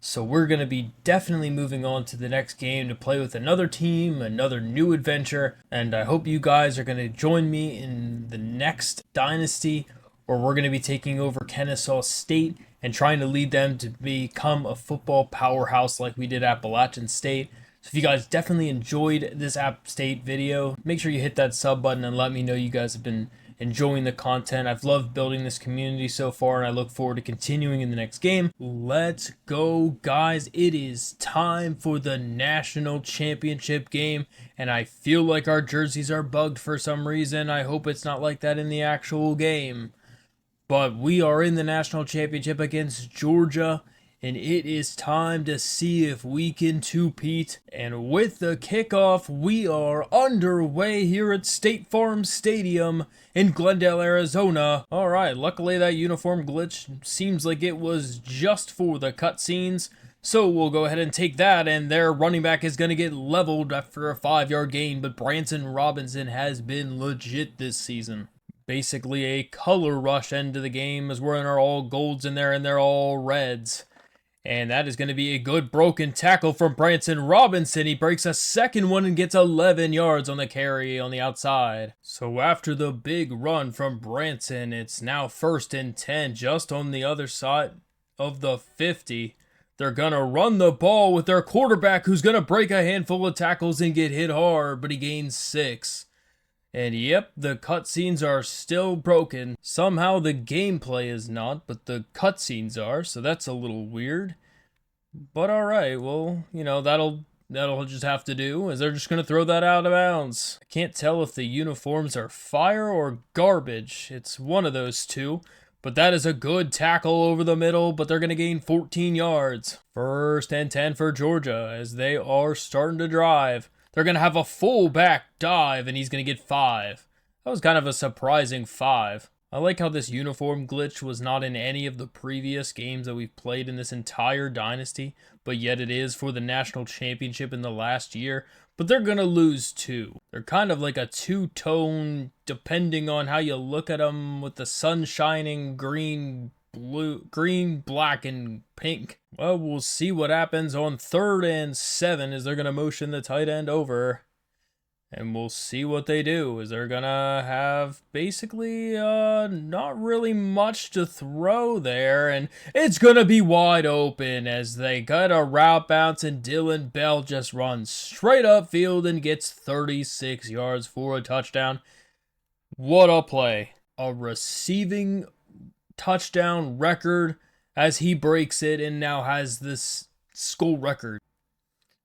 So we're going to be definitely moving on to the next game to play with another team, another new adventure, and I hope you guys are going to join me in the next dynasty, where we're going to be taking over Kennesaw State and trying to lead them to become a football powerhouse like we did Appalachian State. So if you guys definitely enjoyed this App State video, make sure you hit that sub button and let me know you guys have been enjoying the content. I've loved building this community so far, and I look forward to continuing in the next game. Let's go, guys. It is time for the national championship game, and I feel like our jerseys are bugged for some reason. I hope it's not like that in the actual game. But we are in the national championship against Georgia, and it is time to see if we can two-peat. And with the kickoff, we are underway here at State Farm Stadium in Glendale, Arizona. Alright, luckily that uniform glitch seems like it was just for the cutscenes. So we'll go ahead and take that, and their running back is going to get leveled after a 5-yard gain. But Branson Robinson has been legit this season. Basically a color rush end to the game, as we're in our all golds in there and they're all reds. And that is going to be a good broken tackle from Branson Robinson. He breaks a second one and gets 11 yards on the carry on the outside. So after the big run from Branson, it's now 1st and 10 just on the other side of the 50. They're going to run the ball with their quarterback, who's going to break a handful of tackles and get hit hard, but he gains 6. And yep, the cutscenes are still broken. Somehow the gameplay is not, but the cutscenes are, so that's a little weird. But alright, well, you know, that'll just have to do, as they're just going to throw that out of bounds. I can't tell if the uniforms are fire or garbage. It's one of those two. But that is a good tackle over the middle, but they're going to gain 14 yards. 1st and 10 for Georgia, as they are starting to drive. They're going to have a full-back dive, and he's going to get 5. That was kind of a surprising 5. I like how this uniform glitch was not in any of the previous games that we've played in this entire dynasty, but yet it is for the national championship in the last year. But they're going to lose 2. They're kind of like a two-tone, depending on how you look at them, with the sun shining green, black, and pink. Well, we'll see what happens on 3rd and 7 as they're going to motion the tight end over. And we'll see what they do, as they're going to have basically not really much to throw there. And it's going to be wide open as they got a route bounce, and Dylan Bell just runs straight upfield and gets 36 yards for a touchdown. What a play. A receiving touchdown record as he breaks it and now has this school record.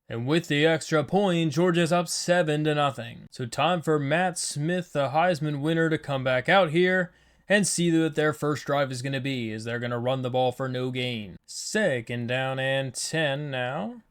And with the extra point, Georgia's up 7-0. So time for Matt Smith, the Heisman winner, to come back out here and see what their first drive is going to be, as they're going to run the ball for no gain. 2nd down and 10 now,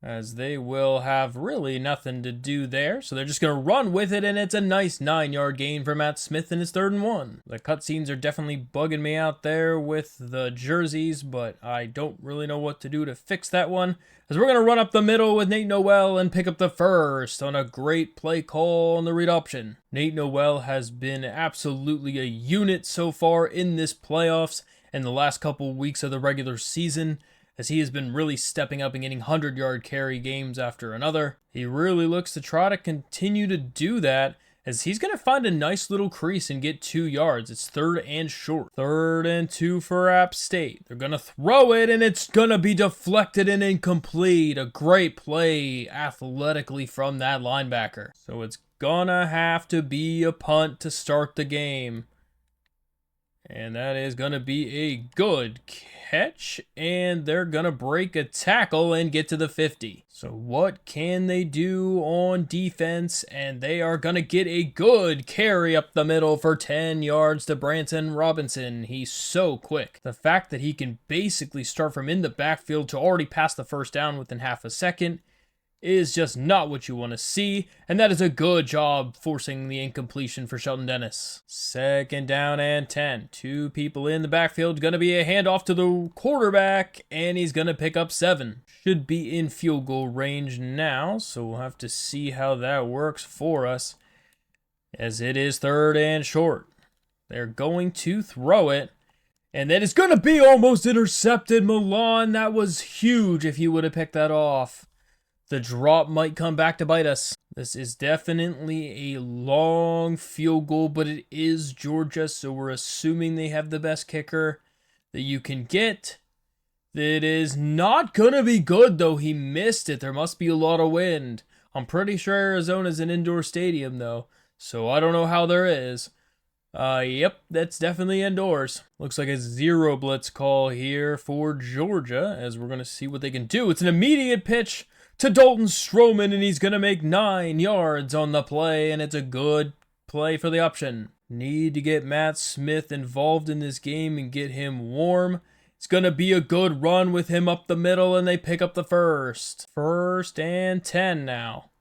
as they will have really nothing to do there. So they're just going to run with it, and it's a nice 9-yard gain for Matt Smith, and it's 3rd and 1. The cutscenes are definitely bugging me out there with the jerseys, but I don't really know what to do to fix that one, as we're going to run up the middle with Nate Noel and pick up the first on a great play call on the read option. Nate Noel has been absolutely a unit so far in this playoffs and the last couple weeks of the regular season, as he has been really stepping up and getting 100-yard carry games after another. He really looks to try to continue to do that, as he's going to find a nice little crease and get 2 yards. It's 3rd and short. 3rd and 2 for App State. They're going to throw it, and it's going to be deflected and incomplete. A great play athletically from that linebacker. So it's gonna have to be a punt to start the game. And that is gonna be a good catch, and they're gonna break a tackle and get to the 50. So what can they do on defense? And they are gonna get a good carry up the middle for 10 yards to Branson Robinson. He's so quick. The fact that he can basically start from in the backfield to already pass the first down within half a second is just not what you want to see, and that is a good job forcing the incompletion for Shelton Dennis. 2nd down and 10. 2 people in the backfield. Going to be a handoff to the quarterback, and he's going to pick up 7. Should be in field goal range now, so we'll have to see how that works for us, as it is 3rd and short. They're going to throw it, and that is going to be almost intercepted. Milan, that was huge if you would have picked that off. The drop might come back to bite us. This is definitely a long field goal, but it is Georgia, so we're assuming they have the best kicker that you can get. That is not going to be good, though. He missed it. There must be a lot of wind. I'm pretty sure Arizona's an indoor stadium, though, so I don't know how there is. Yep, that's definitely indoors. Looks like a 0 blitz call here for Georgia, as we're going to see what they can do. It's an immediate pitch to Dalton Stroman, and he's going to make 9 yards on the play, and it's a good play for the option. Need to get Matt Smith involved in this game and get him warm. It's going to be a good run with him up the middle, and they pick up the first. 1st and 10 now.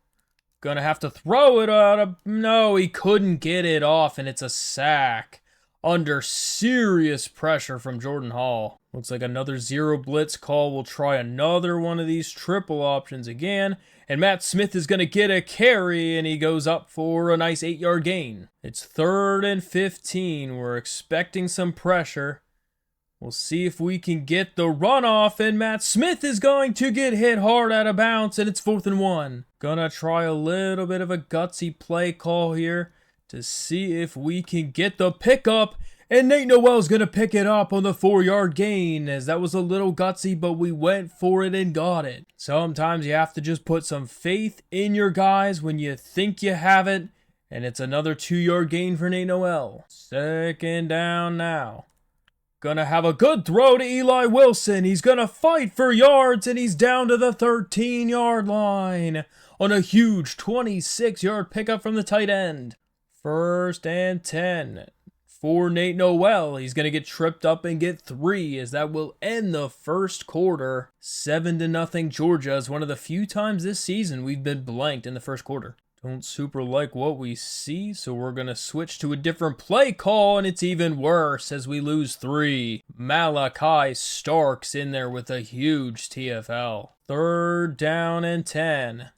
Gonna have to throw it out of... No, he couldn't get it off, and it's a sack. Under serious pressure from Jordan Hall. Looks like another 0 blitz call. We'll try another one of these triple options again. And Matt Smith is going to get a carry, and he goes up for a nice 8-yard gain. It's 3rd and 15. We're expecting some pressure. We'll see if we can get the runoff, and Matt Smith is going to get hit hard out of bounds, and it's 4th and 1. Gonna try a little bit of a gutsy play call here to see if we can get the pickup, and Nate Noel's gonna pick it up on the 4-yard gain, as that was a little gutsy, but we went for it and got it. Sometimes you have to just put some faith in your guys when you think you have it, and it's another 2-yard gain for Nate Noel. 2nd down now. Gonna have a good throw to Eli Wilson. He's gonna fight for yards, and he's down to the 13-yard line on a huge 26-yard pickup from the tight end. 1st and 10 for Nate Noel. He's gonna get tripped up and get 3, as that will end the first quarter. 7-0 Georgia is one of the few times this season we've been blanked in the first quarter. Don't super like what we see, so we're going to switch to a different play call, and it's even worse as we lose 3. Malachi Starks in there with a huge TFL. 3rd down and 10.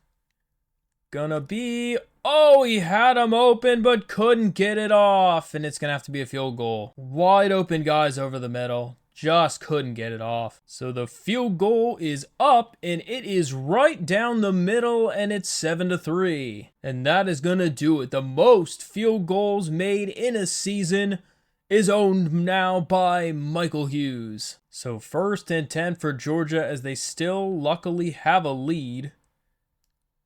Gonna be... Oh, he had him open but couldn't get it off, and it's going to have to be a field goal. Wide open guys over the middle. Just couldn't get it off. So the field goal is up, and it is right down the middle, and it's 7-3. And that is going to do it. The most field goals made in a season is owned now by Michael Hughes. So 1st and 10 for Georgia, as they still luckily have a lead.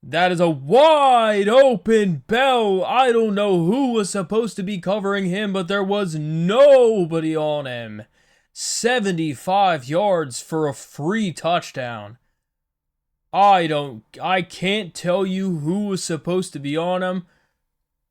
That is a wide open Bell. I don't know who was supposed to be covering him, but there was nobody on him. 75 yards for a free touchdown. I can't tell you who was supposed to be on him.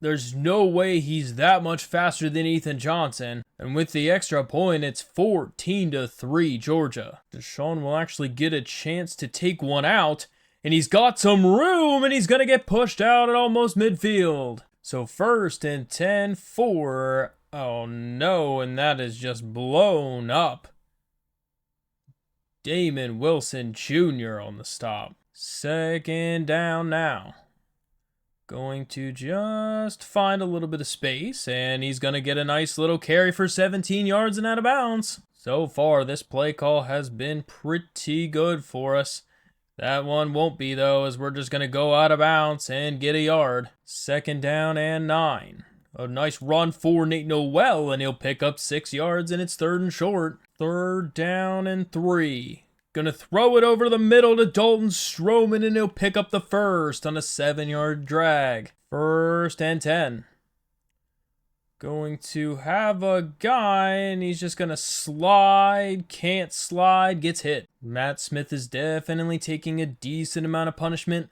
There's no way he's that much faster than Ethan Johnson. And with the extra point, it's 14-3 Georgia. Deshaun will actually get a chance to take one out, and he's got some room, and he's going to get pushed out at almost midfield. So 1st and 10 for... Oh no, and that is just blown up. Damon Wilson Jr. on the stop. 2nd down now. Going to just find a little bit of space, and he's going to get a nice little carry for 17 yards and out of bounds. So far, this play call has been pretty good for us. That one won't be, though, as we're just going to go out of bounds and get a yard. 2nd down and 9. A nice run for Nate Noel, and he'll pick up 6 yards, and it's 3rd and short. 3rd down and 3. Gonna throw it over the middle to Dalton Stroman, and he'll pick up the first on a 7-yard drag. First and 10. Going to have a guy, and he's just going to slide, can't slide, gets hit. Matt Smith is definitely taking a decent amount of punishment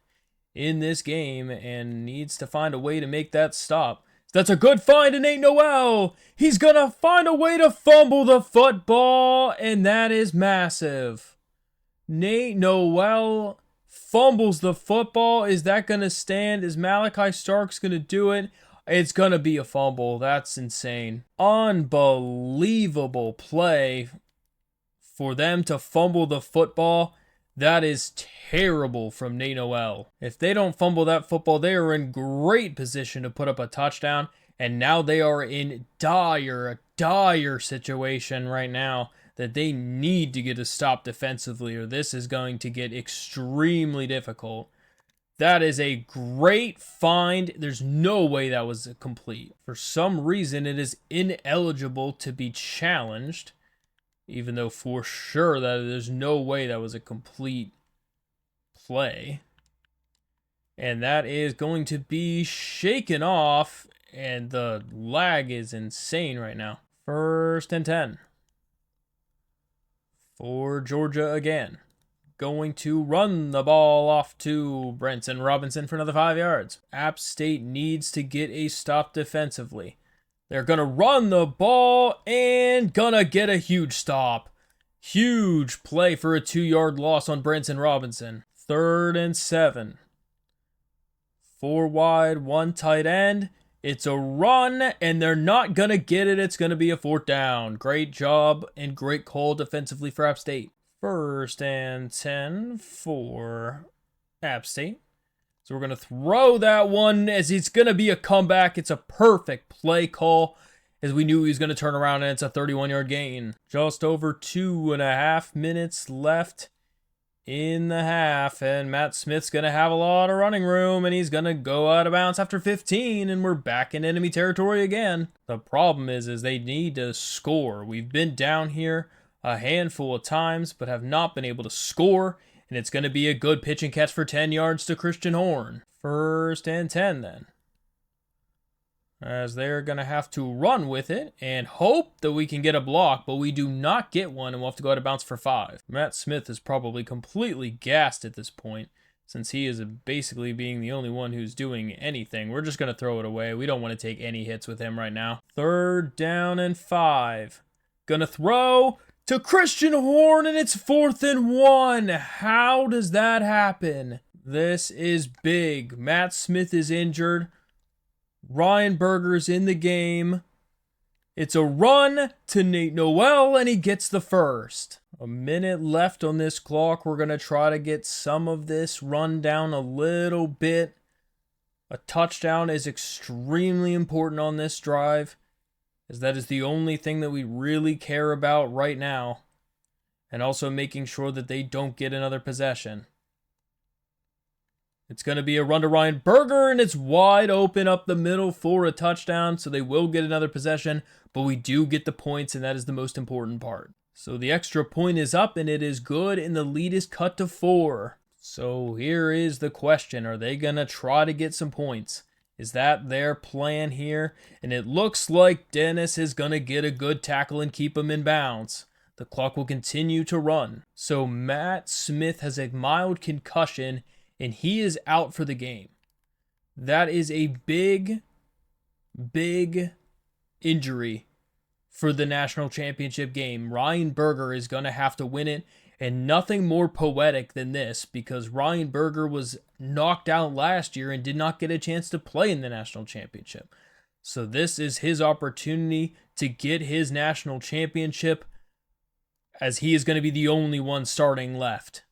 in this game and needs to find a way to make that stop. That's a good find to Nate Noel. He's going to find a way to fumble the football, and that is massive. Nate Noel fumbles the football. Is that going to stand? Is Malachi Starks going to do it? It's going to be a fumble. That's insane. Unbelievable play for them to fumble the football. That is terrible from Nate Noel. If they don't fumble that football, they are in great position to put up a touchdown. And now they are in a dire situation right now that they need to get a stop defensively, or this is going to get extremely difficult. That is a great find. There's no way that was complete. For some reason, it is ineligible to be challenged, even though for sure that there's no way that was a complete play. And that is going to be shaken off, and the lag is insane right now. First and 10. For Georgia again. Going to run the ball off to Brenton Robinson for another 5 yards. App State needs to get a stop defensively. They're going to run the ball and gonna get a huge stop. Huge play for a 2-yard loss on Brenton Robinson. 3rd and 7. 4 wide, 1 tight end. It's a run, and they're not going to get it. It's going to be a 4th down. Great job and great call defensively for App State. First and 10 for App State. So we're going to throw that one as it's going to be a comeback. It's a perfect play call as we knew he was going to turn around, and it's a 31-yard gain. Just over 2.5 minutes left in the half, and Matt Smith's going to have a lot of running room, and he's going to go out of bounds after 15, and we're back in enemy territory again. The problem is they need to score. We've been down here a handful of times, but have not been able to score, and it's going to be a good pitch and catch for 10 yards to Christian Horn. First and 10 then, as they're going to have to run with it and hope that we can get a block, but we do not get one, and we'll have to go out of bounds for 5. Matt Smith is probably completely gassed at this point, since he is basically being the only one who's doing anything. We're just going to throw it away. We don't want to take any hits with him right now. 3rd down and 5. Gonna throw to Christian Horn, and it's 4th and 1. How does that happen? This is big. Matt Smith is injured. Ryan Berger's in the game. It's a run to Nate Noel, and he gets the first. A minute left on this clock. We're going to try to get some of this run down a little bit. A touchdown is extremely important on this drive, as that is the only thing that we really care about right now. And also making sure that they don't get another possession. It's going to be a run to Ryan Berger, and it's wide open up the middle for a touchdown, so they will get another possession, but we do get the points, and that is the most important part. So the extra point is up, and it is good, and the lead is cut to 4. So here is the question. Are they going to try to get some points? Is that their plan here? And it looks like Dennis is going to get a good tackle and keep him in bounds. The clock will continue to run. So Matt Smith has a mild concussion, and he is out for the game. That is a big, big injury for the national championship game. Ryan Berger is going to have to win it, and nothing more poetic than this, because Ryan Berger was knocked out last year and did not get a chance to play in the national championship. So this is his opportunity to get his national championship, as he is going to be the only one starting left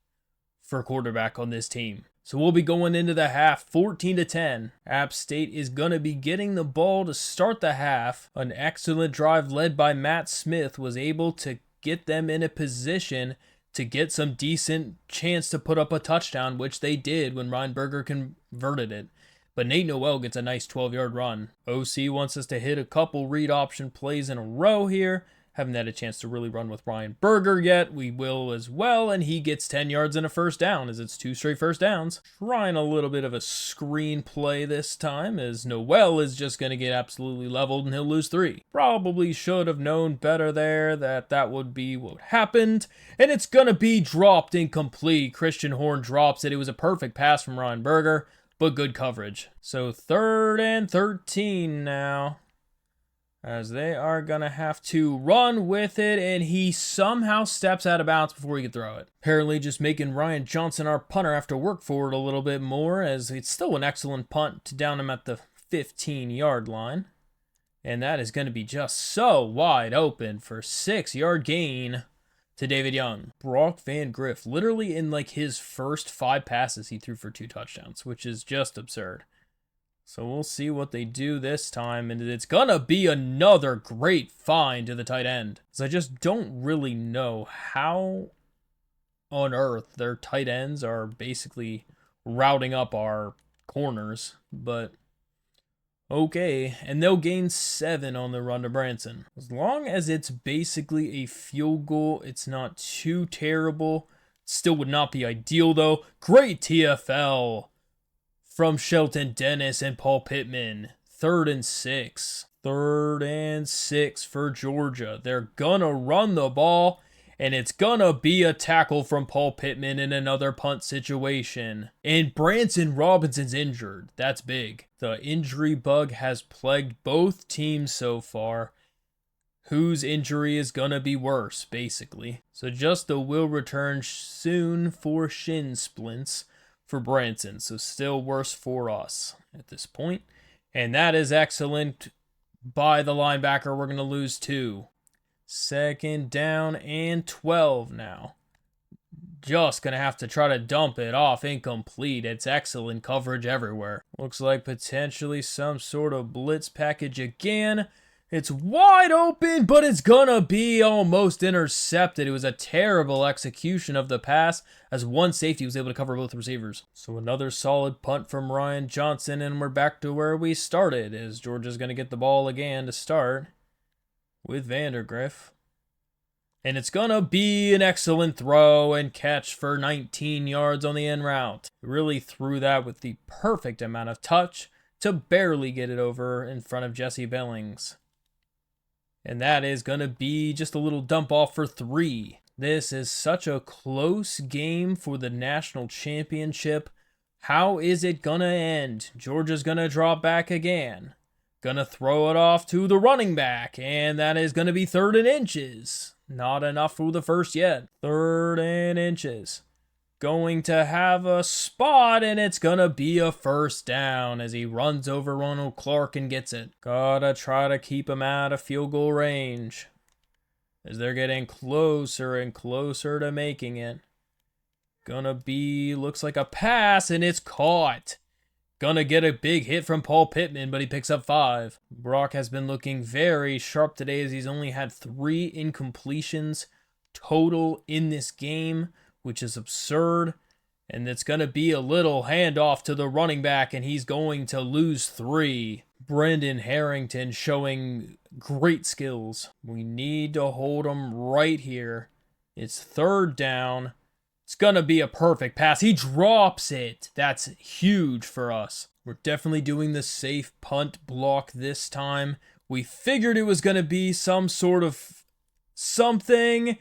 for quarterback on this team. So we'll be going into the half 14-10. App State is going to be getting the ball to start the half. An excellent drive led by Matt Smith was able to get them in a position to get some decent chance to put up a touchdown, which they did when Ryan Berger converted it. But Nate Noel gets a nice 12-yard run. OC wants us to hit a couple read option plays in a row here. Haven't had a chance to really run with Ryan Berger yet. We will as well, and he gets 10 yards and a first down as it's 2 straight first downs. Trying a little bit of a screen play this time as Noel is just going to get absolutely leveled and he'll lose 3. Probably should have known better there that would be what happened, and it's going to be dropped incomplete. Christian Horn drops it. It was a perfect pass from Ryan Berger, but good coverage. So 3rd and 13 now, as they are going to have to run with it, and he somehow steps out of bounds before he could throw it. Apparently just making Ryan Johnson, our punter, have to work for it a little bit more, as it's still an excellent punt to down him at the 15-yard line. And that is going to be just so wide open for 6-yard gain to David Young. Brock Van Griff, literally in like his first 5 passes, he threw for 2 touchdowns, which is just absurd. So we'll see what they do this time, and it's gonna be another great find to the tight end. So I just don't really know how on earth their tight ends are basically routing up our corners, but okay. And they'll gain 7 on the run to Branson. As long as it's basically a field goal, it's not too terrible. Still would not be ideal though. Great TFL from Shelton Dennis and Paul Pittman. 3rd and 6. 3rd and 6 for Georgia. They're gonna run the ball, and it's gonna be a tackle from Paul Pittman in another punt situation. And Branson Robinson's injured. That's big. The injury bug has plagued both teams so far. Whose injury is gonna be worse, basically. So just the will return soon for shin splints for Branson, so still worse for us at this point. And that is excellent by the linebacker. We're going to lose 2. 2nd down and 12 now. Just going to have to try to dump it off. Incomplete. It's excellent coverage everywhere. Looks like potentially some sort of blitz package again. It's wide open, but it's gonna be almost intercepted. It was a terrible execution of the pass, as one safety was able to cover both receivers. So another solid punt from Ryan Johnson, and we're back to where we started, as Georgia's gonna get the ball again to start with Vandergriff. And it's gonna be an excellent throw and catch for 19 yards on the end route. Really threw that with the perfect amount of touch to barely get it over in front of Jesse Billings. And that is going to be just a little dump off for 3. This is such a close game for the national championship. How is it going to end? Georgia's going to drop back again. Going to throw it off to the running back. And that is going to be 3rd and inches. Not enough for the first yet. 3rd and inches. Going to have a spot, and it's going to be a first down as he runs over Ronald Clark and gets it. Gotta try to keep him out of field goal range as they're getting closer and closer to making it. Gonna be, looks like a pass, and it's caught. Gonna get a big hit from Paul Pittman, but he picks up 5. Brock has been looking very sharp today as he's only had 3 incompletions total in this game, which is absurd. And it's going to be a little handoff to the running back, and he's going to lose 3. Brendan Harrington showing great skills. We need to hold him right here. It's 3rd down. It's going to be a perfect pass. He drops it. That's huge for us. We're definitely doing the safe punt block this time. We figured it was going to be some sort of something,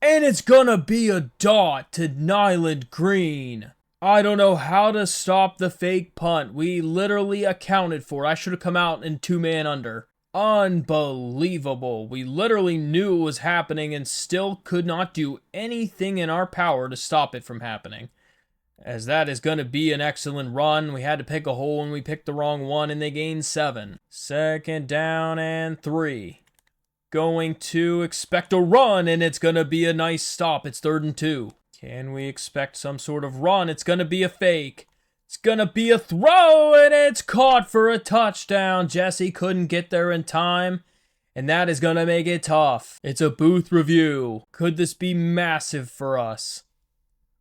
and it's gonna be a dot to Nyland Green. I don't know how to stop the fake punt. We literally accounted for it. I should have come out in 2-man under. Unbelievable. We literally knew it was happening and still could not do anything in our power to stop it from happening. As that is going to be an excellent run. We had to pick a hole and we picked the wrong one, and they gained 7. 2nd down and 3. Going to expect a run, and it's going to be a nice stop. It's 3rd and 2. Can we expect some sort of run? It's going to be a fake. It's going to be a throw, and it's caught for a touchdown. Jesse couldn't get there in time, and that is going to make it tough. It's a booth review. Could this be massive for us?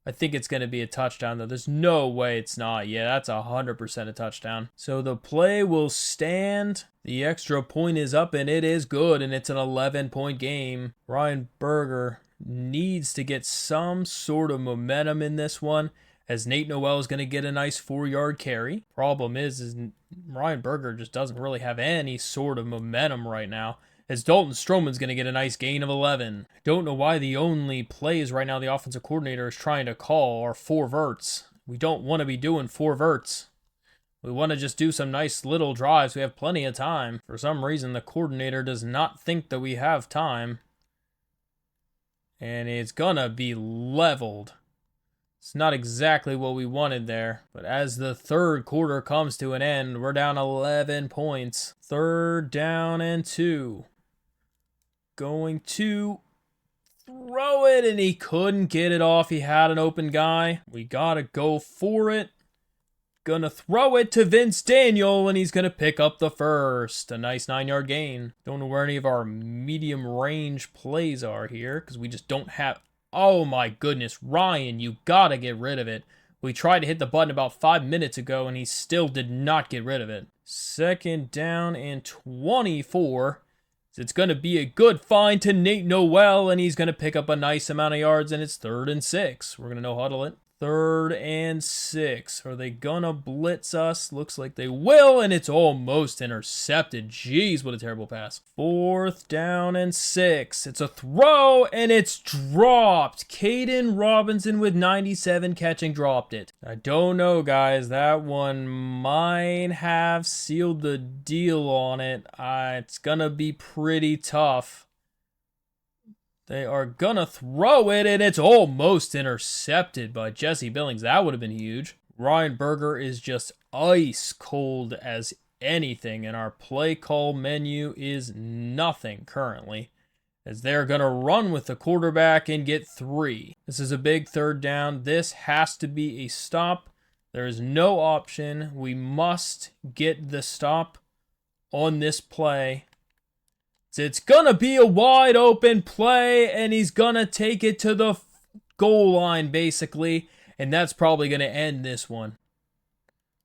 I think it's going to be a touchdown, though. There's no way it's not. Yeah, that's 100% a touchdown. So the play will stand. The extra point is up, and it is good, and it's an 11-point game. Ryan Berger needs to get some sort of momentum in this one, as Nate Noel is going to get a nice 4-yard carry. Problem is Ryan Berger just doesn't really have any sort of momentum right now, as Dalton Stroman's going to get a nice gain of 11. I don't know why the only plays right now the offensive coordinator is trying to call are 4 verts. We don't want to be doing 4 verts. We want to just do some nice little drives. We have plenty of time. For some reason, the coordinator does not think that we have time. And it's going to be leveled. It's not exactly what we wanted there. But as the third quarter comes to an end, we're down 11 points. 3rd down and 2. Going to throw it, and he couldn't get it off. He had an open guy. We got to go for it. Gonna throw it to Vince Daniel, and he's gonna pick up the first. A nice 9-yard gain. Don't know where any of our medium range plays are here, because we just don't have... Oh my goodness, Ryan, you gotta get rid of it. We tried to hit the button about 5 minutes ago, and he still did not get rid of it. 2nd down and 24. It's going to be a good find to Nate Noel, and he's going to pick up a nice amount of yards, and it's 3rd and 6. We're going to no-huddle it. 3rd and 6. Are they going to blitz us? Looks like they will, and it's almost intercepted. Jeez, what a terrible pass. 4th down and 6. It's a throw, and it's dropped. Caden Robinson with 97 catching dropped it. I don't know, guys. That one might have sealed the deal on it. It's going to be pretty tough. They are going to throw it, and it's almost intercepted by Jesse Billings. That would have been huge. Ryan Berger is just ice cold as anything, and our play call menu is nothing currently, as they're going to run with the quarterback and get 3. This is a big 3rd down. This has to be a stop. There is no option. We must get the stop on this play. It's going to be a wide open play, and he's going to take it to the goal line, basically, and that's probably going to end this one.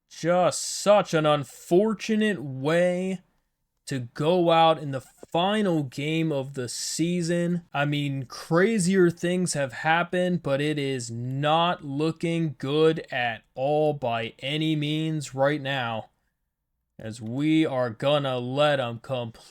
Just such an unfortunate way to go out in the final game of the season. I mean, crazier things have happened, but it is not looking good at all by any means right now. As we are gonna let him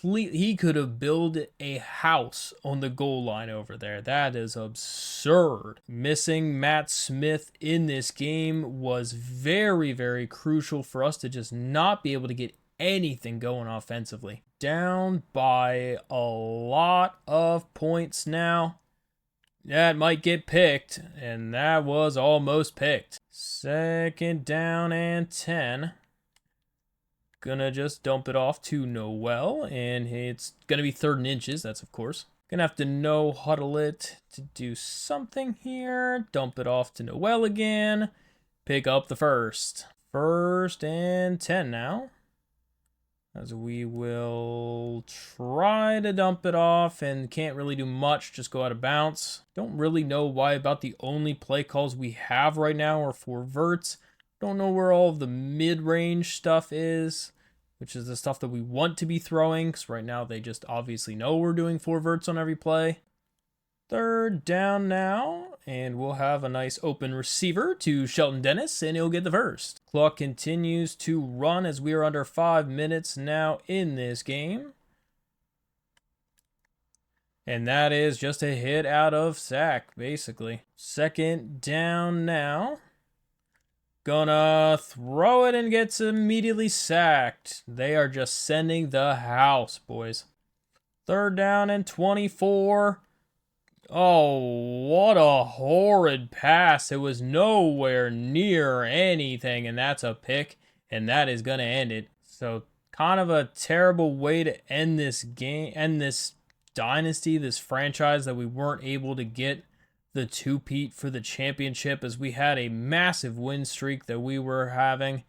he could have built a house on the goal line over there. That is absurd. Missing Matt Smith in this game was very, very crucial for us to just not be able to get anything going offensively. Down by a lot of points now. That might get picked, and that was almost picked. 2nd down and 10. Gonna just dump it off to Noel, and it's gonna be 3rd and inches. That's of course. Gonna have to no-huddle it to do something here. Dump it off to Noel again. Pick up the first. 1st and 10 now. As we will try to dump it off and can't really do much, just go out of bounds. Don't really know why about the only play calls we have right now are 4 verts. Don't know where all of the mid-range stuff is, which is the stuff that we want to be throwing, because right now they just obviously know we're doing 4 verts on every play. 3rd down now, and we'll have a nice open receiver to Shelton Dennis, and he'll get the first. Clock continues to run as we are under 5 minutes now in this game. And that is just a hit out of sack, basically. 2nd down now. Gonna throw it and gets immediately sacked. They are just sending the house, boys. 3rd down and 24. Oh, what a horrid pass. It was nowhere near anything, and that's a pick, and that is going to end it. So, kind of a terrible way to end this game, end this dynasty, this franchise, that we weren't able to get the two-peat for the championship, as we had a massive win streak that we were having,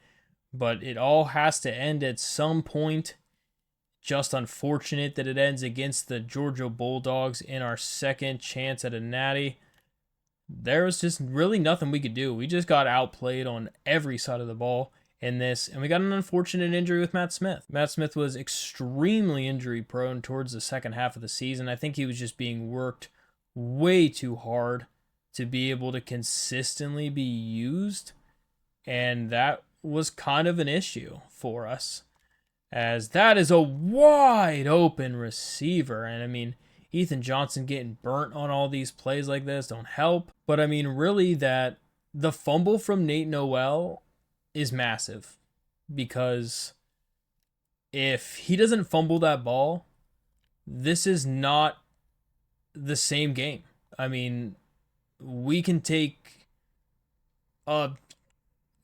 but it all has to end at some point. Just unfortunate that it ends against the Georgia Bulldogs in our second chance at a natty. there was just really nothing we could do. We just got outplayed on every side of the ball in this, and we got an unfortunate injury with Matt Smith. Matt Smith was extremely injury prone towards the second half of the season. I think he was just being worked way too hard to be able to consistently be used, and that was kind of an issue for us, as that is a wide open receiver. And I mean, Ethan Johnson getting burnt on all these plays like this don't help. But I mean, really, that the fumble from Nate Noel is massive, because if he doesn't fumble that ball, this is not the same game. I mean, we can take a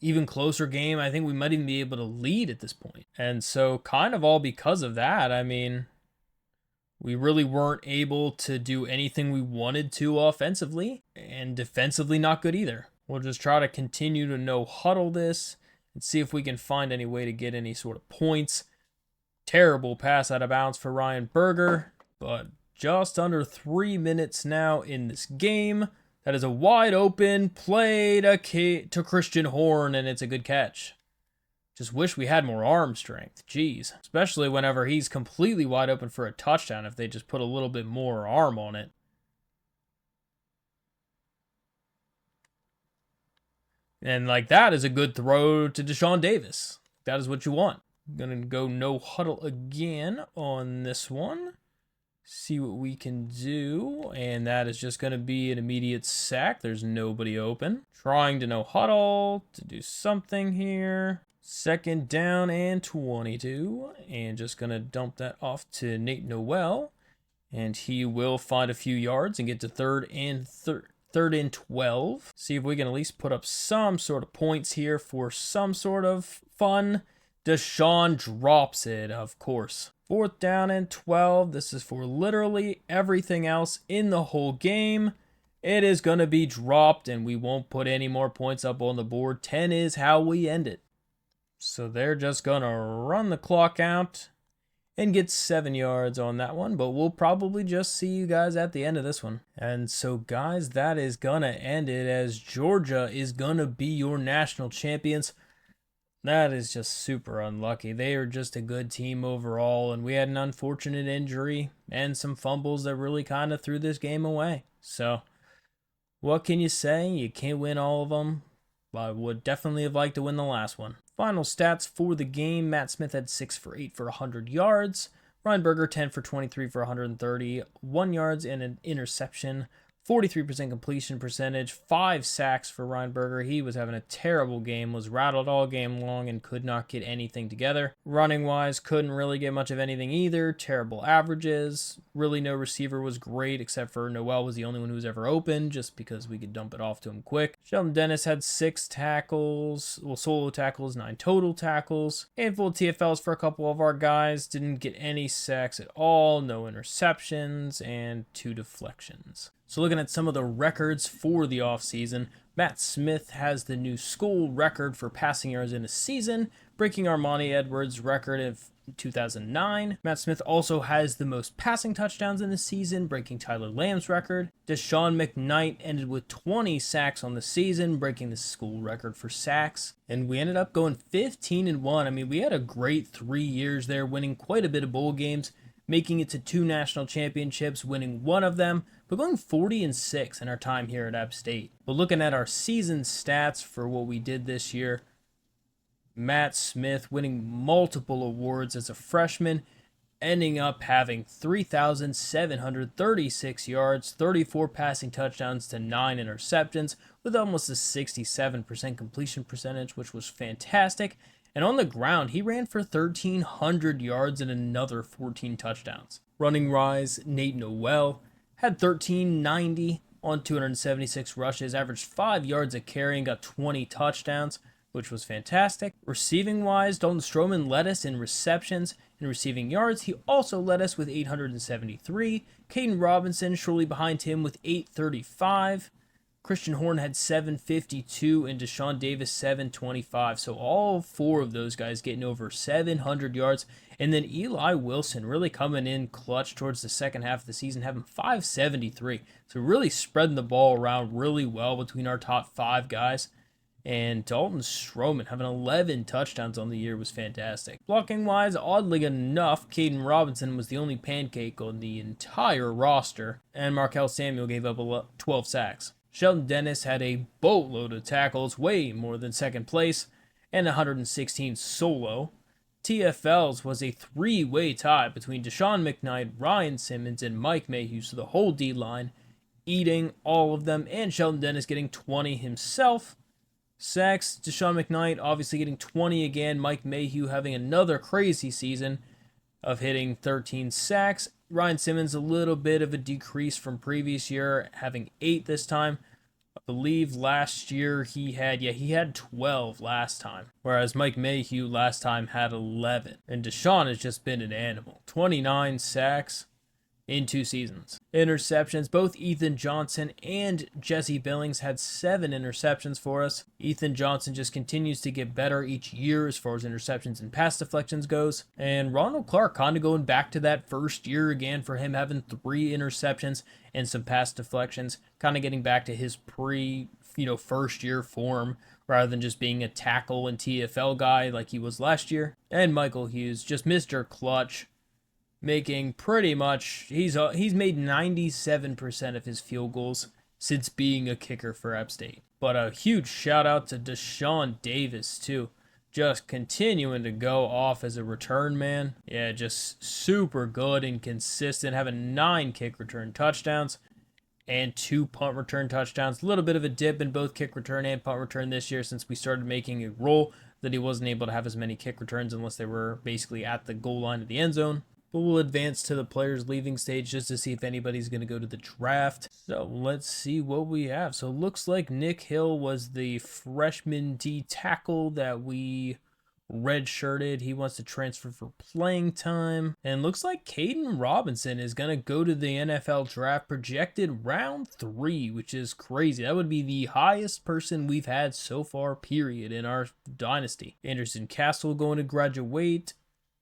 even closer game. I think we might even be able to lead at this point. And so kind of all because of that, I mean, we really weren't able to do anything we wanted to offensively, and defensively not good either. We'll just try to continue to no huddle this and see if we can find any way to get any sort of points. Terrible pass out of bounds for Ryan Berger, but just under 3 minutes now in this game. That is a wide open play to Christian Horn, and it's a good catch. Just wish we had more arm strength. Jeez. Especially whenever he's completely wide open for a touchdown, if they just put a little bit more arm on it. And like that is a good throw to Deshaun Davis. That is what you want. I'm going to go no huddle again on this one. See what we can do. And that is just going to be an immediate sack. There's nobody open. Trying to no huddle to do something here. 2nd down and 22. And just going to dump that off to Nate Noel. And he will find a few yards and get to 3rd and 12. See if we can at least put up some sort of points here for some sort of fun. Deshaun drops it, of course. 4th down and 12. This is for literally everything else in the whole game. It is going to be dropped, and we won't put any more points up on the board. 10 is how we end it. So they're just going to run the clock out and get 7 yards on that one, but we'll probably just see you guys at the end of this one. And so, guys, that is going to end it, as Georgia is going to be your national champions. That is just super unlucky. They are just a good team overall, and we had an unfortunate injury and some fumbles that really kind of threw this game away. So, what can you say? You can't win all of them. I would definitely have liked to win the last one. Final stats for the game: Matt Smith had 6 for 8 for 100 yards. Ryan Berger 10 for 23 for 131 yards and an interception. 43% completion percentage, 5 sacks for Ryan Berger. He was having a terrible game, was rattled all game long, and could not get anything together. Running-wise, couldn't really get much of anything either. Terrible averages. Really no receiver was great, except for Noel was the only one who was ever open, just because we could dump it off to him quick. Sheldon Dennis had 6 tackles, solo tackles, 9 total tackles. Handful of TFLs for a couple of our guys. Didn't get any sacks at all, no interceptions, and 2 deflections. So looking at some of the records for the offseason, Matt Smith has the new school record for passing yards in a season, breaking Armani Edwards' record of 2009. Matt Smith also has the most passing touchdowns in the season, breaking Tyler Lamb's record. Deshaun McKnight ended with 20 sacks on the season, breaking the school record for sacks. And we ended up going 15-1. I mean, we had a great 3 years there, winning quite a bit of bowl games, making it to 2 national championships, winning 1 of them, but going 40-6 in our time here at App State. But looking at our season stats for what we did this year, Matt Smith winning multiple awards as a freshman, ending up having 3,736 yards, 34 passing touchdowns to 9 interceptions, with almost a 67% completion percentage, which was fantastic. And on the ground, he ran for 1,300 yards and another 14 touchdowns. Running wise, Nate Noel had 1,390 on 276 rushes, averaged 5 yards a carry, and got 20 touchdowns, which was fantastic. Receiving wise, Dalton Stroman led us in receptions and receiving yards. He also led us with 873. Caden Robinson shortly behind him with 835. Christian Horn had 752 and Deshaun Davis 725. So all four of those guys getting over 700 yards. And then Eli Wilson really coming in clutch towards the second half of the season, having 573. So really spreading the ball around really well between our top 5 guys. And Dalton Stroman having 11 touchdowns on the year was fantastic. Blocking wise, oddly enough, Caden Robinson was the only pancake on the entire roster. And Markel Samuel gave up 12 sacks. Sheldon Dennis had a boatload of tackles, way more than second place, and 116 solo. TFL's was a 3-way tie between Deshaun McKnight, Ryan Simmons, and Mike Mayhew, so the whole D-line eating all of them, and Sheldon Dennis getting 20 himself. Sacks, Deshaun McKnight obviously getting 20 again, Mike Mayhew having another crazy season of hitting 13 sacks. Ryan Simmons, a little bit of a decrease from previous year, having 8 this time. I believe last year he had 12 last time, whereas Mike Mayhew last time had 11. And Deshaun has just been an animal. 29 sacks in 2 seasons. Interceptions, both Ethan Johnson and Jesse Billings had 7 interceptions for us. Ethan Johnson just continues to get better each year as far as interceptions and pass deflections goes. And Ronald Clark kind of going back to that first year again for him, having 3 interceptions and some pass deflections, kind of getting back to his first year form rather than just being a tackle and TFL guy like he was last year. And Michael Hughes, just Mr. Clutch, making pretty much, he's made 97% of his field goals since being a kicker for App State. But a huge shout out to Deshaun Davis too, just continuing to go off as a return man. Yeah, just super good and consistent, having 9 kick return touchdowns and 2 punt return touchdowns. A little bit of a dip in both kick return and punt return this year since we started making a rule that he wasn't able to have as many kick returns unless they were basically at the goal line of the end zone. But we'll advance to the players leaving stage just to see if anybody's going to go to the draft. So let's see what we have. So it looks like Nick Hill was the freshman D tackle that we redshirted. He wants to transfer for playing time. And looks like Caden Robinson is going to go to the NFL draft, projected round 3, which is crazy. That would be the highest person we've had so far, period, in our dynasty. Anderson Castle going to graduate.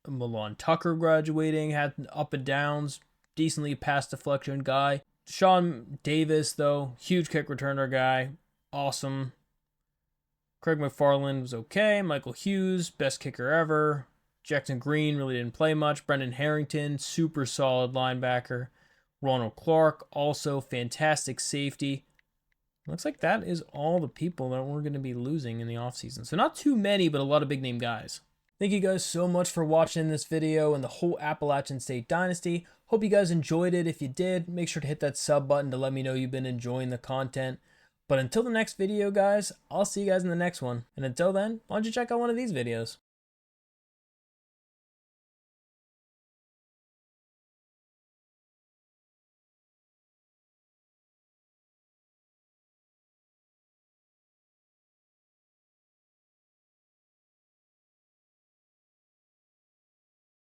Milan Tucker graduating, had up and downs, decently pass deflection guy. Deshaun Davis, though, huge kick returner guy, awesome. Craig McFarland was okay. Michael Hughes, best kicker ever. Jackson Green really didn't play much. Brendan Harrington, super solid linebacker. Ronald Clark, also fantastic safety. Looks like that is all the people that we're going to be losing in the offseason. So not too many, but a lot of big name guys. Thank you guys so much for watching this video and the whole Appalachian State Dynasty. Hope you guys enjoyed it. If you did, make sure to hit that sub button to let me know you've been enjoying the content. But until the next video, guys, I'll see you guys in the next one. And until then, why don't you check out one of these videos?